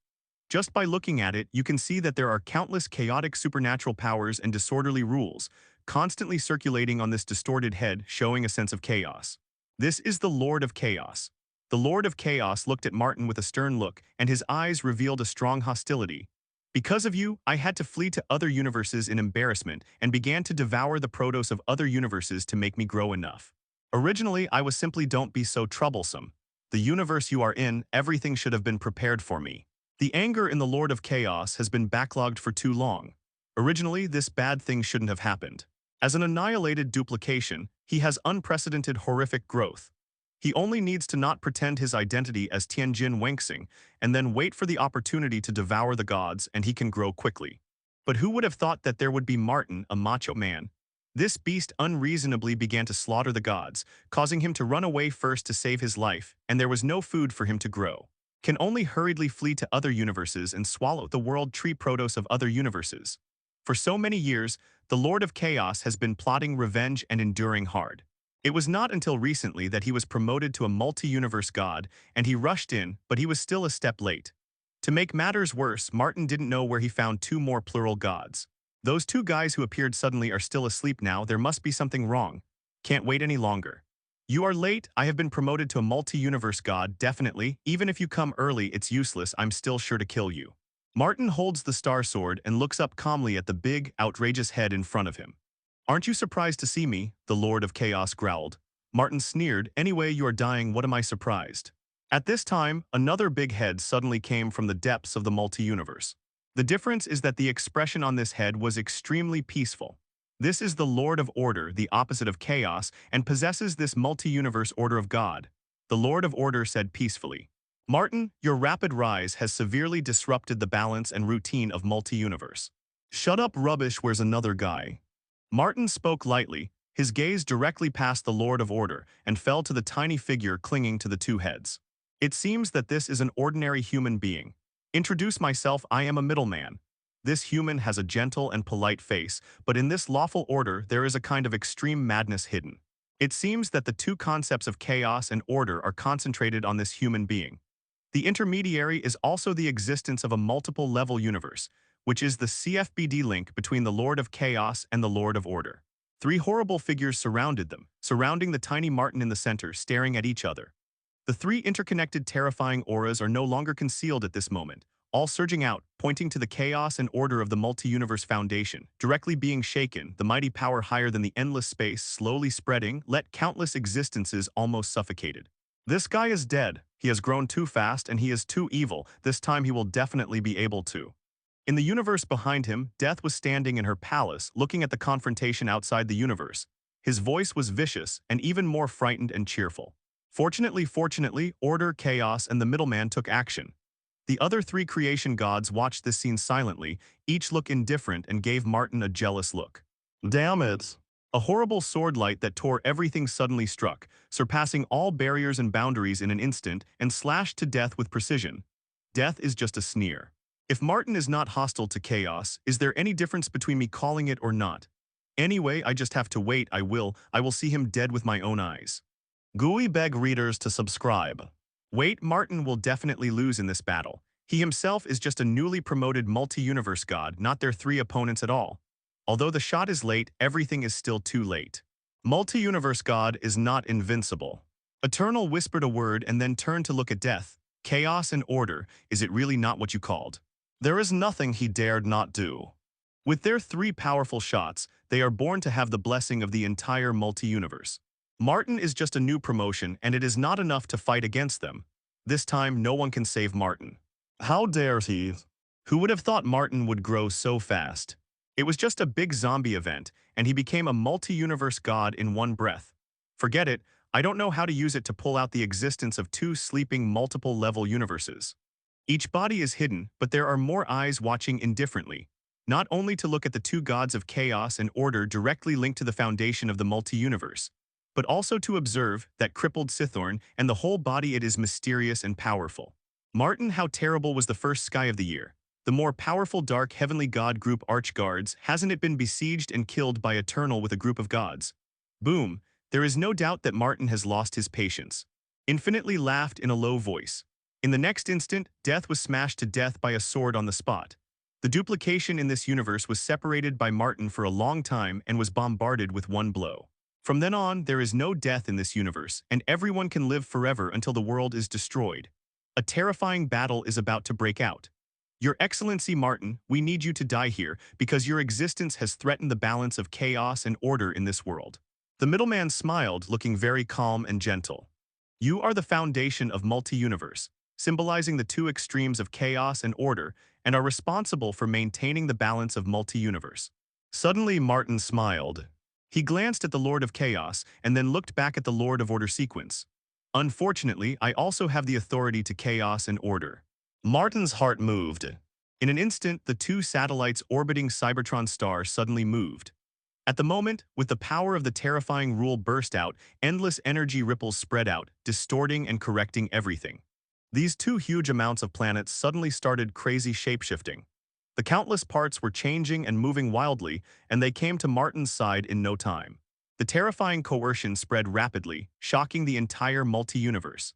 Just by looking at it, you can see that there are countless chaotic supernatural powers and disorderly rules, constantly circulating on this distorted head, showing a sense of chaos. This is the Lord of Chaos. The Lord of Chaos looked at Martin with a stern look, and his eyes revealed a strong hostility. Because of you, I had to flee to other universes in embarrassment and began to devour the protos of other universes to make me grow enough. Originally, I was simply don't be so troublesome. The universe you are in, everything should have been prepared for me. The anger in the Lord of Chaos has been backlogged for too long. Originally, this bad thing shouldn't have happened. As an annihilated duplication, he has unprecedented horrific growth. He only needs to not pretend his identity as Tianjin Wenxing and then wait for the opportunity to devour the gods, and he can grow quickly. But who would have thought that there would be Martin, a macho man? This beast unreasonably began to slaughter the gods, causing him to run away first to save his life, and there was no food for him to grow. Can only hurriedly flee to other universes and swallow the world tree protos of other universes. For so many years, the Lord of Chaos has been plotting revenge and enduring hard. It was not until recently that he was promoted to a multi-universe god, and he rushed in, but he was still a step late. To make matters worse, Martin didn't know where he found two more plural gods. Those two guys who appeared suddenly are still asleep now. There must be something wrong. Can't wait any longer. You are late. I have been promoted to a multi-universe god, definitely. Even if you come early, it's useless. I'm still sure to kill you. Martin holds the star sword and looks up calmly at the big, outrageous head in front of him. Aren't you surprised to see me? The Lord of Chaos growled. Martin sneered. Anyway, you are dying. What am I surprised? At this time, another big head suddenly came from the depths of the multi-universe. The difference is that the expression on this head was extremely peaceful. This is the Lord of Order, the opposite of chaos, and possesses this multi-universe order of God. The Lord of Order said peacefully, Martin, your rapid rise has severely disrupted the balance and routine of multi-universe. Shut up rubbish, where's another guy? Martin spoke lightly, his gaze directly past the Lord of Order and fell to the tiny figure clinging to the two heads. It seems that this is an ordinary human being. Introduce myself, I am a middleman. This human has a gentle and polite face, but in this lawful order there is a kind of extreme madness hidden. It seems that the two concepts of chaos and order are concentrated on this human being. The intermediary is also the existence of a multiple-level universe, which is the CFBD link between the Lord of Chaos and the Lord of Order. Three horrible figures surrounded them, surrounding the tiny Martin in the center, staring at each other. The three interconnected terrifying auras are no longer concealed at this moment, all surging out, pointing to the chaos and order of the multi-universe foundation, directly being shaken, the mighty power higher than the endless space, slowly spreading, let countless existences almost suffocated. This guy is dead. He has grown too fast and he is too evil. This time he will definitely be able to. In the universe behind him, Death was standing in her palace, looking at the confrontation outside the universe. His voice was vicious and even more frightened and cheerful. Fortunately, Order, Chaos, and the middleman took action. The other three creation gods watched this scene silently, each look indifferent and gave Martin a jealous look. Damn it! A horrible sword light that tore everything suddenly struck, surpassing all barriers and boundaries in an instant and slashed to death with precision. Death is just a sneer. If Martin is not hostile to chaos, is there any difference between me calling it or not? Anyway, I just have to wait. I will see him dead with my own eyes. GUI beg readers to subscribe. Wait, Martin will definitely lose in this battle. He himself is just a newly promoted multi-universe god, not their three opponents at all. Although the shot is late, everything is still too late. Multi-universe god is not invincible. Eternal whispered a word and then turned to look at Death. Chaos and order, is it really not what you called? There is nothing he dared not do. With their three powerful shots, they are born to have the blessing of the entire multi-universe. Martin is just a new promotion and it is not enough to fight against them. This time, no one can save Martin. How dare he? Who would have thought Martin would grow so fast? It was just a big zombie event, and he became a multi-universe god in one breath. Forget it, I don't know how to use it to pull out the existence of two sleeping multiple-level universes. Each body is hidden, but there are more eyes watching indifferently. Not only to look at the two gods of chaos and order directly linked to the foundation of the multi-universe, but also to observe that crippled Sithorn and the whole body it is mysterious and powerful. Martin, how terrible was the first sky of the year. The more powerful dark heavenly god group archguards, hasn't it been besieged and killed by Eternal with a group of gods? Boom, there is no doubt that Martin has lost his patience. Infinitely laughed in a low voice. In the next instant, Death was smashed to death by a sword on the spot. The duplication in this universe was separated by Martin for a long time and was bombarded with one blow. From then on, there is no death in this universe, and everyone can live forever until the world is destroyed. A terrifying battle is about to break out. Your Excellency Martin, we need you to die here because your existence has threatened the balance of chaos and order in this world. The middleman smiled, looking very calm and gentle. You are the foundation of multi-universe, symbolizing the two extremes of chaos and order, and are responsible for maintaining the balance of multi-universe. Suddenly, Martin smiled. He glanced at the Lord of Chaos and then looked back at the Lord of Order sequence. Unfortunately, I also have the authority to chaos and order. Martin's heart moved. In an instant, the two satellites orbiting Cybertron star suddenly moved. At the moment, with the power of the terrifying rule burst out, endless energy ripples spread out, distorting and correcting everything. These two huge amounts of planets suddenly started crazy shapeshifting. The countless parts were changing and moving wildly, and they came to Martin's side in no time. The terrifying coercion spread rapidly, shocking the entire multi-universe.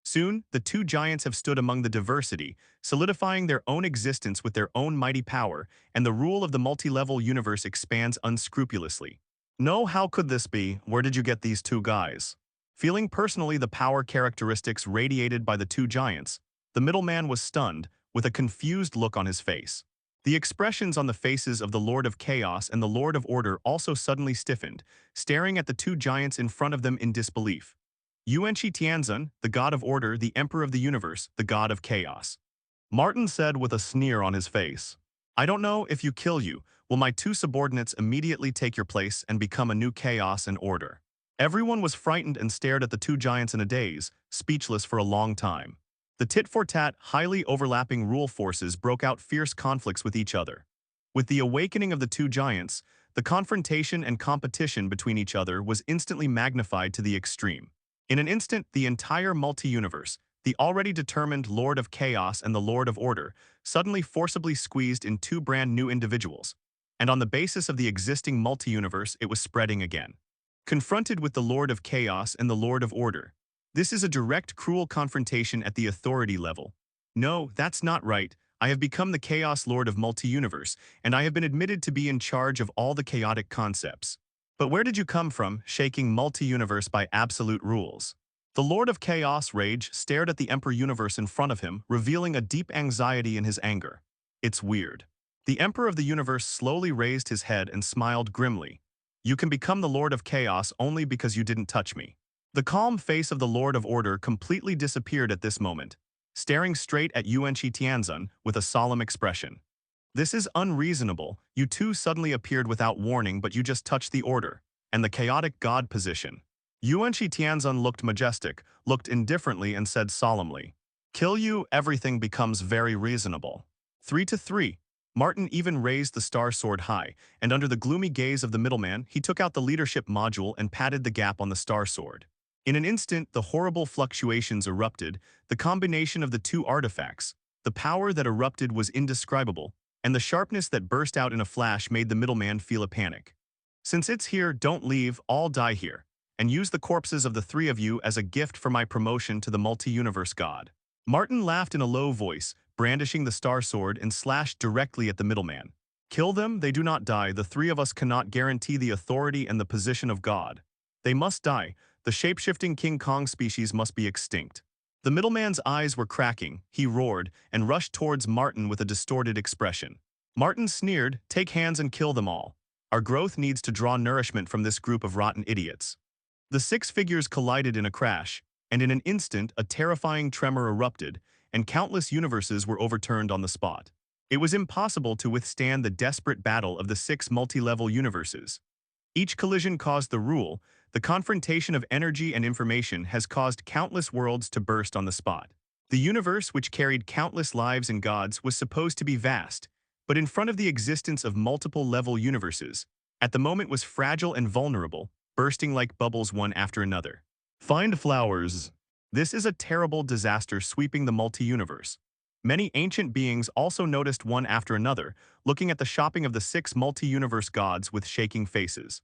Soon, the two giants have stood among the diversity, solidifying their own existence with their own mighty power, and the rule of the multi-level universe expands unscrupulously. No, how could this be? Where did you get these two guys? Feeling personally the power characteristics radiated by the two giants, the middleman was stunned, with a confused look on his face. The expressions on the faces of the Lord of Chaos and the Lord of Order also suddenly stiffened, staring at the two giants in front of them in disbelief. Yuanqi Tianzun, the god of order, the emperor of the universe, the god of chaos. Martin said with a sneer on his face. I don't know if you kill you, will my two subordinates immediately take your place and become a new chaos and order? Everyone was frightened and stared at the two giants in a daze, speechless for a long time. The tit-for-tat, highly overlapping rule forces broke out fierce conflicts with each other. With the awakening of the two giants, the confrontation and competition between each other was instantly magnified to the extreme. In an instant, the entire multi-universe, the already determined Lord of Chaos and the Lord of Order, suddenly forcibly squeezed in two brand new individuals. And on the basis of the existing multi-universe, it was spreading again. Confronted with the Lord of Chaos and the Lord of Order, this is a direct, cruel confrontation at the authority level. No, that's not right. I have become the Chaos Lord of Multi-Universe, and I have been admitted to be in charge of all the chaotic concepts. But where did you come from, shaking multi-universe by absolute rules? The Lord of Chaos Rage stared at the Emperor Universe in front of him, revealing a deep anxiety in his anger. It's weird. The Emperor of the Universe slowly raised his head and smiled grimly. You can become the Lord of Chaos only because you didn't touch me. The calm face of the Lord of Order completely disappeared at this moment, staring straight at Yuanqi Tianzun with a solemn expression. This is unreasonable. You two suddenly appeared without warning, but you just touched the order and the chaotic god position. Yuanqi Tianzun looked majestic, looked indifferently and said solemnly, Kill you, everything becomes very reasonable. 3-3. Martin even raised the star sword high, and under the gloomy gaze of the middleman, he took out the leadership module and patted the gap on the star sword. In an instant, the horrible fluctuations erupted, the combination of the two artifacts. The power that erupted was indescribable, and the sharpness that burst out in a flash made the middleman feel a panic. Since it's here, don't leave, all die here, and use the corpses of the three of you as a gift for my promotion to the multi-universe god. Martin laughed in a low voice, brandishing the star sword and slashed directly at the middleman. Kill them, they do not die, the three of us cannot guarantee the authority and the position of God. They must die, the shape-shifting King Kong species must be extinct. The middleman's eyes were cracking, he roared, and rushed towards Martin with a distorted expression. Martin sneered, take hands and kill them all. Our growth needs to draw nourishment from this group of rotten idiots. The six figures collided in a crash, and in an instant a terrifying tremor erupted, and countless universes were overturned on the spot. It was impossible to withstand the desperate battle of the six multi-level universes. Each collision caused the rule. The confrontation of energy and information has caused countless worlds to burst on the spot. The universe, which carried countless lives and gods, was supposed to be vast, but in front of the existence of multiple level universes, at the moment was fragile and vulnerable, bursting like bubbles one after another. Find flowers. This is a terrible disaster sweeping the multi-universe. Many ancient beings also noticed one after another, looking at the shopping of the six multi-universe gods with shaking faces.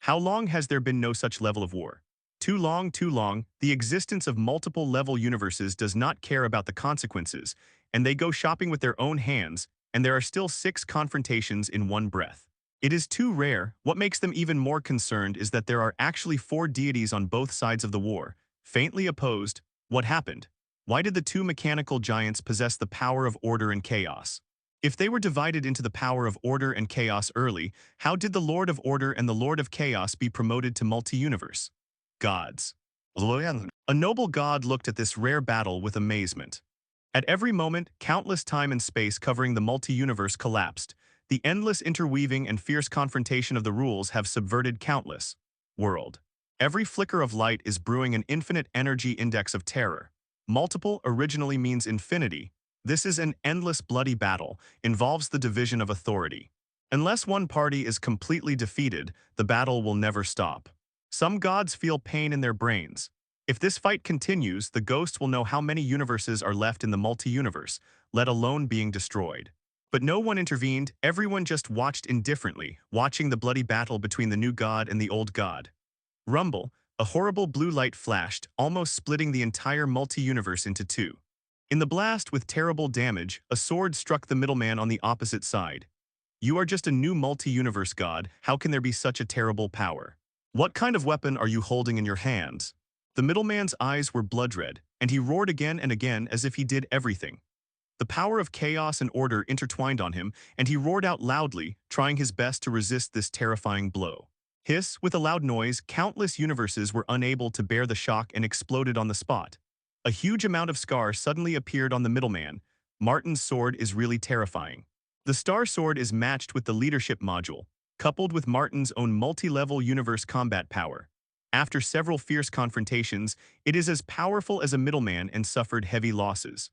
How long has there been no such level of war? Too long, too long. The existence of multiple level universes does not care about the consequences, and they go shopping with their own hands, and there are still six confrontations in one breath. It is too rare. What makes them even more concerned is that there are actually four deities on both sides of the war, faintly opposed. What happened? Why did the two mechanical giants possess the power of order and chaos? If they were divided into the power of order and chaos early, how did the Lord of Order and the Lord of Chaos be promoted to multi-universe? Gods. A noble god looked at this rare battle with amazement. At every moment, countless time and space covering the multi-universe collapsed. The endless interweaving and fierce confrontation of the rules have subverted countless world. Every flicker of light is brewing an infinite energy index of terror. Multiple originally means infinity. This is an endless bloody battle, involves the division of authority. Unless one party is completely defeated, the battle will never stop. Some gods feel pain in their brains. If this fight continues, the ghosts will know how many universes are left in the multi-universe, let alone being destroyed. But no one intervened, everyone just watched indifferently, watching the bloody battle between the new god and the old god. Rumble, a horrible blue light flashed, almost splitting the entire multi-universe into two. In the blast with terrible damage, a sword struck the middleman on the opposite side. You are just a new multi-universe god, how can there be such a terrible power? What kind of weapon are you holding in your hands? The middleman's eyes were blood red, and he roared again and again as if he did everything. The power of chaos and order intertwined on him, and he roared out loudly, trying his best to resist this terrifying blow. Hiss, with a loud noise, countless universes were unable to bear the shock and exploded on the spot. A huge amount of scar suddenly appeared on the middleman. Martin's sword is really terrifying. The star sword is matched with the leadership module, coupled with Martin's own multi-level universe combat power. After several fierce confrontations, it is as powerful as a middleman and suffered heavy losses.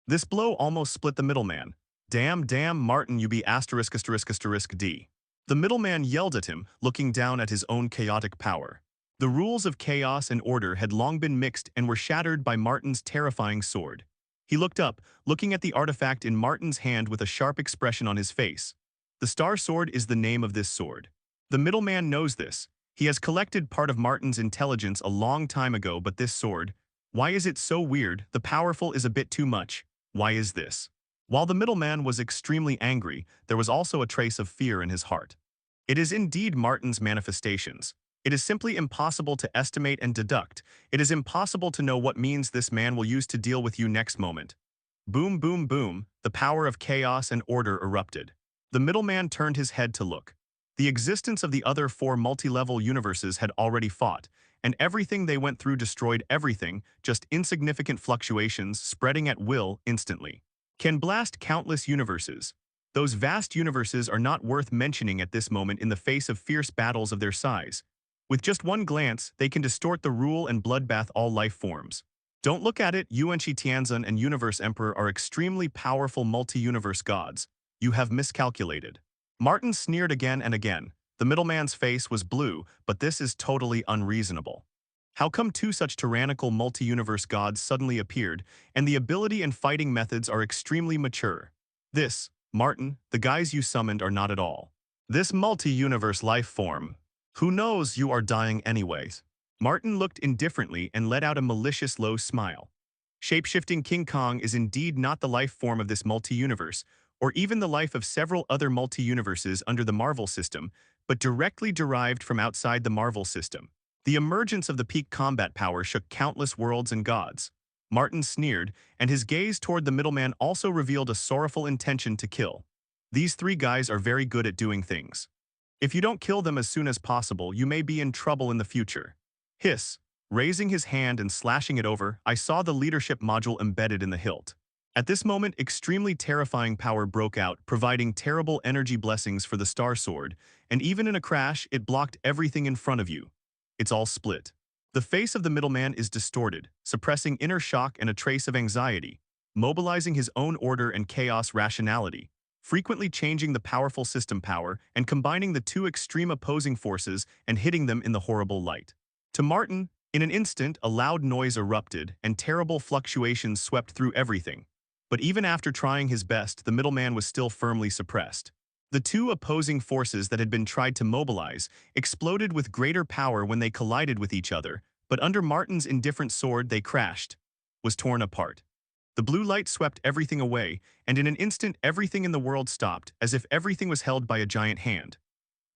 This blow almost split the middleman. Damn, Martin, you be *****D. The middleman yelled at him, looking down at his own chaotic power. The rules of chaos and order had long been mixed and were shattered by Martin's terrifying sword. He looked up, looking at the artifact in Martin's hand with a sharp expression on his face. The star sword is the name of this sword. The middleman knows this. He has collected part of Martin's intelligence a long time ago, but this sword, why is it so weird? The powerful is a bit too much. Why is this? While the middleman was extremely angry, there was also a trace of fear in his heart. It is indeed Martin's manifestations. It is simply impossible to estimate and deduct. It is impossible to know what means this man will use to deal with you next moment. Boom, boom, boom, the power of chaos and order erupted. The middleman turned his head to look. The existence of the other four multi-level universes had already fought, and everything they went through destroyed everything, just insignificant fluctuations spreading at will instantly. Can blast countless universes. Those vast universes are not worth mentioning at this moment in the face of fierce battles of their size. With just one glance, they can distort the rule and bloodbath all life forms. Don't look at it, Yuan-Shi Tianzun and Universe Emperor are extremely powerful multi-universe gods. You have miscalculated. Martin sneered again and again. The middleman's face was blue, but this is totally unreasonable. How come two such tyrannical multi-universe gods suddenly appeared, and the ability and fighting methods are extremely mature? This, Martin, the guys you summoned are not at all. This multi-universe life form. Who knows, you are dying anyways. Martin looked indifferently and let out a malicious low smile. Shapeshifting King Kong is indeed not the life form of this multi-universe, or even the life of several other multi-universes under the Marvel system, but directly derived from outside the Marvel system. The emergence of the peak combat power shook countless worlds and gods. Martin sneered, and his gaze toward the middleman also revealed a sorrowful intention to kill. These three guys are very good at doing things. If you don't kill them as soon as possible, you may be in trouble in the future. Hiss. Raising his hand and slashing it over, I saw the leadership module embedded in the hilt. At this moment, extremely terrifying power broke out, providing terrible energy blessings for the Star Sword, and even in a crash, it blocked everything in front of you. It's all split. The face of the middleman is distorted, suppressing inner shock and a trace of anxiety, mobilizing his own order and chaos rationality, frequently changing the powerful system power and combining the two extreme opposing forces and hitting them in the horrible light. To Martin, in an instant, a loud noise erupted and terrible fluctuations swept through everything. But even after trying his best, the middleman was still firmly suppressed. The two opposing forces that had been tried to mobilize exploded with greater power when they collided with each other, but under Martin's indifferent sword they crashed, was torn apart. The blue light swept everything away, and in an instant everything in the world stopped, as if everything was held by a giant hand.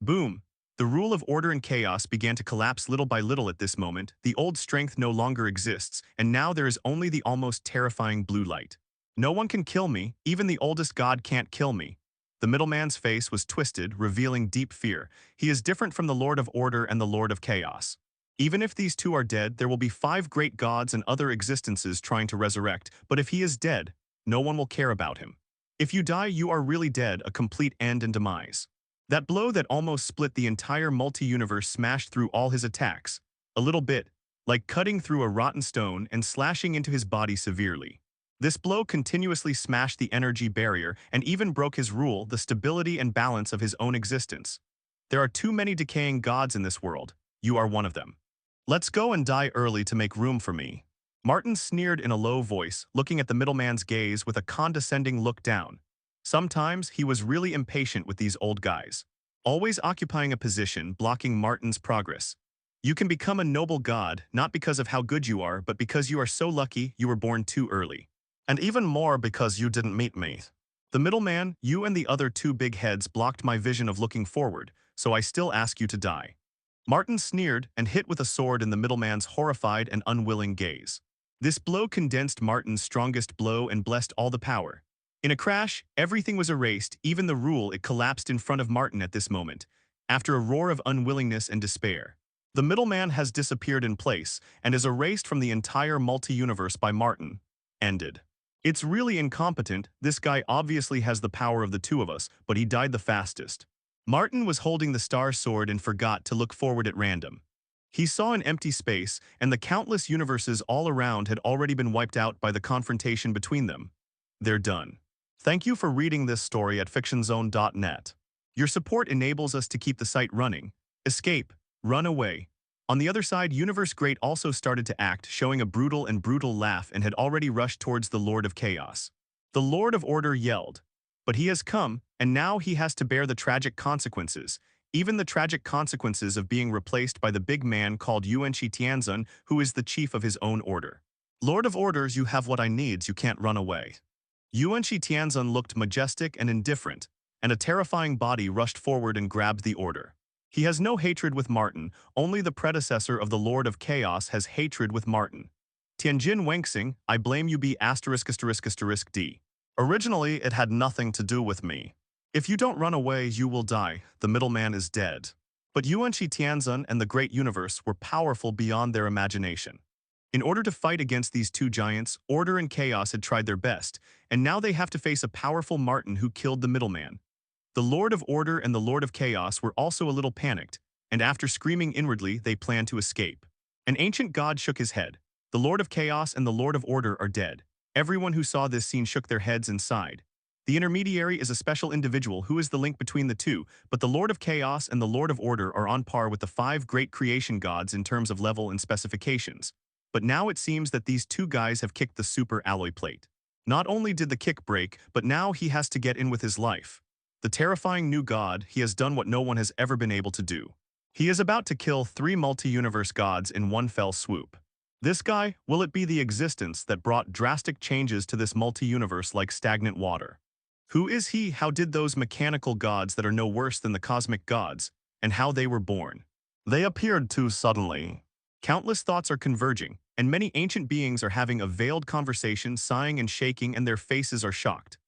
Boom! The rule of order and chaos began to collapse little by little at this moment. The old strength no longer exists, and now there is only the almost terrifying blue light. No one can kill me, even the oldest god can't kill me. The middleman's face was twisted, revealing deep fear. He is different from the Lord of Order and the Lord of Chaos. Even if these two are dead, there will be 5 great gods and other existences trying to resurrect, but if he is dead, no one will care about him. If you die, you are really dead, a complete end and demise. That blow that almost split the entire multi-universe smashed through all his attacks, a little bit, like cutting through a rotten stone and slashing into his body severely. This blow continuously smashed the energy barrier and even broke his rule, the stability and balance of his own existence. There are too many decaying gods in this world. You are one of them. Let's go and die early to make room for me. Martin sneered in a low voice, looking at the middleman's gaze with a condescending look down. Sometimes he was really impatient with these old guys, always occupying a position, blocking Martin's progress. You can become a noble god, not because of how good you are, but because you are so lucky you were born too early. And even more because you didn't meet me. The middleman, you and the other 2 big heads blocked my vision of looking forward, so I still ask you to die. Martin sneered and hit with a sword in the middleman's horrified and unwilling gaze. This blow condensed Martin's strongest blow and blessed all the power. In a crash, everything was erased, even the rule. It collapsed in front of Martin at this moment, after a roar of unwillingness and despair. The middleman has disappeared in place and is erased from the entire multi-universe by Martin. Ended. It's really incompetent. This guy obviously has the power of the 2 of us, but he died the fastest. Martin was holding the star sword and forgot to look forward at random. He saw an empty space, and the countless universes all around had already been wiped out by the confrontation between them. They're done. Thank you for reading this story at fictionzone.net. Your support enables us to keep the site running. Escape. Run away. On the other side, Universe Great also started to act, showing a brutal laugh, and had already rushed towards the Lord of Chaos. The Lord of Order yelled. But he has come, and now he has to bear the tragic consequences, even the tragic consequences of being replaced by the big man called Yuan-Shi Tianzun, who is the chief of his own order. Lord of Orders, you have what I need, you can't run away. Yuan-Shi Tianzun looked majestic and indifferent, and a terrifying body rushed forward and grabbed the order. He has no hatred with Martin, only the predecessor of the Lord of Chaos has hatred with Martin. Tianjin Wangxing, I blame you B*********. Originally, it had nothing to do with me. If you don't run away, you will die. The middleman is dead. But Yuan-Shi Tianzun and the Great Universe were powerful beyond their imagination. In order to fight against these 2 giants, Order and Chaos had tried their best, and now they have to face a powerful Martin who killed the middleman. The Lord of Order and the Lord of Chaos were also a little panicked, and after screaming inwardly, they planned to escape. An ancient god shook his head. The Lord of Chaos and the Lord of Order are dead. Everyone who saw this scene shook their heads and sighed. The intermediary is a special individual who is the link between the two, but the Lord of Chaos and the Lord of Order are on par with the 5 great creation gods in terms of level and specifications. But now it seems that these two guys have kicked the super alloy plate. Not only did the kick break, but now he has to get in with his life. The terrifying new god, he has done what no one has ever been able to do. He is about to kill 3 multi-universe gods in one fell swoop. This guy, will it be the existence that brought drastic changes to this multi-universe like stagnant water? Who is he? How did those mechanical gods that are no worse than the cosmic gods, and how they were born? They appeared too suddenly. Countless thoughts are converging, and many ancient beings are having a veiled conversation, sighing and shaking, and their faces are shocked.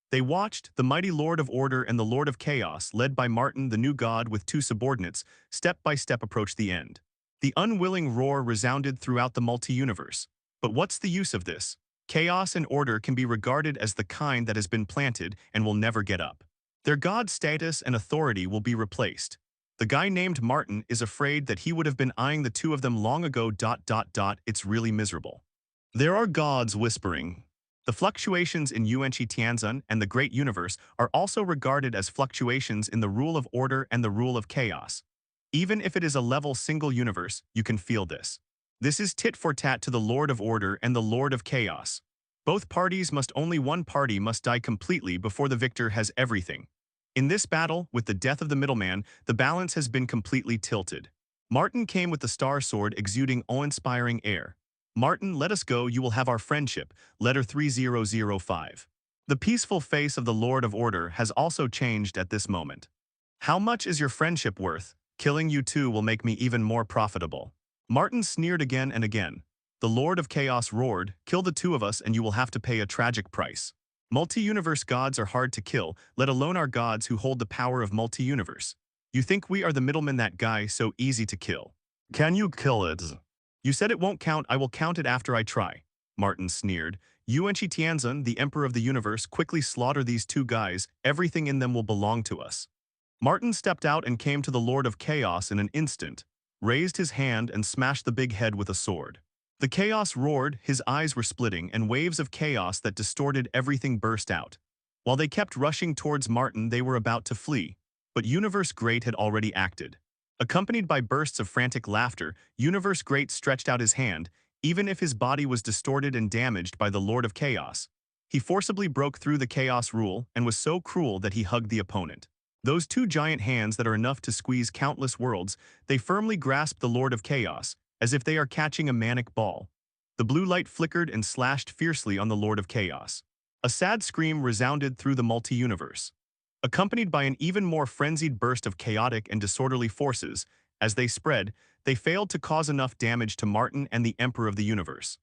They watched the mighty Lord of Order and the Lord of Chaos, led by Martin, the new god with 2 subordinates, step by step approach the end. The unwilling roar resounded throughout the multi-universe. But what's the use of this? Chaos and order can be regarded as the kind that has been planted and will never get up. Their god status and authority will be replaced. The guy named Martin is afraid that he would have been eyeing the two of them long ago. It's really miserable. There are gods whispering. The fluctuations in Yuan-Chi-Tianzun and the Great Universe are also regarded as fluctuations in the rule of order and the rule of chaos. Even if it is a level single universe, you can feel this. This is tit for tat to the Lord of Order and the Lord of Chaos. Both parties only one party must die completely before the victor has everything. In this battle, with the death of the middleman, the balance has been completely tilted. Martin came with the star sword exuding awe-inspiring air. Martin, let us go, you will have our friendship, letter 3005. The peaceful face of the Lord of Order has also changed at this moment. How much is your friendship worth? Killing you two will make me even more profitable. Martin sneered again and again. The Lord of Chaos roared, kill the two of us and you will have to pay a tragic price. Multi-universe gods are hard to kill, let alone our gods who hold the power of multi-universe. You think we are the middlemen, that guy so easy to kill. Can you kill it? You said it won't count, I will count it after I try. Martin sneered. Yuan-Chi Tianzun, the emperor of the universe, quickly slaughter these two guys, everything in them will belong to us. Martin stepped out and came to the Lord of Chaos in an instant, raised his hand and smashed the big head with a sword. The chaos roared, his eyes were splitting, and waves of chaos that distorted everything burst out. While they kept rushing towards Martin, they were about to flee. But Universe Great had already acted. Accompanied by bursts of frantic laughter, Universe Great stretched out his hand, even if his body was distorted and damaged by the Lord of Chaos. He forcibly broke through the chaos rule and was so cruel that he hugged the opponent. Those two giant hands that are enough to squeeze countless worlds, they firmly grasped the Lord of Chaos, as if they are catching a manic ball. The blue light flickered and slashed fiercely on the Lord of Chaos. A sad scream resounded through the multi-universe. Accompanied by an even more frenzied burst of chaotic and disorderly forces, as they spread, they failed to cause enough damage to Martin and the Emperor of the Universe.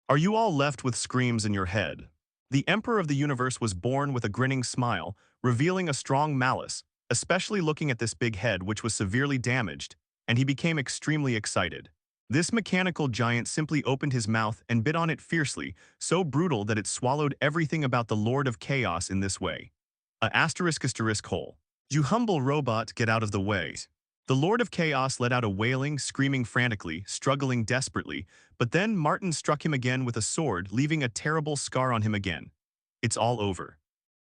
Are you all left with screams in your head? The Emperor of the Universe was born with a grinning smile, revealing a strong malice, especially looking at this big head which was severely damaged, and he became extremely excited. This mechanical giant simply opened his mouth and bit on it fiercely, so brutal that it swallowed everything about the Lord of Chaos in this way. Hole. You humble robot, get out of the way. The Lord of Chaos let out a wailing, screaming frantically, struggling desperately, but then Martin struck him again with a sword, leaving a terrible scar on him again. It's all over.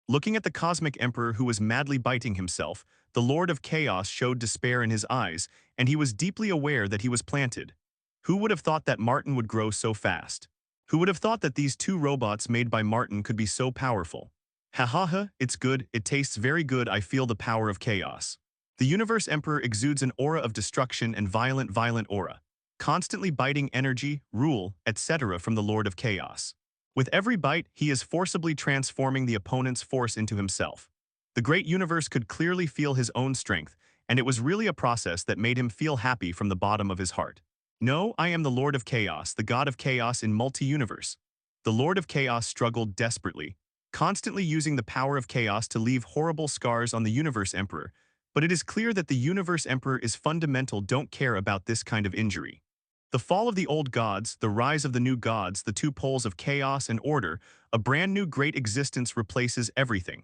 Looking at the Cosmic Emperor who was madly biting himself, the Lord of Chaos showed despair in his eyes, and he was deeply aware that he was planted. Who would have thought that Martin would grow so fast? Who would have thought that these two robots made by Martin could be so powerful? Ha ha ha, it's good, it tastes very good, I feel the power of chaos. The Universe Emperor exudes an aura of destruction and violent aura, constantly biting energy, rule, etc. from the Lord of Chaos. With every bite, he is forcibly transforming the opponent's force into himself. The great universe could clearly feel his own strength, and it was really a process that made him feel happy from the bottom of his heart. No, I am the Lord of Chaos, the God of Chaos in multi-universe. The Lord of Chaos struggled desperately, constantly using the power of chaos to leave horrible scars on the Universe Emperor, but it is clear that the Universe Emperor is fundamental don't care about this kind of injury. The fall of the old gods, the rise of the new gods, the two poles of chaos and order, a brand new great existence replaces everything.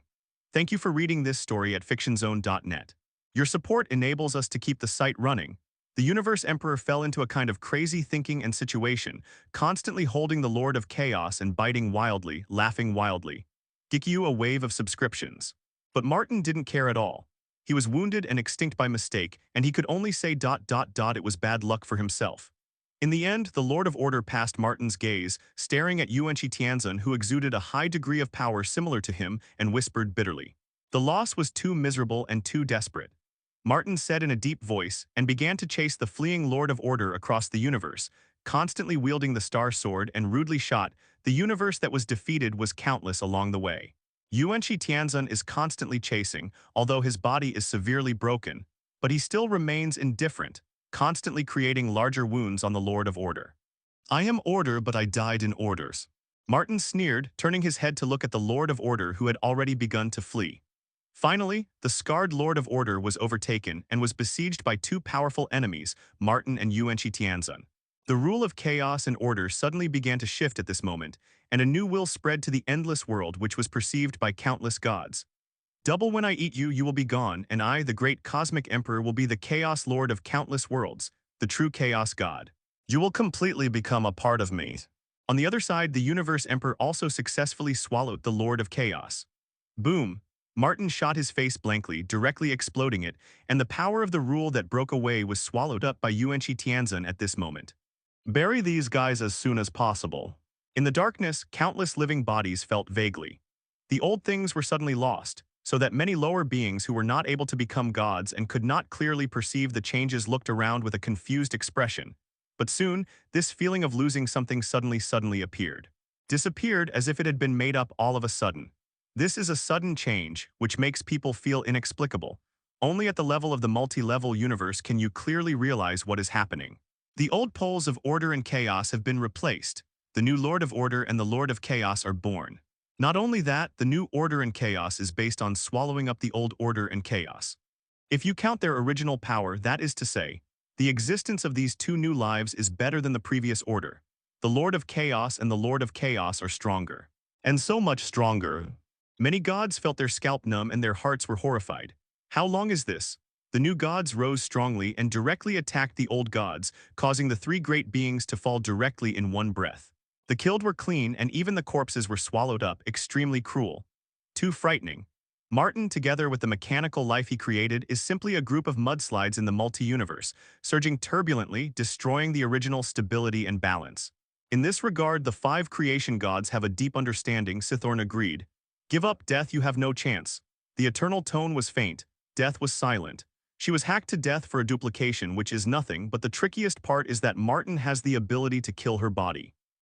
Thank you for reading this story at fictionzone.net. Your support enables us to keep the site running. The Universe Emperor fell into a kind of crazy thinking and situation, constantly holding the Lord of Chaos and biting wildly, laughing wildly. Gikyu a wave of subscriptions. But Martin didn't care at all. He was wounded and extinct by mistake, and he could only say ... it was bad luck for himself. In the end, the Lord of Order passed Martin's gaze, staring at Yuanqi Tianzun, who exuded a high degree of power similar to him, and whispered bitterly. The loss was too miserable and too desperate. Martin said in a deep voice, and began to chase the fleeing Lord of Order across the universe, constantly wielding the star sword and rudely shot. The universe that was defeated was countless along the way. Yuanqi Tianzun is constantly chasing, although his body is severely broken, but he still remains indifferent, constantly creating larger wounds on the Lord of Order. I am Order, but I died in orders. Martin sneered, turning his head to look at the Lord of Order who had already begun to flee. Finally, the scarred Lord of Order was overtaken and was besieged by two powerful enemies, Martin and Yuanqi Tianzun. The rule of chaos and order suddenly began to shift at this moment, and a new will spread to the endless world which was perceived by countless gods. Double when I eat you, you will be gone, and I, the great cosmic emperor, will be the chaos lord of countless worlds, the true chaos god. You will completely become a part of me. On the other side, the universe emperor also successfully swallowed the lord of chaos. Boom! Martin shot his face blankly, directly exploding it, and the power of the rule that broke away was swallowed up by Yuanqi Tianzun at this moment. Bury these guys as soon as possible. In the darkness, countless living bodies felt vaguely. The old things were suddenly lost, so that many lower beings who were not able to become gods and could not clearly perceive the changes looked around with a confused expression. But soon, this feeling of losing something suddenly appeared. Disappeared as if it had been made up all of a sudden. This is a sudden change, which makes people feel inexplicable. Only at the level of the multi-level universe can you clearly realize what is happening. The old poles of order and chaos have been replaced. The new Lord of Order and the Lord of Chaos are born. Not only that, the new order and chaos is based on swallowing up the old order and chaos. If you count their original power, that is to say, the existence of these two new lives is better than the previous order. The Lord of Chaos and the Lord of Chaos are stronger. And so much stronger. Many gods felt their scalp numb and their hearts were horrified. How long is this? The new gods rose strongly and directly attacked the old gods, causing the three great beings to fall directly in one breath. The killed were clean and even the corpses were swallowed up, extremely cruel. Too frightening. Martin, together with the mechanical life he created, is simply a group of mudslides in the multi-universe, surging turbulently, destroying the original stability and balance. In this regard, the five creation gods have a deep understanding, Sithorn agreed. Give up, Death, you have no chance. The eternal tone was faint. Death was silent. She was hacked to death for a duplication, which is nothing, but the trickiest part is that Martin has the ability to kill her body.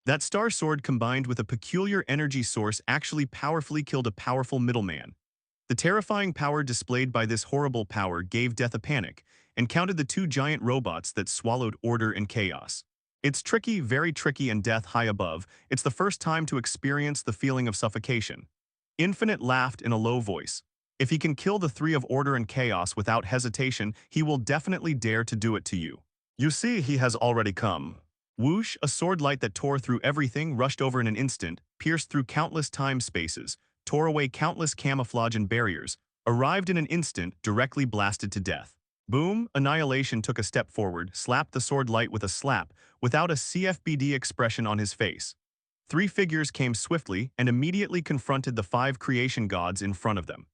That star sword combined with a peculiar energy source actually powerfully killed a powerful middleman. The terrifying power displayed by this horrible power gave Death a panic, and counted the two giant robots that swallowed order and chaos. It's tricky, very tricky, and Death high above, it's the first time to experience the feeling of suffocation. Infinite laughed in a low voice. If he can kill the three of order and chaos without hesitation, he will definitely dare to do it to you. You see, he has already come. Whoosh, a sword light that tore through everything rushed over in an instant, pierced through countless time spaces, tore away countless camouflage and barriers, arrived in an instant, directly blasted to death. Boom, Annihilation took a step forward, slapped the sword light with a slap, without a CFBD expression on his face. Three figures came swiftly and immediately confronted the five creation gods in front of them.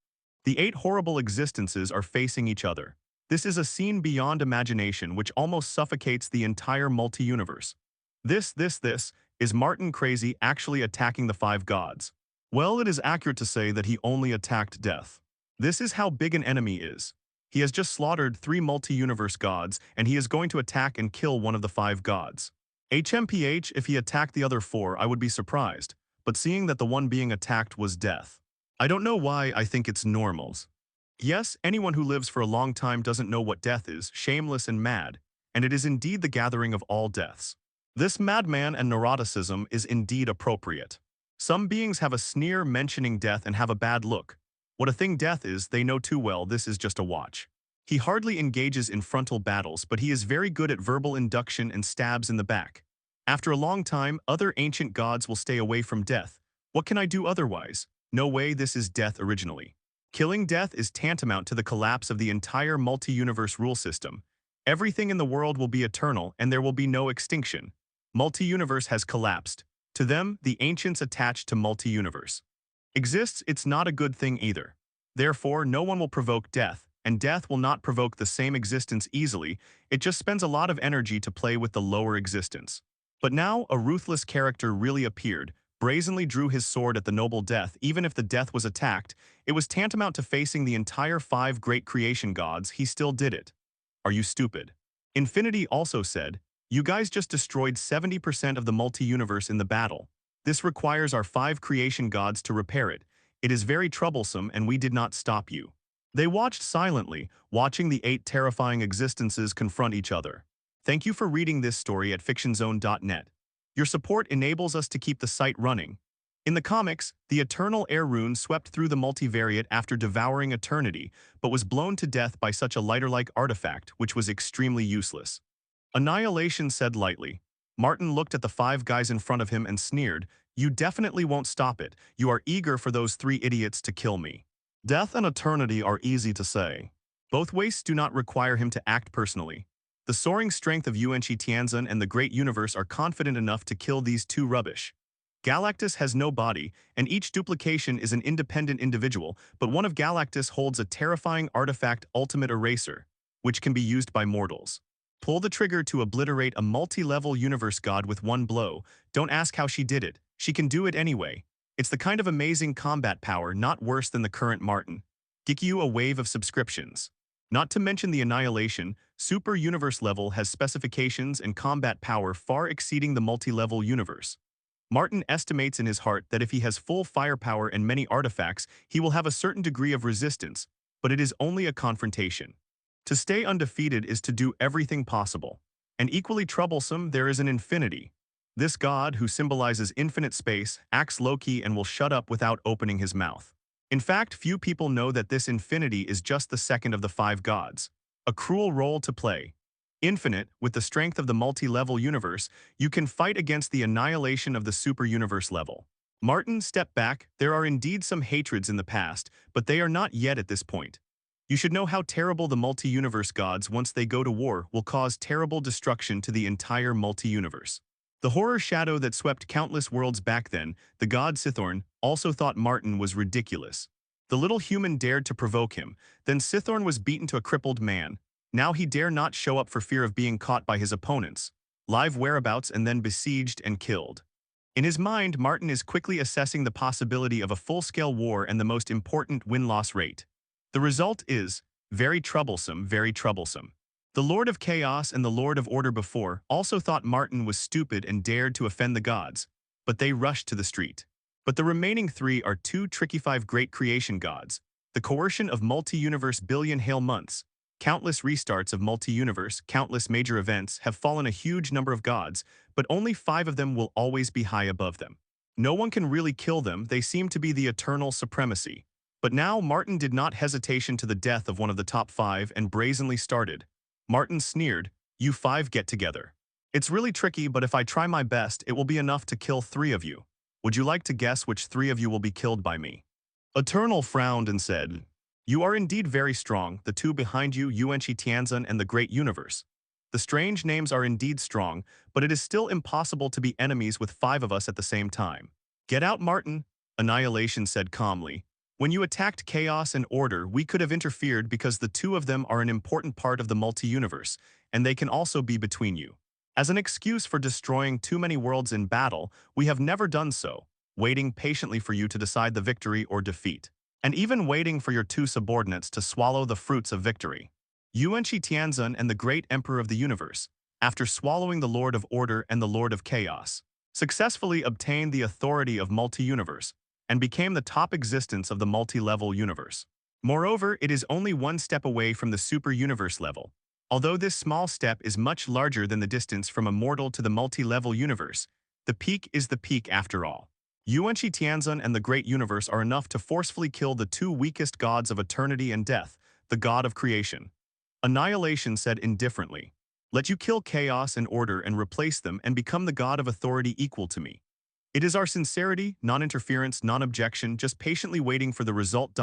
The eight horrible existences are facing each other. This is a scene beyond imagination which almost suffocates the entire multi-universe. This is Martin crazy actually attacking the five gods. Well, it is accurate to say that he only attacked Death. This is how big an enemy is. He has just slaughtered three multi-universe gods, and he is going to attack and kill one of the five gods. HMPH, if he attacked the other four, I would be surprised, but seeing that the one being attacked was Death. I don't know why I think it's normal. Yes, anyone who lives for a long time doesn't know what death is, shameless and mad, and it is indeed the gathering of all deaths. This madman and neuroticism is indeed appropriate. Some beings have a sneer mentioning death and have a bad look. What a thing death is, they know too well. This is just a watch. He hardly engages in frontal battles, but he is very good at verbal induction and stabs in the back. After a long time, other ancient gods will stay away from death. What can I do otherwise? No way, this is death originally. Killing Death is tantamount to the collapse of the entire multi-universe rule system. Everything in the world will be eternal and there will be no extinction. Multi-universe has collapsed. To them, the ancients attached to multi-universe exists, it's not a good thing either. Therefore, no one will provoke death, and death will not provoke the same existence easily, it just spends a lot of energy to play with the lower existence. But now, a ruthless character really appeared, brazenly drew his sword at the noble death. Even if the death was attacked, it was tantamount to facing the entire 5 great creation gods. He still did it. Are you stupid? Infinity also said, you guys just destroyed 70% of the multi-universe in the battle. This requires our 5 creation gods to repair it. It is very troublesome and we did not stop you. They watched silently, watching the 8 terrifying existences confront each other. Thank you for reading this story at fictionzone.net. Your support enables us to keep the site running. In the comics, the Eternal Air Rune swept through the multivariate after devouring eternity, but was blown to death by such a lighter-like artifact, which was extremely useless. Annihilation said lightly. Martin looked at the 5 guys in front of him and sneered, you definitely won't stop it. You are eager for those 3 idiots to kill me. Death and eternity are easy to say. Both wastes do not require him to act personally. The soaring strength of Yuan-Shi and the great universe are confident enough to kill these 2 rubbish. Galactus has no body, and each duplication is an independent individual, but one of Galactus holds a terrifying artifact, Ultimate Eraser, which can be used by mortals. Pull the trigger to obliterate a multi-level universe god with 1 blow. Don't ask how she did it. She can do it anyway. It's the kind of amazing combat power not worse than the current Martin. Give you a wave of subscriptions. Not to mention the Annihilation, Super Universe level has specifications and combat power far exceeding the multi-level universe. Martin estimates in his heart that if he has full firepower and many artifacts, he will have a certain degree of resistance, but it is only a confrontation. To stay undefeated is to do everything possible. And equally troublesome, there is an Infinity. This god, who symbolizes infinite space, acts low-key and will shut up without opening his mouth. In fact, few people know that this Infinity is just the second of the 5 gods. A cruel role to play. Infinite, with the strength of the multi-level universe, you can fight against the annihilation of the super universe level. Martin, step back. There are indeed some hatreds in the past, but they are not yet at this point. You should know how terrible the multi-universe gods, once they go to war, will cause terrible destruction to the entire multi-universe. The horror shadow that swept countless worlds back then, the god Cythorn, also thought Martin was ridiculous. The little human dared to provoke him, then Cythorn was beaten to a crippled man. Now he dare not show up for fear of being caught by his opponents, live whereabouts and then besieged and killed. In his mind, Martin is quickly assessing the possibility of a full-scale war and the most important win-loss rate. The result is very troublesome, very troublesome. The Lord of Chaos and the Lord of Order before also thought Martin was stupid and dared to offend the gods, but they rushed to the street. But the remaining 3 are 2 tricky 5 great creation gods, the coercion of multi-universe billion hail months, countless restarts of multi-universe, countless major events have fallen a huge number of gods, but only 5 of them will always be high above them. No one can really kill them, they seem to be the eternal supremacy. But now Martin did not hesitation to the death of one of the top 5 and brazenly started. Martin sneered, you 5 get together. It's really tricky, but if I try my best, it will be enough to kill 3 of you. Would you like to guess which 3 of you will be killed by me? Eternal frowned and said, you are indeed very strong, the 2 behind you, Yuan-Shi and the Great Universe. The strange names are indeed strong, but it is still impossible to be enemies with 5 of us at the same time. Get out, Martin, Annihilation said calmly. When you attacked Chaos and Order, we could have interfered because the 2 of them are an important part of the multi-universe, and they can also be between you. As an excuse for destroying too many worlds in battle, we have never done so, waiting patiently for you to decide the victory or defeat, and even waiting for your 2 subordinates to swallow the fruits of victory. Yuan-Shi and the Great Emperor of the Universe, after swallowing the Lord of Order and the Lord of Chaos, successfully obtained the authority of multi-universe, and became the top existence of the multi-level universe. Moreover, it is only 1 step away from the super universe level. Although this small step is much larger than the distance from a mortal to the multi-level universe, the peak is the peak after all. Yuan-Shi and the Great Universe are enough to forcefully kill the 2 weakest gods of eternity and death, the god of creation. Annihilation said indifferently, let you kill Chaos and Order and replace them and become the god of authority equal to me. It is our sincerity, non-interference, non-objection, just patiently waiting for the result.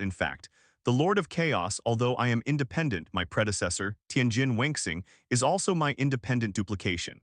In fact, The Lord of Chaos, although I am independent, my predecessor, Tianjin Wenxing, is also my independent duplication.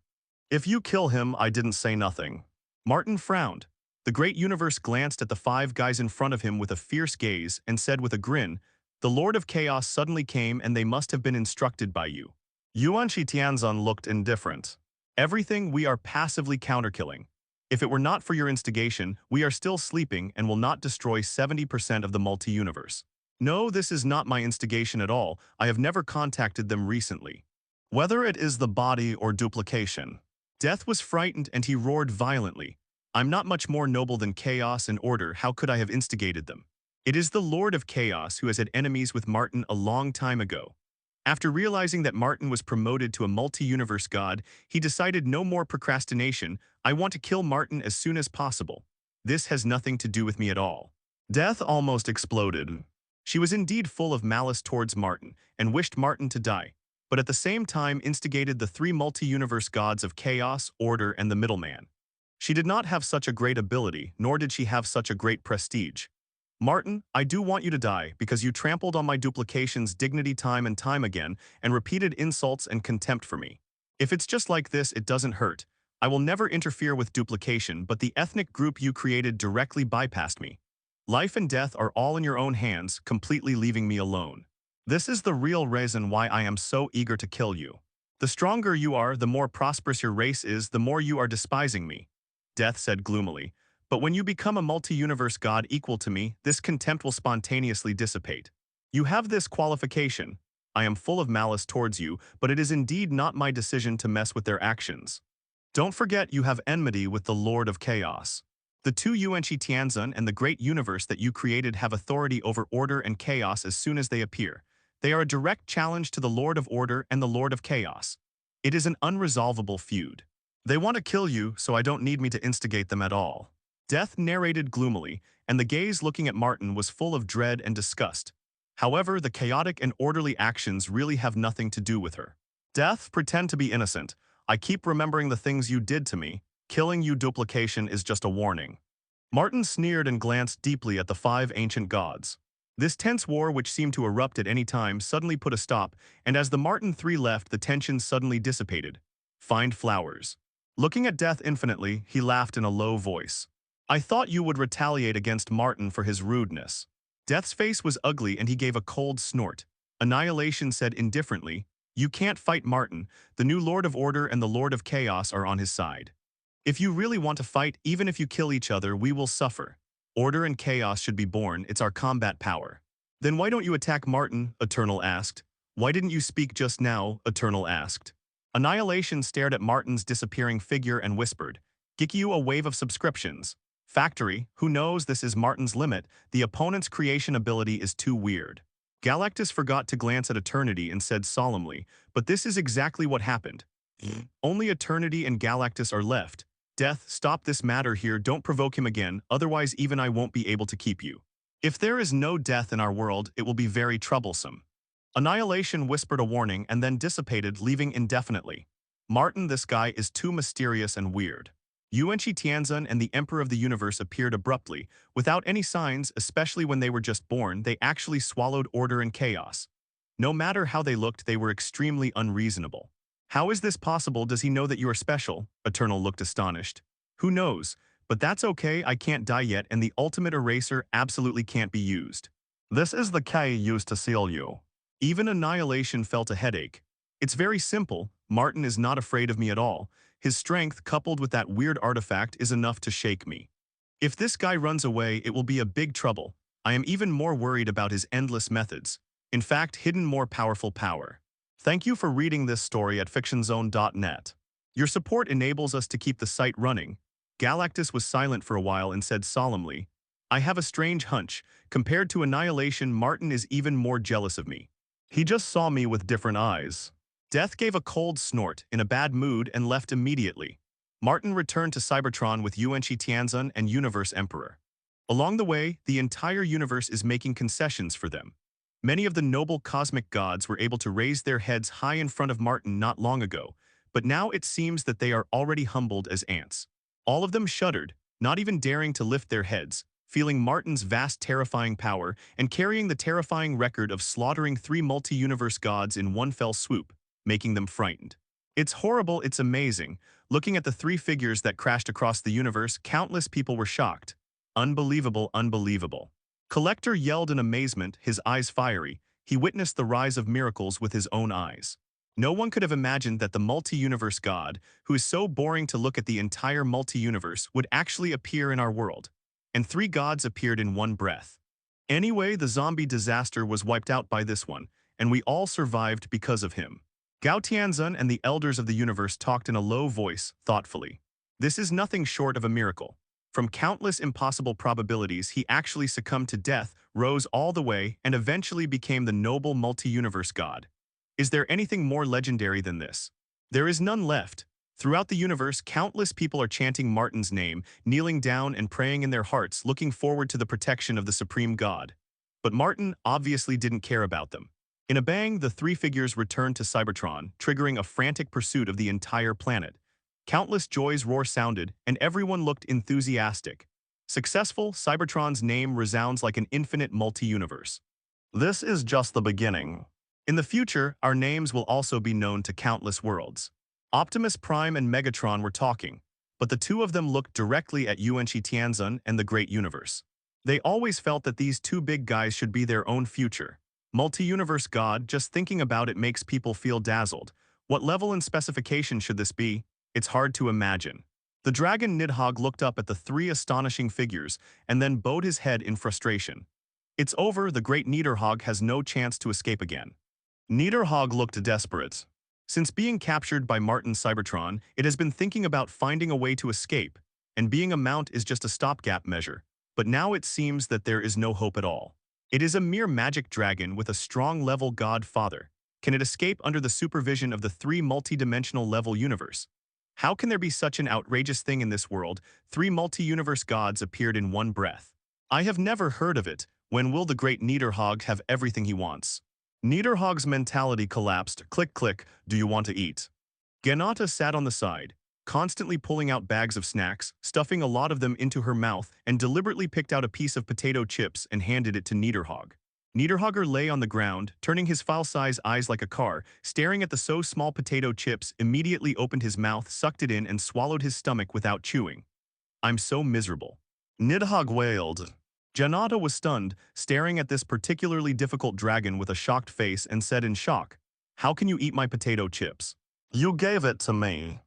If you kill him, I didn't say nothing. Martin frowned. The great universe glanced at the five guys in front of him with a fierce gaze and said with a grin, "The Lord of Chaos suddenly came and they must have been instructed by you." Yuan Tianzan looked indifferent. "Everything we are passively counterkilling. If it were not for your instigation, we are still sleeping and will not destroy 70% of the multi-universe. No, this is not my instigation at all. I have never contacted them recently. Whether it is the body or duplication." Death was frightened and he roared violently. "I'm not much more noble than chaos and order. How could I have instigated them? It is the Lord of Chaos who has had enemies with Martin a long time ago." After realizing that Martin was promoted to a multi-universe god, he decided no more procrastination. "I want to kill Martin as soon as possible. This has nothing to do with me at all." Death almost exploded. She was indeed full of malice towards Martin and wished Martin to die, but at the same time instigated the three multi-universe gods of chaos, order, and the middleman. She did not have such a great ability, nor did she have such a great prestige. "Martin, I do want you to die because you trampled on my duplication's dignity time and time again and repeated insults and contempt for me. If it's just like this, it doesn't hurt. I will never interfere with duplication, but the ethnic group you created directly bypassed me. Life and death are all in your own hands, completely leaving me alone. This is the real reason why I am so eager to kill you. The stronger you are, the more prosperous your race is, the more you are despising me." Death said gloomily, "But when you become a multi-universe god equal to me, this contempt will spontaneously dissipate. You have this qualification. I am full of malice towards you, but it is indeed not my decision to mess with their actions. Don't forget you have enmity with the Lord of Chaos. The two Yuanqi Tianzan and the great universe that you created have authority over order and chaos as soon as they appear. They are a direct challenge to the Lord of Order and the Lord of Chaos. It is an unresolvable feud. They want to kill you, so I don't need me to instigate them at all." Death narrated gloomily, and the gaze looking at Martin was full of dread and disgust. However, the chaotic and orderly actions really have nothing to do with her. "Death, pretend to be innocent. I keep remembering the things you did to me. Killing you duplication is just a warning." Martin sneered and glanced deeply at the five ancient gods. This tense war, which seemed to erupt at any time, suddenly put a stop, and as the Martin three left, the tension suddenly dissipated. "Find flowers." Looking at Death infinitely, he laughed in a low voice. "I thought you would retaliate against Martin for his rudeness." Death's face was ugly and he gave a cold snort. Annihilation said indifferently, "You can't fight Martin. The new Lord of Order and the Lord of Chaos are on his side. If you really want to fight, even if you kill each other, we will suffer. Order and chaos should be born, it's our combat power." "Then why don't you attack Martin?" Eternal asked. "Why didn't you speak just now?" Eternal asked. Annihilation stared at Martin's disappearing figure and whispered, "Give you a wave of subscriptions. Factory, who knows this is Martin's limit, the opponent's creation ability is too weird." Galactus forgot to glance at Eternity and said solemnly, "But this is exactly what happened. Only Eternity and Galactus are left. Death, stop this matter here, don't provoke him again, otherwise even I won't be able to keep you. If there is no death in our world, it will be very troublesome." Annihilation whispered a warning and then dissipated, leaving indefinitely. "Martin, this guy is too mysterious and weird." Yuanqi Tianzan and the Emperor of the Universe appeared abruptly, without any signs, especially when they were just born. They actually swallowed order and chaos. No matter how they looked, they were extremely unreasonable. "How is this possible? Does he know that you are special?" Eternal looked astonished. "Who knows? But that's okay, I can't die yet, and the ultimate eraser absolutely can't be used. This is the key used to seal you." Even Annihilation felt a headache. "It's very simple. Martin is not afraid of me at all. His strength, coupled with that weird artifact, is enough to shake me. If this guy runs away, it will be a big trouble. I am even more worried about his endless methods. In fact, hidden more powerful power." Thank you for reading this story at fictionzone.net. Your support enables us to keep the site running. Galactus was silent for a while and said solemnly, "I have a strange hunch. Compared to Annihilation, Martin is even more jealous of me. He just saw me with different eyes." Death gave a cold snort, in a bad mood, and left immediately. Martin returned to Cybertron with Yuanqi Tianzan and Universe Emperor. Along the way, the entire universe is making concessions for them. Many of the noble cosmic gods were able to raise their heads high in front of Martin not long ago, but now it seems that they are already humbled as ants. All of them shuddered, not even daring to lift their heads, feeling Martin's vast terrifying power and carrying the terrifying record of slaughtering 3 multi-universe gods in one fell swoop, making them frightened. It's horrible, it's amazing. Looking at the 3 figures that crashed across the universe, countless people were shocked. Unbelievable, unbelievable. Collector yelled in amazement, his eyes fiery. He witnessed the rise of miracles with his own eyes. No one could have imagined that the multi-universe god, who is so boring to look at the entire multi-universe, would actually appear in our world. And 3 gods appeared in one breath. Anyway, the zombie disaster was wiped out by this one, and we all survived because of him. Gao Tianzun and the elders of the universe talked in a low voice, thoughtfully. This is nothing short of a miracle. From countless impossible probabilities, he actually succumbed to death, rose all the way, and eventually became the noble multi-universe god. Is there anything more legendary than this? There is none left. Throughout the universe, countless people are chanting Martin's name, kneeling down and praying in their hearts, looking forward to the protection of the supreme god. But Martin obviously didn't care about them. In a bang, the 3 figures returned to Cybertron, triggering a frantic pursuit of the entire planet. Countless joys' roar sounded, and everyone looked enthusiastic. Successful, Cybertron's name resounds like an infinite multi-universe. This is just the beginning. In the future, our names will also be known to countless worlds. Optimus Prime and Megatron were talking, but the 2 of them looked directly at Yuan-Shi Tianzun and the Great Universe. They always felt that these 2 big guys should be their own future. Multi-universe god, just thinking about it makes people feel dazzled. What level and specification should this be? It's hard to imagine. The dragon Nidhogg looked up at the 3 astonishing figures and then bowed his head in frustration. It's over, the great Niederhogg has no chance to escape again. Niederhogg looked desperate. Since being captured by Martin Cybertron, it has been thinking about finding a way to escape, and being a mount is just a stopgap measure. But now it seems that there is no hope at all. It is a mere magic dragon with a strong level god father. Can it escape under the supervision of the 3 multi-dimensional level universe? How can there be such an outrageous thing in this world? 3 multi-universe gods appeared in one breath. I have never heard of it. When will the great Niederhogg have everything he wants? Niederhogg's mentality collapsed. Click, click, do you want to eat? Ganata sat on the side, constantly pulling out bags of snacks, stuffing a lot of them into her mouth, and deliberately picked out a piece of potato chips and handed it to Niederhogg. Niederhogger lay on the ground, turning his file-size eyes like a car, staring at the so small potato chips, immediately opened his mouth, sucked it in, and swallowed his stomach without chewing. I'm so miserable. Niederhogg wailed. Janata was stunned, staring at this particularly difficult dragon with a shocked face and said in shock, "How can you eat my potato chips? You gave it to me."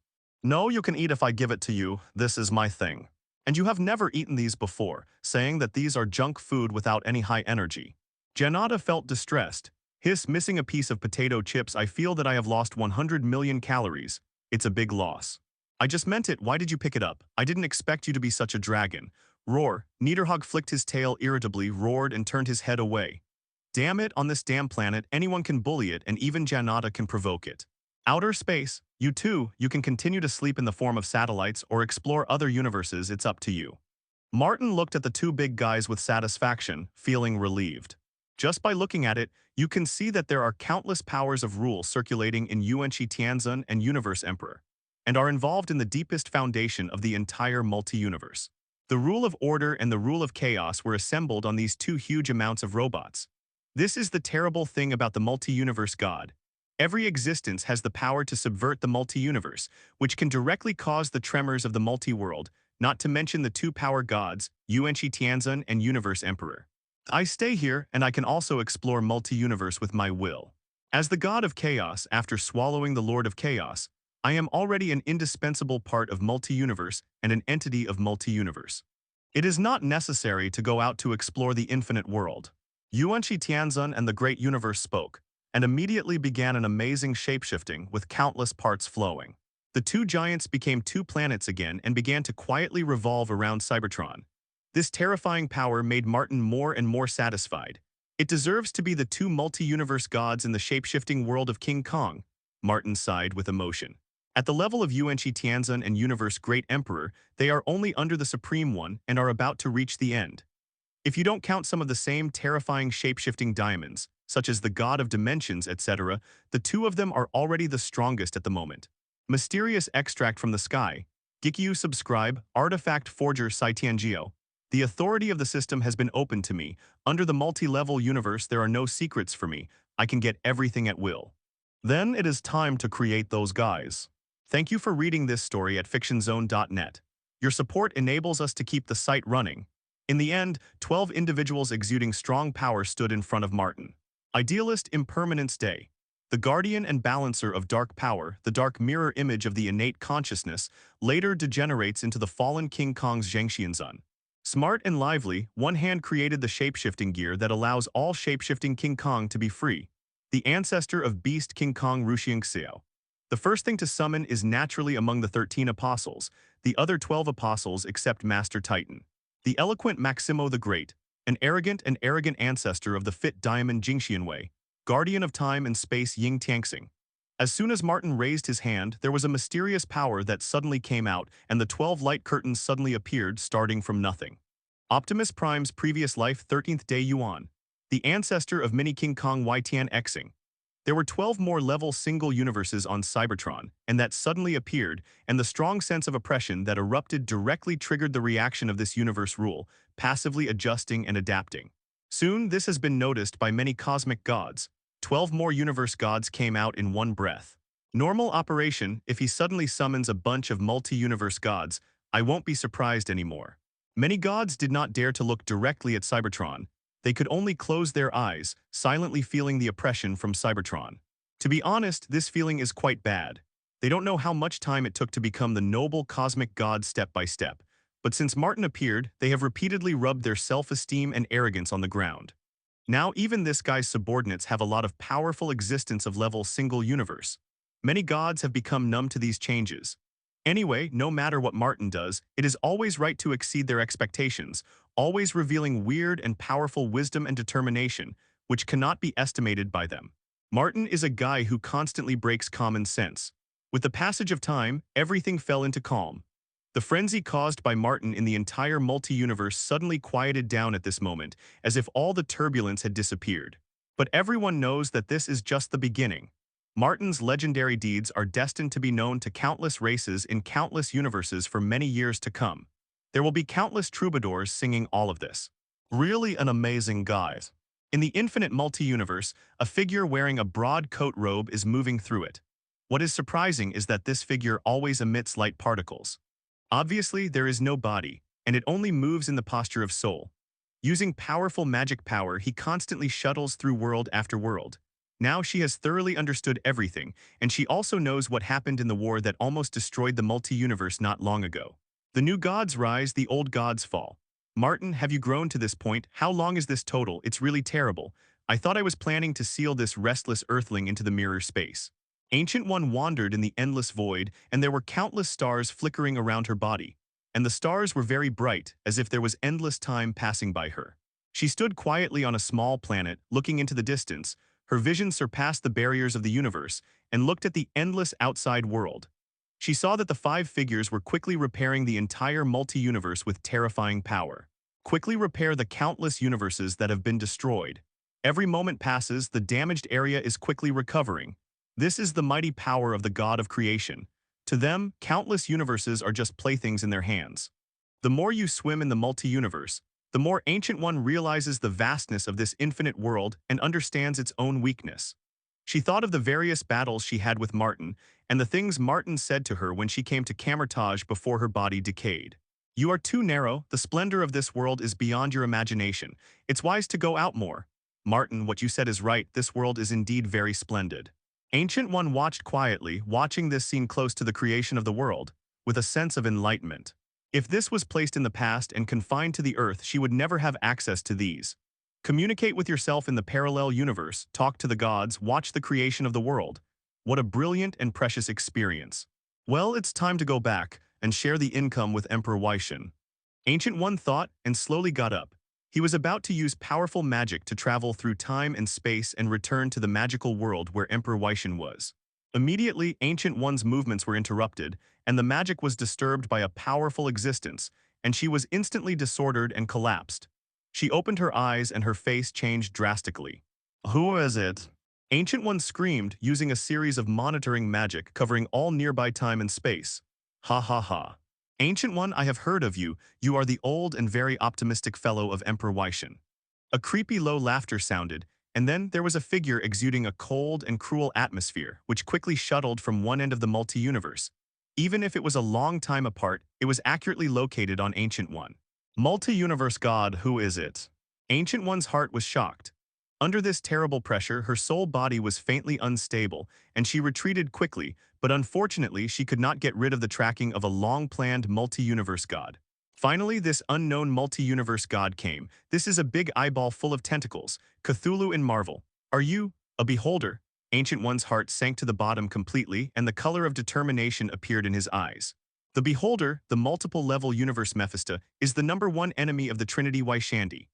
"No, you can eat if I give it to you. This is my thing. And you have never eaten these before, saying that these are junk food without any high energy." Janata felt distressed. "Hiss, missing a piece of potato chips, I feel that I have lost 100 million calories. It's a big loss." "I just meant it, why did you pick it up? I didn't expect you to be such a dragon." Roar. Niederhogg flicked his tail irritably, roared, and turned his head away. Damn it, on this damn planet, anyone can bully it, and even Janata can provoke it. Outer space, you too, you can continue to sleep in the form of satellites or explore other universes, it's up to you. Martin looked at the 2 big guys with satisfaction, feeling relieved. Just by looking at it, you can see that there are countless powers of rule circulating in Yuan-Shi Tianzun and Universe Emperor, and are involved in the deepest foundation of the entire multi-universe. The rule of order and the rule of chaos were assembled on these 2 huge amounts of robots. This is the terrible thing about the multi-universe god. Every existence has the power to subvert the multi-universe, which can directly cause the tremors of the multi-world, not to mention the 2 power gods, Yuan-Shi Tianzun and Universe Emperor. I stay here, and I can also explore multi-universe with my will. As the god of chaos, after swallowing the Lord of Chaos, I am already an indispensable part of multi-universe and an entity of multi-universe. It is not necessary to go out to explore the infinite world. Yuan-Shi Tianzun and the Great Universe spoke, and immediately began an amazing shapeshifting with countless parts flowing. The 2 giants became 2 planets again and began to quietly revolve around Cybertron. This terrifying power made Martin more and more satisfied. It deserves to be the 2 multi-universe gods in the shapeshifting world of King Kong. Martin sighed with emotion. At the level of Yuan-Shi Tianzun and Universe Great Emperor, they are only under the Supreme One and are about to reach the end. If you don't count some of the same terrifying shape-shifting diamonds, such as the God of Dimensions, etc., the 2 of them are already the strongest at the moment. Mysterious extract from the sky. Gikyu subscribe, Artifact Forger Saitiangio. The authority of the system has been opened to me. Under the multi-level universe, there are no secrets for me. I can get everything at will. Then it is time to create those guys. Thank you for reading this story at fictionzone.net. Your support enables us to keep the site running. In the end, 12 individuals exuding strong power stood in front of Martin. Idealist Impermanence Day. The guardian and balancer of dark power, the dark mirror image of the innate consciousness, later degenerates into the fallen King Kong's Zhengxianzun. Smart and lively, one hand created the shapeshifting gear that allows all shapeshifting King Kong to be free. The ancestor of Beast King Kong Ruxiangxiao. The first thing to summon is naturally among the 13 apostles, the other 12 apostles except Master Titan. The eloquent Maximo the Great, an arrogant and arrogant ancestor of the fit diamond Jingxianwei, guardian of time and space Ying Tianxing. As soon as Martin raised his hand, there was a mysterious power that suddenly came out, and the 12 light curtains suddenly appeared, starting from nothing. Optimus Prime's previous life, 13th Day Yuan, the ancestor of Mini King Kong Tian Xing. There were 12 more level single universes on Cybertron, and that suddenly appeared, and the strong sense of oppression that erupted directly triggered the reaction of this universe rule, passively adjusting and adapting. Soon, this has been noticed by many cosmic gods. 12 more universe gods came out in one breath. Normal operation, if he suddenly summons a bunch of multi-universe gods, I won't be surprised anymore. Many gods did not dare to look directly at Cybertron. They could only close their eyes, silently feeling the oppression from Cybertron. To be honest, this feeling is quite bad. They don't know how much time it took to become the noble cosmic god step by step. But since Martin appeared, they have repeatedly rubbed their self-esteem and arrogance on the ground. Now even this guy's subordinates have a lot of powerful existence of level single universe. Many gods have become numb to these changes. Anyway, no matter what Martin does, it is always right to exceed their expectations, always revealing weird and powerful wisdom and determination, which cannot be estimated by them. Martin is a guy who constantly breaks common sense. With the passage of time, everything fell into calm. The frenzy caused by Martin in the entire multi-universe suddenly quieted down at this moment, as if all the turbulence had disappeared. But everyone knows that this is just the beginning. Martin's legendary deeds are destined to be known to countless races in countless universes for many years to come. There will be countless troubadours singing all of this. Really an amazing guy. In the infinite multi-universe, a figure wearing a broad coat robe is moving through it. What is surprising is that this figure always emits light particles. Obviously, there is no body, and it only moves in the posture of soul. Using powerful magic power, he constantly shuttles through world after world. Now she has thoroughly understood everything, and she also knows what happened in the war that almost destroyed the multi-universe not long ago. The new gods rise, the old gods fall. Martin, have you grown to this point? How long is this total? It's really terrible. I thought I was planning to seal this restless earthling into the mirror space. Ancient One wandered in the endless void, and there were countless stars flickering around her body. And the stars were very bright, as if there was endless time passing by her. She stood quietly on a small planet, looking into the distance. Her vision surpassed the barriers of the universe, and looked at the endless outside world. She saw that the 5 figures were quickly repairing the entire multi-universe with terrifying power. Quickly repair the countless universes that have been destroyed. Every moment passes, the damaged area is quickly recovering. This is the mighty power of the God of creation. To them, countless universes are just playthings in their hands. The more you swim in the multi-universe, the more Ancient One realizes the vastness of this infinite world and understands its own weakness. She thought of the various battles she had with Martin, and the things Martin said to her when she came to Camertage before her body decayed. You are too narrow, the splendor of this world is beyond your imagination. It's wise to go out more. Martin, what you said is right, this world is indeed very splendid. Ancient One watched quietly, watching this scene close to the creation of the world, with a sense of enlightenment. If this was placed in the past and confined to the Earth, she would never have access to these. Communicate with yourself in the parallel universe, talk to the gods, watch the creation of the world. What a brilliant and precious experience. Well, it's time to go back and share the income with Emperor Weishen. Ancient One thought and slowly got up. He was about to use powerful magic to travel through time and space and return to the magical world where Emperor Weishen was. Immediately, Ancient One's movements were interrupted, and the magic was disturbed by a powerful existence, and she was instantly disordered and collapsed. She opened her eyes and her face changed drastically. Who is it? Ancient One screamed, using a series of monitoring magic covering all nearby time and space. Ha ha ha. Ancient One, I have heard of you. You are the old and very optimistic fellow of Emperor Wyshan. A creepy low laughter sounded, and then there was a figure exuding a cold and cruel atmosphere, which quickly shuttled from one end of the multi-universe. Even if it was a long time apart, it was accurately located on Ancient One. Multi-universe god, who is it? Ancient One's heart was shocked. Under this terrible pressure, her soul body was faintly unstable, and she retreated quickly, but unfortunately she could not get rid of the tracking of a long-planned multi-universe god. Finally, this unknown multi-universe god came. This is a big eyeball full of tentacles, Cthulhu in Marvel. Are you a beholder? Ancient One's heart sank to the bottom completely, and the color of determination appeared in his eyes. The beholder, the multiple-level universe Mephisto, is the #1 enemy of the Trinity Wyshandi.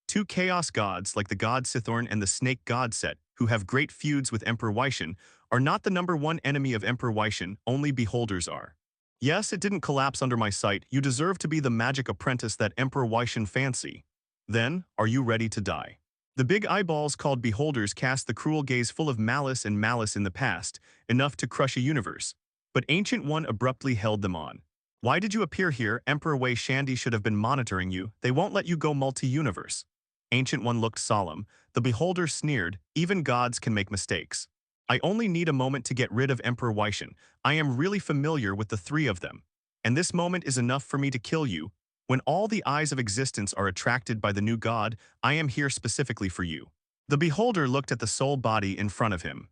Two chaos gods like the god Sithorn and the snake god Set, who have great feuds with Emperor Wyshan, are not the #1 enemy of Emperor Wyshan, only beholders are. Yes, it didn't collapse under my sight. You deserve to be the magic apprentice that Emperor Wyshan fancy. Then, are you ready to die? The big eyeballs called beholders cast the cruel gaze full of malice and malice in the past, enough to crush a universe. But Ancient One abruptly held them on. Why did you appear here? Emperor Wyshandi should have been monitoring you. They won't let you go multi-universe. Ancient One looked solemn. The beholder sneered, even gods can make mistakes. I only need a moment to get rid of Emperor Wyshan. I am really familiar with the three of them. And this moment is enough for me to kill you. When all the eyes of existence are attracted by the new god, I am here specifically for you. The beholder looked at the soul body in front of him.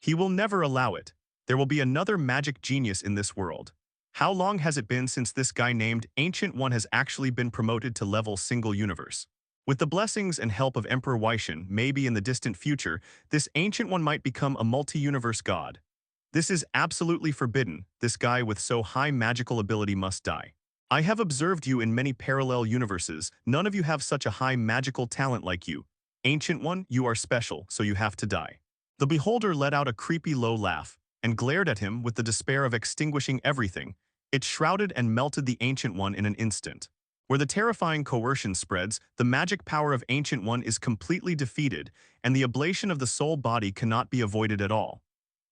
He will never allow it. There will be another magic genius in this world. How long has it been since this guy named Ancient One has actually been promoted to level single universe? With the blessings and help of Emperor Wyshan, maybe in the distant future, this Ancient One might become a multi-universe god. This is absolutely forbidden. This guy with so high magical ability must die. I have observed you in many parallel universes. None of you have such a high magical talent like you. Ancient One, you are special, so you have to die. The beholder let out a creepy low laugh and glared at him with the despair of extinguishing everything. It shrouded and melted the Ancient One in an instant. Where the terrifying coercion spreads, the magic power of Ancient One is completely defeated, and the ablation of the soul body cannot be avoided at all.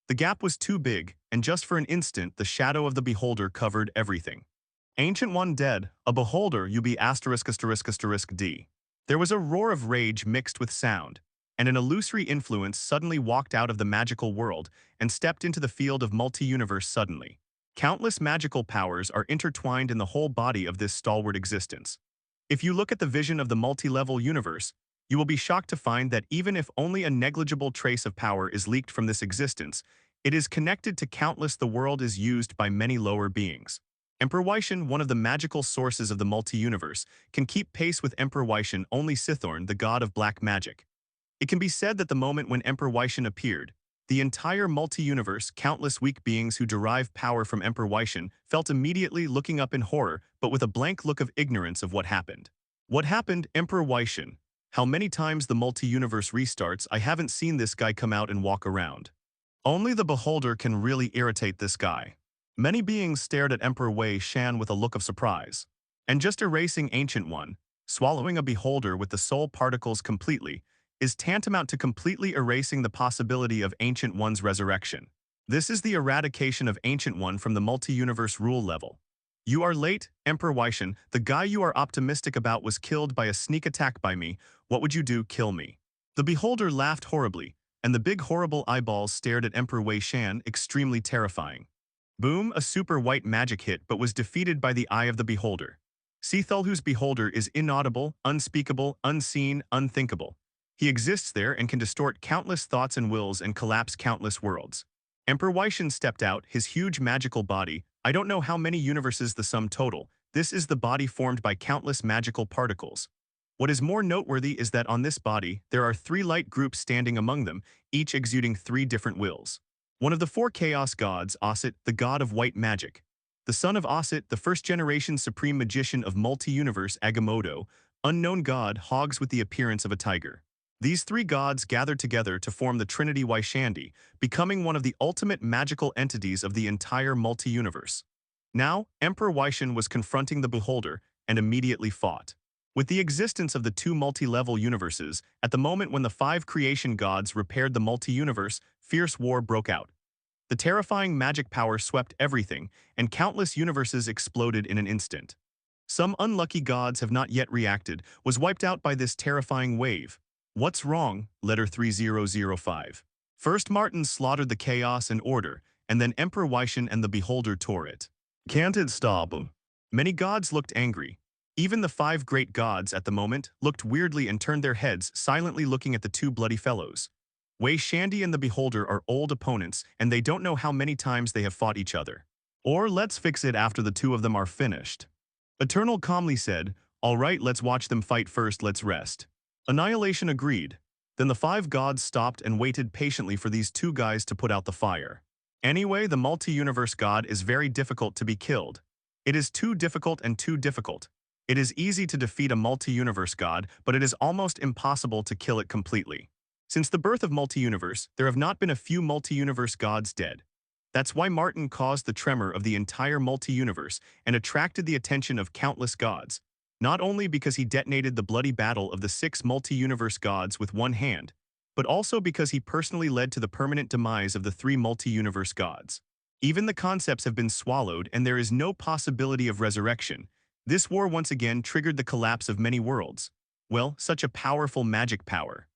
The gap was too big, and just for an instant the shadow of the beholder covered everything. Ancient One dead, a beholder you be *****D. There was a roar of rage mixed with sound, and an illusory influence suddenly walked out of the magical world and stepped into the field of multi-universe suddenly. Countless magical powers are intertwined in the whole body of this stalwart existence. If you look at the vision of the multi-level universe, you will be shocked to find that even if only a negligible trace of power is leaked from this existence, it is connected to countless. The world is used by many lower beings. Emperor Wyshan, one of the magical sources of the multi-universe, can keep pace with Emperor Wyshan only Sithorn, the god of black magic. It can be said that the moment when Emperor Wyshan appeared, the entire multi-universe, countless weak beings who derive power from Emperor Wyshan, felt immediately looking up in horror, but with a blank look of ignorance of what happened. What happened, Emperor Wyshan? How many times the multi-universe restarts? I haven't seen this guy come out and walk around. Only the beholder can really irritate this guy. Many beings stared at Emperor Wyshan with a look of surprise. And just erasing Ancient One, swallowing a beholder with the soul particles completely, is tantamount to completely erasing the possibility of Ancient One's resurrection. This is the eradication of Ancient One from the multi-universe rule level. You are late, Emperor Wyshan. The guy you are optimistic about was killed by a sneak attack by me. What would you do? Kill me. The beholder laughed horribly, and the big horrible eyeballs stared at Emperor Wyshan, extremely terrifying. Boom, a super white magic hit but was defeated by the eye of the beholder. Cthulhu's beholder is inaudible, unspeakable, unseen, unthinkable. He exists there and can distort countless thoughts and wills and collapse countless worlds. Emperor Wyshan stepped out, his huge magical body. I don't know how many universes the sum total. This is the body formed by countless magical particles. What is more noteworthy is that on this body, there are 3 light groups standing among them, each exuding 3 different wills. One of the 4 chaos gods, S.H.I.E.L.D, the god of white magic. The son of S.H.I.E.L.D, the first-generation supreme magician of multi-universe Agamotto, unknown god, hogs with the appearance of a tiger. These 3 gods gathered together to form the Trinity Wyshandi, becoming one of the ultimate magical entities of the entire multi-universe. Now, Emperor Wyshan was confronting the beholder and immediately fought. With the existence of the 2 multi-level universes, at the moment when the 5 creation gods repaired the multi-universe, fierce war broke out. The terrifying magic power swept everything, and countless universes exploded in an instant. Some unlucky gods have not yet reacted, was wiped out by this terrifying wave. What's wrong? Letter 3005. First Martin slaughtered the chaos and order, and then Emperor Wycian and the Beholder tore it. Can't it stop? Many gods looked angry. Even the five great gods at the moment looked weirdly and turned their heads, silently looking at the two bloody fellows. S.H.I.E.L.D and the Beholder are old opponents, and they don't know how many times they have fought each other. Or let's fix it after the two of them are finished. Eternal calmly said, all right, let's watch them fight first, let's rest. Annihilation agreed. Then the five gods stopped and waited patiently for these two guys to put out the fire. Anyway, the multi-universe god is very difficult to be killed. It is too difficult and too difficult. It is easy to defeat a multi-universe god, but it is almost impossible to kill it completely. Since the birth of multi-universe, there have not been a few multi-universe gods dead. That's why Martin caused the tremor of the entire multi-universe and attracted the attention of countless gods, not only because he detonated the bloody battle of the 6 multi-universe gods with one hand, but also because he personally led to the permanent demise of the 3 multi-universe gods. Even the concepts have been swallowed and there is no possibility of resurrection. This war once again triggered the collapse of many worlds. Well, such a powerful magic power.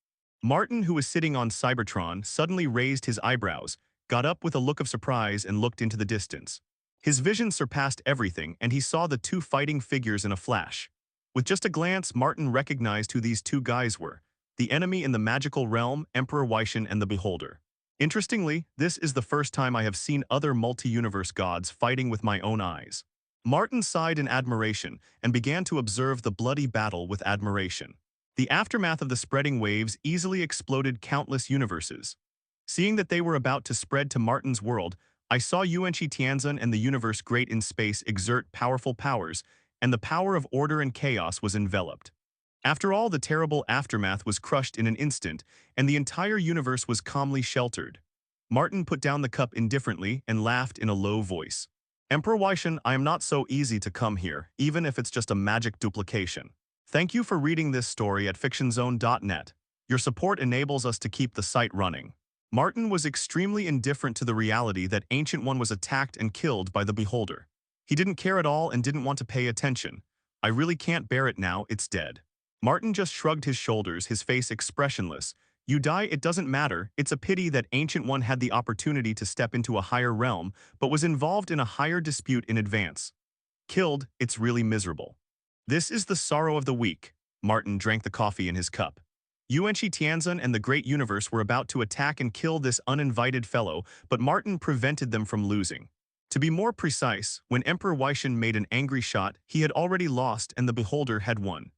Martin, who was sitting on Cybertron, suddenly raised his eyebrows, got up with a look of surprise and looked into the distance. His vision surpassed everything and he saw the two fighting figures in a flash. With just a glance, Martin recognized who these two guys were, the enemy in the magical realm, Emperor Wycian and the Beholder. Interestingly, this is the first time I have seen other multi-universe gods fighting with my own eyes. Martin sighed in admiration and began to observe the bloody battle with admiration. The aftermath of the spreading waves easily exploded countless universes. Seeing that they were about to spread to Martin's world, I saw Yuanqi Tianzan and the universe great in space exert powerful powers, and the power of order and chaos was enveloped. After all, the terrible aftermath was crushed in an instant, and the entire universe was calmly sheltered. Martin put down the cup indifferently and laughed in a low voice. Emperor Wycian, I am not so easy to come here, even if it's just a magic duplication. Thank you for reading this story at fictionzone.net. Your support enables us to keep the site running. Martin was extremely indifferent to the reality that Ancient One was attacked and killed by the Beholder. He didn't care at all and didn't want to pay attention. I really can't bear it now, it's dead. Martin just shrugged his shoulders, his face expressionless. You die, it doesn't matter. It's a pity that Ancient One had the opportunity to step into a higher realm, but was involved in a higher dispute in advance. Killed, it's really miserable. This is the sorrow of the week. Martin drank the coffee in his cup. Yuanqi Tianzan and the Great Universe were about to attack and kill this uninvited fellow, but Martin prevented them from losing. To be more precise, when Emperor Wycian made an angry shot, he had already lost and the Beholder had won.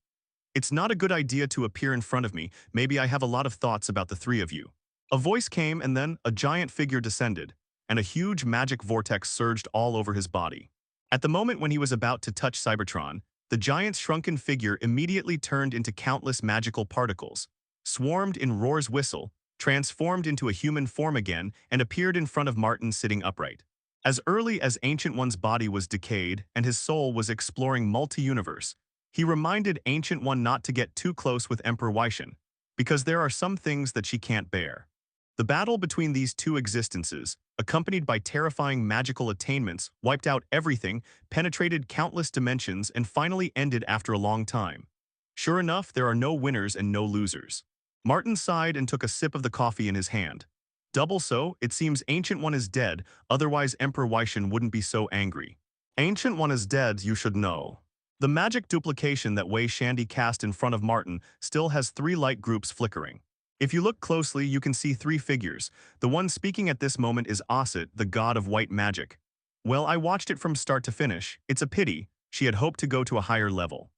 It's not a good idea to appear in front of me, maybe I have a lot of thoughts about the three of you. A voice came and then a giant figure descended, and a huge magic vortex surged all over his body. At the moment when he was about to touch Cybertron, the giant's shrunken figure immediately turned into countless magical particles, swarmed in Roar's whistle, transformed into a human form again, and appeared in front of Martin sitting upright. As early as Ancient One's body was decayed and his soul was exploring multi-universe, he reminded Ancient One not to get too close with Emperor Wycian, because there are some things that she can't bear. The battle between these two existences, accompanied by terrifying magical attainments, wiped out everything, penetrated countless dimensions, and finally ended after a long time. Sure enough, there are no winners and no losers. Martin sighed and took a sip of the coffee in his hand. Double so, it seems Ancient One is dead, otherwise Emperor Wycian wouldn't be so angry. Ancient One is dead, you should know. The magic duplication that S.H.I.E.L.D cast in front of Martin still has 3 light groups flickering. If you look closely, you can see 3 figures. The one speaking at this moment is S.H.I.E.L.D, the god of white magic. Well, I watched it from start to finish. It's a pity. She had hoped to go to a higher level.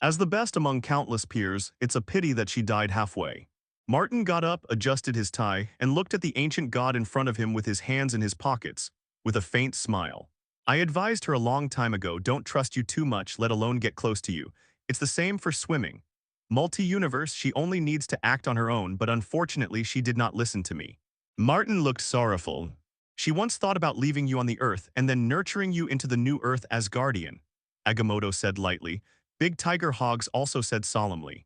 As the best among countless peers, it's a pity that she died halfway. Martin got up, adjusted his tie, and looked at the ancient god in front of him with his hands in his pockets, with a faint smile. I advised her a long time ago, don't trust you too much, let alone get close to you. It's the same for swimming. Multi-universe, she only needs to act on her own, but unfortunately she did not listen to me. Martin looked sorrowful. She once thought about leaving you on the Earth and then nurturing you into the new Earth as guardian. Agamotto said lightly. Big Tiger Hogs also said solemnly.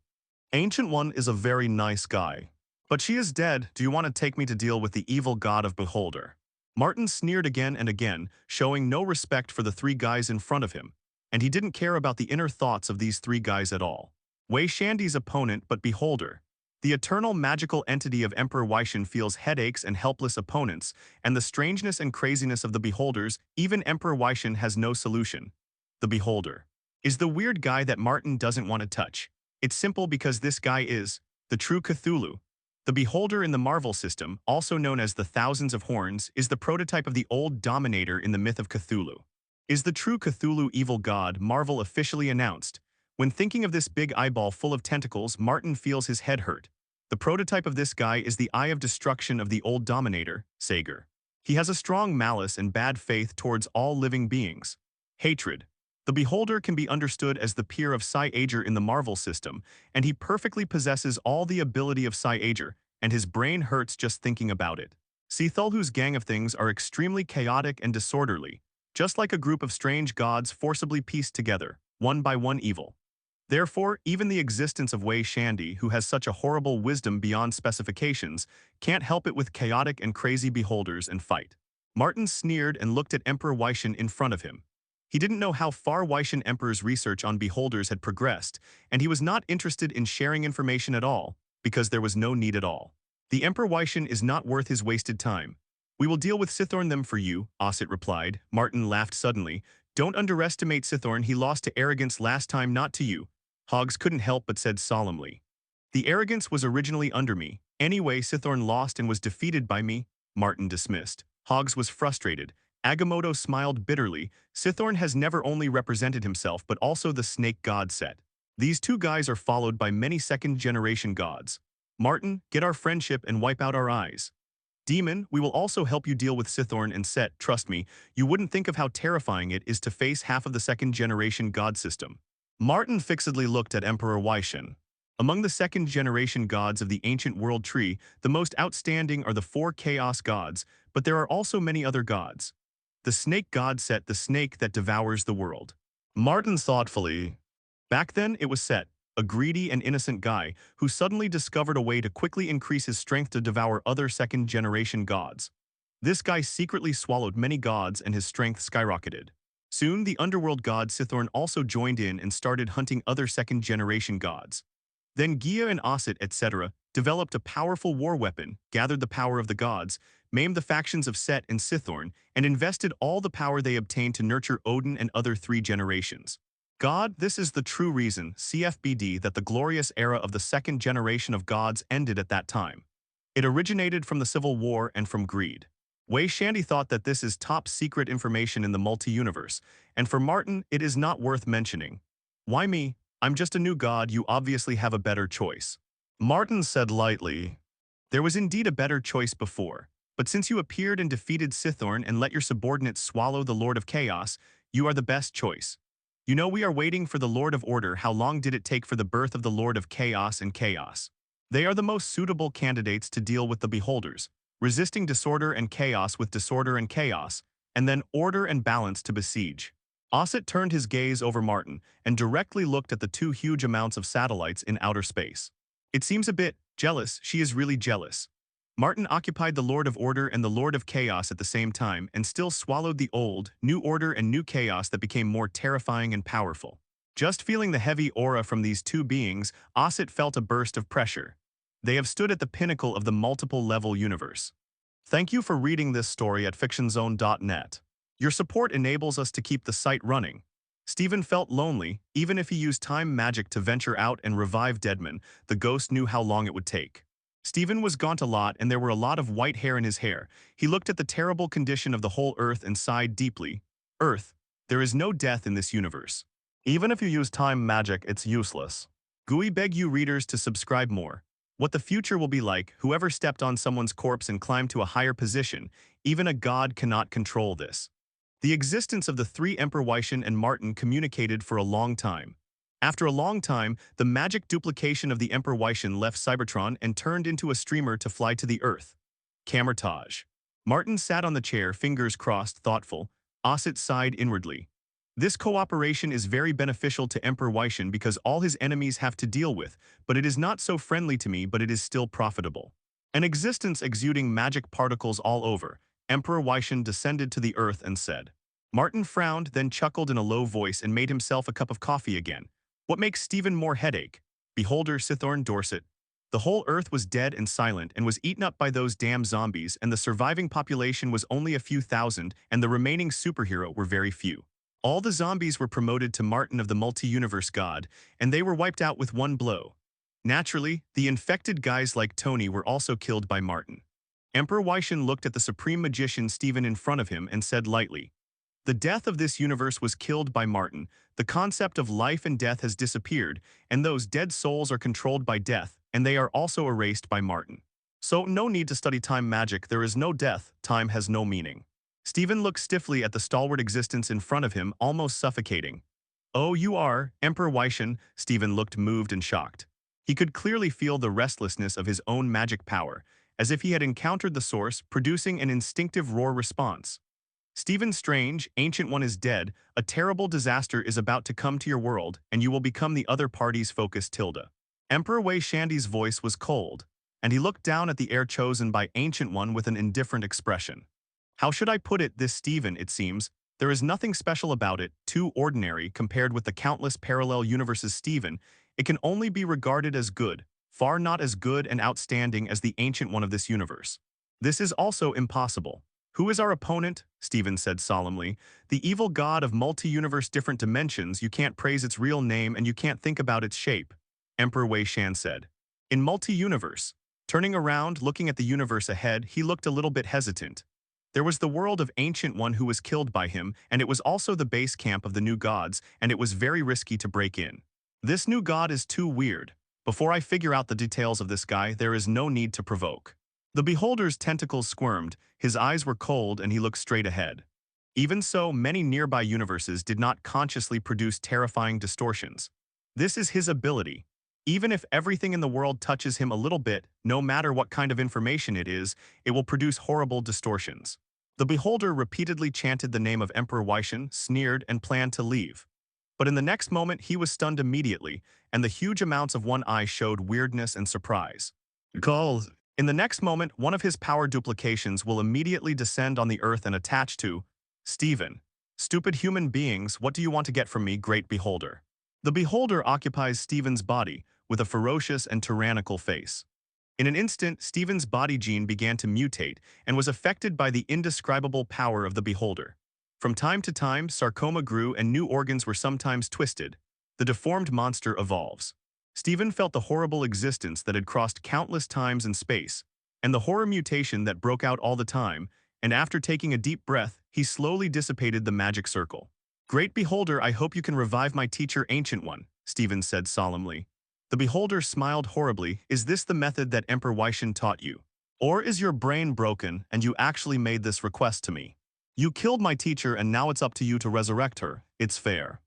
Ancient One is a very nice guy. But she is dead. Do you want to take me to deal with the evil god of Beholder? Martin sneered again and again, showing no respect for the three guys in front of him, and he didn't care about the inner thoughts of these three guys at all. Wei-Shandi's opponent but beholder. The eternal magical entity of Emperor Wei-Shan feels headaches and helpless opponents, and the strangeness and craziness of the beholders, even Emperor Wei-Shan has no solution. The beholder is the weird guy that Martin doesn't want to touch. It's simple because this guy is the true Cthulhu. The beholder in the Marvel system, also known as the Thousands of Horns, is the prototype of the old Dominator in the myth of Cthulhu. Is the true Cthulhu evil god, Marvel officially announced. When thinking of this big eyeball full of tentacles, Martin feels his head hurt. The prototype of this guy is the Eye of Destruction of the old Dominator, Sager. He has a strong malice and bad faith towards all living beings. Hatred. The beholder can be understood as the peer of S.H.I.E.L.D in the Marvel system, and he perfectly possesses all the ability of S.H.I.E.L.D, and his brain hurts just thinking about it. Cthulhu's gang of things are extremely chaotic and disorderly, just like a group of strange gods forcibly pieced together, one by one evil. Therefore, even the existence of Wei-Shandi, who has such a horrible wisdom beyond specifications, can't help it with chaotic and crazy beholders and fight. Martin sneered and looked at Emperor Wei-Shan in front of him. He didn't know how far Wei-Shan Emperor's research on beholders had progressed, and he was not interested in sharing information at all, because there was no need at all. The Emperor Wei-Shan is not worth his wasted time. We will deal with Cythorn them for you, S.H.I.E.L.D replied. Martin laughed suddenly. Don't underestimate Cythorn, he lost to arrogance last time, not to you. Hogs couldn't help but said solemnly. The arrogance was originally under me. Anyway, Cythorn lost and was defeated by me. Martin dismissed. Hogs was frustrated. Agamotto smiled bitterly. Cythorn has never only represented himself but also the snake god Set. These two guys are followed by many second-generation gods. Martin, get our friendship and wipe out our eyes. Demon, we will also help you deal with Cythorn and Set, trust me, you wouldn't think of how terrifying it is to face half of the second-generation god system. Martin fixedly looked at Emperor Wei-Shan. Among the second-generation gods of the ancient world tree, the most outstanding are the four chaos gods, but there are also many other gods. The snake god Set, the snake that devours the world. Martin thoughtfully. Back then, it was Set, a greedy and innocent guy who suddenly discovered a way to quickly increase his strength to devour other second-generation gods. This guy secretly swallowed many gods and his strength skyrocketed. Soon, the underworld god Cythorn also joined in and started hunting other second-generation gods. Then Gia and Osset, etc., developed a powerful war weapon, gathered the power of the gods, maimed the factions of Set and Cythorn, and invested all the power they obtained to nurture Odin and other three generations. God, this is the true reason, CFBD, that the glorious era of the second generation of gods ended at that time. It originated from the Civil War and from greed. Wei-Shandi thought that this is top-secret information in the multi-universe, and for Martin, it is not worth mentioning. Why me? I'm just a new god, you obviously have a better choice. Martin said lightly. There was indeed a better choice before, but since you appeared and defeated Cythorn and let your subordinates swallow the Lord of Chaos, you are the best choice. You know we are waiting for the Lord of Order. How long did it take for the birth of the Lord of Chaos and Chaos? They are the most suitable candidates to deal with the beholders, resisting disorder and chaos with disorder and chaos, and then order and balance to besiege. Osset turned his gaze over Martin and directly looked at the two huge amounts of satellites in outer space. It seems a bit jealous. She is really jealous. Martin occupied the Lord of Order and the Lord of Chaos at the same time and still swallowed the old, new order and new chaos that became more terrifying and powerful. Just feeling the heavy aura from these two beings, Osset felt a burst of pressure. They have stood at the pinnacle of the multiple-level universe. Thank you for reading this story at fictionzone.net. Your support enables us to keep the site running. Stephen felt lonely, even if he used time magic to venture out and revive Deadman, the ghost knew how long it would take. Stephen was gaunt a lot and there were a lot of white hair in his hair. He looked at the terrible condition of the whole Earth and sighed deeply. Earth, there is no death in this universe. Even if you use time magic, it's useless. GUI beg you readers to subscribe more. What the future will be like, whoever stepped on someone's corpse and climbed to a higher position, even a god cannot control this. The existence of the three Emperor Wei-Shan and Martin communicated for a long time. After a long time, the magic duplication of the Emperor Wei-Shan left Cybertron and turned into a streamer to fly to the Earth. Camertage. Martin sat on the chair, fingers crossed, thoughtful. Osset sighed inwardly. This cooperation is very beneficial to Emperor Wei-Shan because all his enemies have to deal with, but it is not so friendly to me, but it is still profitable. An existence exuding magic particles all over. Emperor Wai-Shan descended to the earth and said. Martin frowned, then chuckled in a low voice and made himself a cup of coffee again. What makes Stephen more headache? Beholder Sithorn Dorset. The whole earth was dead and silent and was eaten up by those damn zombies, and the surviving population was only a few thousand, and the remaining superhero were very few. All the zombies were promoted to Martin of the multi-universe god, and they were wiped out with one blow. Naturally, the infected guys like Tony were also killed by Martin. Emperor Wai-Shan looked at the supreme magician Stephen in front of him and said lightly, the death of this universe was killed by Martin. The concept of life and death has disappeared, and those dead souls are controlled by death, and they are also erased by Martin. So no need to study time magic. There is no death. Time has no meaning. Stephen looked stiffly at the stalwart existence in front of him, almost suffocating. Oh, you are, Emperor Wai-Shan. Stephen looked moved and shocked. He could clearly feel the restlessness of his own magic power, as if he had encountered the source, producing an instinctive roar response. Stephen Strange, Ancient One is dead, a terrible disaster is about to come to your world, and you will become the other party's focus. Tilda. Emperor Wei Shandy's voice was cold, and he looked down at the heir chosen by Ancient One with an indifferent expression. How should I put it, this Stephen, it seems, there is nothing special about it, too ordinary compared with the countless parallel universes. Stephen, it can only be regarded as good, far not as good and outstanding as the Ancient One of this universe. This is also impossible. Who is our opponent? Stephen said solemnly. The evil god of multi-universe different dimensions. You can't praise its real name and you can't think about its shape, Emperor Wei Shan said. In multi-universe. Turning around, looking at the universe ahead, he looked a little bit hesitant. There was the world of Ancient One who was killed by him, and it was also the base camp of the new gods, and it was very risky to break in. This new god is too weird. Before I figure out the details of this guy, there is no need to provoke. The beholder's tentacles squirmed, his eyes were cold, and he looked straight ahead. Even so, many nearby universes did not consciously produce terrifying distortions. This is his ability. Even if everything in the world touches him a little bit, no matter what kind of information it will produce horrible distortions. The beholder repeatedly chanted the name of Emperor Wai-Shan, sneered, and planned to leave. But in the next moment, he was stunned immediately, and the huge amounts of one eye showed weirdness and surprise. Calls. In the next moment, one of his power duplications will immediately descend on the earth and attach to Stephen. Stupid human beings, what do you want to get from me, great beholder? The beholder occupies Stephen's body, with a ferocious and tyrannical face. In an instant, Stephen's body gene began to mutate and was affected by the indescribable power of the beholder. From time to time, sarcoma grew and new organs were sometimes twisted. The deformed monster evolves. Stephen felt the horrible existence that had crossed countless times and space, and the horror mutation that broke out all the time, and after taking a deep breath, he slowly dissipated the magic circle. Great beholder, I hope you can revive my teacher, Ancient One, Stephen said solemnly. The beholder smiled horribly. Is this the method that Emperor Wai-Shan taught you? Or is your brain broken and you actually made this request to me? You killed my teacher and now it's up to you to resurrect her. It's fair.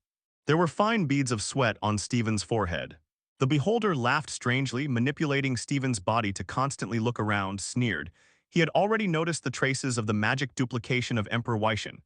There were fine beads of sweat on Stephen's forehead. The beholder laughed strangely, manipulating Stephen's body to constantly look around, sneered. He had already noticed the traces of the magic duplication of Emperor Wai-Shan.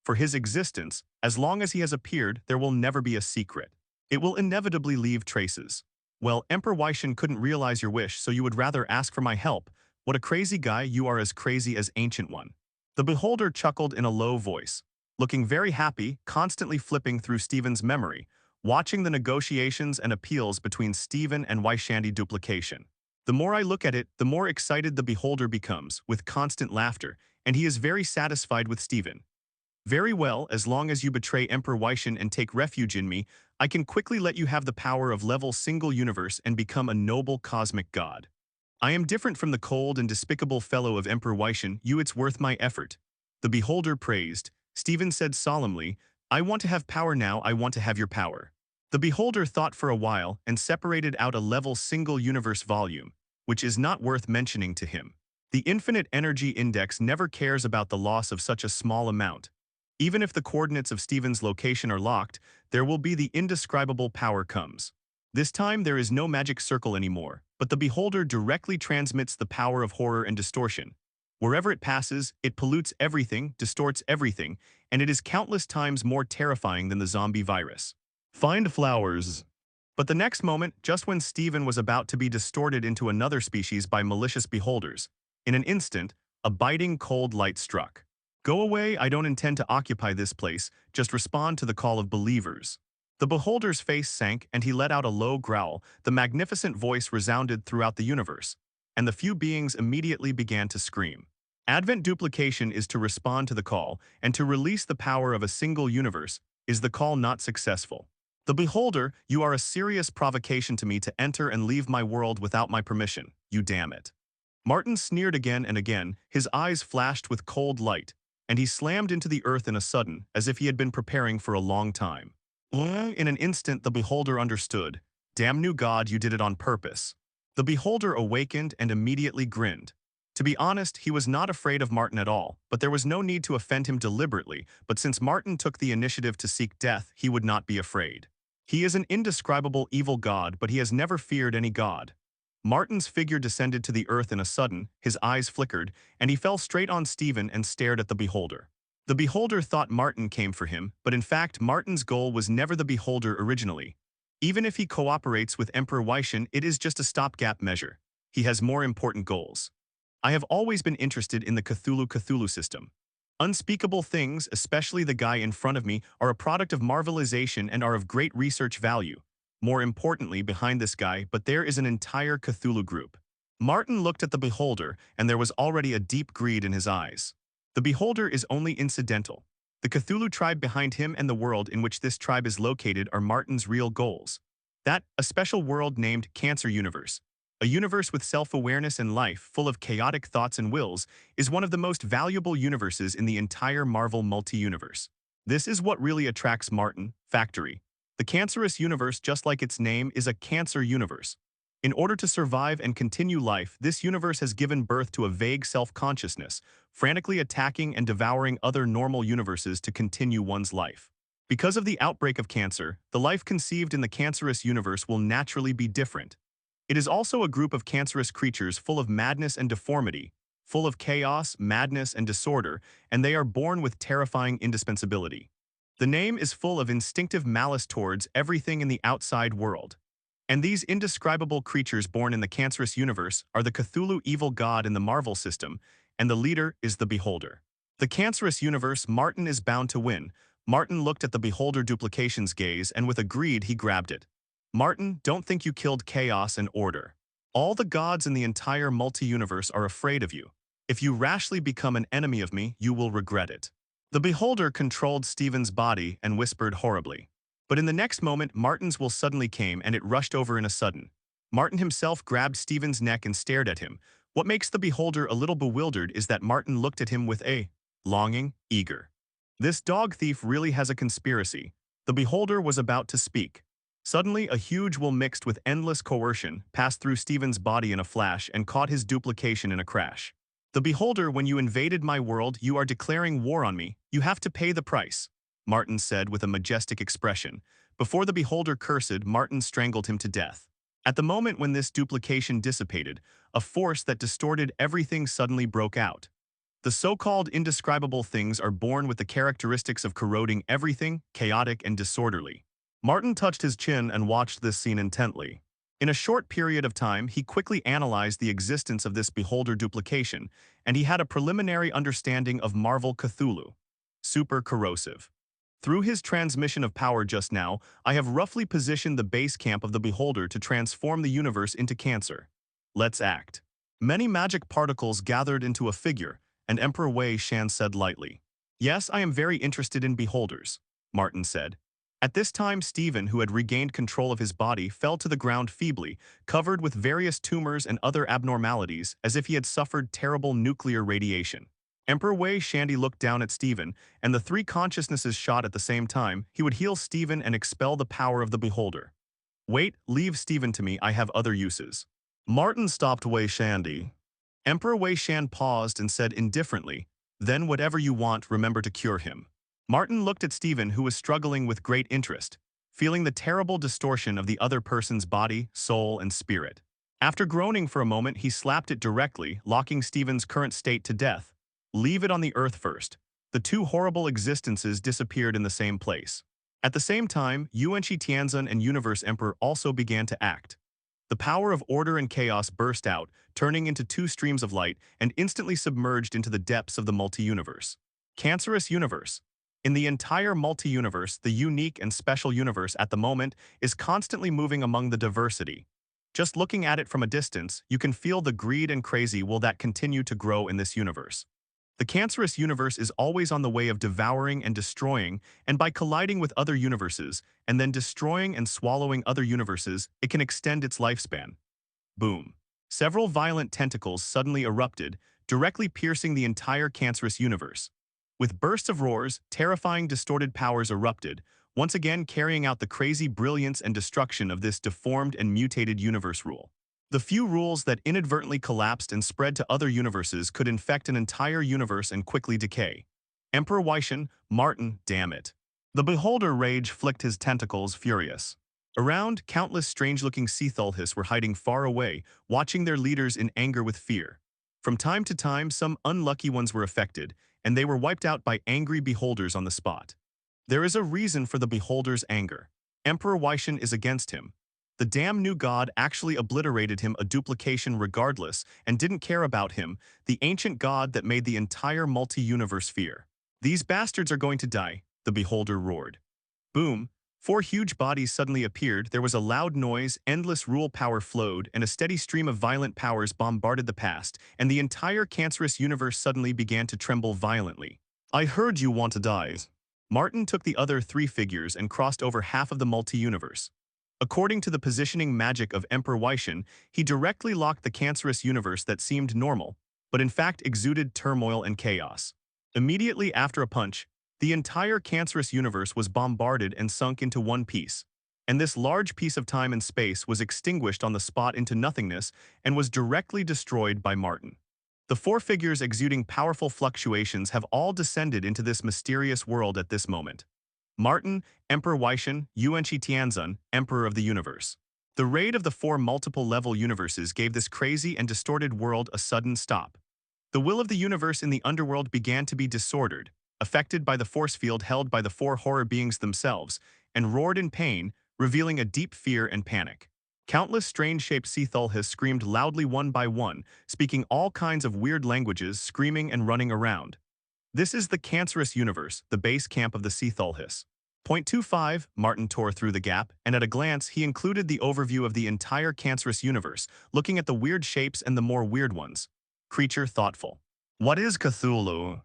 For his existence, as long as he has appeared, there will never be a secret. It will inevitably leave traces. Well, Emperor Wai-Shan couldn't realize your wish, so you would rather ask for my help. What a crazy guy, you are as crazy as Ancient One. The beholder chuckled in a low voice, looking very happy, constantly flipping through Stephen's memory, watching the negotiations and appeals between Stephen and Wai-Shandy duplication. The more I look at it, the more excited the beholder becomes, with constant laughter, and he is very satisfied with Stephen. Very well, as long as you betray Emperor Wai-Shan and take refuge in me, I can quickly let you have the power of level single universe and become a noble cosmic god. I am different from the cold and despicable fellow of Emperor Wai-Shan, it's worth my effort. The beholder praised. Stephen said solemnly, I want to have power now, I want to have your power. The beholder thought for a while and separated out a level single universe volume, which is not worth mentioning to him. The infinite energy index never cares about the loss of such a small amount. Even if the coordinates of Stephen's location are locked, there will be the indescribable power comes. This time there is no magic circle anymore, but the beholder directly transmits the power of horror and distortion. Wherever it passes, it pollutes everything, distorts everything, and it is countless times more terrifying than the zombie virus. Find flowers. But the next moment, just when Stephen was about to be distorted into another species by malicious beholders, in an instant, A biting cold light struck. Go away, I don't intend to occupy this place, just respond to the call of believers. The beholder's face sank and he let out a low growl. The magnificent voice resounded throughout the universe, and the few beings immediately began to scream. Advent duplication is to respond to the call, and to release the power of a single universe. Is the call not successful? The beholder, you are a serious provocation to me to enter and leave my world without my permission, you damn it. Martin sneered again and again, his eyes flashed with cold light, and he slammed into the earth in a sudden, as if he had been preparing for a long time. In an instant the beholder understood. Damn new God, you did it on purpose. The beholder awakened and immediately grinned. To be honest, he was not afraid of Martin at all, but there was no need to offend him deliberately, but since Martin took the initiative to seek death, he would not be afraid. He is an indescribable evil god, but he has never feared any god. Martin's figure descended to the earth in a sudden, his eyes flickered, and he fell straight on Stephen and stared at the beholder. The beholder thought Martin came for him, but in fact Martin's goal was never the beholder originally. Even if he cooperates with Emperor Wei-Shan, it is just a stopgap measure. He has more important goals. I have always been interested in the Cthulhu system. Unspeakable things, especially the guy in front of me, are a product of marvelization and are of great research value. More importantly, behind this guy, but there is an entire Cthulhu group. Martin looked at the beholder, and there was already a deep greed in his eyes. The beholder is only incidental. The Cthulhu tribe behind him and the world in which this tribe is located are Martin's real goals. That, a special world named Cancer Universe, a universe with self-awareness and life, full of chaotic thoughts and wills, is one of the most valuable universes in the entire Marvel multi-universe. This is what really attracts Martin, Factory. The cancerous universe, just like its name, is a cancer universe. In order to survive and continue life, this universe has given birth to a vague self-consciousness, frantically attacking and devouring other normal universes to continue one's life. Because of the outbreak of cancer, the life conceived in the cancerous universe will naturally be different. It is also a group of cancerous creatures full of madness and deformity, full of chaos, madness, and disorder, and they are born with terrifying indispensability. The name is full of instinctive malice towards everything in the outside world. And these indescribable creatures born in the cancerous universe are the Cthulhu evil god in the Marvel system, and the leader is the Beholder. The cancerous universe, Martin is bound to win. Martin looked at the Beholder duplication's gaze, and with a greed he grabbed it. Martin, don't think you killed chaos and order. All the gods in the entire multi-universe are afraid of you. If you rashly become an enemy of me, you will regret it. The beholder controlled Stephen's body and whispered horribly. But in the next moment, Martin's will suddenly came and it rushed over in a sudden. Martin himself grabbed Stephen's neck and stared at him. What makes the beholder a little bewildered is that Martin looked at him with a longing, eager. This dog thief really has a conspiracy. The beholder was about to speak. Suddenly, a huge will mixed with endless coercion passed through Stephen's body in a flash and caught his duplication in a crash. The beholder, when you invaded my world, you are declaring war on me. You have to pay the price, Martin said with a majestic expression. Before the beholder cursed, Martin strangled him to death. At the moment when this duplication dissipated, a force that distorted everything suddenly broke out. The so-called indescribable things are born with the characteristics of corroding everything, chaotic and disorderly. Martin touched his chin and watched this scene intently. In a short period of time, he quickly analyzed the existence of this beholder duplication, and he had a preliminary understanding of Marvel Cthulhu. Super corrosive. Through his transmission of power just now, I have roughly positioned the base camp of the beholder to transform the universe into cancer. Let's act. Many magic particles gathered into a figure, and Emperor Wei-Shan said lightly. Yes, I am very interested in beholders, Martin said. At this time, Stephen, who had regained control of his body, fell to the ground feebly, covered with various tumors and other abnormalities, as if he had suffered terrible nuclear radiation. Emperor Wei-Shan looked down at Stephen, and the three consciousnesses shot at the same time. He would heal Stephen and expel the power of the beholder. Wait, leave Stephen to me, I have other uses. Martin stopped Wei-Shan. Emperor Wei-Shan paused and said indifferently, then whatever you want, remember to cure him. Martin looked at Stephen, who was struggling with great interest, feeling the terrible distortion of the other person's body, soul, and spirit. After groaning for a moment, he slapped it directly, locking Stephen's current state to death. Leave it on the earth first. The two horrible existences disappeared in the same place. At the same time, Yuan Shi Tianzun and Universe Emperor also began to act. The power of order and chaos burst out, turning into two streams of light and instantly submerged into the depths of the multi-universe. Cancerous universe. In the entire multi-universe, the unique and special universe at the moment is constantly moving among the diversity. Just looking at it from a distance, you can feel the greed and crazy will that continue to grow in this universe. The cancerous universe is always on the way of devouring and destroying, and by colliding with other universes, and then destroying and swallowing other universes, it can extend its lifespan. Boom. Several violent tentacles suddenly erupted, directly piercing the entire cancerous universe. With bursts of roars, terrifying distorted powers erupted, once again carrying out the crazy brilliance and destruction of this deformed and mutated universe rule. The few rules that inadvertently collapsed and spread to other universes could infect an entire universe and quickly decay. Emperor Wei-Shan, Martin, damn it. The beholder rage flicked his tentacles, furious. Around, countless strange-looking Cythulhis were hiding far away, watching their leaders in anger with fear. From time to time, some unlucky ones were affected, and they were wiped out by angry beholders on the spot. There is a reason for the beholder's anger. Emperor Wei-Shan is against him. The damn new god actually obliterated him a duplication regardless and didn't care about him, the ancient god that made the entire multi-universe fear. These bastards are going to die, the beholder roared. Boom. Four huge bodies suddenly appeared, there was a loud noise, endless rule power flowed, and a steady stream of violent powers bombarded the past, and the entire cancerous universe suddenly began to tremble violently. I heard you want to die. Martin took the other three figures and crossed over half of the multi-universe. According to the positioning magic of Emperor Wei-Shan, he directly locked the cancerous universe that seemed normal, but in fact exuded turmoil and chaos. Immediately after a punch, the entire cancerous universe was bombarded and sunk into one piece, and this large piece of time and space was extinguished on the spot into nothingness and was directly destroyed by Martin. The four figures exuding powerful fluctuations have all descended into this mysterious world at this moment. Martin, Emperor Wei-Shan, Yuanqi Tianzun, Emperor of the Universe. The raid of the four multiple-level universes gave this crazy and distorted world a sudden stop. The will of the universe in the underworld began to be disordered, affected by the force field held by the four horror beings themselves, and roared in pain, revealing a deep fear and panic. Countless strange-shaped Cythulhis screamed loudly one by one, speaking all kinds of weird languages, screaming and running around. This is the cancerous universe, the base camp of the Cythulhis. 0.25, Martin tore through the gap, and at a glance he included the overview of the entire cancerous universe, looking at the weird shapes and the more weird ones. Creature thoughtful. What is Cthulhu?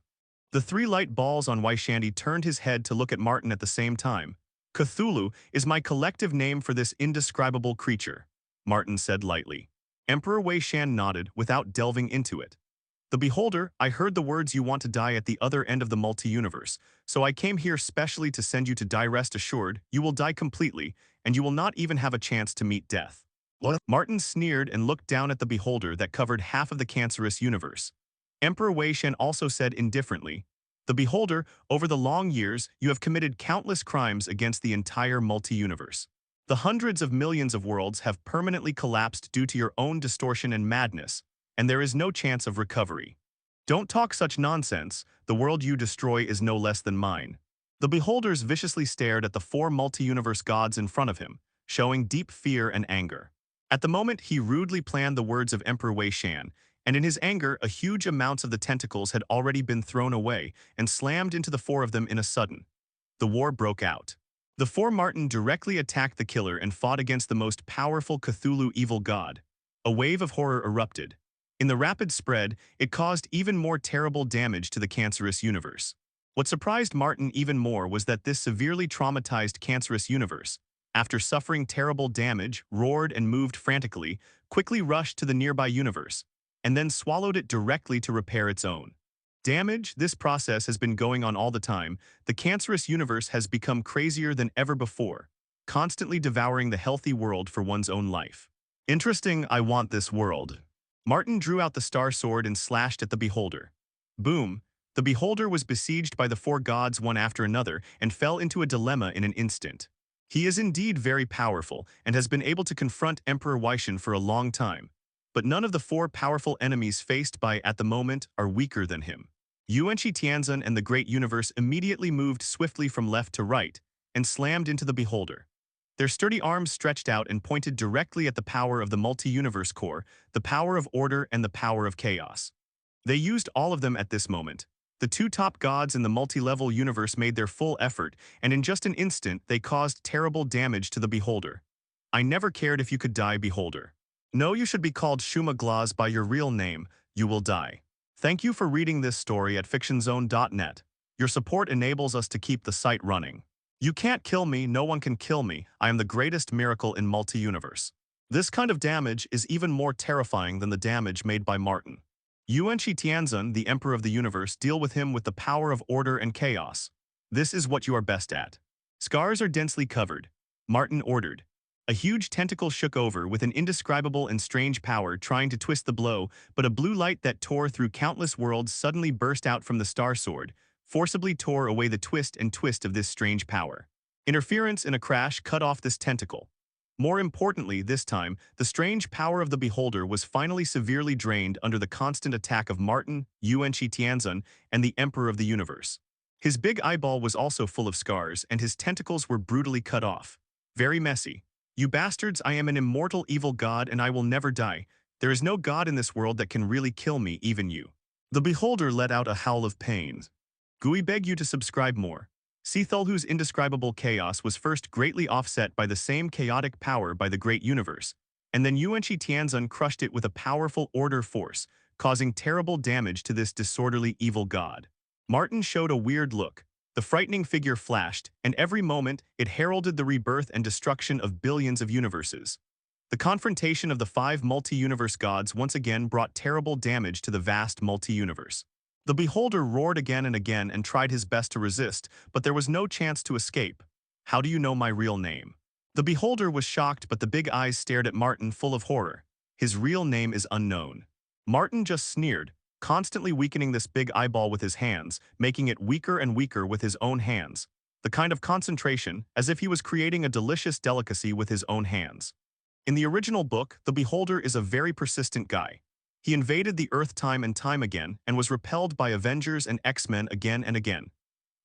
The three light balls on Wei-Shan turned his head to look at Martin at the same time. Cthulhu is my collective name for this indescribable creature, Martin said lightly. Emperor Wei-Shan nodded without delving into it. The beholder, I heard the words you want to die at the other end of the multi-universe, so I came here specially to send you to die. Rest assured, you will die completely, and you will not even have a chance to meet death. What? Martin sneered and looked down at the beholder that covered half of the cancerous universe. Emperor Wei-Shan also said indifferently, the beholder, over the long years, you have committed countless crimes against the entire multi-universe. The hundreds of millions of worlds have permanently collapsed due to your own distortion and madness, and there is no chance of recovery. Don't talk such nonsense, the world you destroy is no less than mine. The beholders viciously stared at the four multi-universe gods in front of him, showing deep fear and anger. At the moment, he rudely planned the words of Emperor Wei-Shan, and in his anger, a huge amounts of the tentacles had already been thrown away and slammed into the four of them in a sudden. The war broke out. The four Martin directly attacked the killer and fought against the most powerful Cthulhu evil god. A wave of horror erupted. In the rapid spread, it caused even more terrible damage to the cancerous universe. What surprised Martin even more was that this severely traumatized cancerous universe, after suffering terrible damage, roared and moved frantically, quickly rushed to the nearby universe, and then swallowed it directly to repair its own. Damage, this process has been going on all the time. The cancerous universe has become crazier than ever before, constantly devouring the healthy world for one's own life. Interesting, I want this world. Martin drew out the star sword and slashed at the beholder. Boom! The beholder was besieged by the four gods one after another and fell into a dilemma in an instant. He is indeed very powerful and has been able to confront Emperor Wei-Shan for a long time. But none of the four powerful enemies faced by at the moment are weaker than him. Yuanqi Tianzun and the Great Universe immediately moved swiftly from left to right and slammed into the beholder. Their sturdy arms stretched out and pointed directly at the power of the multi-universe core, the power of order and the power of chaos. They used all of them at this moment. The two top gods in the multi-level universe made their full effort, and in just an instant they caused terrible damage to the beholder. I never cared if you could die, beholder. No, you should be called Shuma Glaz by your real name. You will die. Thank you for reading this story at fictionzone.net. Your support enables us to keep the site running. You can't kill me, no one can kill me. I am the greatest miracle in multi-universe. This kind of damage is even more terrifying than the damage made by Martin. Yuan-Shi Tianzun, the Emperor of the Universe, deal with him with the power of order and chaos. This is what you are best at. Scars are densely covered. Martin ordered. A huge tentacle shook over with an indescribable and strange power trying to twist the blow, but a blue light that tore through countless worlds suddenly burst out from the star sword, forcibly tore away the twist of this strange power. Interference in a crash cut off this tentacle. More importantly, this time, the strange power of the beholder was finally severely drained under the constant attack of Martin, Yuan-Shi Tianzun, and the Emperor of the Universe. His big eyeball was also full of scars, and his tentacles were brutally cut off. Very messy. You bastards, I am an immortal evil god and I will never die. There is no god in this world that can really kill me, even you. The beholder let out a howl of pain. We beg you to subscribe more. S.H.I.E.L.D's indescribable chaos was first greatly offset by the same chaotic power by the great universe, and then Yuan-Shi Tianzun crushed it with a powerful order force, causing terrible damage to this disorderly evil god. Martin showed a weird look. The frightening figure flashed, and every moment it heralded the rebirth and destruction of billions of universes. The confrontation of the 5 multi-universe gods once again brought terrible damage to the vast multi-universe. The beholder roared again and tried his best to resist, but there was no chance to escape. How do you know my real name? The beholder was shocked, but the big eyes stared at Martin full of horror. His real name is unknown. Martin just sneered, constantly weakening this big eyeball with his hands, making it weaker and weaker with his own hands. The kind of concentration, as if he was creating a delicious delicacy with his own hands. In the original book, the beholder is a very persistent guy. He invaded the Earth time and time again and was repelled by Avengers and X-Men again and again.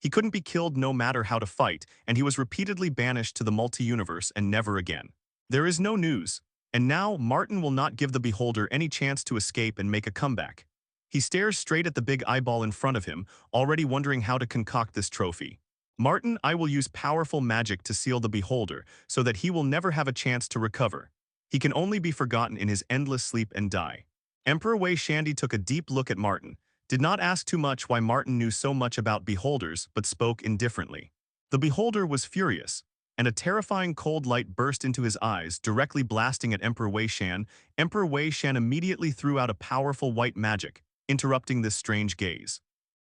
He couldn't be killed no matter how to fight, and he was repeatedly banished to the multi-universe and never again. There is no news, and now Martin will not give the beholder any chance to escape and make a comeback. He stares straight at the big eyeball in front of him, already wondering how to concoct this trophy. Martin, I will use powerful magic to seal the beholder so that he will never have a chance to recover. He can only be forgotten in his endless sleep and die. Emperor Wei-Shandy took a deep look at Martin, did not ask too much why Martin knew so much about beholders, but spoke indifferently. The beholder was furious, and a terrifying cold light burst into his eyes, directly blasting at Emperor Wei-Shan. Emperor Wei-Shan immediately threw out a powerful white magic, interrupting this strange gaze.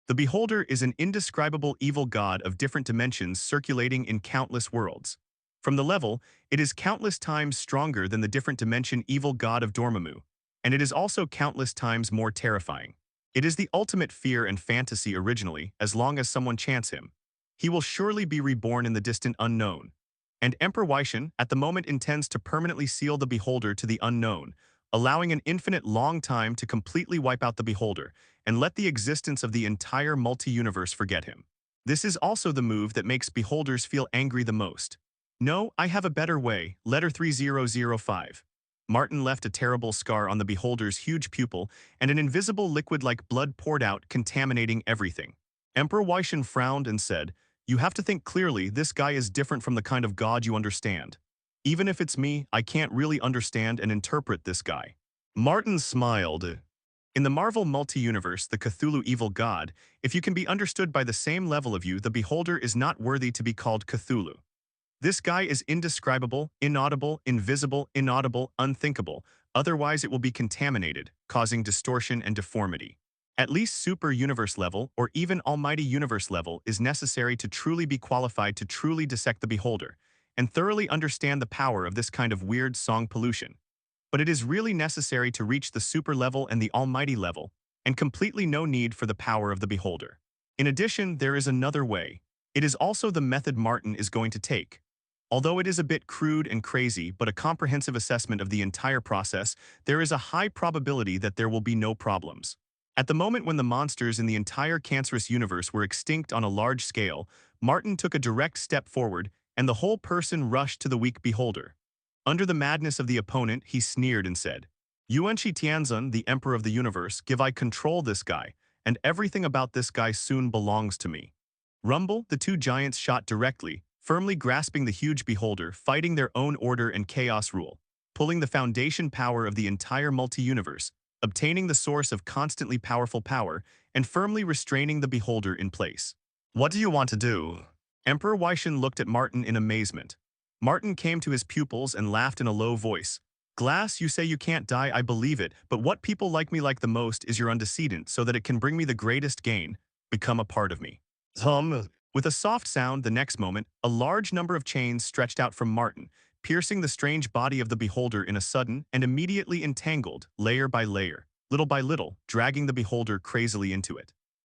The beholder is an indescribable evil god of different dimensions circulating in countless worlds. From the level, it is countless times stronger than the different dimension evil god of Dormammu, and it is also countless times more terrifying. It is the ultimate fear and fantasy originally, as long as someone chants him. He will surely be reborn in the distant unknown. And Emperor Wei-Shan at the moment intends to permanently seal the beholder to the unknown, allowing an infinite long time to completely wipe out the beholder and let the existence of the entire multi-universe forget him. This is also the move that makes beholders feel angry the most. No, I have a better way, letter 3005. Martin left a terrible scar on the beholder's huge pupil, and an invisible liquid like blood poured out, contaminating everything. Emperor Wei-Shan frowned and said, "You have to think clearly, this guy is different from the kind of god you understand. Even if it's me, I can't really understand and interpret this guy." Martin smiled. In the Marvel multi-universe, the Cthulhu evil god, if you can be understood by the same level of you, the beholder is not worthy to be called Cthulhu. This guy is indescribable, inaudible, invisible, inaudible, unthinkable, otherwise it will be contaminated, causing distortion and deformity. At least super universe level, or even almighty universe level, is necessary to truly be qualified to truly dissect the beholder, and thoroughly understand the power of this kind of weird song pollution. But it is really necessary to reach the super level and the almighty level, and completely no need for the power of the beholder. In addition, there is another way. It is also the method Martin is going to take. Although it is a bit crude and crazy, but a comprehensive assessment of the entire process, there is a high probability that there will be no problems. At the moment when the monsters in the entire cancerous universe were extinct on a large scale, Martin took a direct step forward, and the whole person rushed to the weak beholder. Under the madness of the opponent, he sneered and said, Yuan Shi Tianzun, the Emperor of the Universe, give I control this guy, and everything about this guy soon belongs to me. Rumble, the two giants shot directly, firmly grasping the huge beholder, fighting their own order and chaos rule, pulling the foundation power of the entire multi-universe, obtaining the source of constantly powerful power, and firmly restraining the beholder in place. What do you want to do? Emperor Weishan looked at Martin in amazement. Martin came to his pupils and laughed in a low voice. Glass, you say you can't die, I believe it, but what people like me like the most is your antecedent so that it can bring me the greatest gain. Become a part of me. With a soft sound the next moment, a large number of chains stretched out from Martin, piercing the strange body of the beholder in a sudden and immediately entangled, layer by layer, little by little, dragging the beholder crazily into it.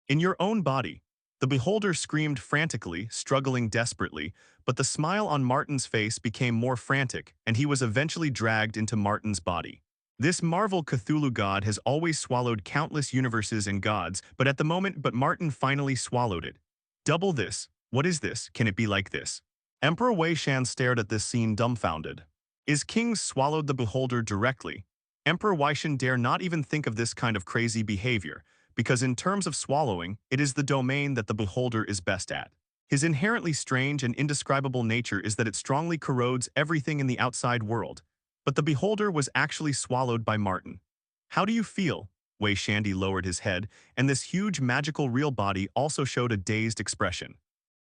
In your own body. The beholder screamed frantically, struggling desperately, but the smile on Martin's face became more frantic, and he was eventually dragged into Martin's body. This Marvel Cthulhu god has always swallowed countless universes and gods, but Martin finally swallowed it. Double this. What is this? Can it be like this? Emperor Wei Shan stared at this scene dumbfounded. Is kings swallowed the beholder directly? Emperor Weishan dare not even think of this kind of crazy behavior, because in terms of swallowing, it is the domain that the beholder is best at. His inherently strange and indescribable nature is that it strongly corrodes everything in the outside world. But the beholder was actually swallowed by Martin. How do you feel? Wei Shandy lowered his head, and this huge magical real body also showed a dazed expression.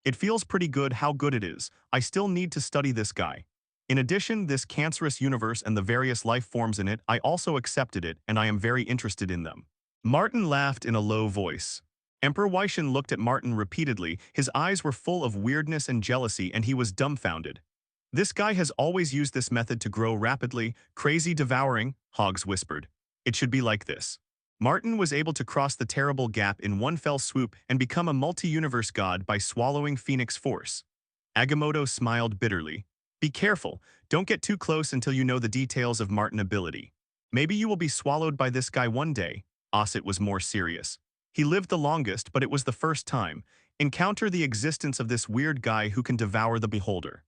It feels pretty good. How good it is. I still need to study this guy. In addition, this cancerous universe and the various life forms in it, I also accepted it, and I am very interested in them. Martin laughed in a low voice. Emperor Weishan looked at Martin repeatedly. His eyes were full of weirdness and jealousy, and he was dumbfounded. This guy has always used this method to grow rapidly. Crazy devouring, Hogs whispered. It should be like this. Martin was able to cross the terrible gap in one fell swoop and become a multi-universe god by swallowing Phoenix Force. Agamotto smiled bitterly. Be careful, don't get too close until you know the details of Martin ability. Maybe you will be swallowed by this guy one day. Osset was more serious. He lived the longest, but it was the first time. Encounter the existence of this weird guy who can devour the beholder.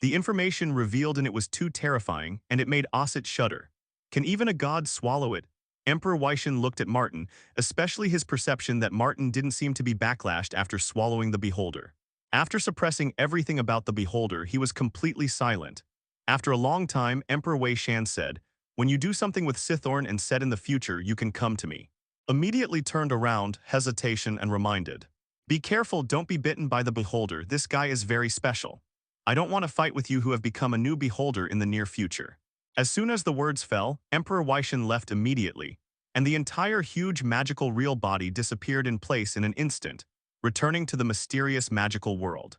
The information revealed in it was too terrifying, and it made Osset shudder. Can even a god swallow it? Emperor Weishan looked at Martin, especially his perception that Martin didn't seem to be backlashed after swallowing the beholder. After suppressing everything about the beholder, he was completely silent. After a long time, Emperor Wei Shan said, When you do something with Sithorn and said in the future, you can come to me. Immediately turned around, hesitation and reminded. Be careful, don't be bitten by the beholder, this guy is very special. I don't want to fight with you who have become a new beholder in the near future. As soon as the words fell, Emperor Weishan left immediately, and the entire huge magical real body disappeared in place in an instant, returning to the mysterious magical world.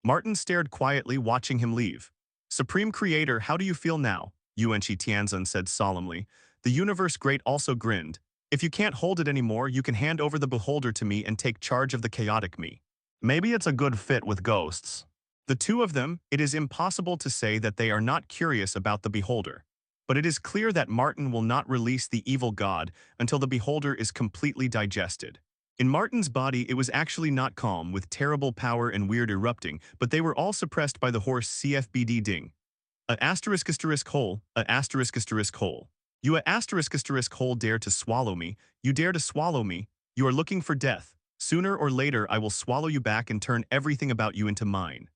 Martin stared quietly, watching him leave. Supreme Creator, how do you feel now? Yuan Shi Tianzun said solemnly. The universe great also grinned. If you can't hold it anymore, you can hand over the beholder to me and take charge of the chaotic me. Maybe it's a good fit with ghosts. The two of them, it is impossible to say that they are not curious about the beholder. But it is clear that Martin will not release the evil god until the beholder is completely digested. In Martin's body, it was actually not calm, with terrible power and weird erupting, but they were all suppressed by the horse CFBD ding. Hole. You hole dare to swallow me. You dare to swallow me. You are looking for death. Sooner or later I will swallow you back and turn everything about you into mine.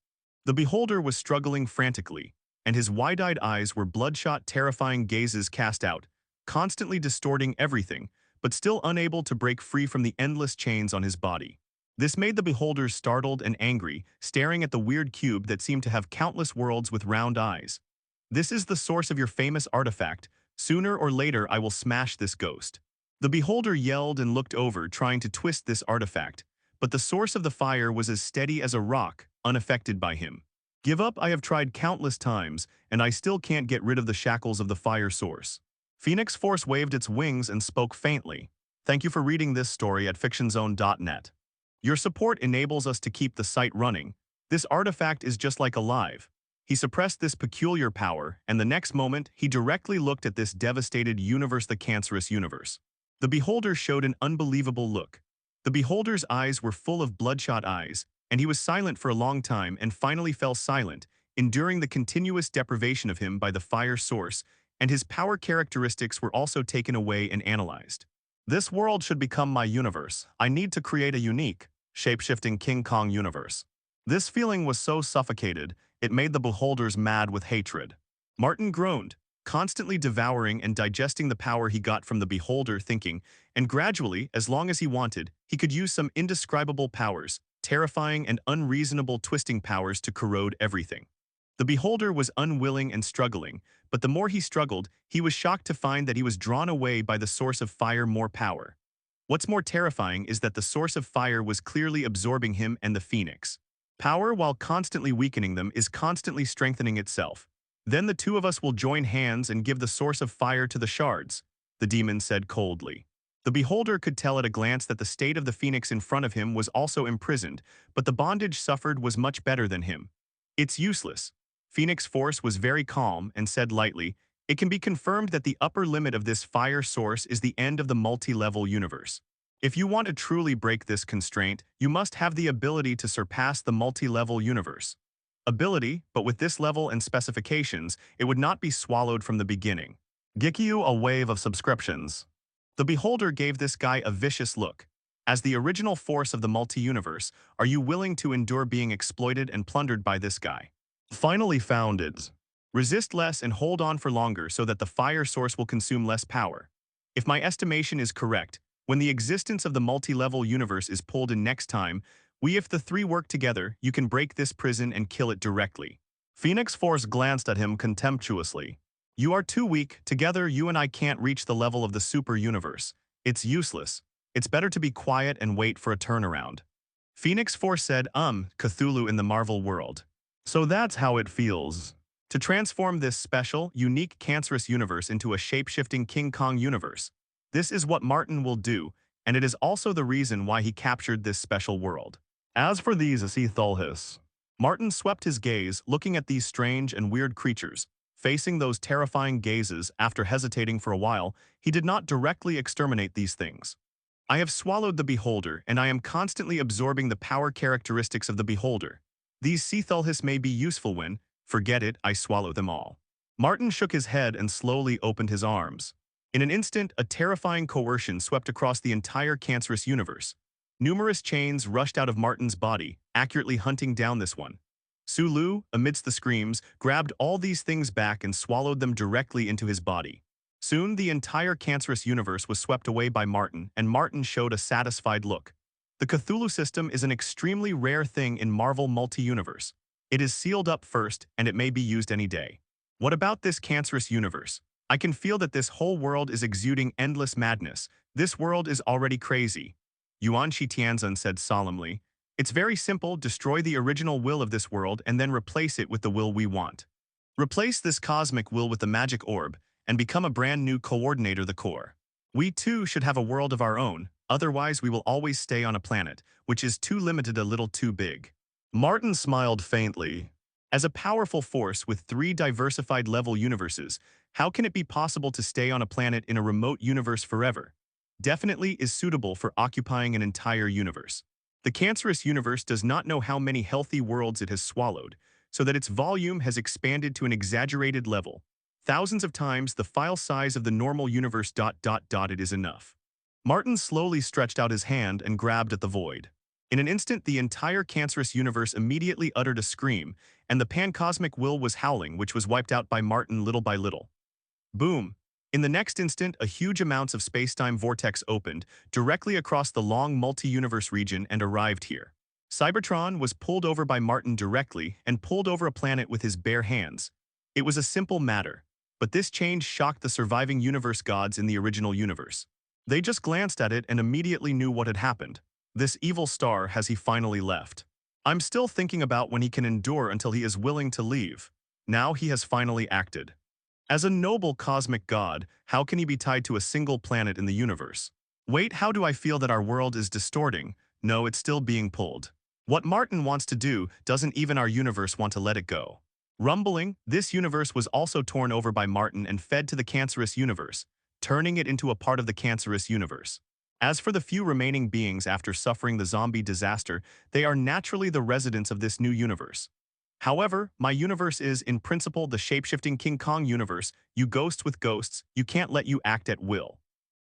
The beholder was struggling frantically, and his wide-eyed eyes were bloodshot, terrifying gazes cast out, constantly distorting everything, but still unable to break free from the endless chains on his body. This made the beholder startled and angry, staring at the weird cube that seemed to have countless worlds with round eyes. This is the source of your famous artifact. Sooner or later I will smash this ghost. The beholder yelled and looked over, trying to twist this artifact, but the source of the fire was as steady as a rock, unaffected by him. Give up, I have tried countless times, and I still can't get rid of the shackles of the fire source. Phoenix Force waved its wings and spoke faintly. Thank you for reading this story at fictionzone.net. Your support enables us to keep the site running. This artifact is just like alive. He suppressed this peculiar power, and the next moment, he directly looked at this devastated universe, the cancerous universe. The beholder showed an unbelievable look. The beholder's eyes were full of bloodshot eyes, and he was silent for a long time and finally fell silent, enduring the continuous deprivation of him by the fire source, and his power characteristics were also taken away and analyzed. This world should become my universe. I need to create a unique, shape-shifting King Kong universe. This feeling was so suffocated, it made the beholders mad with hatred. Martin groaned, constantly devouring and digesting the power he got from the beholder, thinking, and gradually, as long as he wanted, he could use some indescribable powers, terrifying and unreasonable twisting powers to corrode everything. The beholder was unwilling and struggling, but the more he struggled, he was shocked to find that he was drawn away by the source of fire more power. What's more terrifying is that the source of fire was clearly absorbing him and the phoenix. Power, while constantly weakening them, is constantly strengthening itself. Then the two of us will join hands and give the source of fire to the shards, the demon said coldly. The beholder could tell at a glance that the state of the phoenix in front of him was also imprisoned, but the bondage suffered was much better than him. It's useless. Phoenix Force was very calm and said lightly, it can be confirmed that the upper limit of this fire source is the end of the multi-level universe. If you want to truly break this constraint, you must have the ability to surpass the multi-level universe. Ability, but with this level and specifications, it would not be swallowed from the beginning. Gikyu, a wave of subscriptions. The beholder gave this guy a vicious look. As the original force of the multi-universe, are you willing to endure being exploited and plundered by this guy? Finally found it. Resist less and hold on for longer so that the fire source will consume less power. If my estimation is correct, when the existence of the multi-level universe is pulled in next time, if the three work together, you can break this prison and kill it directly. Phoenix Force glanced at him contemptuously. You are too weak. Together, you and I can't reach the level of the super universe. It's useless. It's better to be quiet and wait for a turnaround. Phoenix Force said, Cthulhu in the Marvel world. So that's how it feels. To transform this special, unique, cancerous universe into a shape-shifting King Kong universe. This is what Martin will do, and it is also the reason why he captured this special world. As for these S.H.I.E.L.D, Martin swept his gaze, looking at these strange and weird creatures. Facing those terrifying gazes, after hesitating for a while, he did not directly exterminate these things. I have swallowed the beholder, and I am constantly absorbing the power characteristics of the beholder. These S.H.I.E.L.D may be useful when, forget it, I swallow them all. Martin shook his head and slowly opened his arms. In an instant, a terrifying coercion swept across the entire cancerous universe. Numerous chains rushed out of Martin's body, accurately hunting down this one. Sulu, amidst the screams, grabbed all these things back and swallowed them directly into his body. Soon, the entire cancerous universe was swept away by Martin, and Martin showed a satisfied look. The Cthulhu system is an extremely rare thing in Marvel multi-universe. It is sealed up first, and it may be used any day. What about this cancerous universe? I can feel that this whole world is exuding endless madness. This world is already crazy. Yuan Shi Tianzun said solemnly. It's very simple, destroy the original will of this world and then replace it with the will we want. Replace this cosmic will with the magic orb, and become a brand new coordinator the core. We too should have a world of our own, otherwise we will always stay on a planet, which is too limited, a little too big. Martin smiled faintly. As a powerful force with 3 diversified level universes, how can it be possible to stay on a planet in a remote universe forever? Definitely is suitable for occupying an entire universe. The cancerous universe does not know how many healthy worlds it has swallowed, so that its volume has expanded to an exaggerated level. Thousands of times the file size of the normal universe ... It is enough. Martin slowly stretched out his hand and grabbed at the void. In an instant, the entire cancerous universe immediately uttered a scream, and the pancosmic will was howling, which was wiped out by Martin little by little. Boom! In the next instant, a huge amounts of spacetime vortex opened directly across the long multi-universe region and arrived here. Cybertron was pulled over by Martin directly and pulled over a planet with his bare hands. It was a simple matter, but this change shocked the surviving universe gods in the original universe. They just glanced at it and immediately knew what had happened. This evil star has he finally left. I'm still thinking about when he can endure until he is willing to leave. Now he has finally acted. As a noble cosmic god, how can he be tied to a single planet in the universe? Wait, how do I feel that our world is distorting? No, it's still being pulled. What Martin wants to do, doesn't even our universe want to let it go. Rumbling, this universe was also torn over by Martin and fed to the cancerous universe, turning it into a part of the cancerous universe. As for the few remaining beings after suffering the zombie disaster, they are naturally the residents of this new universe. However, my universe is, in principle, the shape-shifting King Kong universe. You ghosts with ghosts, you can't let you act at will.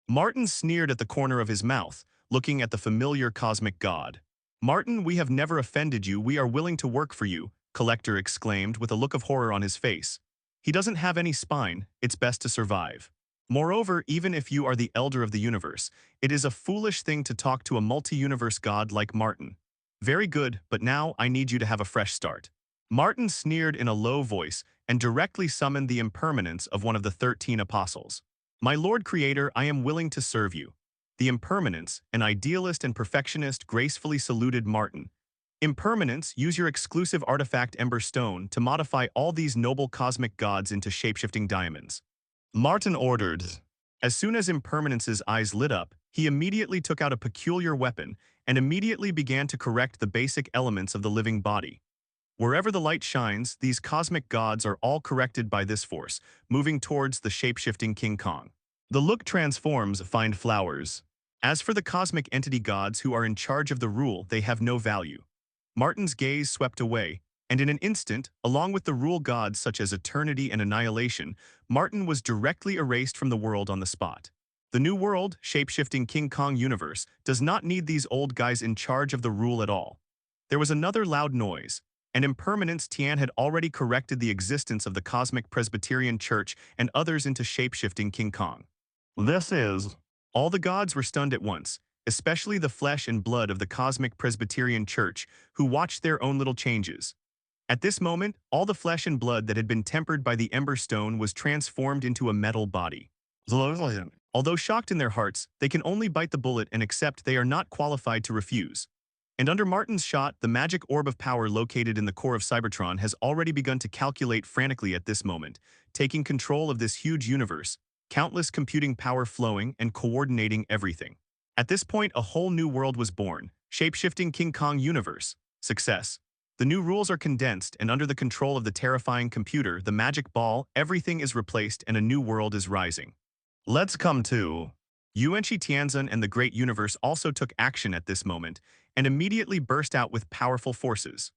Martin sneered at the corner of his mouth, looking at the familiar cosmic god. Martin, we have never offended you, we are willing to work for you, Collector exclaimed with a look of horror on his face. He doesn't have any spine, it's best to survive. Moreover, even if you are the elder of the universe, it is a foolish thing to talk to a multi-universe god like Martin. Very good, but now I need you to have a fresh start. Martin sneered in a low voice and directly summoned the impermanence of one of the 13 apostles. My Lord Creator, I am willing to serve you. The impermanence, an idealist and perfectionist, gracefully saluted Martin. Impermanence, use your exclusive artifact Ember Stone to modify all these noble cosmic gods into shapeshifting diamonds. Martin ordered. As soon as Impermanence's eyes lit up, he immediately took out a peculiar weapon and immediately began to correct the basic elements of the living body. Wherever the light shines, these cosmic gods are all corrected by this force, moving towards the shape-shifting King Kong. The look transforms, find flowers. As for the cosmic entity gods who are in charge of the rule, they have no value. Martin's gaze swept away, and in an instant, along with the rule gods such as eternity and annihilation, Martin was directly erased from the world on the spot. The new world, shape-shifting King Kong universe, does not need these old guys in charge of the rule at all. There was another loud noise, and Impermanence Tian had already corrected the existence of the Cosmic Presbyterian Church and others into shape-shifting King Kong. This is... All the gods were stunned at once, especially the flesh and blood of the Cosmic Presbyterian Church, who watched their own little changes. At this moment, all the flesh and blood that had been tempered by the Ember Stone was transformed into a metal body. Although shocked in their hearts, they can only bite the bullet and accept they are not qualified to refuse. And under Martin's shot, the magic orb of power located in the core of Cybertron has already begun to calculate frantically at this moment, taking control of this huge universe, countless computing power flowing and coordinating everything. At this point, a whole new world was born, shape-shifting King Kong universe. Success. The new rules are condensed, and under the control of the terrifying computer, the magic ball, everything is replaced and a new world is rising. Let's come to... Yuanshi Tianzan and the Great Universe also took action at this moment, and immediately burst out with powerful forces.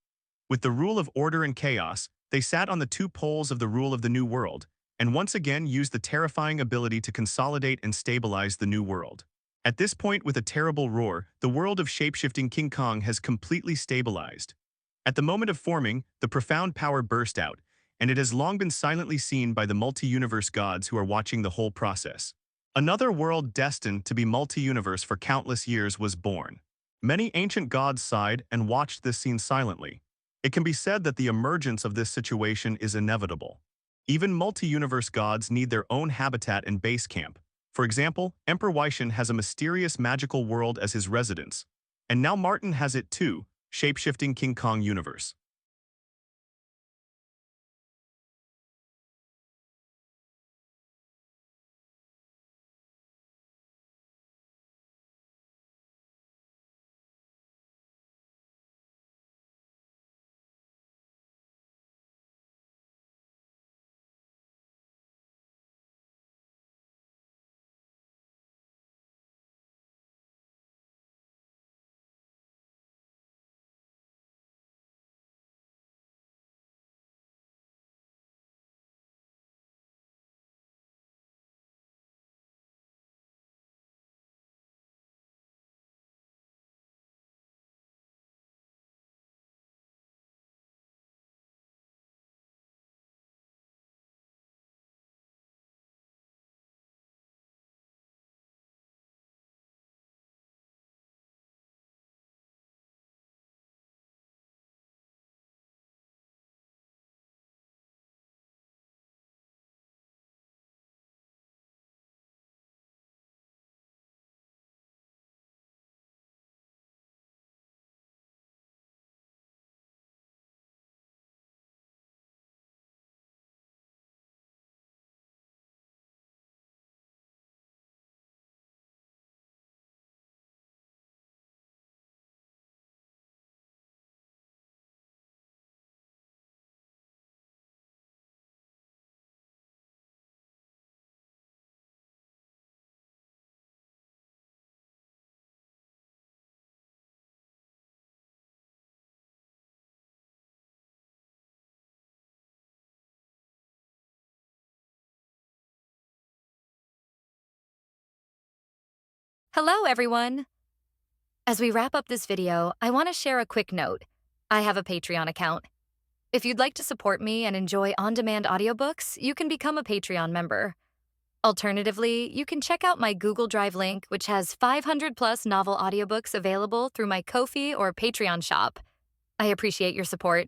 With the rule of order and chaos, they sat on the two poles of the rule of the new world, and once again used the terrifying ability to consolidate and stabilize the new world. At this point, with a terrible roar, the world of shape-shifting King Kong has completely stabilized. At the moment of forming, the profound power burst out, and it has long been silently seen by the multi-universe gods who are watching the whole process. Another world destined to be multi-universe for countless years was born. Many ancient gods sighed and watched this scene silently. It can be said that the emergence of this situation is inevitable. Even multi-universe gods need their own habitat and base camp. For example, Emperor Weishan has a mysterious magical world as his residence. And now Martin has it too, shape-shifting King Kong universe. Hello, everyone! As we wrap up this video, I want to share a quick note. I have a Patreon account. If you'd like to support me and enjoy on-demand audiobooks, you can become a Patreon member. Alternatively, you can check out my Google Drive link, which has 500-plus novel audiobooks available through my Ko-fi or Patreon shop. I appreciate your support.